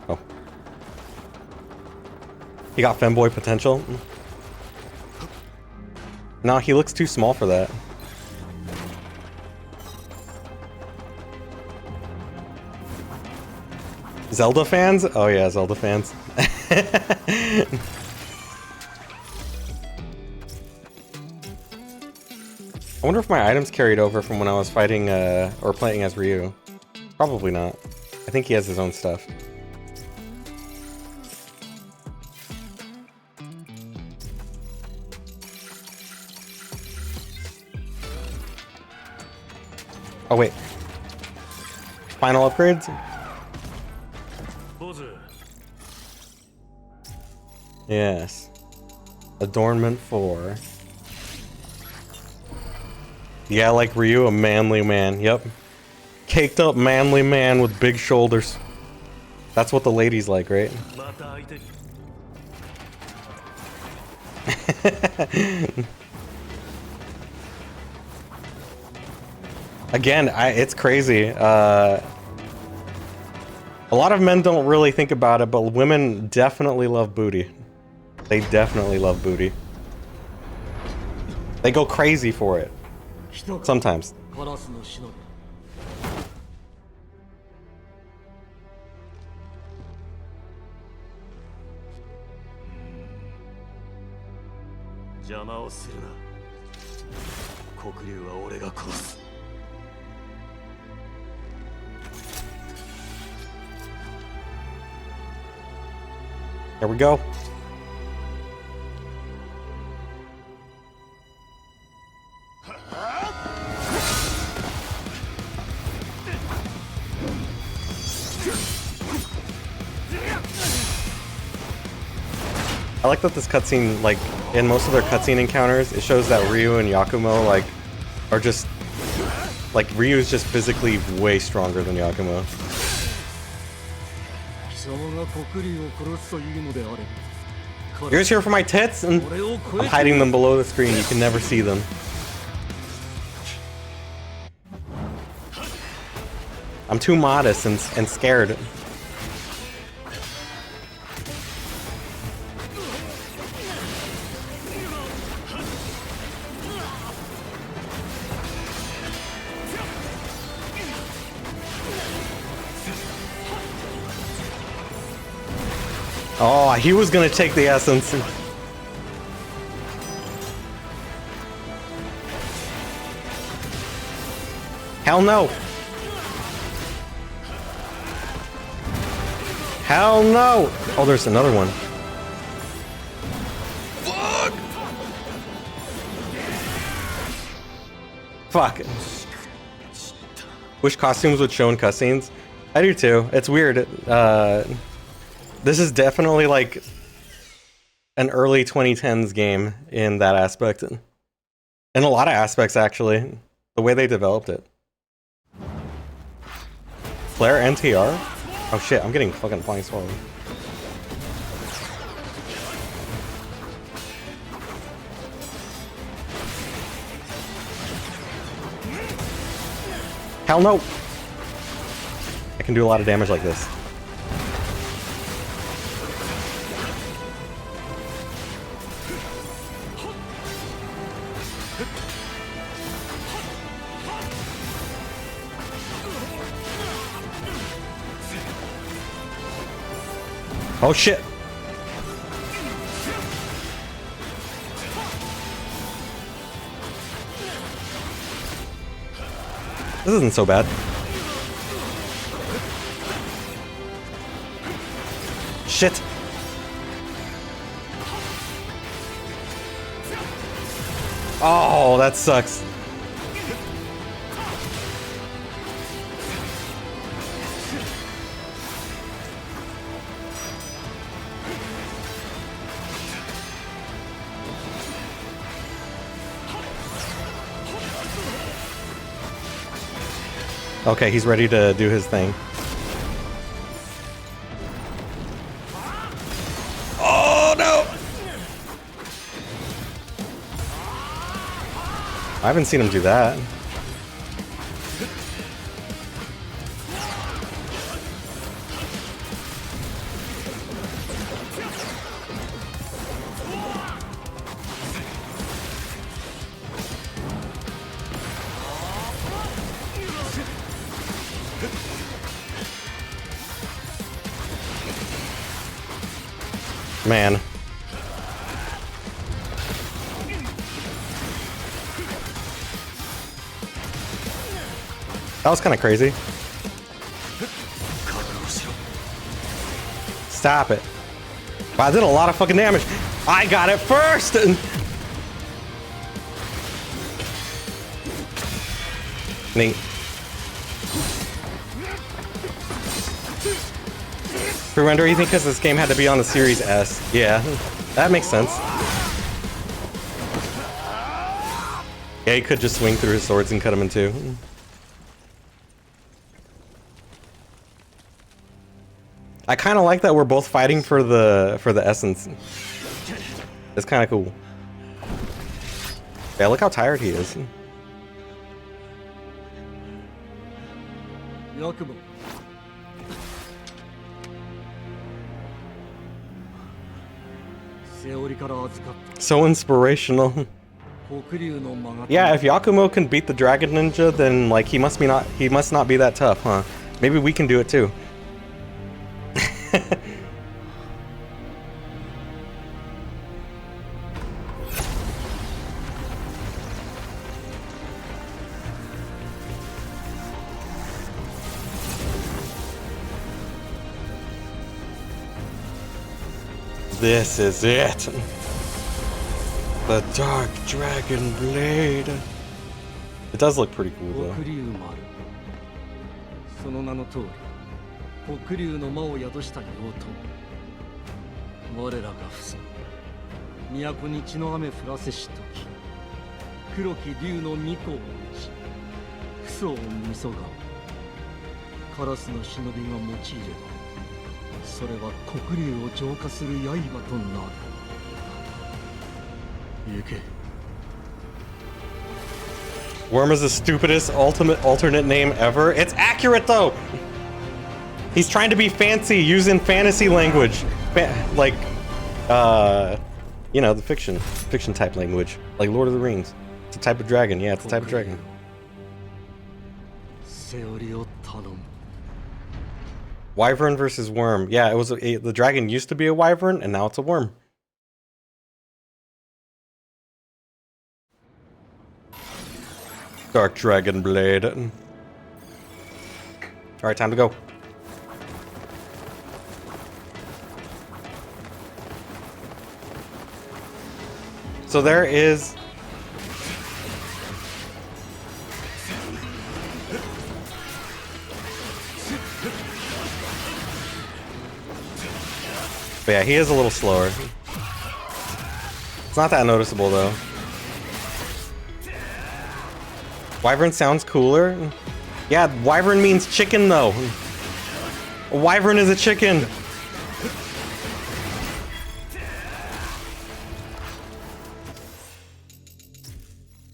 S3: Oh. He got femboy potential. No, he looks too small for that. Zelda fans? Oh yeah, Zelda fans. I wonder if my items carried over from when I was fighting or playing as Ryu. Probably not. I think he has his own stuff. Oh wait. Final upgrades? Yes. Adornment 4. Yeah, like Ryu, a manly man. Yep. Caked up manly man with big shoulders. That's what the ladies like, right? Again, it's crazy. A lot of men don't really think about it, but women definitely love booty. They definitely love booty. They go crazy for it. Sometimes. There we go. I like that this cutscene, like, in most of their cutscene encounters, it shows that Ryu and Yakumo, like, are just, like, Ryu is just physically way stronger than Yakumo. You're just here for my tits? And I'm hiding them below the screen, you can never see them. I'm too modest and scared. Oh, he was gonna take the essence. Hell no. Hell no. Oh, there's another one. Fuck. Wish costumes would show in cutscenes. I do too. It's weird. This is definitely like an early 2010s game in that aspect. In a lot of aspects, actually. The way they developed it. Flare NTR? Oh shit, I'm getting fucking flying swallowed. Hell no! I can do a lot of damage like this. Oh shit! This isn't so bad. Shit! Oh, that sucks. Okay, he's ready to do his thing.
S2: Oh no!
S3: I haven't seen him do that. Man. That was kind of crazy. Stop it. Wow, I did a lot of fucking damage. I got it first! Neat. Render, you think because this game had to be on the Series S? Yeah, that makes sense. Yeah, he could just swing through his swords and cut him in two. I kind of like that we're both fighting for the essence. It's kind of cool. Yeah, look how tired he is. So inspirational. Yeah, if Yakumo can beat the Dragon Ninja, then like he must not be that tough, huh? Maybe we can do it too. This is it. The Dark Dragon Blade. It does look pretty cool though.
S6: その名の通り、黒竜の魔を宿した妖刀。我らが父祖、都に血の雨降らせし時、黒き竜の御子を打ち、父祖を見そがむ。カラスの忍びが用いれば、それは黒竜を浄化する刃となる。行け。
S3: Worm is the stupidest alternate name ever. It's accurate though. He's trying to be fancy using fantasy language, like, you know, the fiction type language, like Lord of the Rings. It's a type of dragon. Yeah, it's a type of dragon. Wyvern versus worm. Yeah, it was the dragon used to be a wyvern, and now it's a worm. Dark Dragon Blade. Alright, time to go. So there is... But yeah, he is a little slower. It's not that noticeable though. Wyvern sounds cooler. Yeah, wyvern means chicken though. A wyvern is a chicken.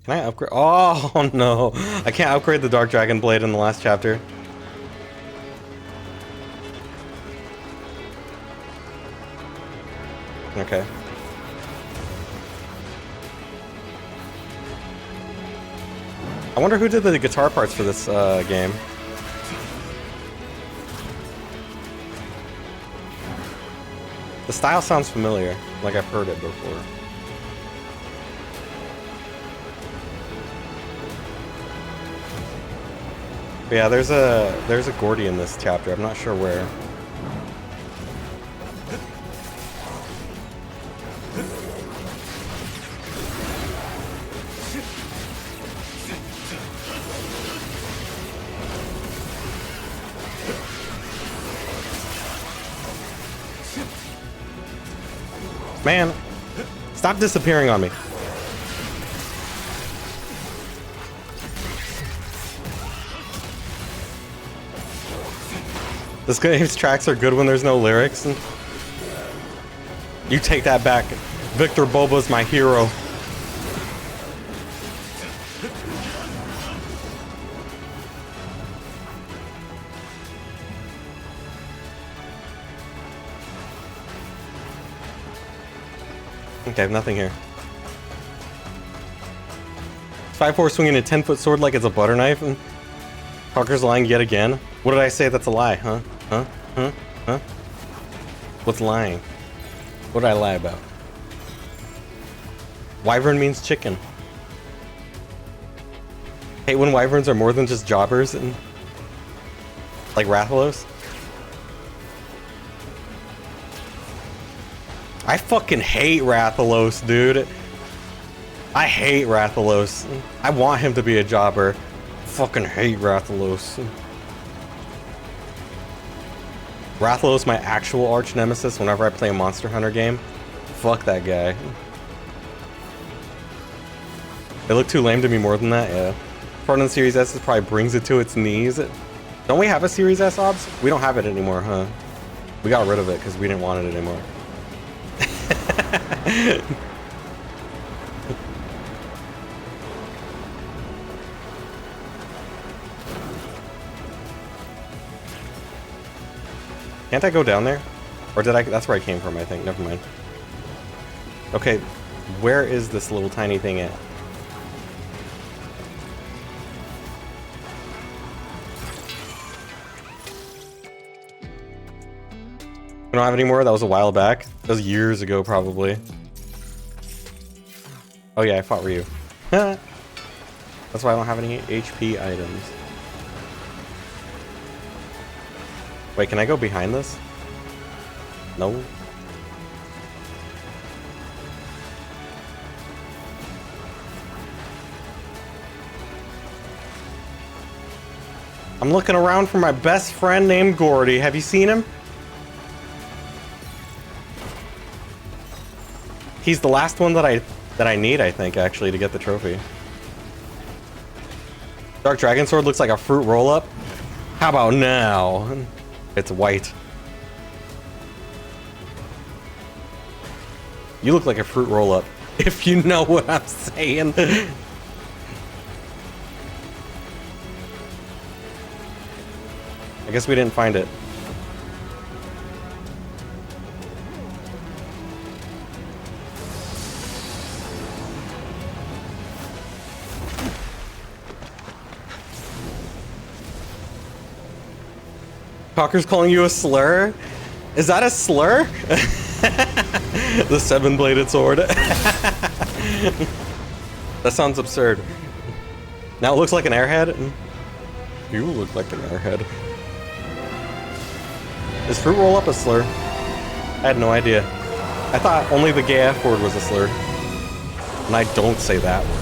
S3: Can I upgrade? Oh no, I can't upgrade the Dark Dragon Blade in the last chapter. Okay. I wonder who did the guitar parts for this game. The style sounds familiar, like I've heard it before. But yeah, there's a Gordy in this chapter. I'm not sure where. Man, stop disappearing on me. This game's tracks are good when there's no lyrics. You take that back. Victor Boba's my hero. Okay, I have nothing here. 5'4" swinging a 10-foot sword like it's a butter knife. Parker's lying yet again. What did I say? That's a lie, huh? Huh? Huh? Huh? What's lying? What did I lie about? Wyvern means chicken. Hate when wyverns are more than just jobbers and like Rathalos. I fucking hate Rathalos, dude. I hate Rathalos. I want him to be a jobber. Fucking hate Rathalos. Rathalos, my actual arch nemesis whenever I play a Monster Hunter game. Fuck that guy. They look too lame to me more than that, yeah. Part of the Series S probably brings it to its knees. Don't we have a Series S, Obs? We don't have it anymore, huh? We got rid of it because we didn't want it anymore. Can't I go down there? Or did I? That's where I came from, I think. Never mind. Okay, where is this little tiny thing at? We don't have any more? That was a while back. That was years ago, probably. Oh yeah, I fought Ryu. That's why I don't have any HP items. Wait, can I go behind this? No. I'm looking around for my best friend named Gordy. Have you seen him? He's the last one that I need, I think, actually, to get the trophy. Dark Dragon Sword looks like a fruit roll-up. How about now? It's white. You look like a fruit roll-up, if you know what I'm saying. I guess we didn't find it. Talker's calling you a slur? Is that a slur? The seven-bladed sword. That sounds absurd. Now it looks like an airhead. You look like an airhead. Is fruit roll up a slur? I had no idea. I thought only the gay F word was a slur. And I don't say that word.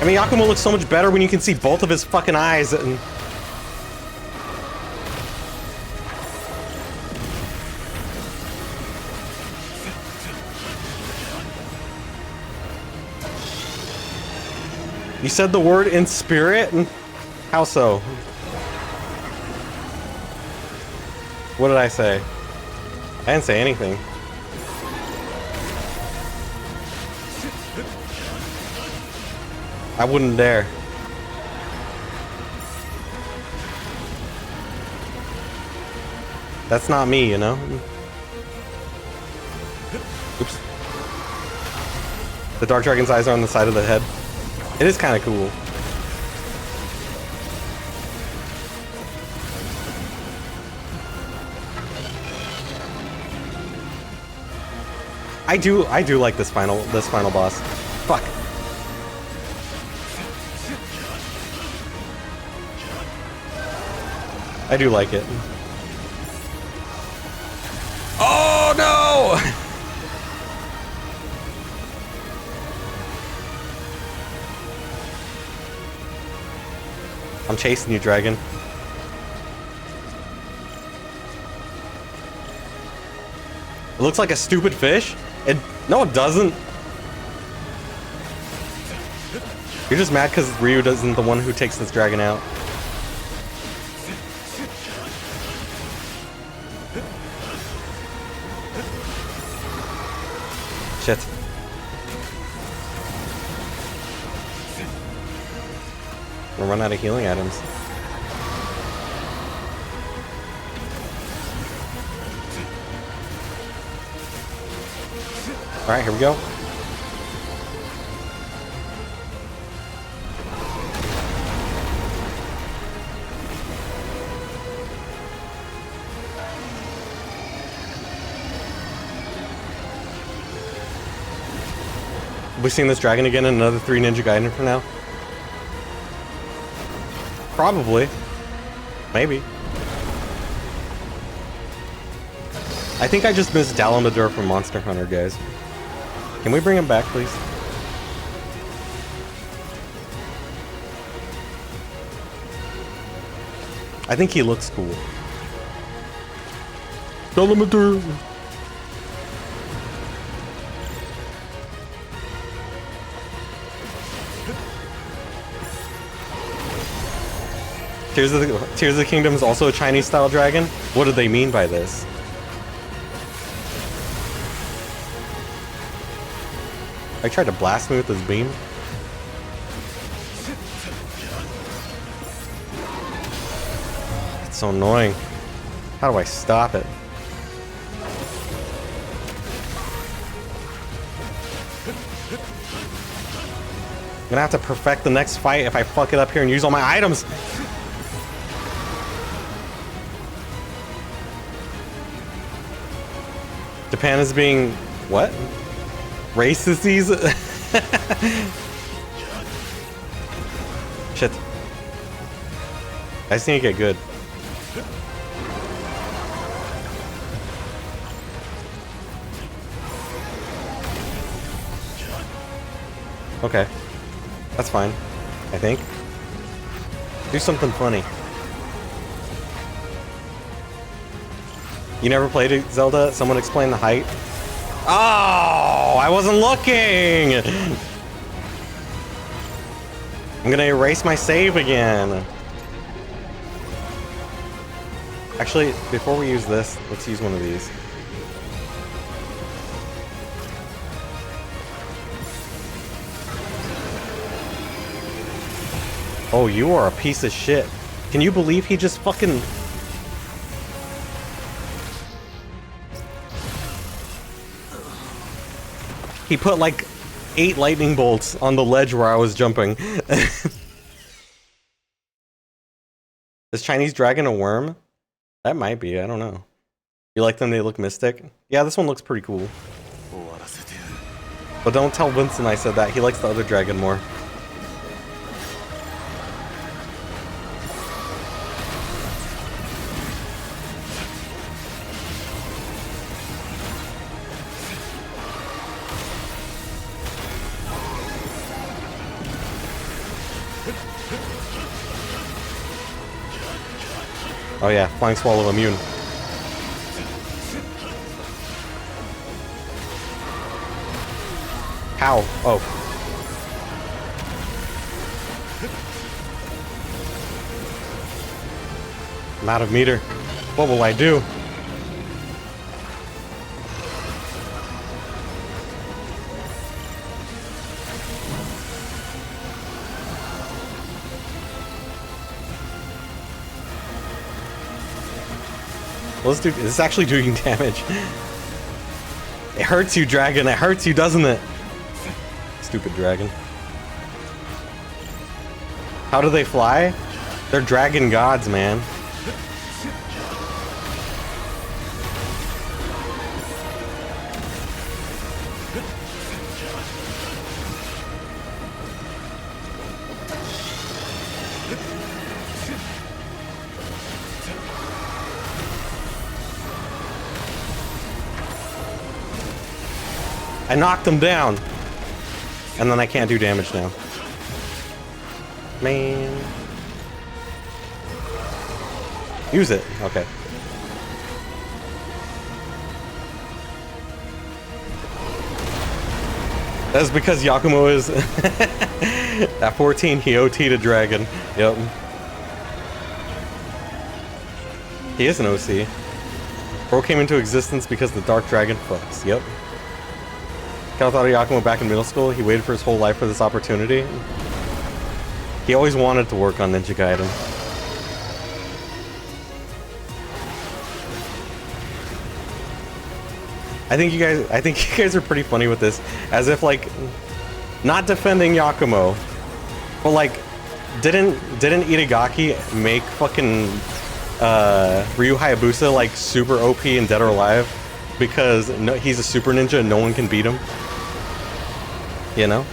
S3: I mean, Yakumo looks so much better when you can see both of his fucking eyes. And you said the word in spirit? How so? What did I say? I didn't say anything. I wouldn't dare. That's not me, you know? Oops. The Dark Dragon's eyes are on the side of the head. It is kind of cool. I do like this final boss. Fuck. I do like it. Oh no! I'm chasing you, dragon. It looks like a stupid fish. No, it doesn't. You're just mad because Ryu isn't the one who takes this dragon out. Shit. We'll run out of healing items. Alright, here we go. We seen this dragon again in another 3 Ninja Gaiden from now? Probably. Maybe. I think I just missed Dalamador from Monster Hunter, guys. Can we bring him back, please? I think he looks cool. Dalamador! Tears of the Kingdom is also a Chinese-style dragon? What do they mean by this? I tried to blast me with his beam. It's so annoying. How do I stop it? I'm gonna have to perfect the next fight if I fuck it up here and use all my items. Japan is being what? Racist? Shit. I just need to get good. Okay. That's fine, I think. Do something funny. You never played it, Zelda? Someone explain the height. Oh, I wasn't looking! I'm gonna erase my save again. Actually, before we use this, let's use one of these. Oh, you are a piece of shit. Can you believe he just fucking... He put like 8 lightning bolts on the ledge where I was jumping. Is Chinese dragon a worm? That might be, I don't know. You like them, they look mystic? Yeah, this one looks pretty cool. But don't tell Vincent I said that, he likes the other dragon more. Oh yeah, Flying Swallow immune. How? Oh. I'm out of meter. What will I do? Let's do. This is actually doing damage. It hurts you, dragon. It hurts you, doesn't it? Stupid dragon. How do they fly? They're dragon gods, man. I knocked him down. And then I can't do damage now. Man. Use it. Okay. That's because Yakumo is at 14. He OT'd a dragon. Yep. He is an OC. Bro came into existence because the Dark Dragon fucks. Yep. Cal thought of Yakumo back in middle school. He waited for his whole life for this opportunity. He always wanted to work on Ninja Gaiden. I think you guys are pretty funny with this. As if like not defending Yakumo, but like didn't Itagaki make fucking Ryu Hayabusa like super OP in Dead or Alive because no, he's a super ninja and no one can beat him? You know?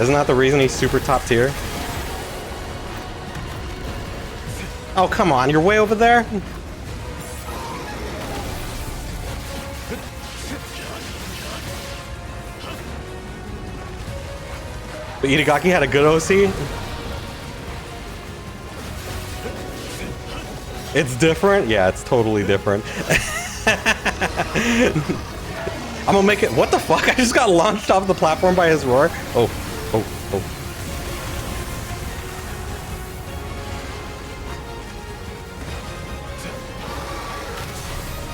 S3: Isn't that the reason he's super top tier? Oh, come on, you're way over there? But Itagaki had a good OC? It's different? Yeah, it's totally different. I'm gonna make it. What the fuck? I just got launched off the platform by his roar. Oh.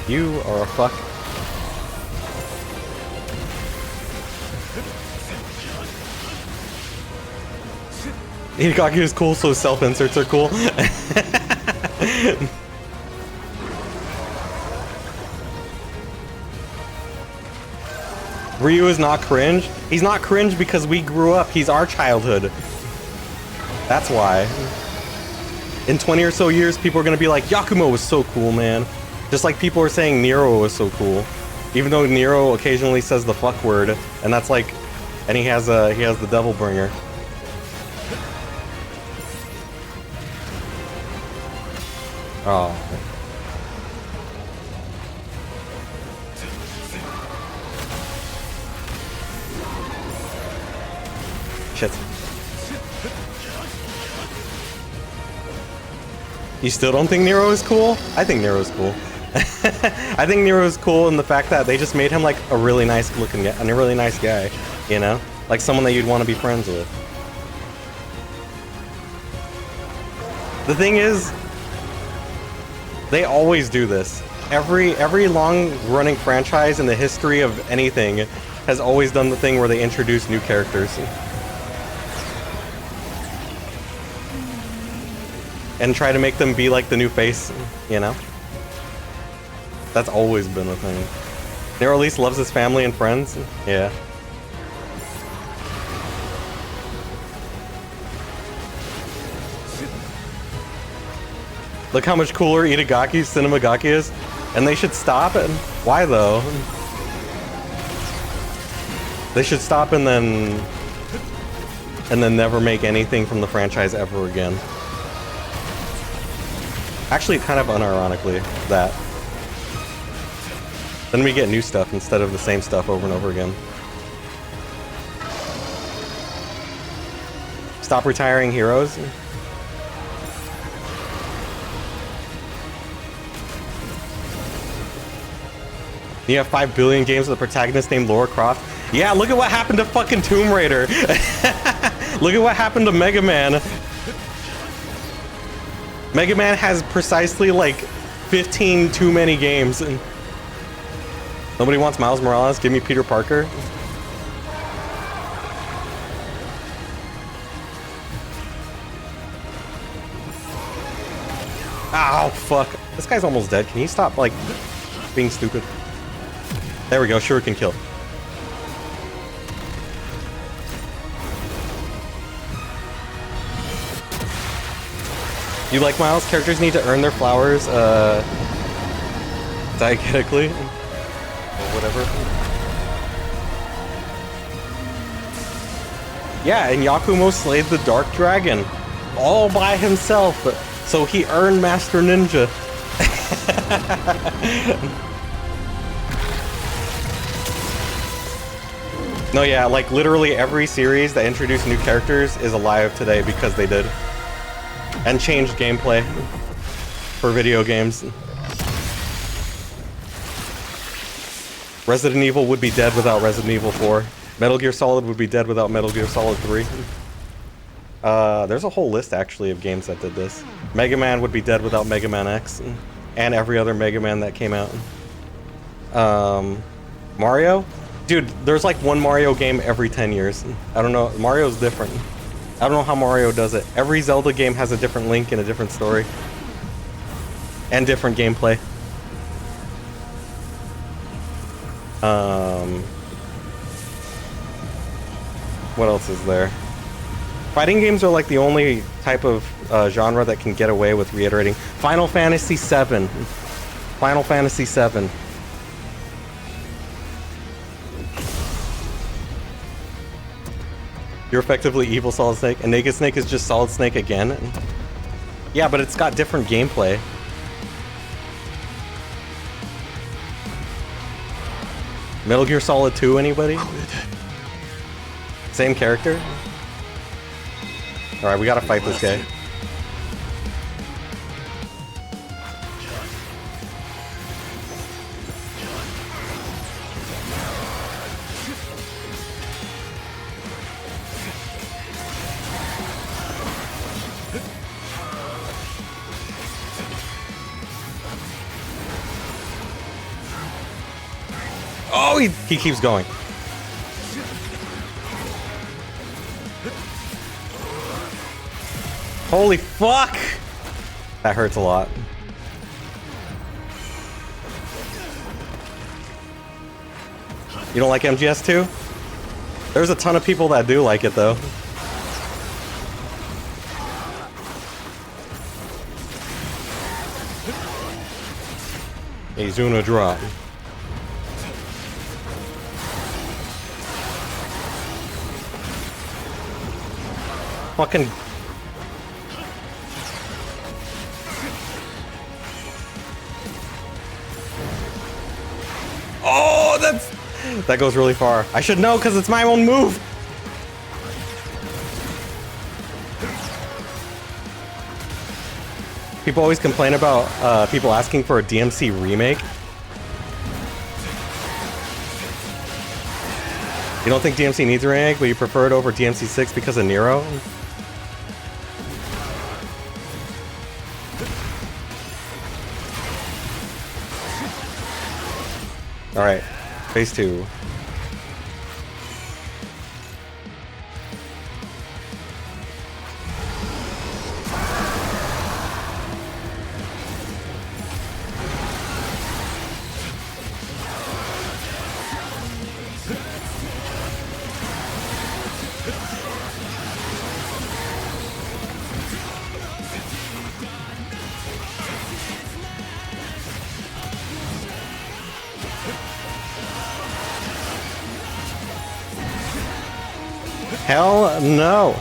S3: You are a fuck. Itagaki is cool, so self-inserts are cool. Ryu is not cringe. He's not cringe because we grew up. He's our childhood. That's why. In 20 or so years, people are gonna be like, Yakumo was so cool, man. Just like people are saying Nero was so cool. Even though Nero occasionally says the fuck word, and that's like, and he has the Devil Bringer. Oh. Shit. You still don't think Nero is cool? I think Nero is cool. I think Nero is cool in the fact that they just made him like a really nice looking guy, and a really nice guy, you know? Like someone that you'd want to be friends with. The thing is, they always do this. Every long-running franchise in the history of anything has always done the thing where they introduce new characters. And try to make them be like the new face, you know? That's always been a thing. Nero at least loves his family and friends. Yeah. Look how much cooler Itagaki's Cinemagaki is. And they should stop it. Why though? They should stop and then never make anything from the franchise ever again. Actually, kind of unironically, that. Then we get new stuff instead of the same stuff over and over again. Stop retiring heroes. You have 5 billion games with a protagonist named Lara Croft. Yeah, look at what happened to fucking Tomb Raider. Look at what happened to Mega Man. Mega Man has precisely like 15 too many games. Nobody wants Miles Morales. Give me Peter Parker. Ow, fuck. This guy's almost dead. Can you stop, like, being stupid? There we go. Shuriken kill. You like Miles? Characters need to earn their flowers, diegetically. Or whatever. Yeah, and Yakumo slayed the Dark Dragon. All by himself. So he earned Master Ninja. No, yeah, like literally every series that introduced new characters is alive today because they did. And changed gameplay for video games. Resident Evil would be dead without Resident Evil 4. Metal Gear Solid would be dead without Metal Gear Solid 3. There's a whole list actually of games that did this. Mega Man would be dead without Mega Man X and every other Mega Man that came out. Mario? Dude, there's like one Mario game every 10 years. I don't know. Mario's different. I don't know how Mario does it. Every Zelda game has a different Link and a different story. And different gameplay. What else is there? Fighting games are like the only type of genre that can get away with reiterating. Final Fantasy VII. Final Fantasy VII. You're effectively evil Solid Snake, and Naked Snake is just Solid Snake again? Yeah, but it's got different gameplay. Metal Gear Solid 2, anybody? Same character? Alright, we gotta fight this guy. Oh, he keeps going. Holy fuck! That hurts a lot. You don't like MGS2? There's a ton of people that do like it though. He's doing a drop. Fucking. Oh, that goes really far. I should know because it's my own move. People always complain about people asking for a DMC remake. You don't think DMC needs a remake, but you prefer it over DMC 6 because of Nero? Alright, phase 2. Hell no.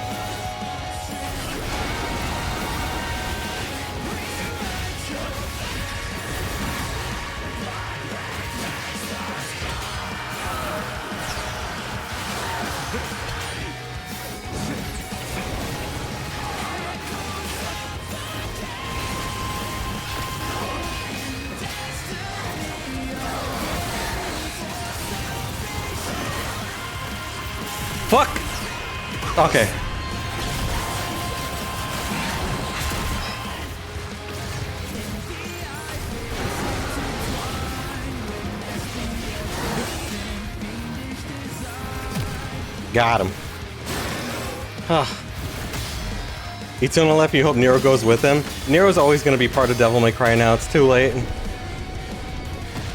S3: Fuck! Okay. Got him. Eternal left, you hope Nero goes with him? Nero's always going to be part of Devil May Cry now, it's too late.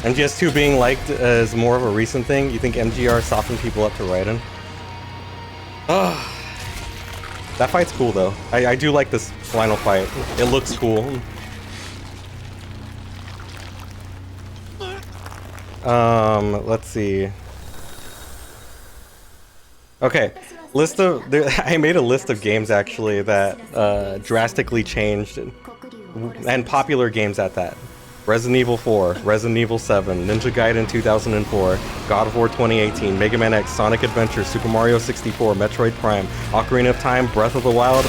S3: MGS2 being liked is more of a recent thing. You think MGR softened people up to Raiden? That fight's cool though. I do like this final fight. It looks cool. Let's see. Okay, I made a list of games actually that drastically changed, and popular games at that. Resident Evil 4, Resident Evil 7, Ninja Gaiden 2004, God of War 2018, Mega Man X, Sonic Adventure, Super Mario 64, Metroid Prime, Ocarina of Time, Breath of the Wild,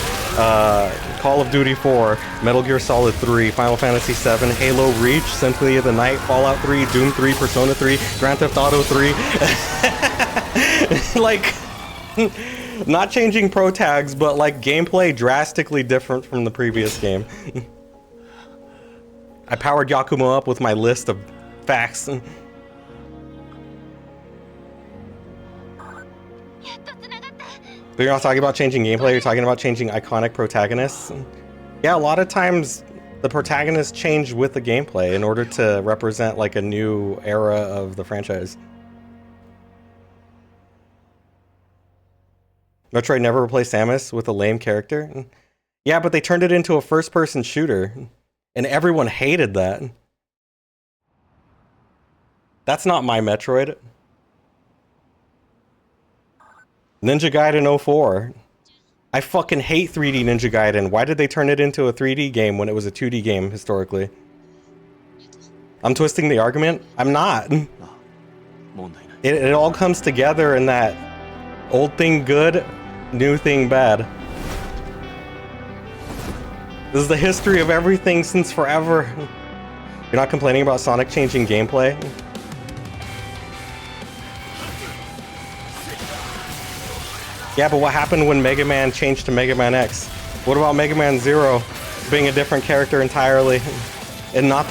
S3: Call of Duty 4, Metal Gear Solid 3, Final Fantasy 7, Halo Reach, Symphony of the Night, Fallout 3, Doom 3, Persona 3, Grand Theft Auto 3. Like, not changing pro tags, but like gameplay drastically different from the previous game. I powered Yakumo up with my list of facts. But you're not talking about changing gameplay, you're talking about changing iconic protagonists. Yeah, a lot of times the protagonists change with the gameplay in order to represent like a new era of the franchise. Metroid never replaced Samus with a lame character. Yeah, but they turned it into a first-person shooter. And everyone hated that. That's not my Metroid. Ninja Gaiden 04. I fucking hate 3D Ninja Gaiden. Why did they turn it into a 3D game when it was a 2D game historically? I'm twisting the argument? I'm not. It all comes together in that old thing good, new thing bad. This is the history of everything since forever. You're not complaining about Sonic changing gameplay? Yeah, but what happened when Mega Man changed to Mega Man X? What about Mega Man Zero being a different character entirely? And not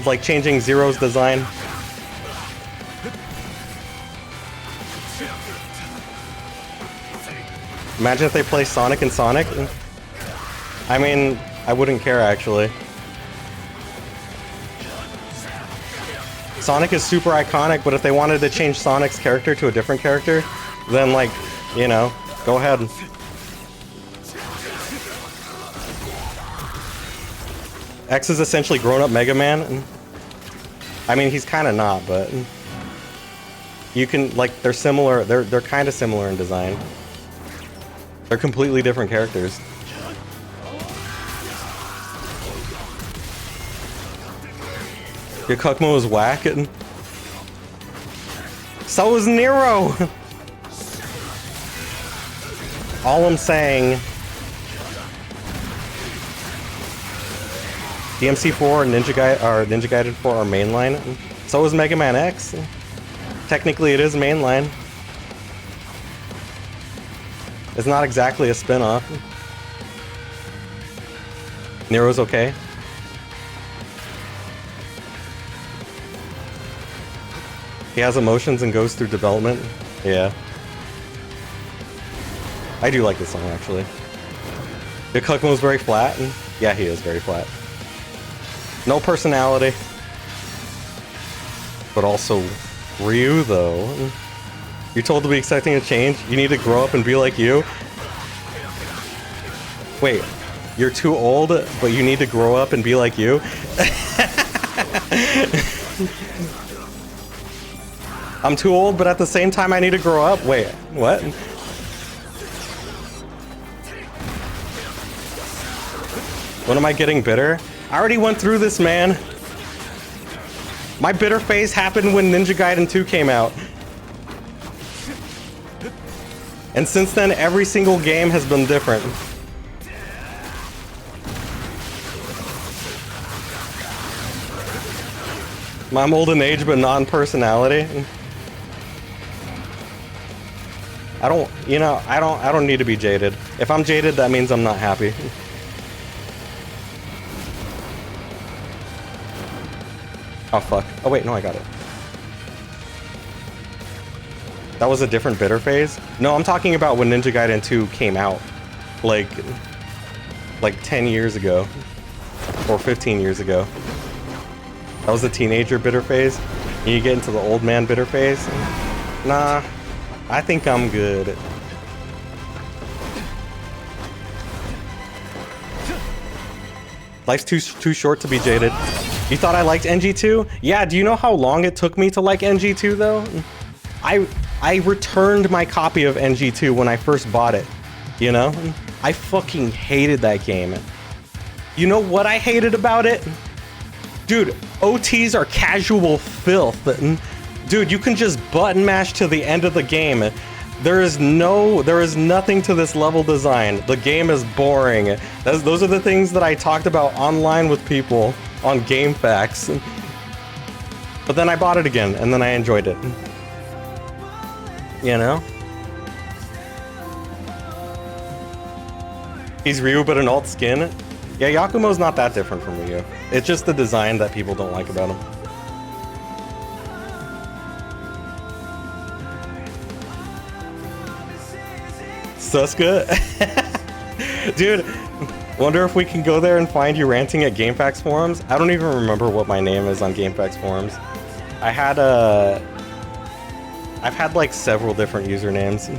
S3: like changing Zero's design? Imagine if they play Sonic and Sonic. I mean, I wouldn't care actually. Sonic is super iconic, but if they wanted to change Sonic's character to a different character, then like, you know, go ahead. X is essentially grown-up Mega Man. I mean, he's kind of not, but you can like they're similar. They're kind of similar in design. They're completely different characters. Your Kukmo is whack. So is Nero. All I'm saying, DMC4 and Ninja Gaiden 4 are mainline. So is Mega Man X. Technically, it is mainline. It's not exactly a spin-off. Nero's okay. He has emotions and goes through development. Yeah. I do like this song, actually. The Kukmo is very flat. Yeah, he is very flat. No personality. But also, Ryu, though. You're told to be expecting a change. You need to grow up and be like you. Wait, you're too old, but you need to grow up and be like you? I'm too old, but at the same time I need to grow up. Wait, what? When am I getting bitter? I already went through this, man. My bitter phase happened when Ninja Gaiden 2 came out. And since then, every single game has been different. I'm old in age, but not in personality. I don't need to be jaded. If I'm jaded, that means I'm not happy. Oh fuck. Oh wait, no, I got it. That was a different bitter phase? No, I'm talking about when Ninja Gaiden 2 came out. Like 10 years ago. Or 15 years ago. That was the teenager bitter phase. And you get into the old man bitter phase. Nah, I think I'm good. Life's too short to be jaded. You thought I liked NG2? Yeah, do you know how long it took me to like NG2 though? I returned my copy of NG2 when I first bought it. You know? I fucking hated that game. You know what I hated about it? Dude, OTs are casual filth. Dude, you can just button mash to the end of the game. There is nothing to this level design. The game is boring. Those are the things that I talked about online with people on GameFAQs. But then I bought it again, and then I enjoyed it. You know? He's Ryu, but an alt skin? Yeah, Yakumo's not that different from Ryu. It's just the design that people don't like about him. Suska? Dude, wonder if we can go there and find you ranting at GameFAQs forums? I don't even remember what my name is on GameFAQs forums. I've had like several different usernames.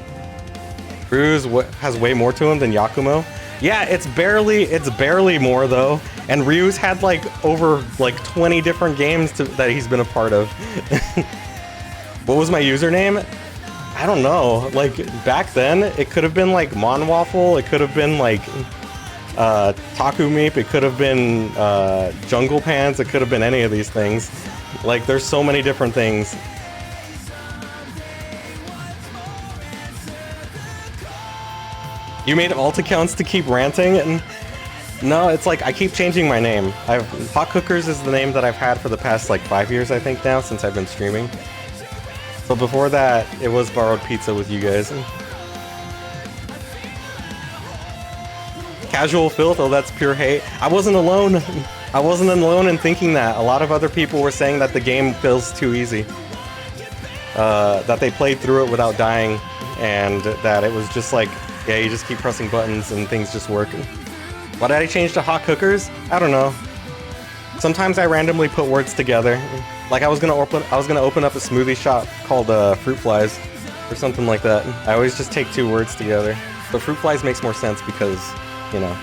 S3: Ryu's has way more to him than Yakumo. Yeah, it's barely more though. And Ryu's had like over like 20 different games that he's been a part of. What was my username? I don't know. Like back then, it could have been like Monwaffle. It could have been like Taku Meep. It could have been Jungle Pants. It could have been any of these things. Like there's so many different things. You made alt accounts to keep ranting? No, it's like I keep changing my name. HOTCOOKERS is the name that I've had for the past like 5 years, I think now, since I've been streaming. But before that, it was Borrowed Pizza with you guys. Casual filth? Oh, that's pure hate. I wasn't alone. I wasn't alone in thinking that. A lot of other people were saying that the game feels too easy. That they played through it without dying, and that it was just like, yeah, you just keep pressing buttons and things just work. Why did I change to HOTCOOKERS? I don't know. Sometimes I randomly put words together. Like I was gonna open up a smoothie shop called Fruit Flies or something like that. I always just take two words together. But Fruit Flies makes more sense because, you know.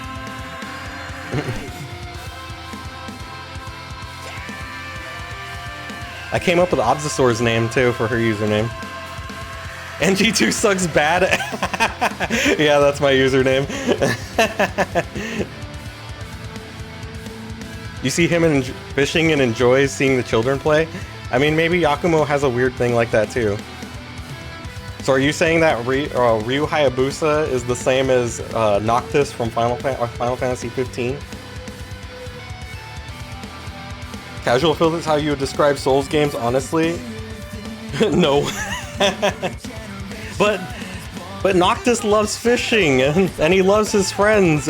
S3: I came up with Obsisaur's name too for her username. NG2 sucks bad. Yeah, that's my username. You see him fishing and enjoys seeing the children play? I mean, maybe Yakumo has a weird thing like that too. So are you saying that Ryu Hayabusa is the same as Noctis from Final Fantasy 15? Casual filth is how you would describe Souls games, honestly? No. But Noctis loves fishing, and he loves his friends.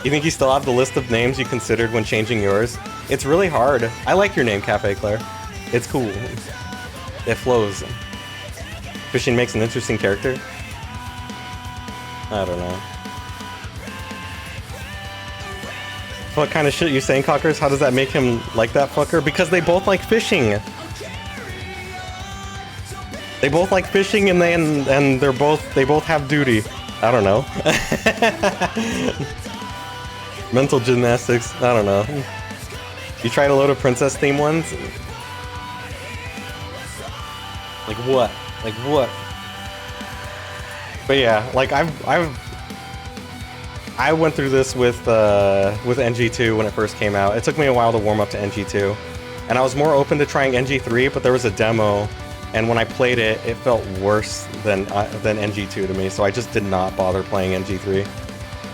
S3: You think you still have the list of names you considered when changing yours? It's really hard. I like your name, Cafe Claire. It's cool. It flows. Fishing makes an interesting character. I don't know. What kind of shit you saying, Cockers? How does that make him like that fucker? Because they both like fishing. They both like fishing, and they both have duty. I don't know. Mental gymnastics. I don't know. You tried a load of princess theme ones? Like what? Like what? But yeah, like I went through this with NG2 when it first came out. It took me a while to warm up to NG2, and I was more open to trying NG3, but there was a demo, and when I played it, it felt worse than NG2 to me. So I just did not bother playing NG3.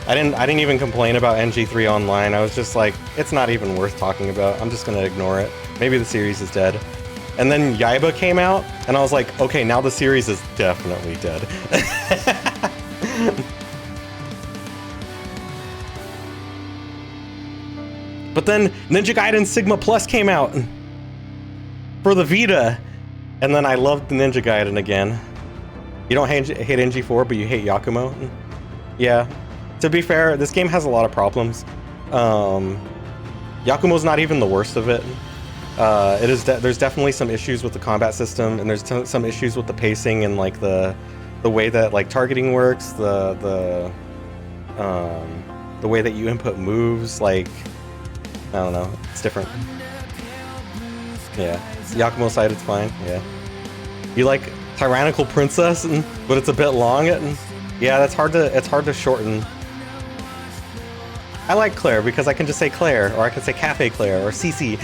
S3: I didn't even complain about NG3 online. I was just like, it's not even worth talking about. I'm just gonna ignore it. Maybe the series is dead. And then Yaiba came out, and I was like, okay, now the series is definitely dead. But then Ninja Gaiden Sigma Plus came out for the Vita, and then I loved the Ninja Gaiden again. You don't hate NG4, but you hate Yakumo? Yeah. To be fair, this game has a lot of problems. Yakumo's not even the worst of it. There's definitely some issues with the combat system, and there's some issues with the pacing and like the way that like targeting works, the way that you input moves. Like, I don't know, it's different. Yeah, Yakumo side, it's fine. Yeah, you like Tyrannical Princess, but it's a bit long. Yeah, it's hard to shorten. I like Claire because I can just say Claire, or I can say Cafe Claire, or Cece.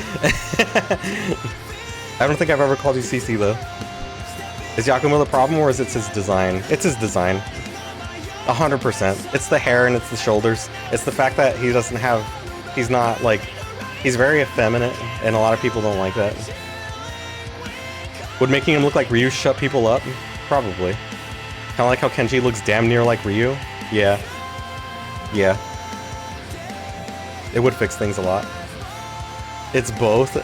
S3: I don't think I've ever called you Cece though. Is Yakumo the problem, or is it his design? It's his design. 100%. It's the hair and it's the shoulders. It's the fact that he doesn't have... He's not, like... He's very effeminate, and a lot of people don't like that. Would making him look like Ryu shut people up? Probably. Kinda like how Kenji looks damn near like Ryu? Yeah. Yeah. It would fix things a lot. It's both.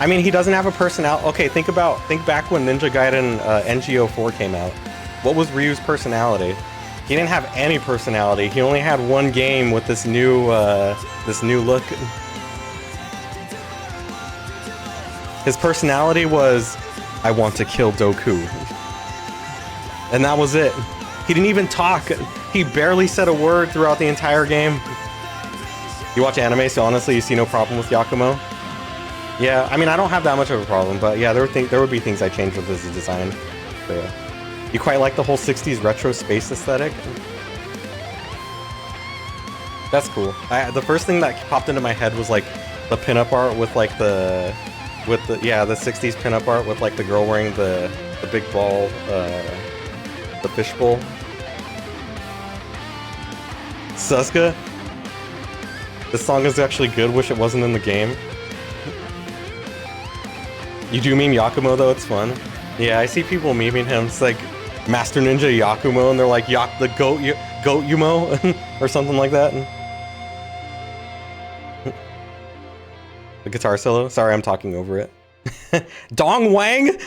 S3: I mean, he doesn't have a personality. Okay, think back when Ninja Gaiden NGO4 came out. What was Ryu's personality? He didn't have any personality. He only had one game with this new look. His personality was, I want to kill Doku. And that was it. He didn't even talk. He barely said a word throughout the entire game. You watch anime, so honestly, you see no problem with Yakumo? Yeah, I mean, I don't have that much of a problem, but yeah, there would be things I changed with his design. But yeah. You quite like the whole 60s retro space aesthetic? That's cool. The first thing that popped into my head was like the pinup art with like the 60s pinup art with like the girl wearing the big ball, the fishbowl. Suska? This song is actually good, wish it wasn't in the game. You do meme Yakumo though, it's fun. Yeah, I see people memeing him. It's like Master Ninja Yakumo, and they're like the goat Yumo or something like that. The guitar solo. Sorry, I'm talking over it. Dong Wang,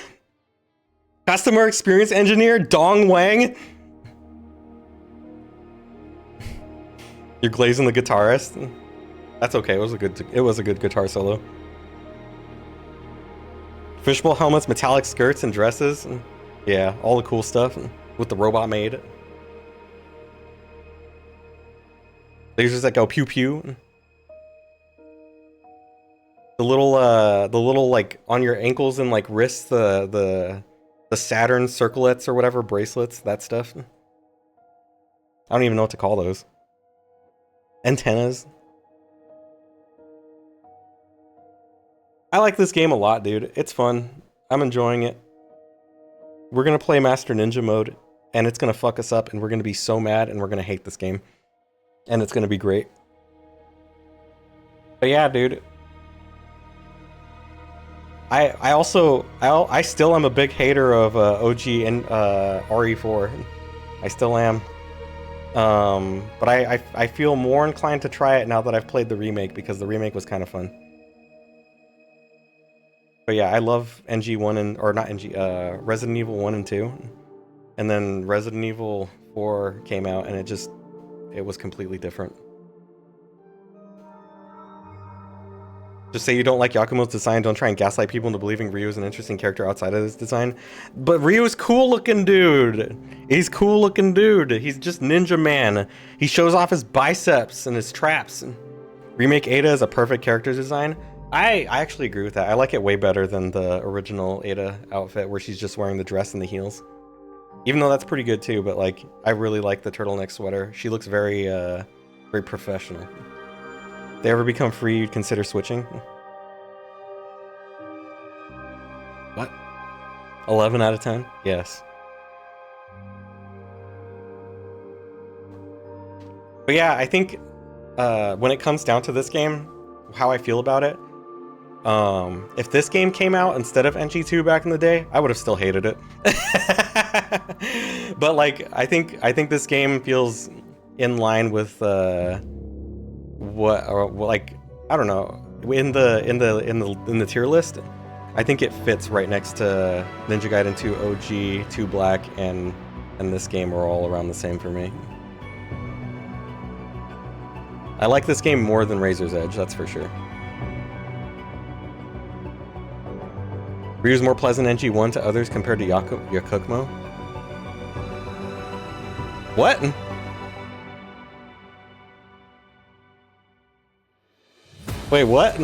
S3: customer experience engineer. Dong Wang. You're glazing the guitarist. That's okay. It was a good guitar solo. Fishbowl helmets, metallic skirts, and dresses. Yeah, all the cool stuff with the robot maid. Lasers that go pew pew. The little like on your ankles and like wrists, the Saturn circlets or whatever, bracelets, that stuff. I don't even know what to call those. Antennas. I like this game a lot, dude. It's fun. I'm enjoying it. We're gonna play Master Ninja mode, and it's gonna fuck us up, and we're gonna be so mad, and we're gonna hate this game. And it's gonna be great. But yeah, dude. I still am a big hater of OG and RE4. I still am. But I feel more inclined to try it now that I've played the remake, because the remake was kind of fun. But yeah, I love Resident Evil 1 and 2. And then Resident Evil 4 came out, and it was completely different. Just say you don't like Yakumo's design, don't try and gaslight people into believing Ryu is an interesting character outside of his design. But Ryu's cool looking dude. He's cool looking dude. He's just Ninja Man. He shows off his biceps and his traps. Remake Ada is a perfect character design. I actually agree with that. I like it way better than the original Ada outfit where she's just wearing the dress and the heels. Even though that's pretty good too, but like I really like the turtleneck sweater. She looks very very professional. If they ever become free, you'd consider switching? What? 11 out of 10? Yes. But yeah, I think when it comes down to this game, how I feel about it, if this game came out instead of NG2 back in the day, I would have still hated it. But like, I think this game feels in line with like, I don't know, in the tier list. I think it fits right next to Ninja Gaiden 2 OG, 2 Black, and this game are all around the same for me. I like this game more than Razor's Edge, that's for sure. Ryu's more pleasant NG1 to others compared to Yakumo. What? Wait, what?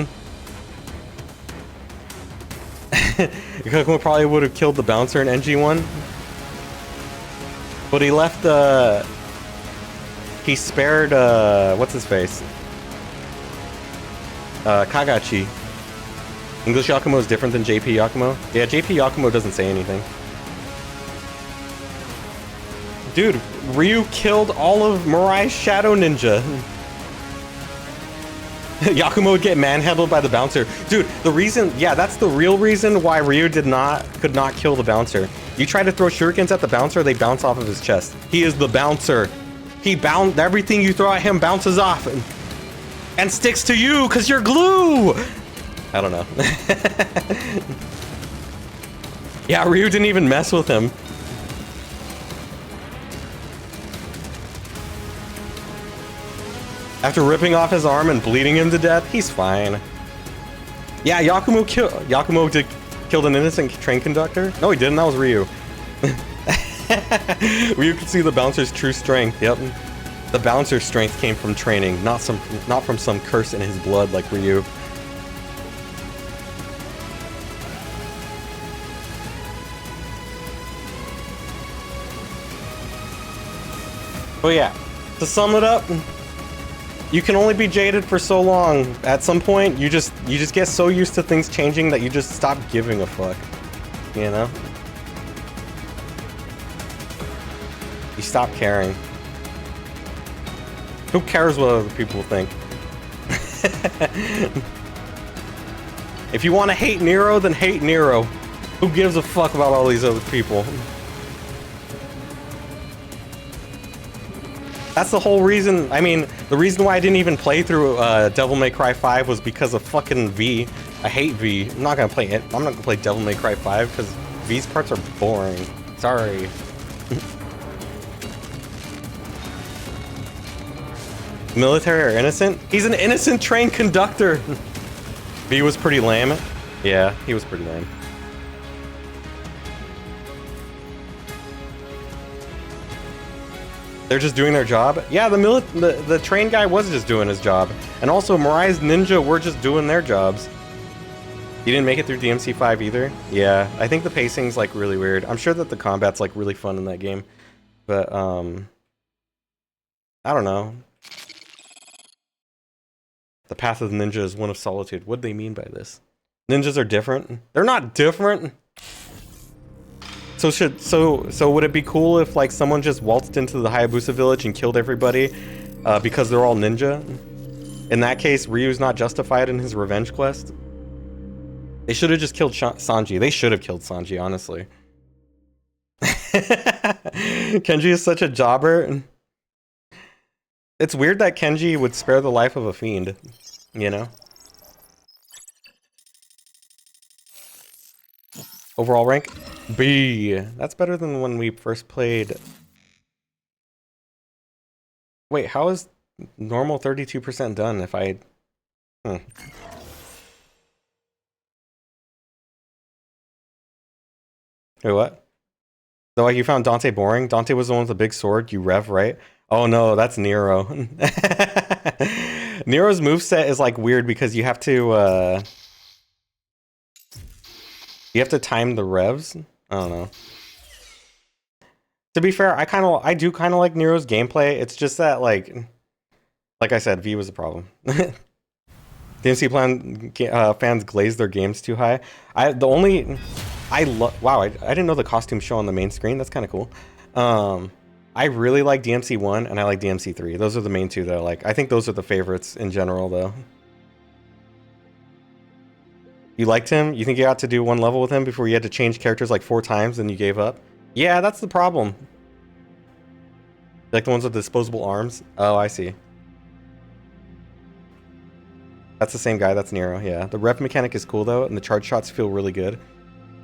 S3: Yakumo probably would have killed the bouncer in NG1. But he left he spared, what's his face? Kagachi. English Yakumo is different than JP Yakumo. Yeah, JP Yakumo doesn't say anything. Dude, Ryu killed all of Mirai's Shadow Ninja. Yakumo would get manhandled by the bouncer. Dude, the reason, yeah, that's the real reason why Ryu could not kill the bouncer. You try to throw shurikens at the bouncer, they bounce off of his chest. He is the bouncer. Everything you throw at him bounces off and sticks to you because you're glue. I don't know. Yeah, Ryu didn't even mess with him. After ripping off his arm and bleeding him to death, he's fine. Yeah, Yakumo killed an innocent train conductor? No, he didn't. That was Ryu. Ryu could see the bouncer's true strength. Yep. The bouncer's strength came from training, not from some curse in his blood like Ryu. Oh yeah. To sum it up, you can only be jaded for so long. At some point, you just get so used to things changing that you just stop giving a fuck. You know? You stop caring. Who cares what other people think? If you want to hate Nero, then hate Nero. Who gives a fuck about all these other people? That's the whole reason. I mean, the reason why I didn't even play through Devil May Cry 5 was because of fucking V. I hate V. I'm not gonna play it. I'm not gonna play Devil May Cry 5 because V's parts are boring. Sorry. Military or innocent? He's an innocent train conductor. V was pretty lame. Yeah, he was pretty lame. They're just doing their job? Yeah, the train guy was just doing his job. And also, Mirai's ninja were just doing their jobs. You didn't make it through DMC 5 either? Yeah, I think the pacing's like really weird. I'm sure that the combat's like really fun in that game. But, I don't know. The path of the ninja is one of solitude. What do they mean by this? Ninjas are different? They're not different! So would it be cool if like someone just waltzed into the Hayabusa village and killed everybody because they're all ninja? In that case, Ryu's not justified in his revenge quest? They should have just killed Sanji. They should have killed Sanji, honestly. Kenji is such a jobber. It's weird that Kenji would spare the life of a fiend, you know? Overall rank? B. That's better than when we first played. Wait, how is normal 32% done if I... Wait, what? So like you found Dante boring? Dante was the one with the big sword, you rev, right? Oh no, that's Nero. Nero's moveset is like weird because you have to time the revs. I don't know. To be fair, I do kind of like Nero's gameplay. It's just that like I said, V was a problem. DMC fans glaze their games too high. Wow, I didn't know the costumes show on the main screen. That's kind of cool. I really like DMC 1 and I like DMC 3. Those are the main two that I like. I think those are the favorites in general though. You liked him? You think you got to do one level with him before you had to change characters like 4 times and you gave up? Yeah, that's the problem. Like the ones with disposable arms? Oh, I see. That's the same guy, that's Nero, yeah. The rev mechanic is cool though, and the charge shots feel really good.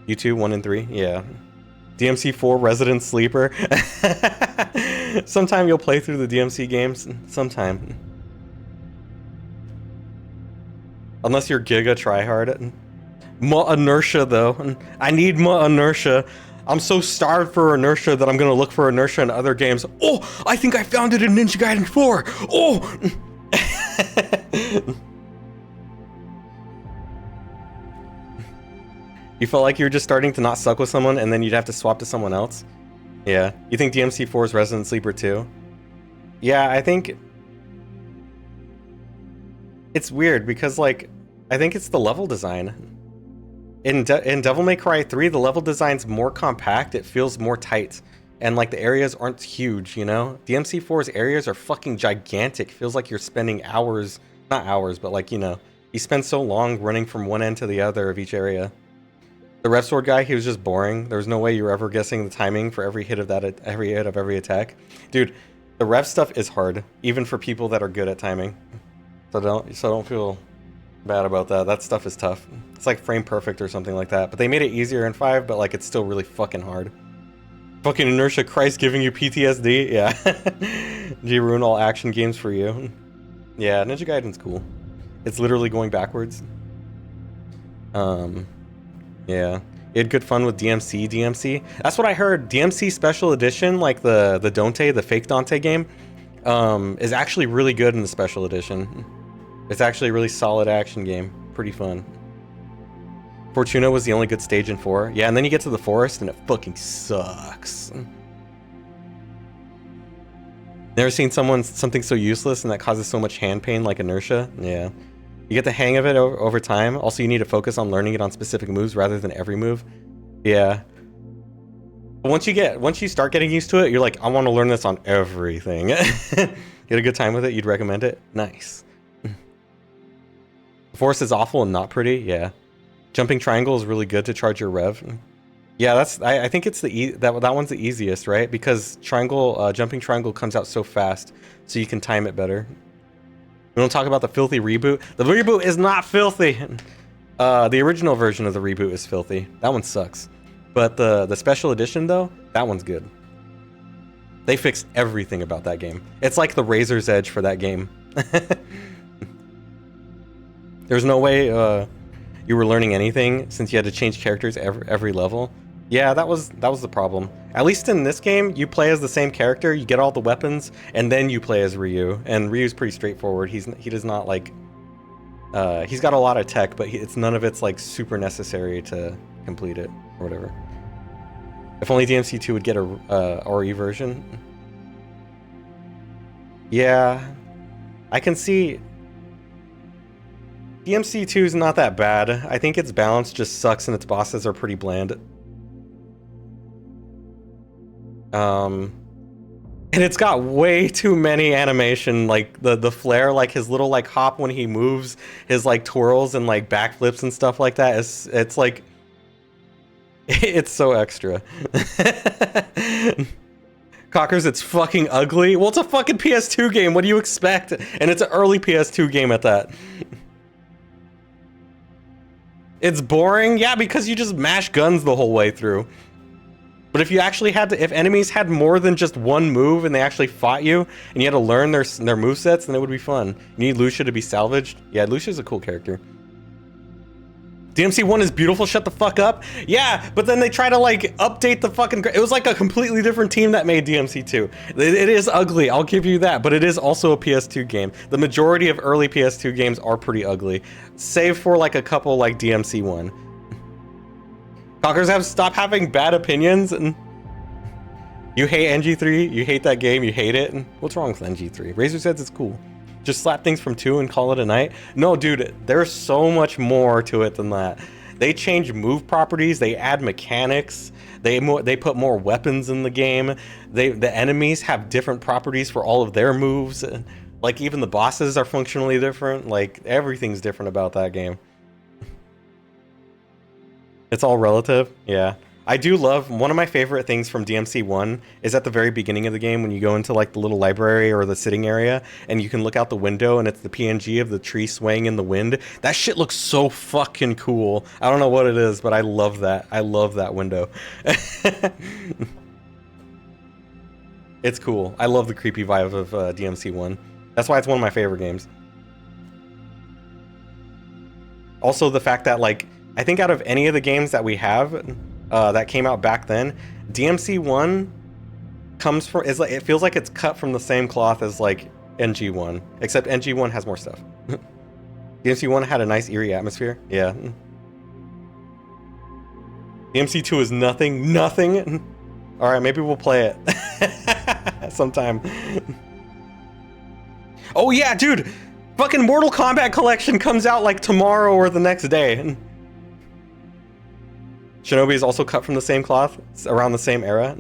S3: You 2, 1 and 3, yeah. DMC 4, Resident Sleeper. Sometime you'll play through the DMC games. Sometime. Unless you're Giga tryhard. More inertia though. I need more inertia. I'm so starved for inertia that I'm gonna look for inertia in other games. Oh, I think I found it in Ninja Gaiden 4. Oh! You felt like you were just starting to not suck with someone and then you'd have to swap to someone else? Yeah. You think DMC4 is Resident Sleeper too? Yeah, I think it's weird because, like, I think it's the level design. In Devil May Cry 3, the level design's more compact, it feels more tight, and like the areas aren't huge, you know? DMC4's areas are fucking gigantic. Feels like you're spending hours, not hours, but like, you know, you spend so long running from one end to the other of each area. The Rev Sword guy, he was just boring. There was no way you were ever guessing the timing for every hit of every hit of every attack. Dude, the Rev stuff is hard, even for people that are good at timing. So don't feel bad about that. That stuff is tough. It's like frame perfect or something like that. But they made it easier in 5, but like it's still really fucking hard. Fucking inertia, Christ giving you PTSD? Yeah. G ruin all action games for you. Yeah, Ninja Gaiden's cool. It's literally going backwards. Yeah. You had good fun with DMC. That's what I heard. DMC Special Edition, like the Dante, the fake Dante game, is actually really good in the Special Edition. It's actually a really solid action game. Pretty fun. Fortuna was the only good stage in 4. Yeah, and then you get to the forest and it fucking sucks. Never seen something so useless and that causes so much hand pain like inertia? Yeah. You get the hang of it over time. Also, you need to focus on learning it on specific moves rather than every move. Yeah. But once you start getting used to it, you're like, I want to learn this on everything. Get a good time with it? You'd recommend it? Nice. The forest is awful and not pretty? Yeah. Jumping triangle is really good to charge your rev. Yeah, I think it's that one's the easiest, right? Because jumping triangle comes out so fast, so you can time it better. We don't talk about the filthy reboot. The reboot is not filthy. The original version of the reboot is filthy. That one sucks. But the special edition though, that one's good. They fixed everything about that game. It's like the razor's edge for that game. There's no way you were learning anything since you had to change characters every level. Yeah, that was the problem. At least in this game, you play as the same character, you get all the weapons, and then you play as Ryu. And Ryu's pretty straightforward. He does not like. He's got a lot of tech, but none of it's like super necessary to complete it or whatever. If only DMC2 would get a RE version. Yeah, I can see. DMC2 is not that bad. I think its balance just sucks and its bosses are pretty bland. And it's got way too many animation, like the flare, like his little like hop when he moves, his like twirls and like backflips and stuff like that. It's like, it's so extra. Cockers, it's fucking ugly. Well, it's a fucking PS2 game. What do you expect? And it's an early PS2 game at that. It's boring, yeah, because you just mash guns the whole way through. But if you actually if enemies had more than just one move and they actually fought you, and you had to learn their movesets, then it would be fun. You need Lucia to be salvaged. Yeah, Lucia's a cool character. DMC1 is beautiful, shut the fuck up. Yeah, but then they try to like update the fucking... It was like a completely different team that made DMC2. It is ugly, I'll give you that, but it is also a PS2 game. The majority of early PS2 games are pretty ugly, save for like a couple like DMC1. Cockers stop having bad opinions. And you hate NG3, you hate that game, you hate it. And what's wrong with NG3? Razor says it's cool. Just slap things from 2 and call it a night. No, dude, there's so much more to it than that. They change move properties, they add mechanics, they put more weapons in the game. The enemies have different properties for all of their moves. Like even the bosses are functionally different. Like everything's different about that game. It's all relative, yeah. I do love, one of my favorite things from DMC1 is at the very beginning of the game when you go into like the little library or the sitting area and you can look out the window and it's the PNG of the tree swaying in the wind. That shit looks so fucking cool. I don't know what it is, but I love that. I love that window. It's cool. I love the creepy vibe of DMC1. That's why it's one of my favorite games. Also the fact that like, I think out of any of the games that we have that came out back then, DMC1 comes from, it feels like it's cut from the same cloth as like NG1, except NG1 has more stuff. DMC1 had a nice eerie atmosphere. Yeah. DMC2 is nothing. All right, maybe we'll play it sometime. Oh yeah, dude! Fucking Mortal Kombat collection comes out like tomorrow or the next day. Shinobi is also cut from the same cloth. It's around the same era.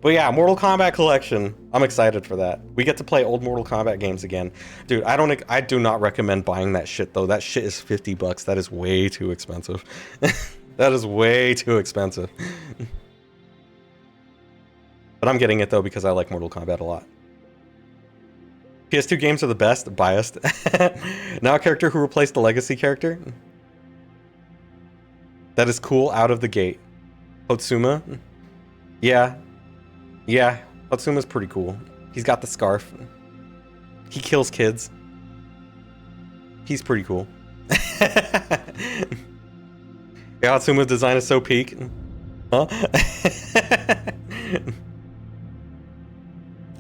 S3: But yeah, Mortal Kombat collection. I'm excited for that. We get to play old Mortal Kombat games again. Dude, I do not recommend buying that shit though. That shit is $50. That is way too expensive. That is way too expensive. But I'm getting it though because I like Mortal Kombat a lot. PS2 games are the best. Biased. Now a character who replaced the legacy character. That is cool out of the gate. Hotsuma. Yeah. Yeah. Hotsuma's pretty cool. He's got the scarf. He kills kids. He's pretty cool. Yeah, Hotsuma's design is so peak. Huh?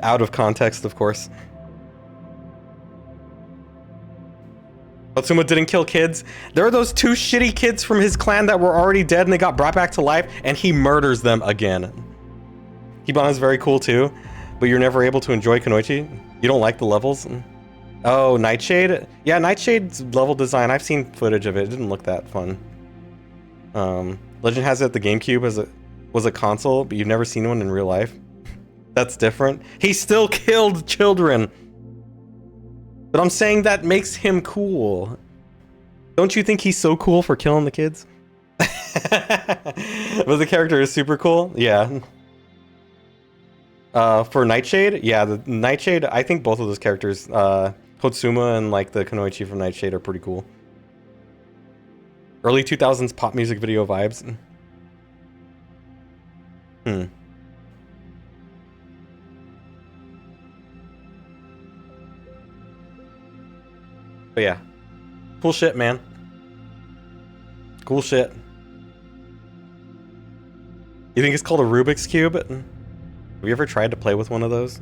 S3: Out of context, of course. Hotsuma didn't kill kids. There are those two shitty kids from his clan that were already dead and they got brought back to life, and he murders them again. Hibana is very cool too, but you're never able to enjoy Kunoichi. You don't like the levels? Oh, Nightshade? Yeah, Nightshade's level design, I've seen footage of it. It didn't look that fun. Legend has it the GameCube as was a console, but you've never seen one in real life. That's different. He still killed children. But I'm saying that makes him cool. Don't you think he's so cool for killing the kids? But the character is super cool. Yeah. For Nightshade, yeah, the Nightshade, I think both of those characters, Hotsuma and like the Kunoichi from Nightshade are pretty cool. Early 2000s pop music video vibes. But yeah, cool shit, man. Cool shit. You think it's called a Rubik's Cube? Have you ever tried to play with one of those?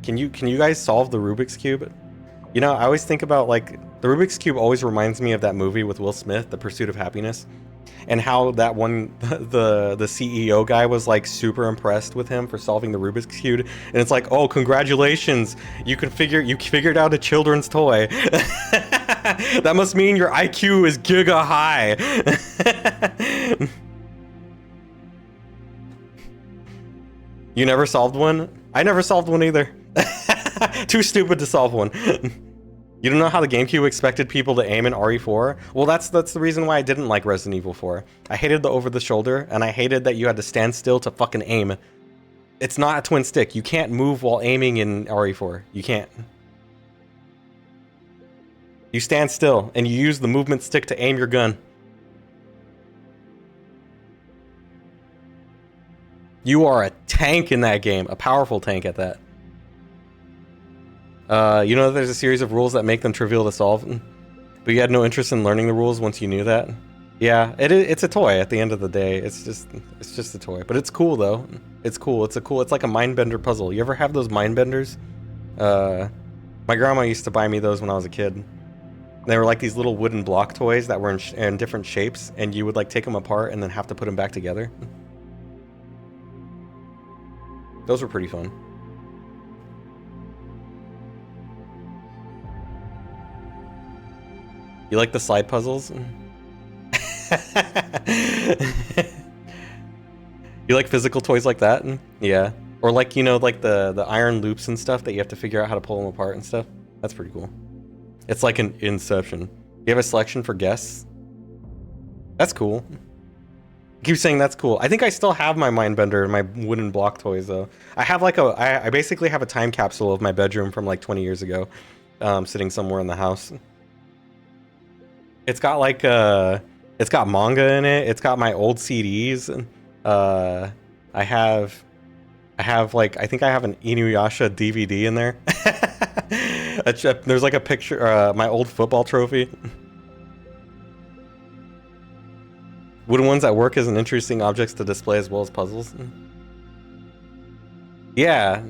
S3: Can you guys solve the Rubik's Cube? You know, I always think about like the Rubik's Cube always reminds me of that movie with Will Smith, The Pursuit of Happiness, and how that one the CEO guy was like super impressed with him for solving the Rubik's Cube, and it's like, oh, congratulations, you figured out a children's toy. That must mean your IQ is giga high. You never solved one? I never solved one either. Too stupid to solve one. You don't know how the GameCube expected people to aim in RE4? Well, that's the reason why I didn't like Resident Evil 4. I hated the over-the-shoulder, and I hated that you had to stand still to fucking aim. It's not a twin stick. You can't move while aiming in RE4. You can't. You stand still, and you use the movement stick to aim your gun. You are a tank in that game, a powerful tank at that. You know that there's a series of rules that make them trivial to solve, but you had no interest in learning the rules once you knew that. Yeah, it's a toy at the end of the day. It's just a toy, but it's cool though. It's cool. It's like a mind bender puzzle. You ever have those mind benders? My grandma used to buy me those when I was a kid. They were like these little wooden block toys that were in different shapes, and you would like take them apart and then have to put them back together. Those were pretty fun. You like the slide puzzles? You like physical toys like that? Yeah. Or like, you know, like the iron loops and stuff that you have to figure out how to pull them apart and stuff? That's pretty cool. It's like an Inception. You have a selection for guests? That's cool. I keep saying that's cool. I think I still have my Mindbender and my wooden block toys though. I have like I basically have a time capsule of my bedroom from like 20 years ago, sitting somewhere in the house. It's got like it's got manga in it. It's got my old CDs. I have like, I think I have an Inuyasha DVD in there. There's like a picture, my old football trophy. Wooden ones that work as an interesting objects to display as well as puzzles. Yeah.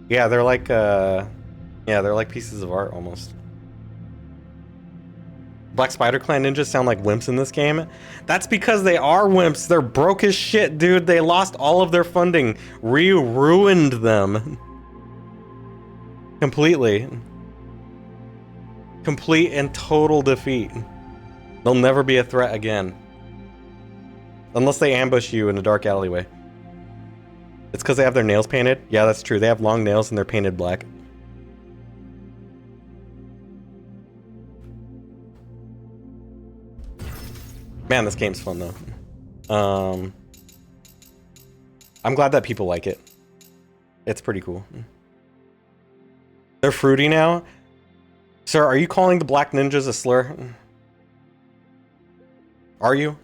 S3: Yeah, they're like pieces of art almost. Black Spider Clan ninjas sound like wimps in this game. That's because they are wimps. They're broke as shit, dude. They lost all of their funding. Ruined them. Completely. Complete and total defeat. They'll never be a threat again. Unless they ambush you in a dark alleyway. It's because they have their nails painted? Yeah, that's true. They have long nails and they're painted black. Man, this game's fun though. I'm glad that people like it. It's pretty cool. They're fruity now. Sir, are you calling the black ninjas a slur? Are you?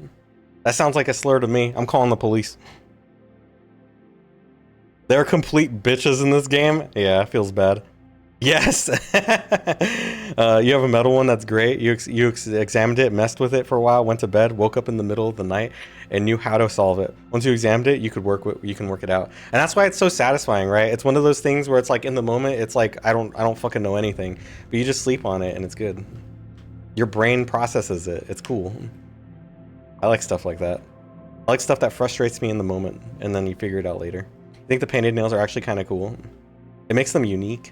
S3: That sounds like a slur to me. I'm calling the police. They're complete bitches in this game. Yeah, it feels bad. Yes. You have a metal one that's great. You examined it, messed with it for a while, went to bed, woke up in the middle of the night, and knew how to solve it. Once you examined it, you can work it out. And that's why it's so satisfying, right? It's one of those things where it's like in the moment, it's like I don't fucking know anything, but you just sleep on it and it's good. Your brain processes it. It's cool. I like stuff like that. I like stuff that frustrates me in the moment, and then you figure it out later. I think the painted nails are actually kind of cool. It makes them unique.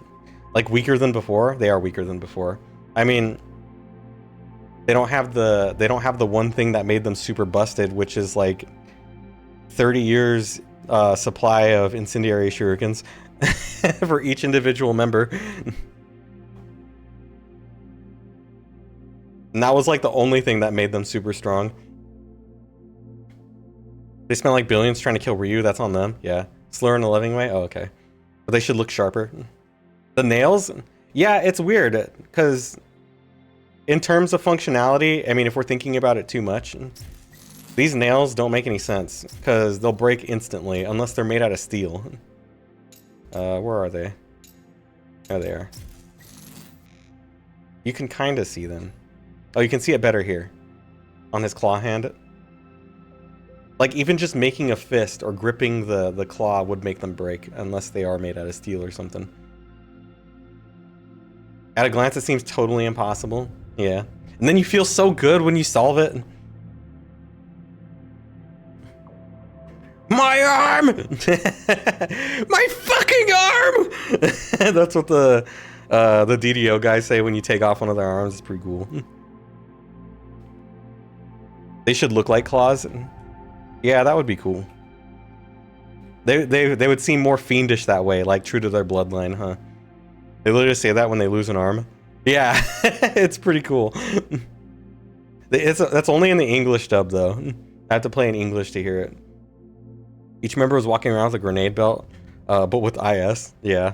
S3: Like weaker than before. They are weaker than before. I mean, they don't have the one thing that made them super busted, which is like 30 years supply of incendiary shurikens for each individual member. And that was like the only thing that made them super strong. They spent like billions trying to kill Ryu. That's on them. Yeah. Slur in a loving way? Oh, okay. But they should look sharper. The nails? Yeah, it's weird. Because in terms of functionality, I mean, if we're thinking about it too much, these nails don't make any sense. Because they'll break instantly unless they're made out of steel. Where are they? There they are. You can kind of see them. Oh, you can see it better here. On his claw hand. Like, even just making a fist or gripping the claw would make them break, unless they are made out of steel or something. At a glance, it seems totally impossible. Yeah. And then you feel so good when you solve it. My arm! My fucking arm! That's what the DDO guys say when you take off one of their arms. It's pretty cool. They should look like claws. Yeah, that would be cool. They would seem more fiendish that way, like true to their bloodline, huh? They literally say that when they lose an arm. Yeah, it's pretty cool. That's only in the English dub, though. I have to play in English to hear it. Each member was walking around with a grenade belt, but with IS. Yeah.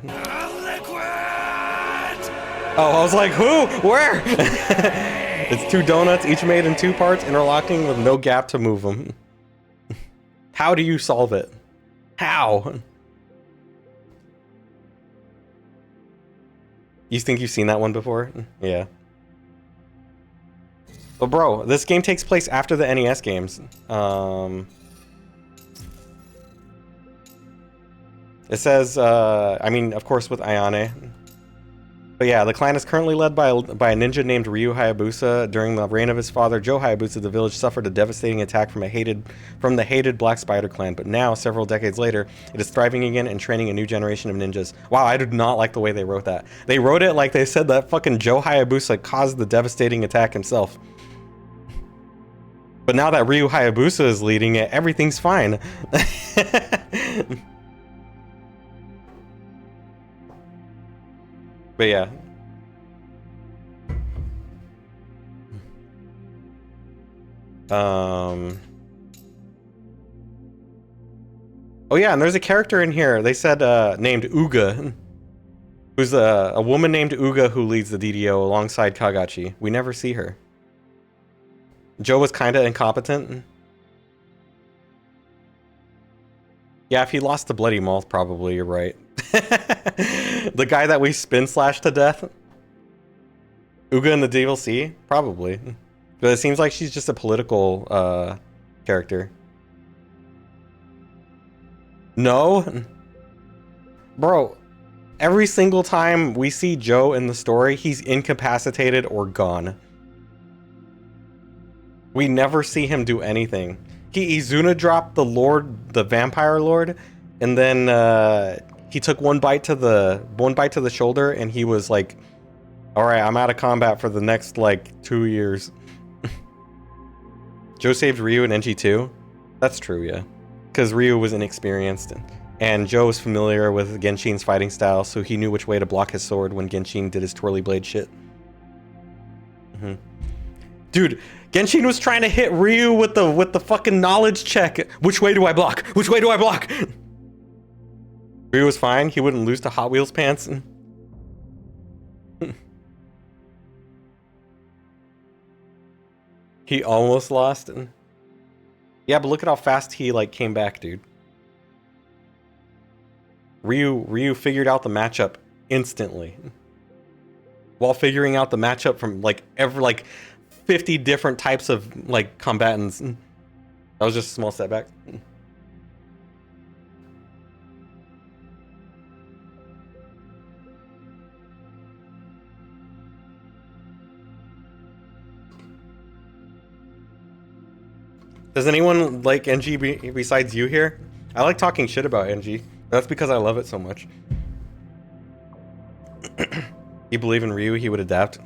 S3: Oh, I was like, who? Where? It's 2 donuts, each made in 2 parts, interlocking with no gap to move them. How do you solve it? How? You think you've seen that one before? Yeah. But bro, this game takes place after the NES games. It says, I mean, of course with Ayane. But yeah, the clan is currently led by a ninja named Ryu Hayabusa. During the reign of his father, Joe Hayabusa, the village suffered a devastating attack from the hated Black Spider clan. But now, several decades later, it is thriving again and training a new generation of ninjas. Wow, I did not like the way they wrote that. They wrote it like they said that fucking Joe Hayabusa caused the devastating attack himself. But now that Ryu Hayabusa is leading it, everything's fine. But yeah. Oh yeah, and there's a character in here, they said named Uga, who's a woman named Uga who leads the DDO alongside Kagachi. We never see her. Joe was kind of incompetent. Yeah, if he lost to Bloody Moth, probably, you're right. The guy that we spin slash to death? Uga in the DLC? Probably. But it seems like she's just a political character. No? Bro, every single time we see Joe in the story, he's incapacitated or gone. We never see him do anything. He Izuna dropped the Vampire Lord, and then he took one bite to the shoulder, and he was like, all right, I'm out of combat for the next like 2 years. Joe saved Ryu in NG2. That's true, yeah, because Ryu was inexperienced, and Joe was familiar with Genshin's fighting style, so he knew which way to block his sword when Genshin did his twirly blade shit. Dude, Genshin was trying to hit Ryu with the fucking knowledge check. Which way do I block? Which way do I block? Ryu was fine. He wouldn't lose to Hot Wheels pants. He almost lost. Yeah, but look at how fast he like came back, dude. Ryu figured out the matchup instantly. While figuring out the matchup from like 50 different types of like combatants. That was just a small setback. Does anyone like NG besides you here? I like talking shit about NG. That's because I love it so much. You believe in Ryu, he would adapt.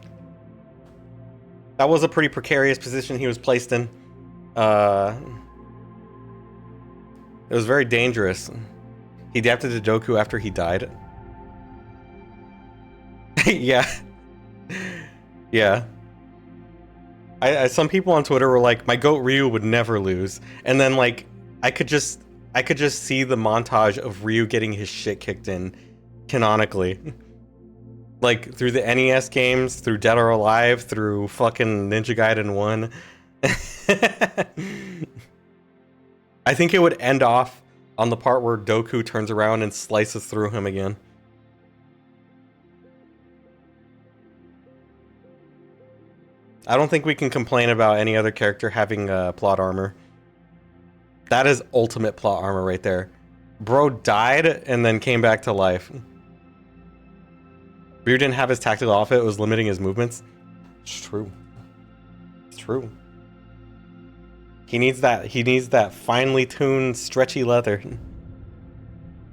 S3: That was a pretty precarious position he was placed in. It was very dangerous. He adapted to Doku after he died. Yeah. Yeah. Some people on Twitter were like, my GOAT Ryu would never lose. And then like I could just see the montage of Ryu getting his shit kicked in canonically. Like through the NES games, through Dead or Alive, through fucking Ninja Gaiden 1. I think it would end off on the part where Doku turns around and slices through him again. I don't think we can complain about any other character having plot armor. That is ultimate plot armor right there. Bro died and then came back to life. Ryu didn't have his tactical outfit, it was limiting his movements. It's true. It's true. He needs that finely tuned, stretchy leather.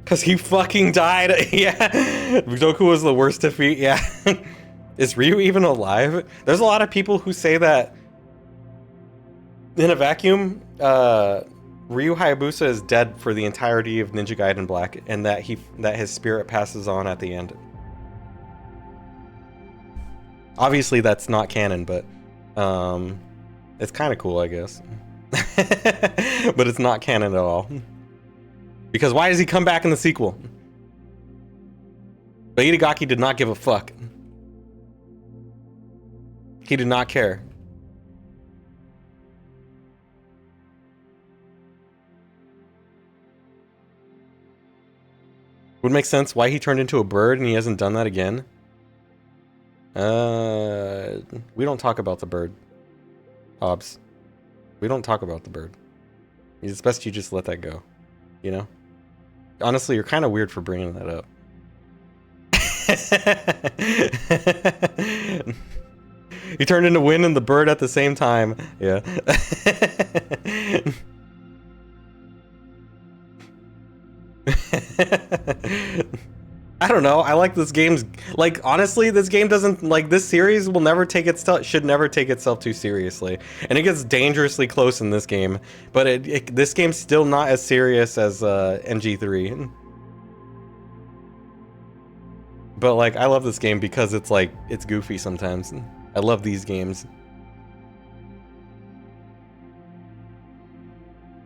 S3: Cause he fucking died. Yeah. Doku was the worst defeat, yeah. Is Ryu even alive? There's a lot of people who say that in a vacuum, Ryu Hayabusa is dead for the entirety of Ninja Gaiden Black, and that his spirit passes on at the end. Obviously, that's not canon, but it's kind of cool, I guess. But it's not canon at all. Because why does he come back in the sequel? But Itagaki did not give a fuck. He did not care. Would make sense why he turned into a bird and he hasn't done that again. We don't talk about the bird. Hobbs. We don't talk about the bird. It's best you just let that go. You know? Honestly, you're kind of weird for bringing that up. He turned into wind and the bird at the same time. Yeah. I don't know. I like this game's like honestly, this game doesn't like this series will never take itself should never take itself too seriously. And it gets dangerously close in this game, but this game's still not as serious as NG3. But like I love this game because it's goofy sometimes. I love these games.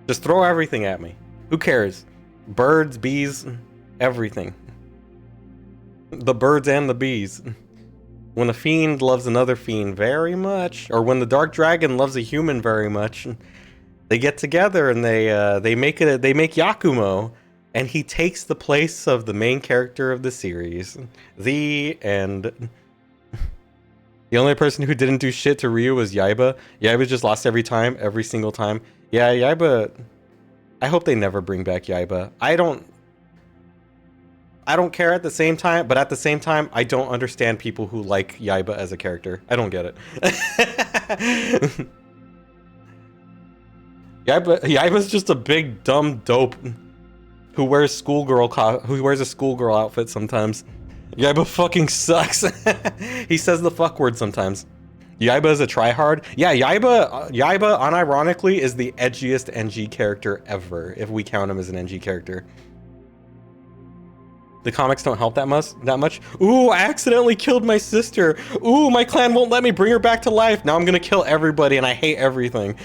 S3: Just throw everything at me. Who cares? Birds, bees, everything. The birds and the bees. When a fiend loves another fiend very much, or when the dark dragon loves a human very much, they get together and they make Yakumo, and he takes the place of the main character of the series. The end. The only person who didn't do shit to Ryu was Yaiba. Yaiba just lost every single time. Yeah, Yaiba. I hope they never bring back Yaiba. I don't care at the same time, but at the same time, I don't understand people who like Yaiba as a character. I don't get it. Yaiba's just a big dumb dope who wears who wears a schoolgirl outfit sometimes. Yaiba fucking sucks. He says the fuck word sometimes. Yaiba is a tryhard. Yeah, Yaiba unironically is the edgiest NG character ever, if we count him as an NG character. The comics don't help that much. Ooh, I accidentally killed my sister. Ooh, my clan won't let me bring her back to life. Now I'm gonna kill everybody and I hate everything.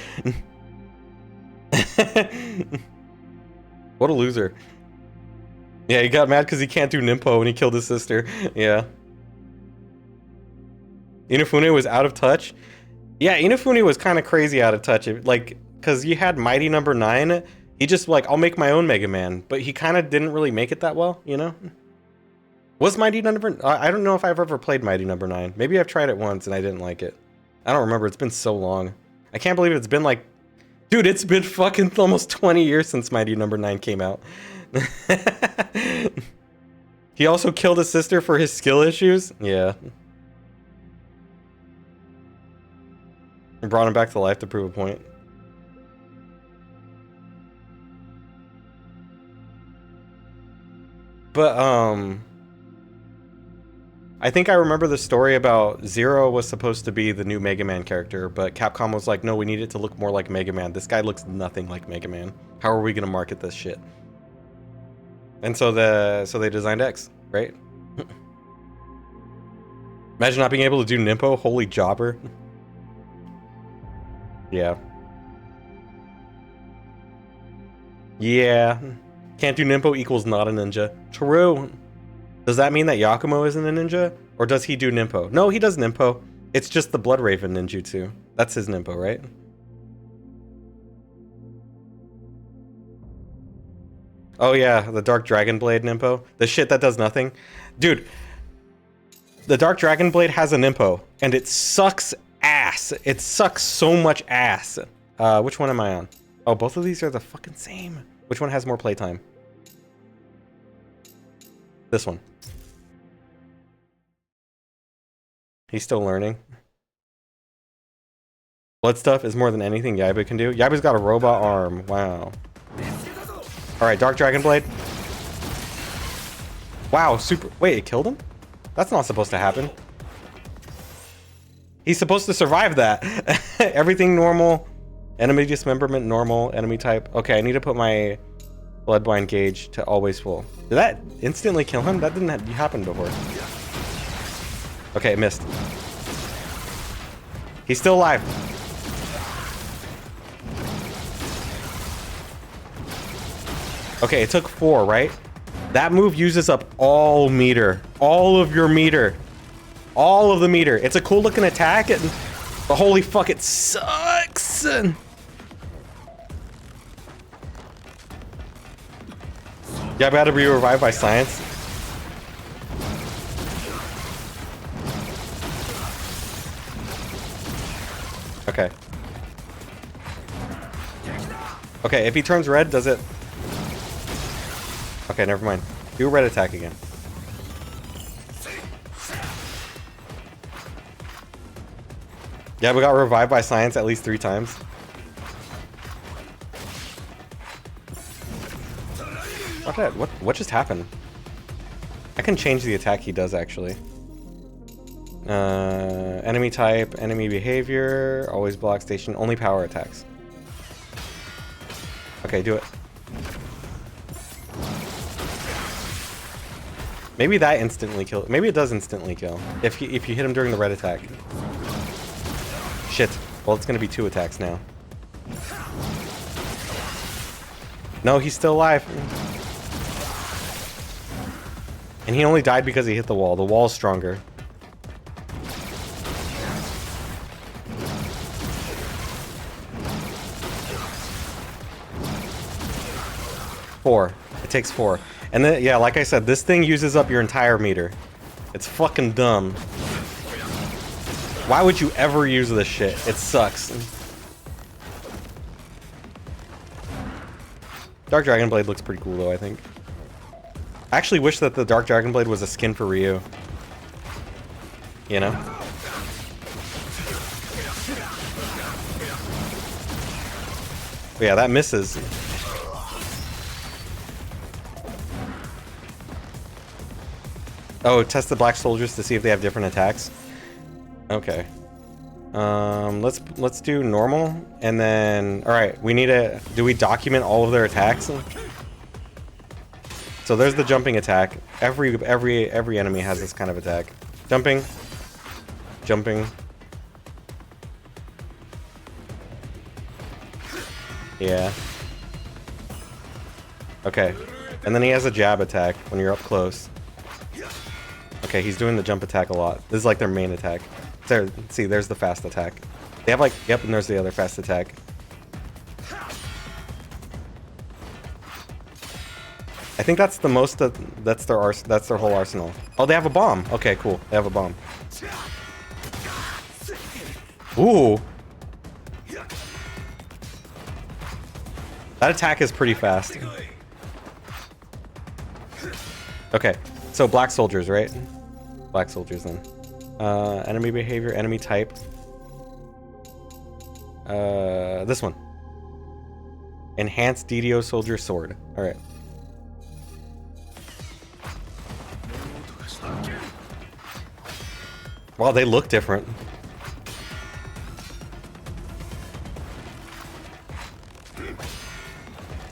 S3: What a loser. Yeah, he got mad because he can't do Nimpo and he killed his sister. Yeah. Inafune was out of touch. Yeah, Inafune was kind of crazy out of touch. Like, because you had Mighty Number 9. He just like, I'll make my own Mega Man, but he kind of didn't really make it that well, you know? Was Mighty Number... I don't know if I've ever played Mighty Number 9. Maybe I've tried it once and I didn't like it. I don't remember. It's been so long. I can't believe it's been like... Dude, it's been fucking almost 20 years since Mighty Number 9 came out. He also killed his sister for his skill issues? Yeah. And brought him back to life to prove a point. But, I think I remember the story about Zero was supposed to be the new Mega Man character, but Capcom was like, no, we need it to look more like Mega Man. This guy looks nothing like Mega Man. How are we gonna market this shit? And so they designed X, right? Imagine not being able to do Nimpo, holy jobber. Yeah. Yeah. Can't do Nimpo equals not a ninja. True. Does that mean that Yakumo isn't a ninja? Or does he do Nimpo? No, he does Nimpo. It's just the Blood Raven ninjutsu. That's his Nimpo, right? Oh yeah, the Dark Dragon Blade Nimpo. The shit that does nothing. Dude, the Dark Dragon Blade has a Nimpo, and it sucks ass. It sucks so much ass. Which one am I on? Oh, both of these are the fucking same. Which one has more playtime? This one. He's still learning. Blood stuff is more than anything Yaiba can do. Yaiba's got a robot arm. Wow. Alright, Dark Dragon Blade. Wow, super... Wait, it killed him? That's not supposed to happen. He's supposed to survive that. Everything normal. Enemy dismemberment normal. Enemy type. Okay, I need to put my Bloodbind gauge to always full. Did that instantly kill him? That didn't happen before. Okay, it missed. He's still alive. Okay, it took 4, right? That move uses up all meter. All of your meter. All of the meter. It's a cool looking attack, but holy fuck, it sucks. Yeah, I better be revived by science. Okay. Okay, if he turns red, does it... Okay, never mind. Do a red attack again. Yeah, we got revived by science at least 3 times. What just happened? I can change the attack he does, actually. Enemy type, enemy behavior, always block station, only power attacks. Okay, do it. Maybe that instantly kill. Maybe it does instantly kill if you hit him during the red attack. Shit. Well, it's gonna be 2 attacks now. No, he's still alive. And he only died because he hit the wall. The wall's stronger. Four. It takes 4. And then, yeah, like I said, this thing uses up your entire meter. It's fucking dumb. Why would you ever use this shit? It sucks. Dark Dragon Blade looks pretty cool though, I think. I actually wish that the Dark Dragon Blade was a skin for Ryu. You know? But yeah, that misses. Oh, test the black soldiers to see if they have different attacks. Okay. Let's do normal, and then all right. We need to. Do we document all of their attacks? So there's the jumping attack. Every enemy has this kind of attack. Jumping. Jumping. Yeah. Okay. And then he has a jab attack when you're up close. Okay, he's doing the jump attack a lot. This is like their main attack. There, see, there's the fast attack. They have like, yep, and there's the other fast attack. I think that's the most. That's their whole arsenal. Oh, they have a bomb. Okay, cool. They have a bomb. Ooh. That attack is pretty fast. Okay, so black soldiers, right? Black soldiers then. Enemy behavior, enemy type. This one. Enhanced DDO soldier sword. All right. Wow, they look different.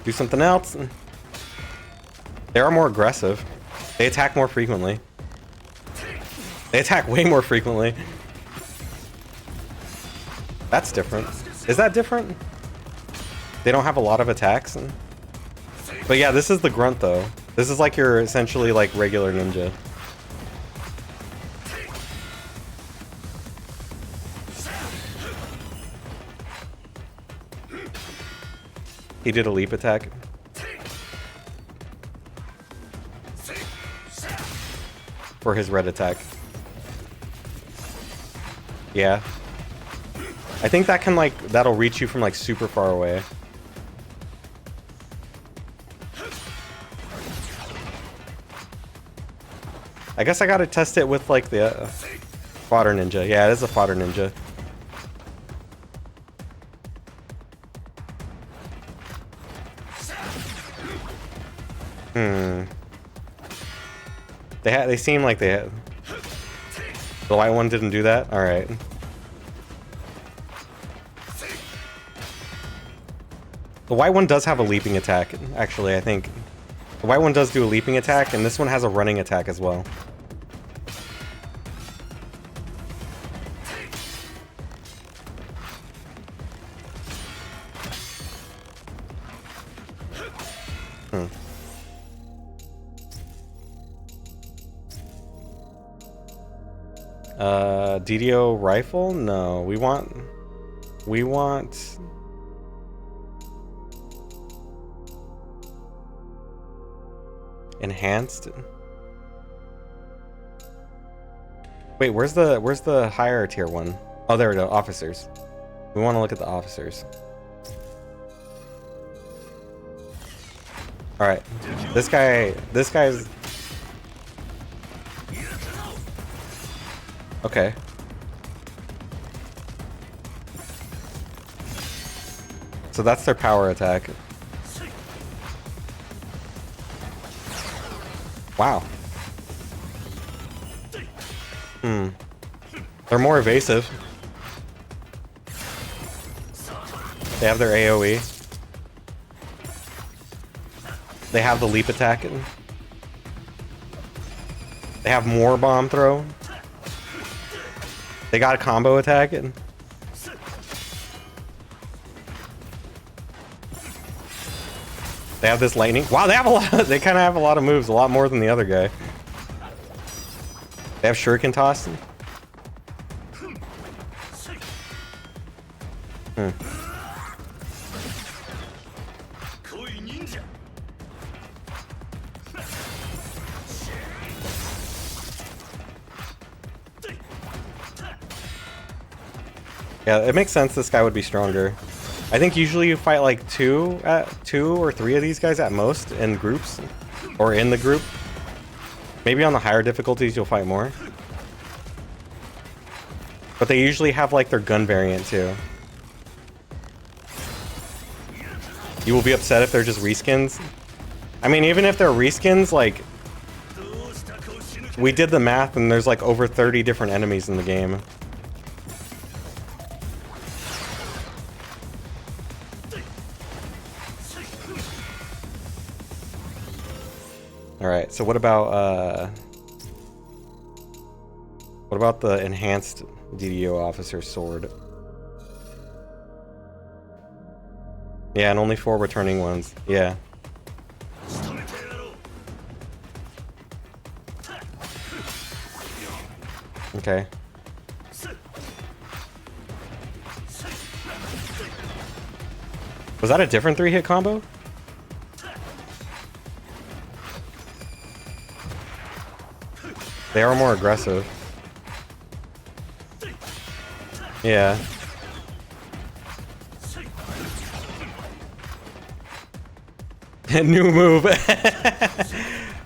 S3: Do something else. They are more aggressive. They attack more frequently. They attack way more frequently. That's different. Is that different? They don't have a lot of attacks. But yeah, this is the grunt though. This is like your essentially like regular ninja. He did a leap attack. For his red attack. Yeah. I think that can like, that'll reach you from like super far away. I guess I gotta test it with like the fodder ninja. Yeah, it is a fodder ninja. They seem like they had. The white one didn't do that? Alright. The white one does have a leaping attack, actually, I think. The white one does do a leaping attack, and this one has a running attack as well. DDO rifle? No, we want enhanced. Wait, where's the higher tier one? Oh, there we go, officers. We want to look at the officers. All right, this guy's okay. So that's their power attack. Wow. They're more evasive. They have their AoE. They have the leap attack. They have more bomb throw. They got a combo attack. They have this lightning. Wow, they have a lot. They kind of have a lot of moves, a lot more than the other guy. They have shuriken toss. Yeah, it makes sense this guy would be stronger. I think usually you fight like two or three of these guys at most in groups, or in the group. Maybe on the higher difficulties you'll fight more. But they usually have like their gun variant too. You will be upset if they're just reskins. I mean, even if they're reskins, like we did the math, and there's like over 30 different enemies in the game. Alright, so what about the enhanced DDO officer sword? Yeah, and only 4 returning ones. Yeah. Okay. Was that a different 3-hit combo? They are more aggressive. Yeah. New move.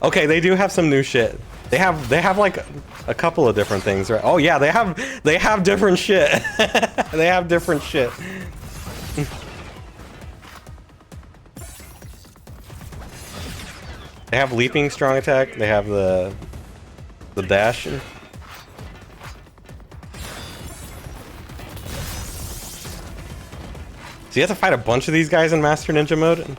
S3: Okay, they do have some new shit. They have like a couple of different things, right? Oh yeah, they have different shit. They have different shit. They have leaping strong attack. They have the dash. So you have to fight a bunch of these guys in Master Ninja mode.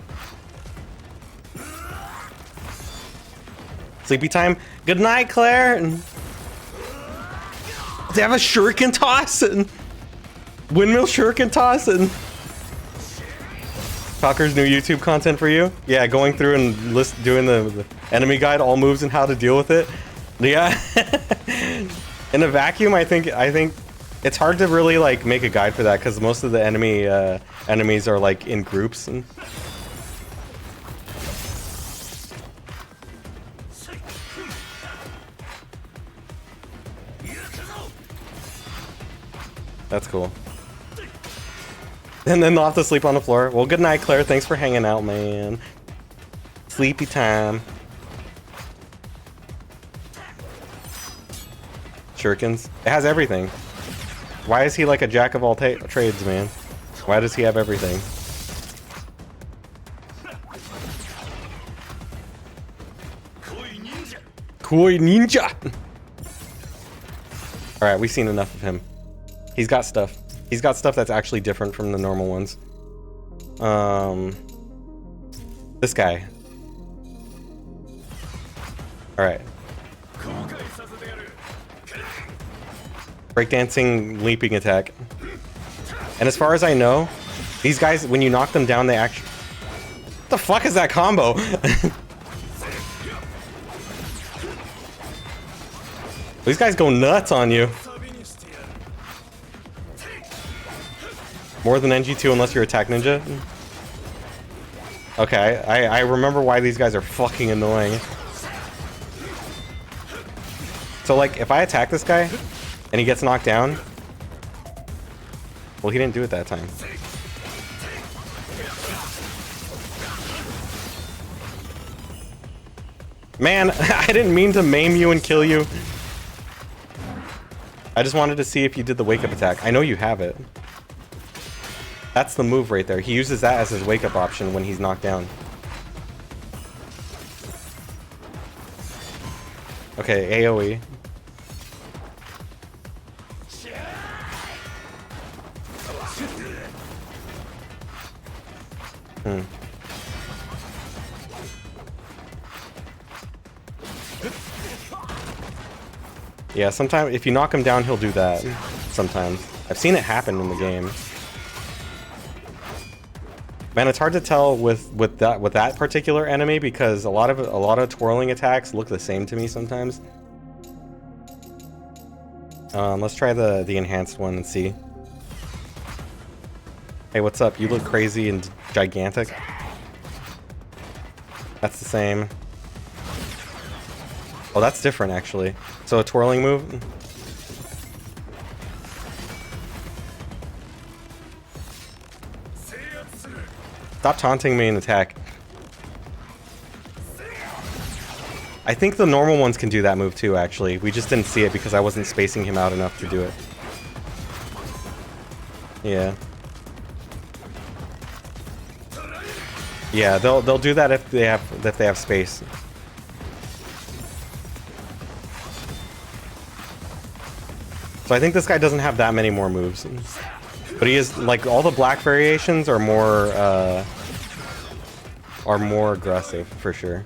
S3: Sleepy time. Good night, Claire. And they have a shuriken toss and windmill shuriken toss and Talker's new YouTube content for you. Yeah, going through and doing the enemy guide, all moves and how to deal with it. Yeah. In a vacuum, I think it's hard to really like make a guide for that because most of the enemies are like in groups and. That's cool. And then they'll have to sleep on the floor. Well, good night, Claire. Thanks for hanging out, man. Sleepy time. Shurikens. It has everything. Why is he like a jack of all trades, man? Why does he have everything? Koi Ninja! Alright, we've seen enough of him. He's got stuff. He's got stuff that's actually different from the normal ones. This guy. Alright. Breakdancing leaping attack. And as far as I know, these guys, when you knock them down, they actually... What the fuck is that combo? These guys go nuts on you. More than NG2 unless you're attack ninja. Okay, I remember why these guys are fucking annoying. So like, if I attack this guy and he gets knocked down, well, he didn't do it that time. Man, I didn't mean to maim you and kill you. I just wanted to see if you did the wake up attack. I know you have it. That's the move right there. He uses that as his wake up option when he's knocked down. Okay, AoE. Yeah, sometimes if you knock him down, he'll do that. Sometimes I've seen it happen in the game. Man, it's hard to tell with that particular enemy because a lot of twirling attacks look the same to me sometimes. Let's try the enhanced one and see. Hey, what's up? You look crazy and gigantic. That's the same. Oh, that's different actually. So a twirling move. Stop taunting me and attack. I think the normal ones can do that move too, actually. We just didn't see it because I wasn't spacing him out enough to do it. Yeah. Yeah, they'll do that if they have space. So I think this guy doesn't have that many more moves. But he is, like, all the black variations are more aggressive, for sure.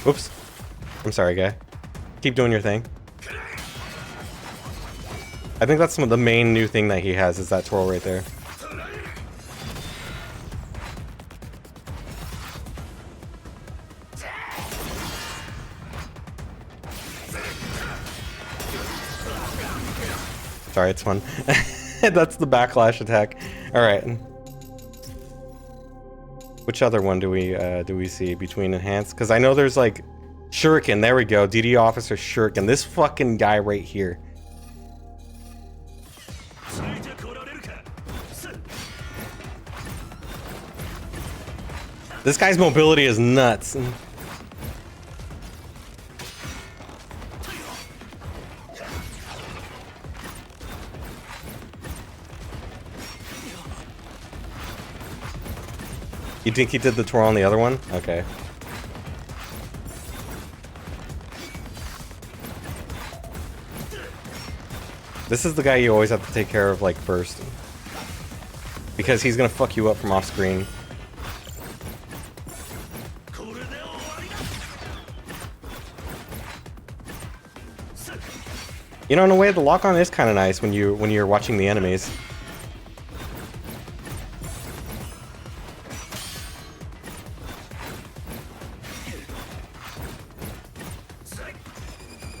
S3: Oops. I'm sorry, guy. Keep doing your thing. I think that's the main new thing that he has is that twirl right there. Sorry, it's fun. That's the backlash attack. All right. Which other one do we see between enhanced? Because I know there's like Shuriken. There we go. DD Officer Shuriken. This fucking guy right here. This guy's mobility is nuts. You think he did the twirl on the other one? Okay. This is the guy you always have to take care of, like, first. Because he's gonna fuck you up from off screen. You know, in a way, the lock-on is kind of nice when you're watching the enemies.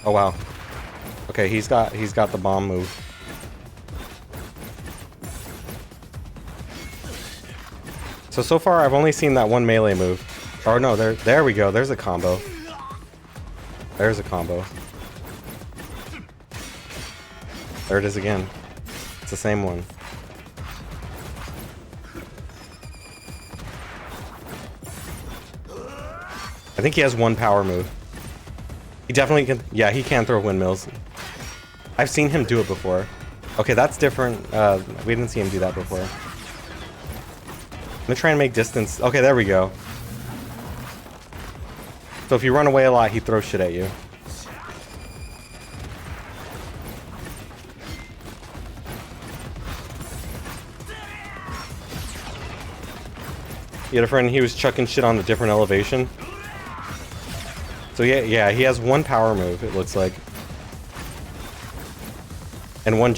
S3: Oh wow. Okay, he's got the bomb move. So far I've only seen that one melee move. Oh no, there we go. There's a combo. There's a combo. There it is again. It's the same one. I think he has one power move. He definitely can. Yeah, he can throw windmills. I've seen him do it before. Okay, that's different. We didn't see him do that before. I'm gonna try and make distance. Okay, there we go. So if you run away a lot, he throws shit at you. You had a friend, he was chucking shit on a different elevation. So yeah, he has one power move, it looks like. And one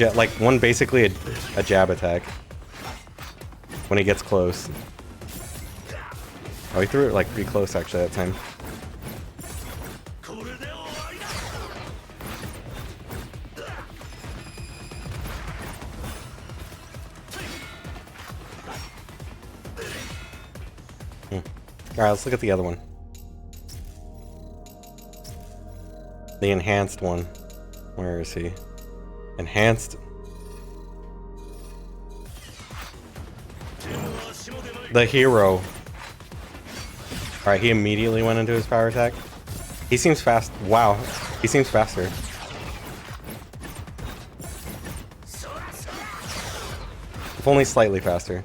S3: basically a jab attack. When he gets close. Oh, he threw it like pretty close actually that time. Alright, let's look at the other one. The enhanced one. Where is he? Enhanced. The hero. Alright, he immediately went into his power attack. He seems fast. Wow. He seems faster. If only slightly faster.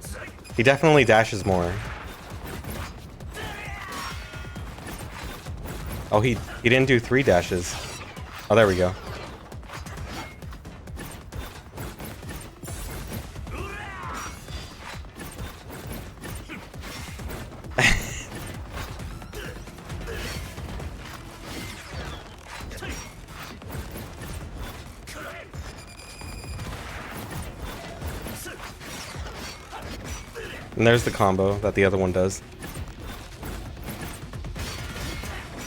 S3: He definitely dashes more. Oh, he didn't do 3 dashes. Oh, there we go. And there's the combo that the other one does.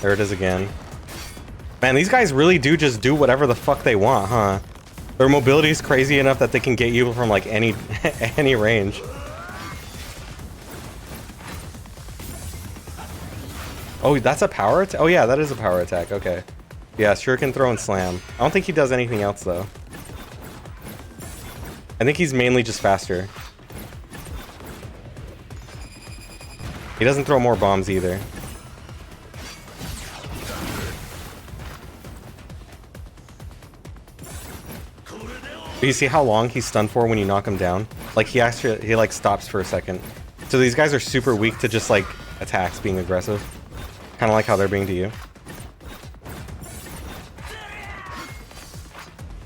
S3: There it is again. Man, these guys really do just do whatever the fuck they want, huh? Their mobility is crazy enough that they can get you from like any range. Oh, that's a power attack? Oh yeah, that is a power attack. Okay. Yeah, Shuriken throw and slam. I don't think he does anything else though. I think he's mainly just faster. He doesn't throw more bombs either. Do you see how long he's stunned for when you knock him down? Like he like stops for a second. So these guys are super weak to just like attacks being aggressive. Kind of like how they're being to you.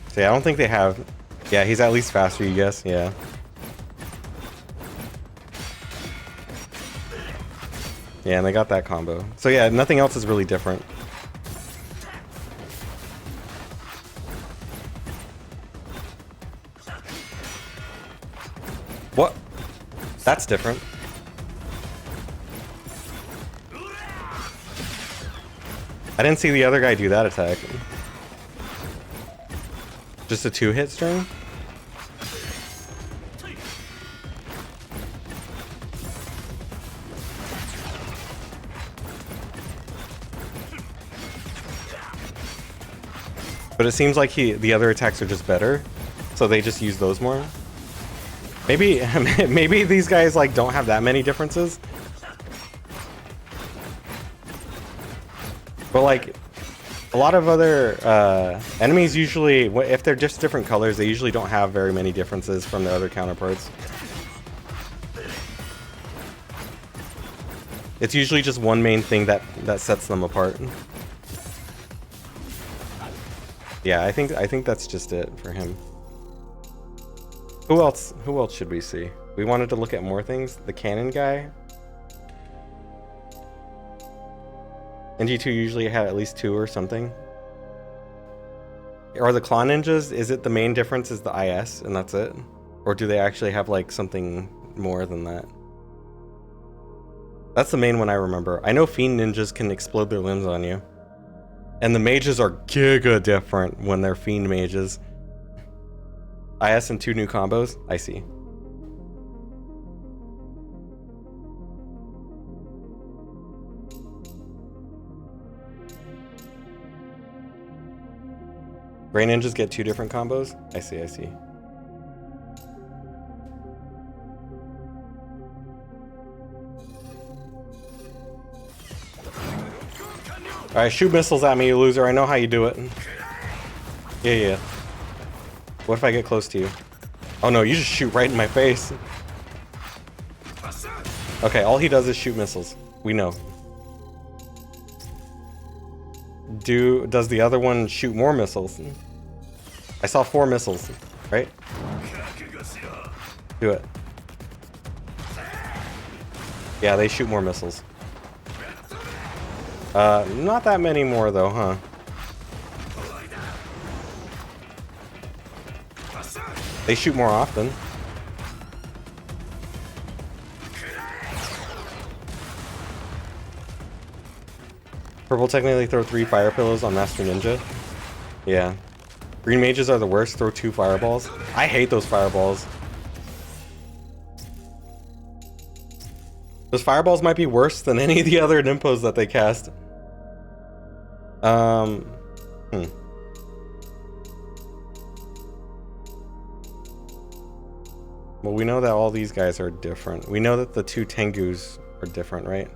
S3: So yeah, I don't think they have... Yeah, he's at least faster, you guess? Yeah. Yeah, and they got that combo. So yeah, nothing else is really different. What? That's different. I didn't see the other guy do that attack. Just a 2-hit string? But it seems like the other attacks are just better, so they just use those more. Maybe maybe these guys like don't have that many differences. But like a lot of other enemies usually, if they're just different colors, they usually don't have very many differences from their other counterparts. It's usually just one main thing that sets them apart. Yeah, I think that's just it for him. Who else should we see? We wanted to look at more things. The cannon guy. NG2 usually had at least 2 or something. Or the claw ninjas, is it the main difference is the IS and that's it? Or do they actually have like something more than that? That's the main one I remember. I know fiend ninjas can explode their limbs on you. And the mages are giga different when they're fiend mages. IS and 2 new combos? I see. Gray ninjas get 2 different combos? I see, I see. Alright, shoot missiles at me, you loser. I know how you do it. Yeah. What if I get close to you? Oh no, you just shoot right in my face. Okay, all he does is shoot missiles. We know. Does the other one shoot more missiles? I saw 4 missiles, right? Do it. Yeah, they shoot more missiles. Not that many more though, huh? They shoot more often. Purple technically throw 3 fire pillows on Master Ninja. Yeah. Green mages are the worst, throw 2 fireballs. I hate those fireballs. Those fireballs might be worse than any of the other nimpos that they cast. Well, we know that all these guys are different. We know that the 2 Tengus are different, right?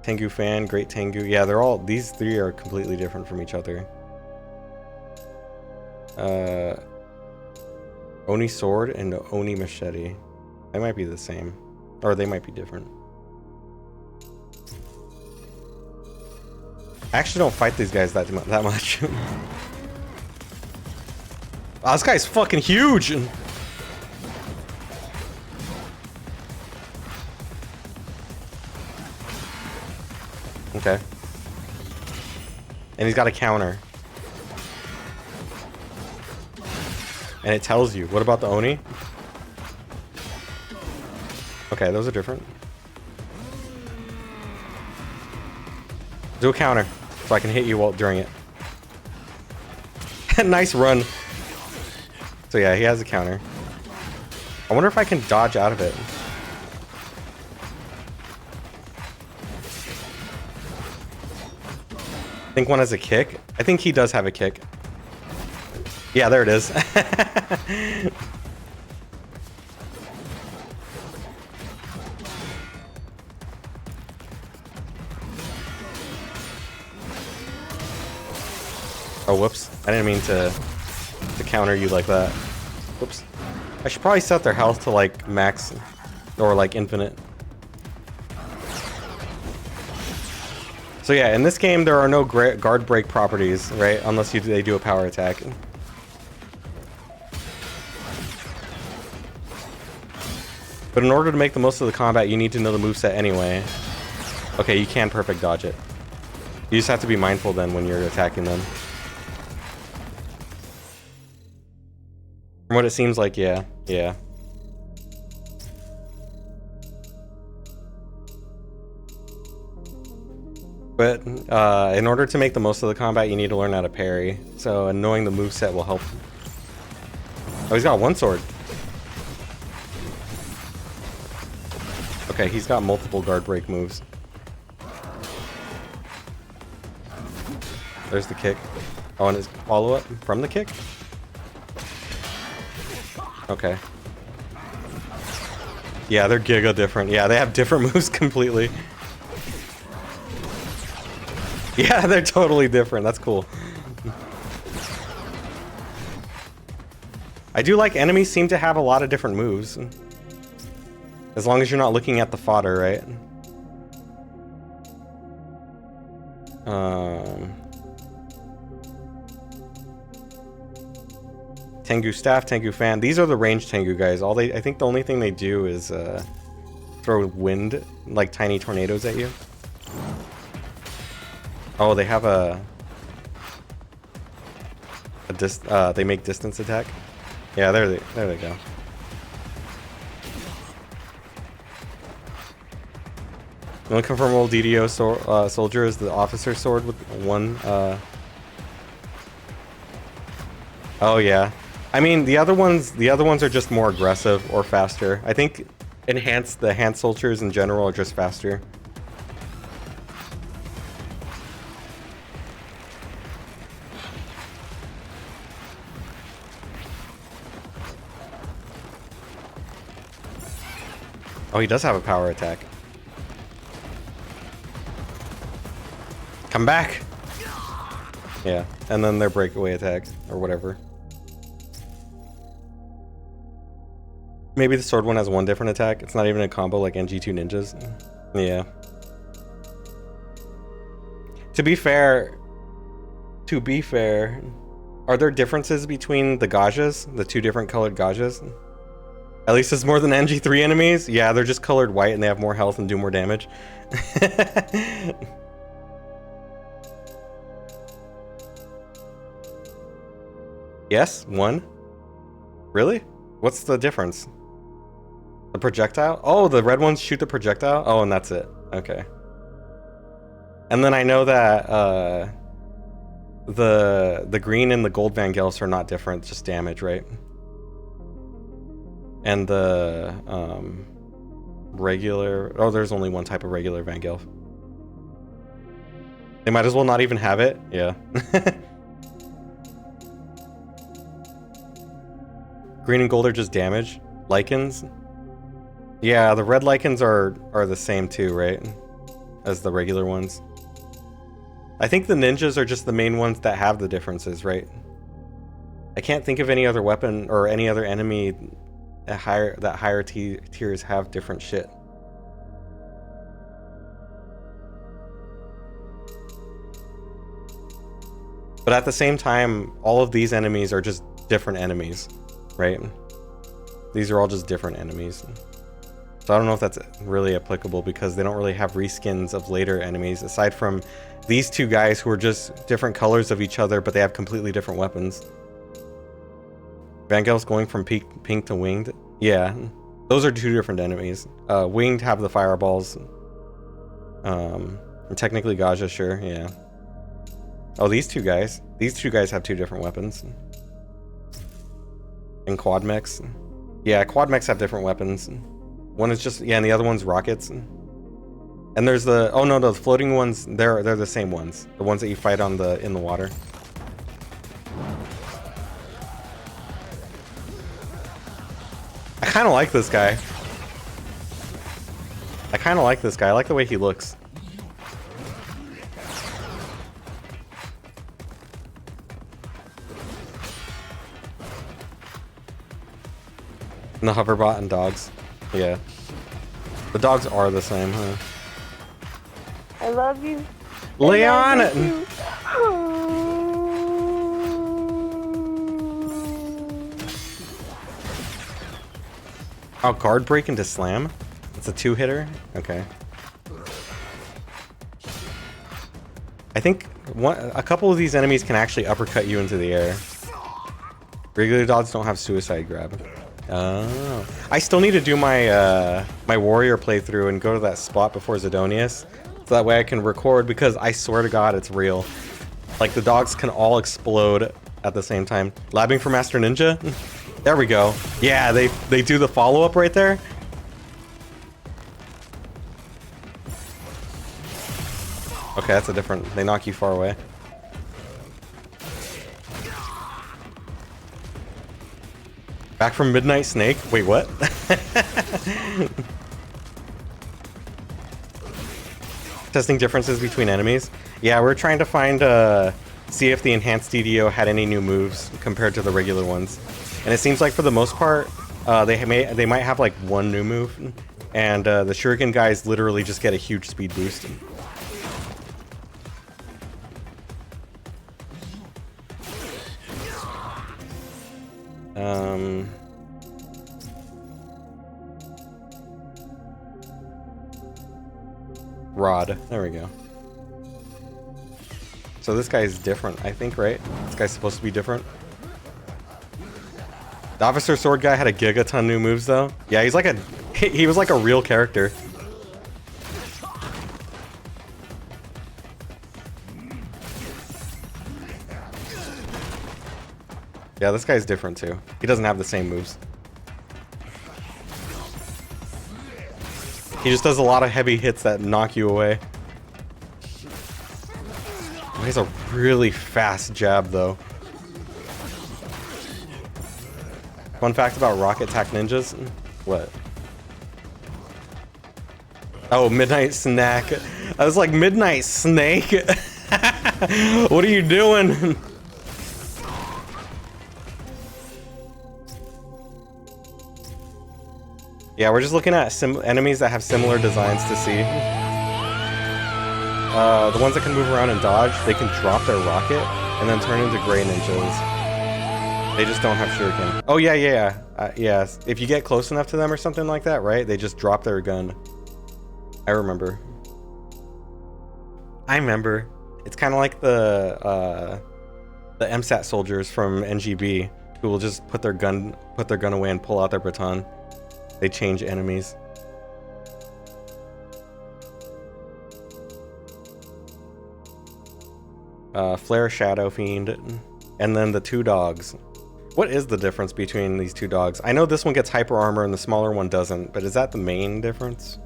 S3: Tengu fan, Great Tengu. Yeah, they're all... These 3 are completely different from each other. Oni sword and Oni machete. They might be the same. Or they might be different. I actually don't fight these guys that much. Wow, this guy's fucking huge! Okay. And he's got a counter. And it tells you. What about the Oni? Okay, those are different. Do a counter so I can hit you while during it. Nice run. So yeah, he has a counter. I wonder if I can dodge out of it. I think one has a kick. I think he does have a kick. Yeah, there it is. Oh, whoops. I didn't mean to... to counter you like that. Oops. I should probably set their health to like max or like infinite. So yeah, in this game there are no guard break properties, right? Unless they do a power attack. But in order to make the most of the combat, you need to know the moveset anyway. Okay, you can perfect dodge it. You just have to be mindful then when you're attacking them. From what it seems like, yeah. Yeah. But in order to make the most of the combat, you need to learn how to parry. So knowing the moveset will help. Oh, he's got one sword. Okay, he's got multiple guard break moves. There's the kick. Oh, and his follow-up from the kick? Okay. Yeah, they're giga different. Yeah, they have different moves completely. Yeah, they're totally different. That's cool. I do like enemies seem to have a lot of different moves. As long as you're not looking at the fodder, right? Tengu staff, Tengu fan. These are the ranged Tengu guys. I think the only thing they do is throw wind, like tiny tornadoes at you. Oh, they have they make distance attack. Yeah, there they go. The only confirmable DDO soldier is the officer sword with one. Oh yeah, I mean the other ones are just more aggressive or faster. I think the enhanced soldiers in general are just faster. Oh, he does have a power attack. Come back! Yeah, and then their breakaway attack, or whatever. Maybe the sword one has one different attack. It's not even a combo like NG2 ninjas. Yeah. To be fair, are there differences between the Gajas? The two different colored Gajas? At least it's more than NG3 enemies? Yeah, they're just colored white and they have more health and do more damage. Yes, one. Really? What's the difference? The projectile? Oh, the red ones shoot the projectile? Oh, and that's it. Okay. And then I know that the green and the gold Vangelfs are not different, just damage, right? And the regular... Oh, there's only one type of regular Vangelf. They might as well not even have it. Yeah. Green and gold are just damage. Lycans? Yeah, the red Lycans are the same too, right? As the regular ones. I think the ninjas are just the main ones that have the differences, right? I can't think of any other weapon or any other enemy that higher tiers have different shit. But at the same time, all of these enemies are just different enemies, right? These are all just different enemies. So I don't know if that's really applicable because they don't really have reskins of later enemies aside from these two guys who are just different colors of each other, but they have completely different weapons. Vangelf's going from pink to winged. Yeah, those are two different enemies. Winged have the fireballs. And technically Gaja, sure, yeah. Oh, these two guys have two different weapons. And quad mechs. Yeah, quad mechs have different weapons. One is just, yeah, and the other one's rockets. And there's the, oh no, the floating ones, they're the same ones. The ones that you fight on in the water. I kind of like this guy. I like the way he looks. And the hoverbot and dogs. Yeah. The dogs are the same, huh?
S7: I love you.
S3: Leon!
S7: I love you.
S3: Oh, guard break into slam? It's a 2-hitter? Okay. I think a couple of these enemies can actually uppercut you into the air. Regular dogs don't have suicide grab. Oh. I still need to do my my warrior playthrough and go to that spot before Zidonius. So that way I can record, because I swear to God it's real. Like, the dogs can all explode at the same time. Labbing for Master Ninja? There we go. Yeah, they do the follow-up right there. Okay, that's a different... They knock you far away. Back from Midnight Snake? Wait, what? Testing differences between enemies. Yeah, we're trying to find, see if the enhanced DDO had any new moves compared to the regular ones. And it seems like for the most part, they might have like one new move. And the Shuriken guys literally just get a huge speed boost. Rod. There we go. So this guy is different, I think, right? This guy's supposed to be different. The Officer Sword guy had a gigaton new moves, though. Yeah, he's like he was like a real character. Yeah, this guy's different, too. He doesn't have the same moves. He just does a lot of heavy hits that knock you away. Oh, he has a really fast jab, though. Fun fact about Rocket Attack Ninjas? What? Oh, Midnight Snack. I was like, Midnight Snake? What are you doing? Yeah, we're just looking at enemies that have similar designs to see. The ones that can move around and dodge, they can drop their rocket and then turn into gray ninjas. They just don't have shuriken. Oh, yeah. Yeah, if you get close enough to them or something like that, right? They just drop their gun. I remember. It's kind of like the MSAT soldiers from NGB who will just put their gun away and pull out their baton. They change enemies. Flare Shadow Fiend, and then the two dogs. What is the difference between these two dogs? I know this one gets hyper armor and the smaller one doesn't, but is that the main difference?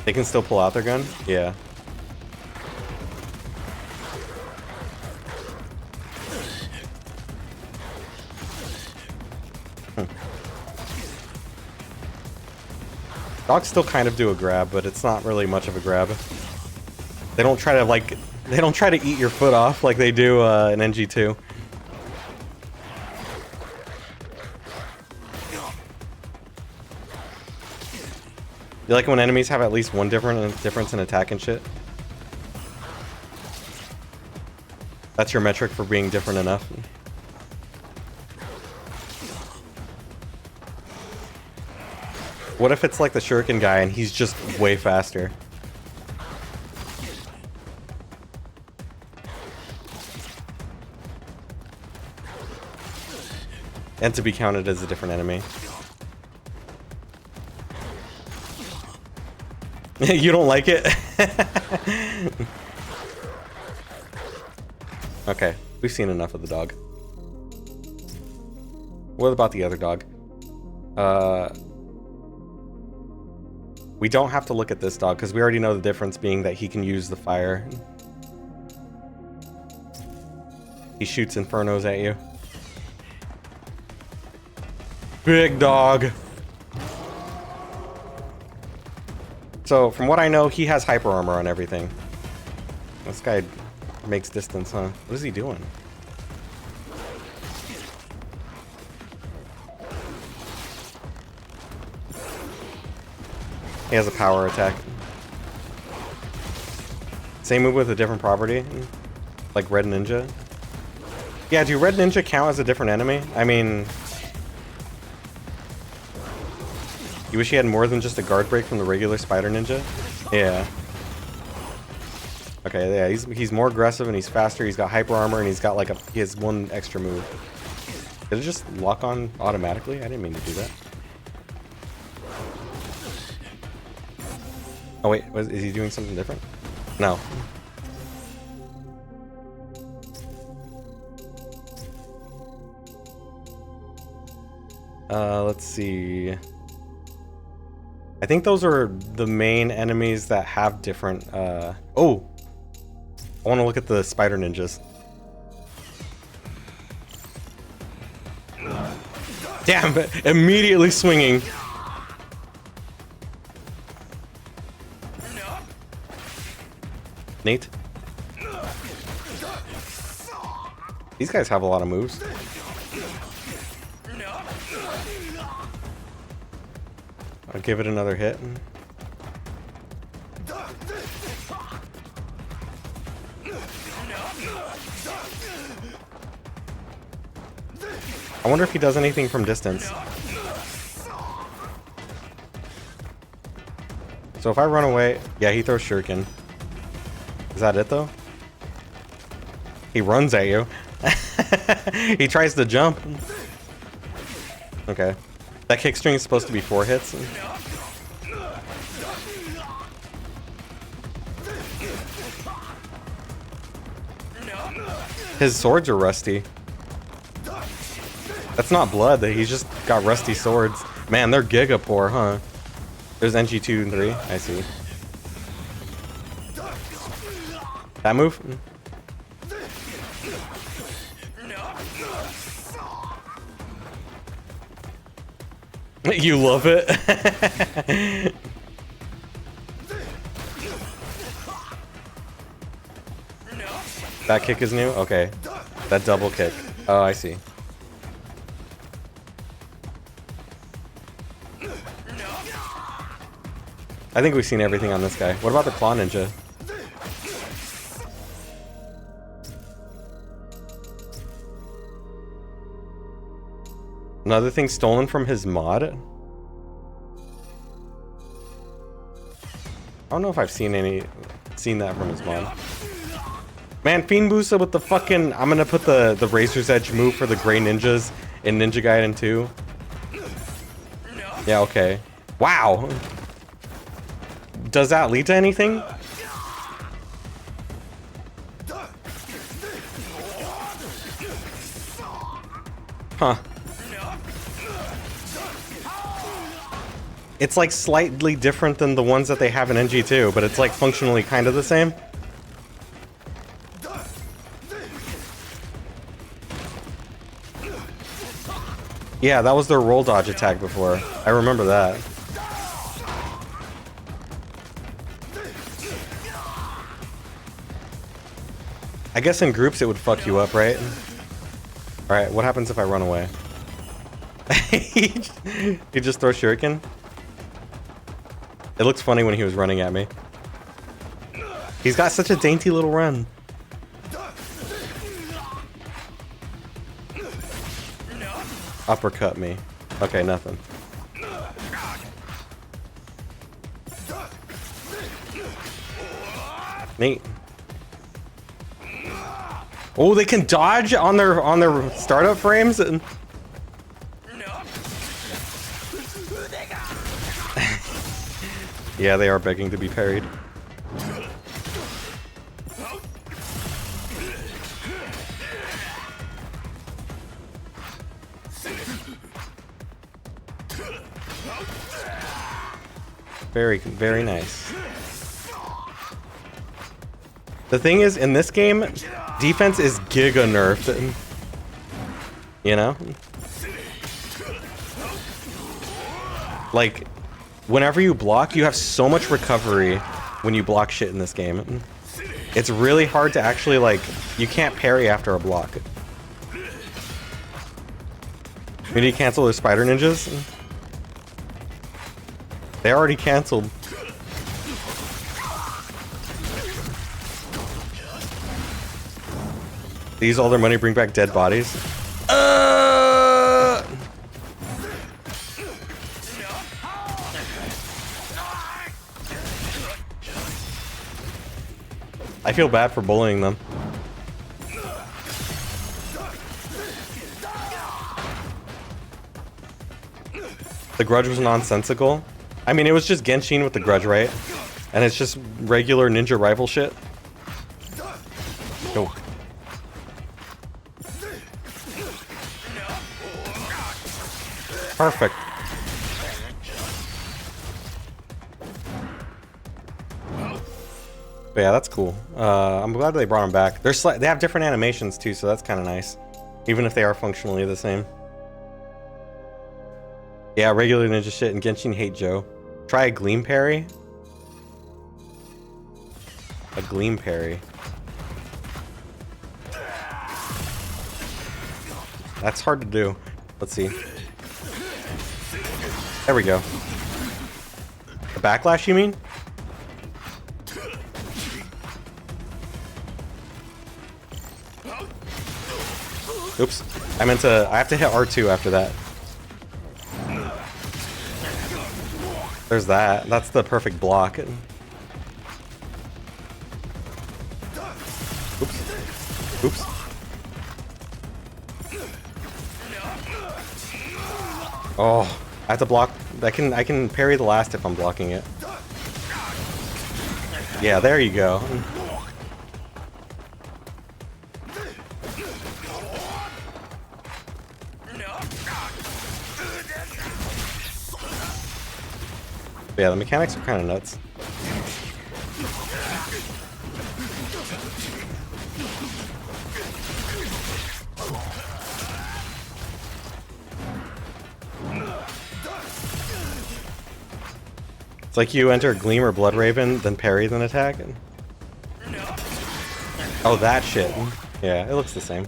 S3: They can still pull out their gun? Yeah. Dogs still kind of do a grab, but it's not really much of a grab. They don't try to eat your foot off like they do in NG2. You like when enemies have at least one difference in attack and shit? That's your metric for being different enough. What if it's like the Shuriken guy and he's just way faster? And to be counted as a different enemy. You don't like it? Okay, we've seen enough of the dog. What about the other dog? We don't have to look at this dog because we already know the difference being that he can use the fire. He shoots infernos at you. Big dog. So from what I know, he has hyper armor on everything. This guy makes distance, huh? What is he doing? He has a power attack. Same move with a different property, like Red Ninja. Yeah, do Red Ninja count as a different enemy? I mean, you wish he had more than just a guard break from the regular Spider Ninja? Yeah. Okay, yeah, he's more aggressive and he's faster. He's got hyper armor and he's got like he has one extra move. Did it just lock on automatically? I didn't mean to do that. Oh wait, is he doing something different? No. Let's see. I think those are the main enemies that have different, oh! I want to look at the Spider Ninjas. Damn, immediately swinging. Nate? These guys have a lot of moves. I'll give it another hit. I wonder if he does anything from distance. So if I run away, yeah, he throws shuriken. Is that it though? He runs at you. He tries to jump. Okay. That kick string is supposed to be 4 hits. His swords are rusty. That's not blood, he's just got rusty swords. Man, they're giga poor, huh? There's NG2 and 3, I see. That move? You love it? That kick is new? Okay. That double kick. Oh, I see. I think we've seen everything on this guy. What about the Claw Ninja? Another thing stolen from his mod? I don't know if I've seen that from his mod. Man, Fiend Busa with the fucking... I'm gonna put the Razor's Edge move for the Grey Ninjas in Ninja Gaiden 2. Yeah, okay. Wow! Does that lead to anything? Huh. It's like slightly different than the ones that they have in NG2, but it's like functionally kind of the same. Yeah, that was their roll dodge attack before. I remember that. I guess in groups it would fuck you up, right? Alright, what happens if I run away? He just throws shuriken? It looks funny when he was running at me. He's got such a dainty little run. Uppercut me. Okay, nothing. Neat. Oh, they can dodge on their startup frames. Yeah, they are begging to be parried. Very, very nice. The thing is, in this game, defense is giga nerfed. You know? Like, whenever you block, you have so much recovery when you block shit in this game. It's really hard to actually, like, you can't parry after a block. We need to cancel the spider ninjas. They already canceled. They use all their money to bring back dead bodies. I feel bad for bullying them. The grudge was nonsensical. I mean, it was just Genshin with the grudge, right? And it's just regular ninja rival shit. Go. Perfect. But yeah, that's cool. I'm glad they brought them back. They have different animations too, so that's kind of nice. Even if they are functionally the same. Yeah, regular ninja shit and Genshin hate Joe. Try a gleam parry. A gleam parry. That's hard to do. Let's see. There we go. A backlash, you mean? Oops. I have to hit R2 after that. There's that. That's the perfect block. Oops. Oops. Oh, I have to block. I can parry the last if I'm blocking it. Yeah, there you go. Yeah, the mechanics are kind of nuts. It's like you enter Gleam or Blood Raven, then parry, then attack. Oh, that shit. Yeah, it looks the same.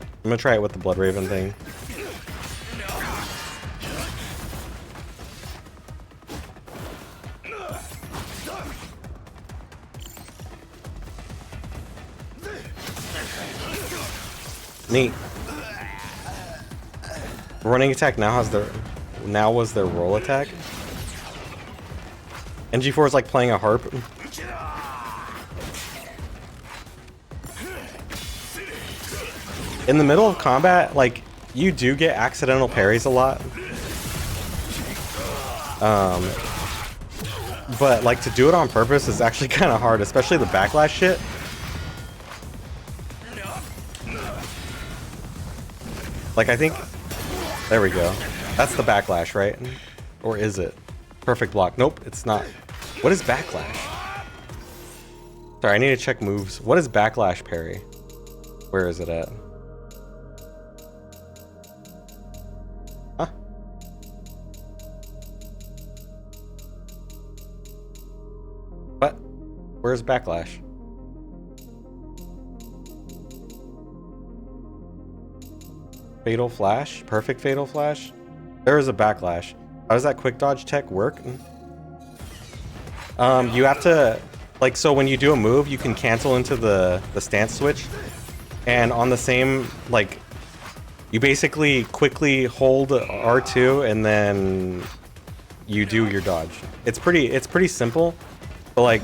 S3: I'm gonna try it with the Blood Raven thing. Neat. Running attack now was their roll attack. NG4 is like playing a harp. In the middle of combat, like, you do get accidental parries a lot. But like to do it on purpose is actually kind of hard, especially the backlash shit. Like, I think, there we go. That's the backlash, right? Or is it? Perfect block. Nope, it's not. What is backlash? Sorry, I need to check moves. What is backlash parry? Where is it at? Huh? What? Where's backlash? Fatal flash? Perfect fatal flash? There is a backlash. How does that quick dodge tech work? You have to, like, so when you do a move, you can cancel into the stance switch. And on the same, like, you basically quickly hold R2 and then you do your dodge. It's pretty simple, but like,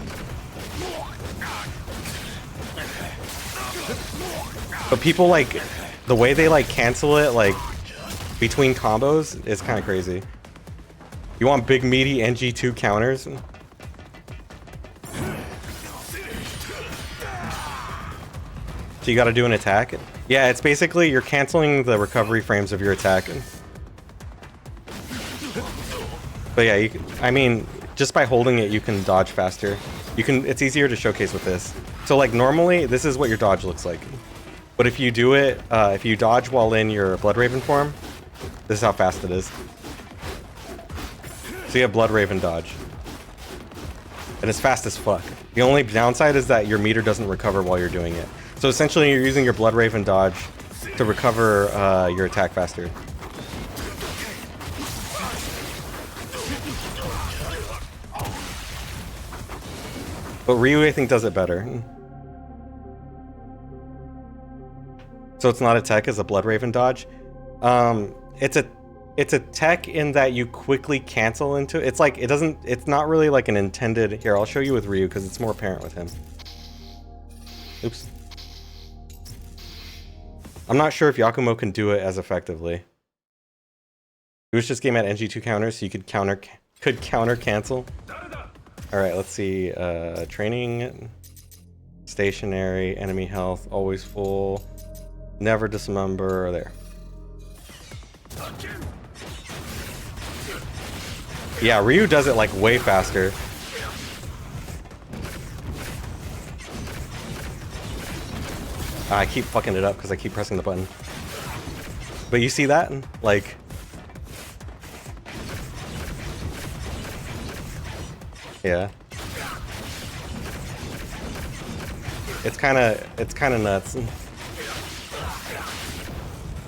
S3: but people like, the way they like cancel it, like, between combos is kind of crazy. You want big meaty NG2 counters? So you gotta do an attack? Yeah, it's basically you're canceling the recovery frames of your attack. But yeah, I mean, just by holding it, you can dodge faster. It's easier to showcase with this. So like normally, this is what your dodge looks like. But if you do it, if you dodge while in your Blood Raven form, this is how fast it is. So you have Blood Raven dodge. And it's fast as fuck. The only downside is that your meter doesn't recover while you're doing it. So essentially you're using your Blood Raven dodge to recover your attack faster. But Ryu, I think, does it better. So it's not a tech, it's a Blood Raven dodge. It's a tech in that you quickly cancel into it. It's like it's not really like an intended. Here, I'll show you with Ryu because it's more apparent with him. Oops. I'm not sure if Yakumo can do it as effectively. It was just game at NG2 counter, so you could counter cancel. Alright, let's see. Training, stationary, enemy health, always full, never dismember, there. Yeah, Ryu does it like way faster. I keep fucking it up because I keep pressing the button. But you see that? Like... Yeah. It's kind of nuts.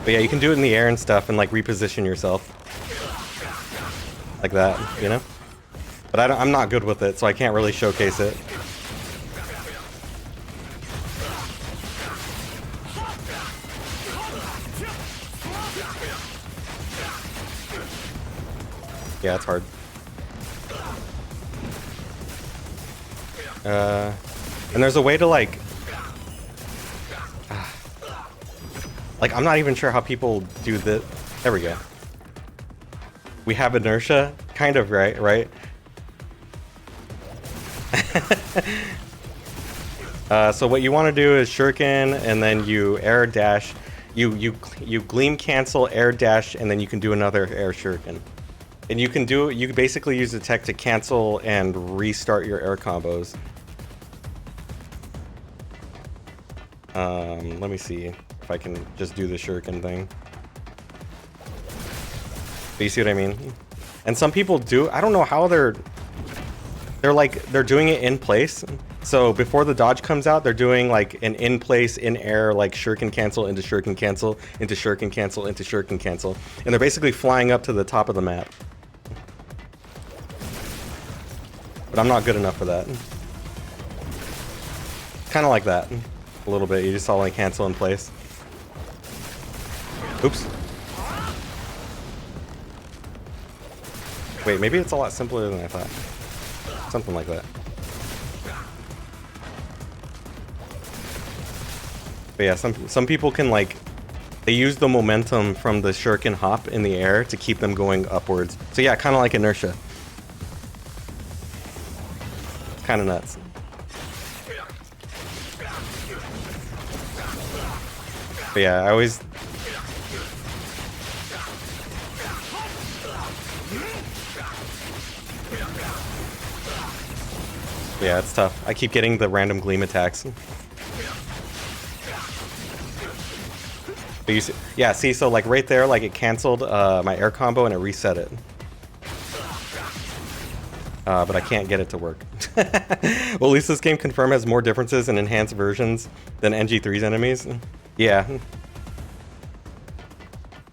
S3: But yeah, you can do it in the air and stuff and like reposition yourself. Like that, you know? But I'm not good with it, so I can't really showcase it. Yeah, it's hard. And there's a way to like I'm not even sure how people do this. There we go. We have inertia, kind of, right? So what you want to do is shuriken, and then you air dash. You gleam cancel, air dash, and then you can do another air shuriken. And you can basically use the tech to cancel and restart your air combos. Let me see if I can just do the shuriken thing. But you see what I mean? And some people do. I don't know how they're doing it in place. So before the dodge comes out, they're doing like an in place, in air, like shuriken cancel into shuriken cancel into shuriken cancel into shuriken cancel, and they're basically flying up to the top of the map. But I'm not good enough for that. Kind of like that, a little bit. You just saw like cancel in place. Oops. Wait, maybe it's a lot simpler than I thought. Something like that. But yeah, some people can like, they use the momentum from the shuriken hop in the air to keep them going upwards. So yeah, kind of like inertia. It's kind of nuts. But yeah, I always... Yeah, it's tough. I keep getting the random gleam attacks. But you see, yeah, see, so like right there, like it canceled my air combo and it reset it. But I can't get it to work. Well, at least this game confirmed has more differences and enhanced versions than NG3's enemies. Yeah.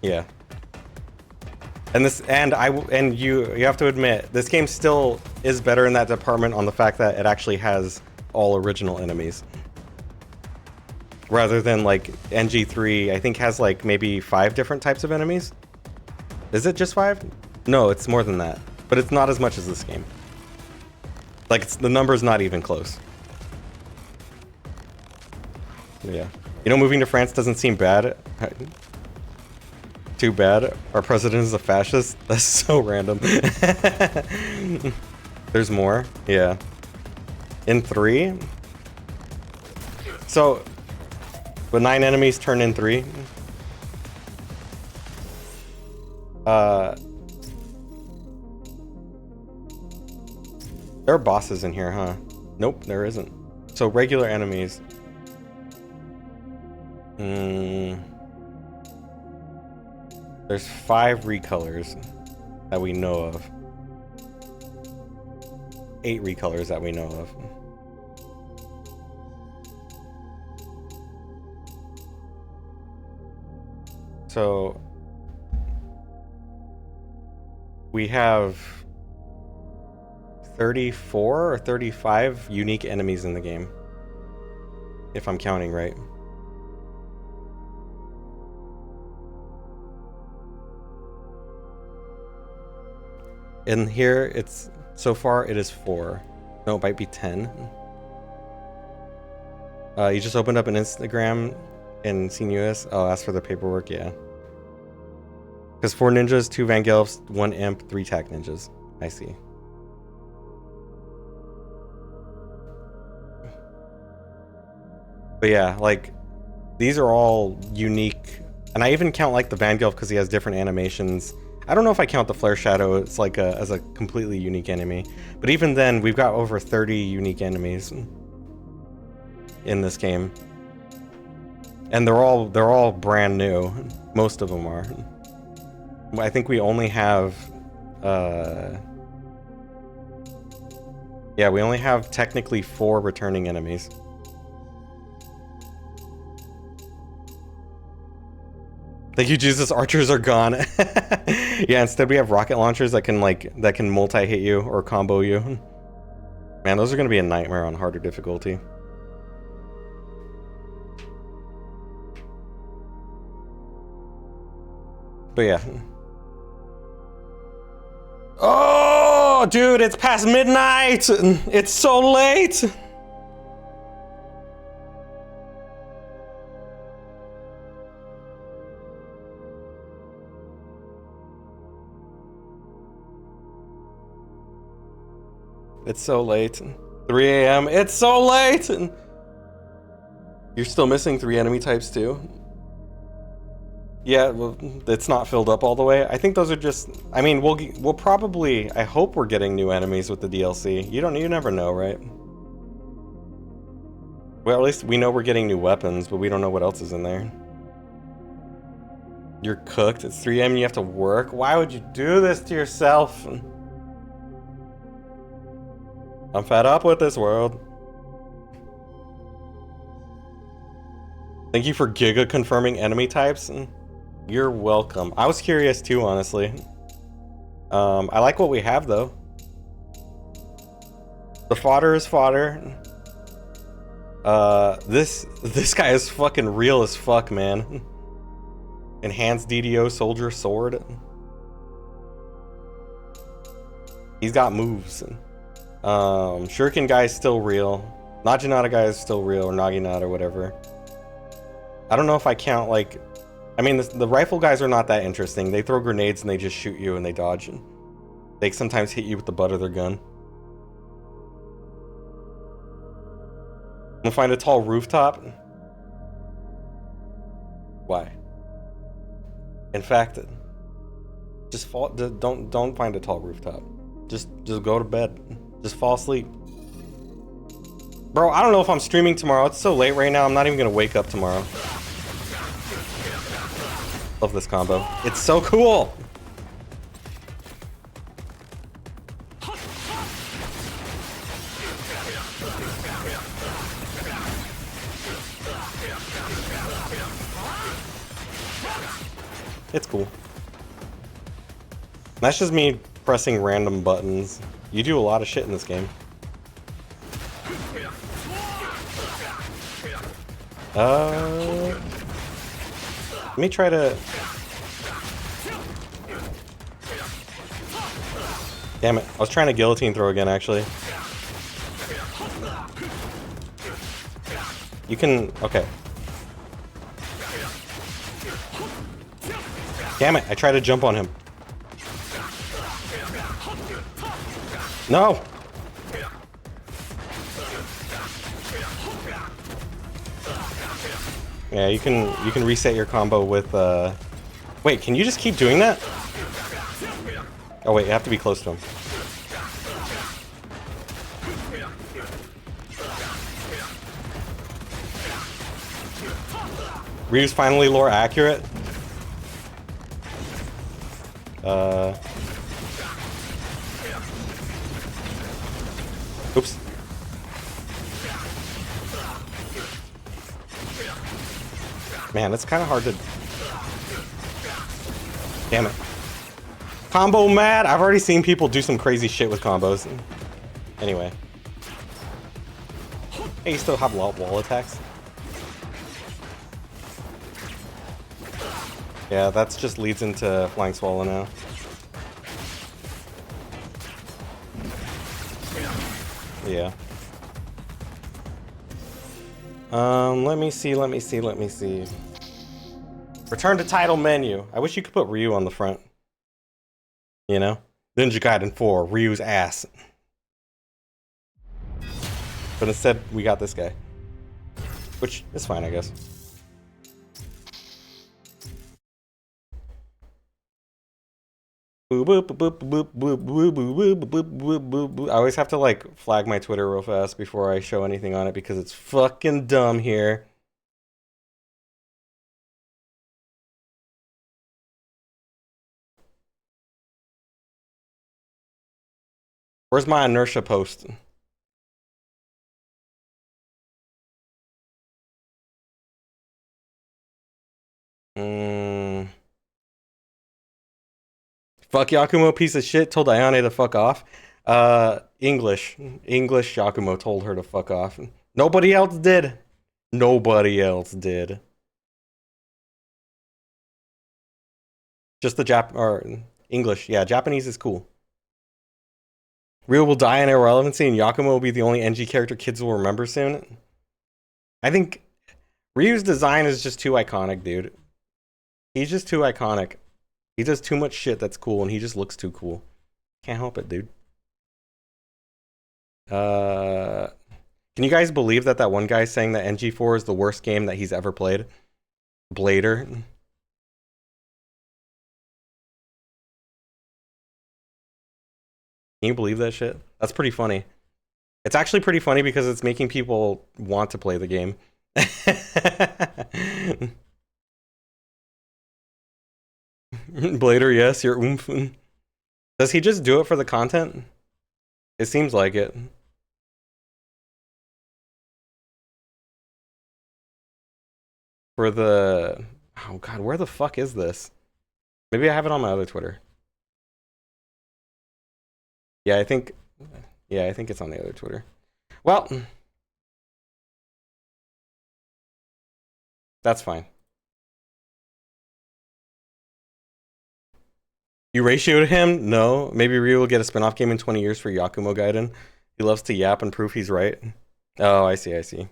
S3: Yeah. And you have to admit, this game still is better in that department on the fact that it actually has all original enemies. Rather than like NG3, I think has like maybe 5 different types of enemies. Is it just 5? No, it's more than that. But it's not as much as this game. Like the number's not even close. Yeah. You know, moving to France doesn't seem bad. Too bad. Our president is a fascist. That's so random. There's more. Yeah. In 3. So, but 9 enemies turn in 3. There are bosses in here, huh? Nope, there isn't. So regular enemies. There's 5 recolors that we know of. 8 recolors that we know of. So we have 34 or 35 unique enemies in the game, if I'm counting right. In here, it's so far it is 4. No, it might be 10. You just opened up an Instagram and seen US. Oh, ask for the paperwork, yeah. Because 4 ninjas, 2 Vangelfs, 1 imp, 3 tac ninjas. I see. But yeah, like, these are all unique. And I even count like the Vangelf because he has different animations. I don't know if I count the Flare Shadow as like as a completely unique enemy. But even then, we've got over 30 unique enemies in this game. And they're all brand new. Most of them are. I think we only have yeah, we only have technically 4 returning enemies. Thank you, Jesus. Archers are gone. Yeah, instead we have rocket launchers that can multi-hit you or combo you. Man, those are gonna be a nightmare on harder difficulty. But yeah. Oh, dude, it's past midnight! It's so late! It's so late. 3 a.m. It's so late! You're still missing 3 enemy types too? Yeah, well, it's not filled up all the way. I think those are just... I mean, we'll probably... I hope we're getting new enemies with the DLC. You never know, right? Well, at least we know we're getting new weapons, but we don't know what else is in there. You're cooked. It's 3 a.m. and you have to work. Why would you do this to yourself? I'm fed up with this world. Thank you for Giga confirming enemy types. You're welcome. I was curious too, honestly. I like what we have though. The fodder is fodder. This guy is fucking real as fuck, man. Enhanced DDO soldier sword. He's got moves. Shuriken guy is still real. Naginata guy is still real, or Naginata or whatever. I don't know if I count like... I mean, the rifle guys are not that interesting. They throw grenades and they just shoot you and they dodge. They sometimes hit you with the butt of their gun. I'm gonna find a tall rooftop. Why? In fact, just fall. Don't find a tall rooftop. Just go to bed. Just fall asleep. Bro, I don't know if I'm streaming tomorrow. It's so late right now. I'm not even gonna wake up tomorrow. Love this combo. It's so cool. It's cool. That's just me pressing random buttons. You do a lot of shit in this game. Let me try to... Damn it. I was trying to guillotine throw again, actually. You can... Okay. Damn it. I tried to jump on him. No! Yeah, you can reset your combo with Wait, can you just keep doing that? Oh wait, you have to be close to him. Ryu's finally lore accurate. Oops. Man, it's kind of hard to... Damn it. Combo mad? I've already seen people do some crazy shit with combos. Anyway. Hey, you still have wall attacks? Yeah, that just leads into Flying Swallow now. Yeah. Let me see. Return to title menu. I wish you could put Ryu on the front. You know? Ninja Gaiden 4, Ryu's ass. But instead, we got this guy. Which is fine, I guess. I always have to like flag my Twitter real fast before I show anything on it because it's fucking dumb here. Where's my inertia post? Fuck Yakumo, piece of shit, told Ayane to fuck off. English Yakumo told her to fuck off. Nobody else did. Nobody else did. Just the English. Yeah, Japanese is cool. Ryu will die in irrelevancy and Yakumo will be the only NG character kids will remember soon. I think Ryu's design is just too iconic, dude. He's just too iconic. He does too much shit that's cool, and he just looks too cool. Can't help it, dude. Can you guys believe that one guy saying that NG4 is the worst game that he's ever played? Blader. Can you believe that shit? That's pretty funny. It's actually pretty funny because it's making people want to play the game. Blader, yes, you're oomph. Does he just do it for the content? It seems like it. For the... Oh god, where the fuck is this? Maybe I have it on my other Twitter. Yeah, I think it's on the other Twitter. Well, that's fine. You ratioed him? No. Maybe Ryu will get a spin-off game in 20 years for Yakumo Gaiden. He loves to yap and prove he's right. Oh, I see. You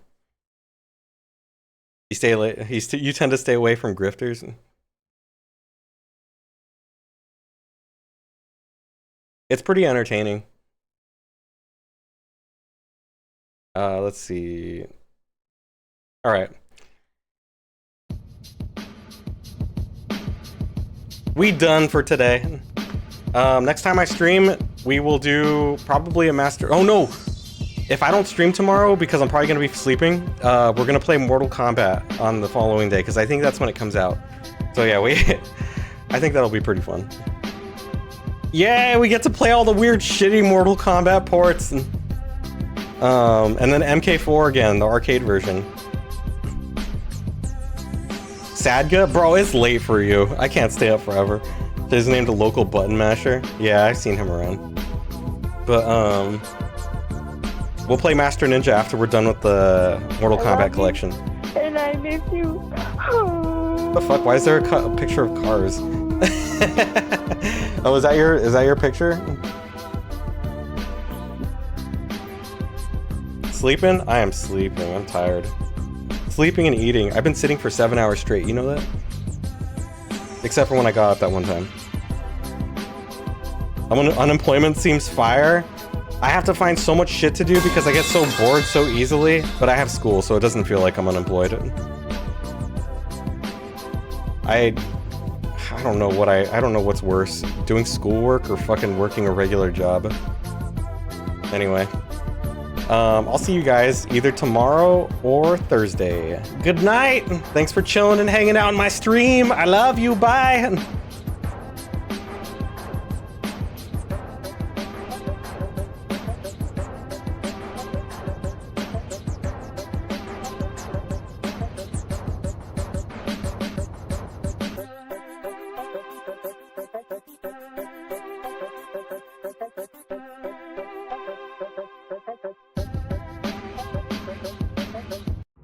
S3: stay late. You tend to stay away from grifters. It's pretty entertaining. Let's see. All right. We done for today. Next time I stream, we will do probably a master... Oh no! If I don't stream tomorrow, because I'm probably going to be sleeping, we're going to play Mortal Kombat on the following day, because I think that's when it comes out. So yeah, I think that'll be pretty fun. Yay! We get to play all the weird, shitty Mortal Kombat ports. And then MK4 again, the arcade version. Sadga? Bro, it's late for you. I can't stay up forever. He's named a local button masher. Yeah, I've seen him around. But, we'll play Master Ninja after we're done with the Mortal Kombat collection.
S7: And I miss you.
S3: The fuck? Why is there a picture of cars? Oh, is that your picture? Sleeping? I am sleeping. I'm tired. Sleeping and eating. I've been sitting for 7 hours straight. You know that? Except for when I got up that one time. Unemployment seems fire. I have to find so much shit to do because I get so bored so easily, but I have school, so it doesn't feel like I'm unemployed. I don't know what's worse, doing schoolwork or fucking working a regular job. Anyway. I'll see you guys either tomorrow or Thursday. Good night. Thanks for chilling and hanging out in my stream. I love you. Bye.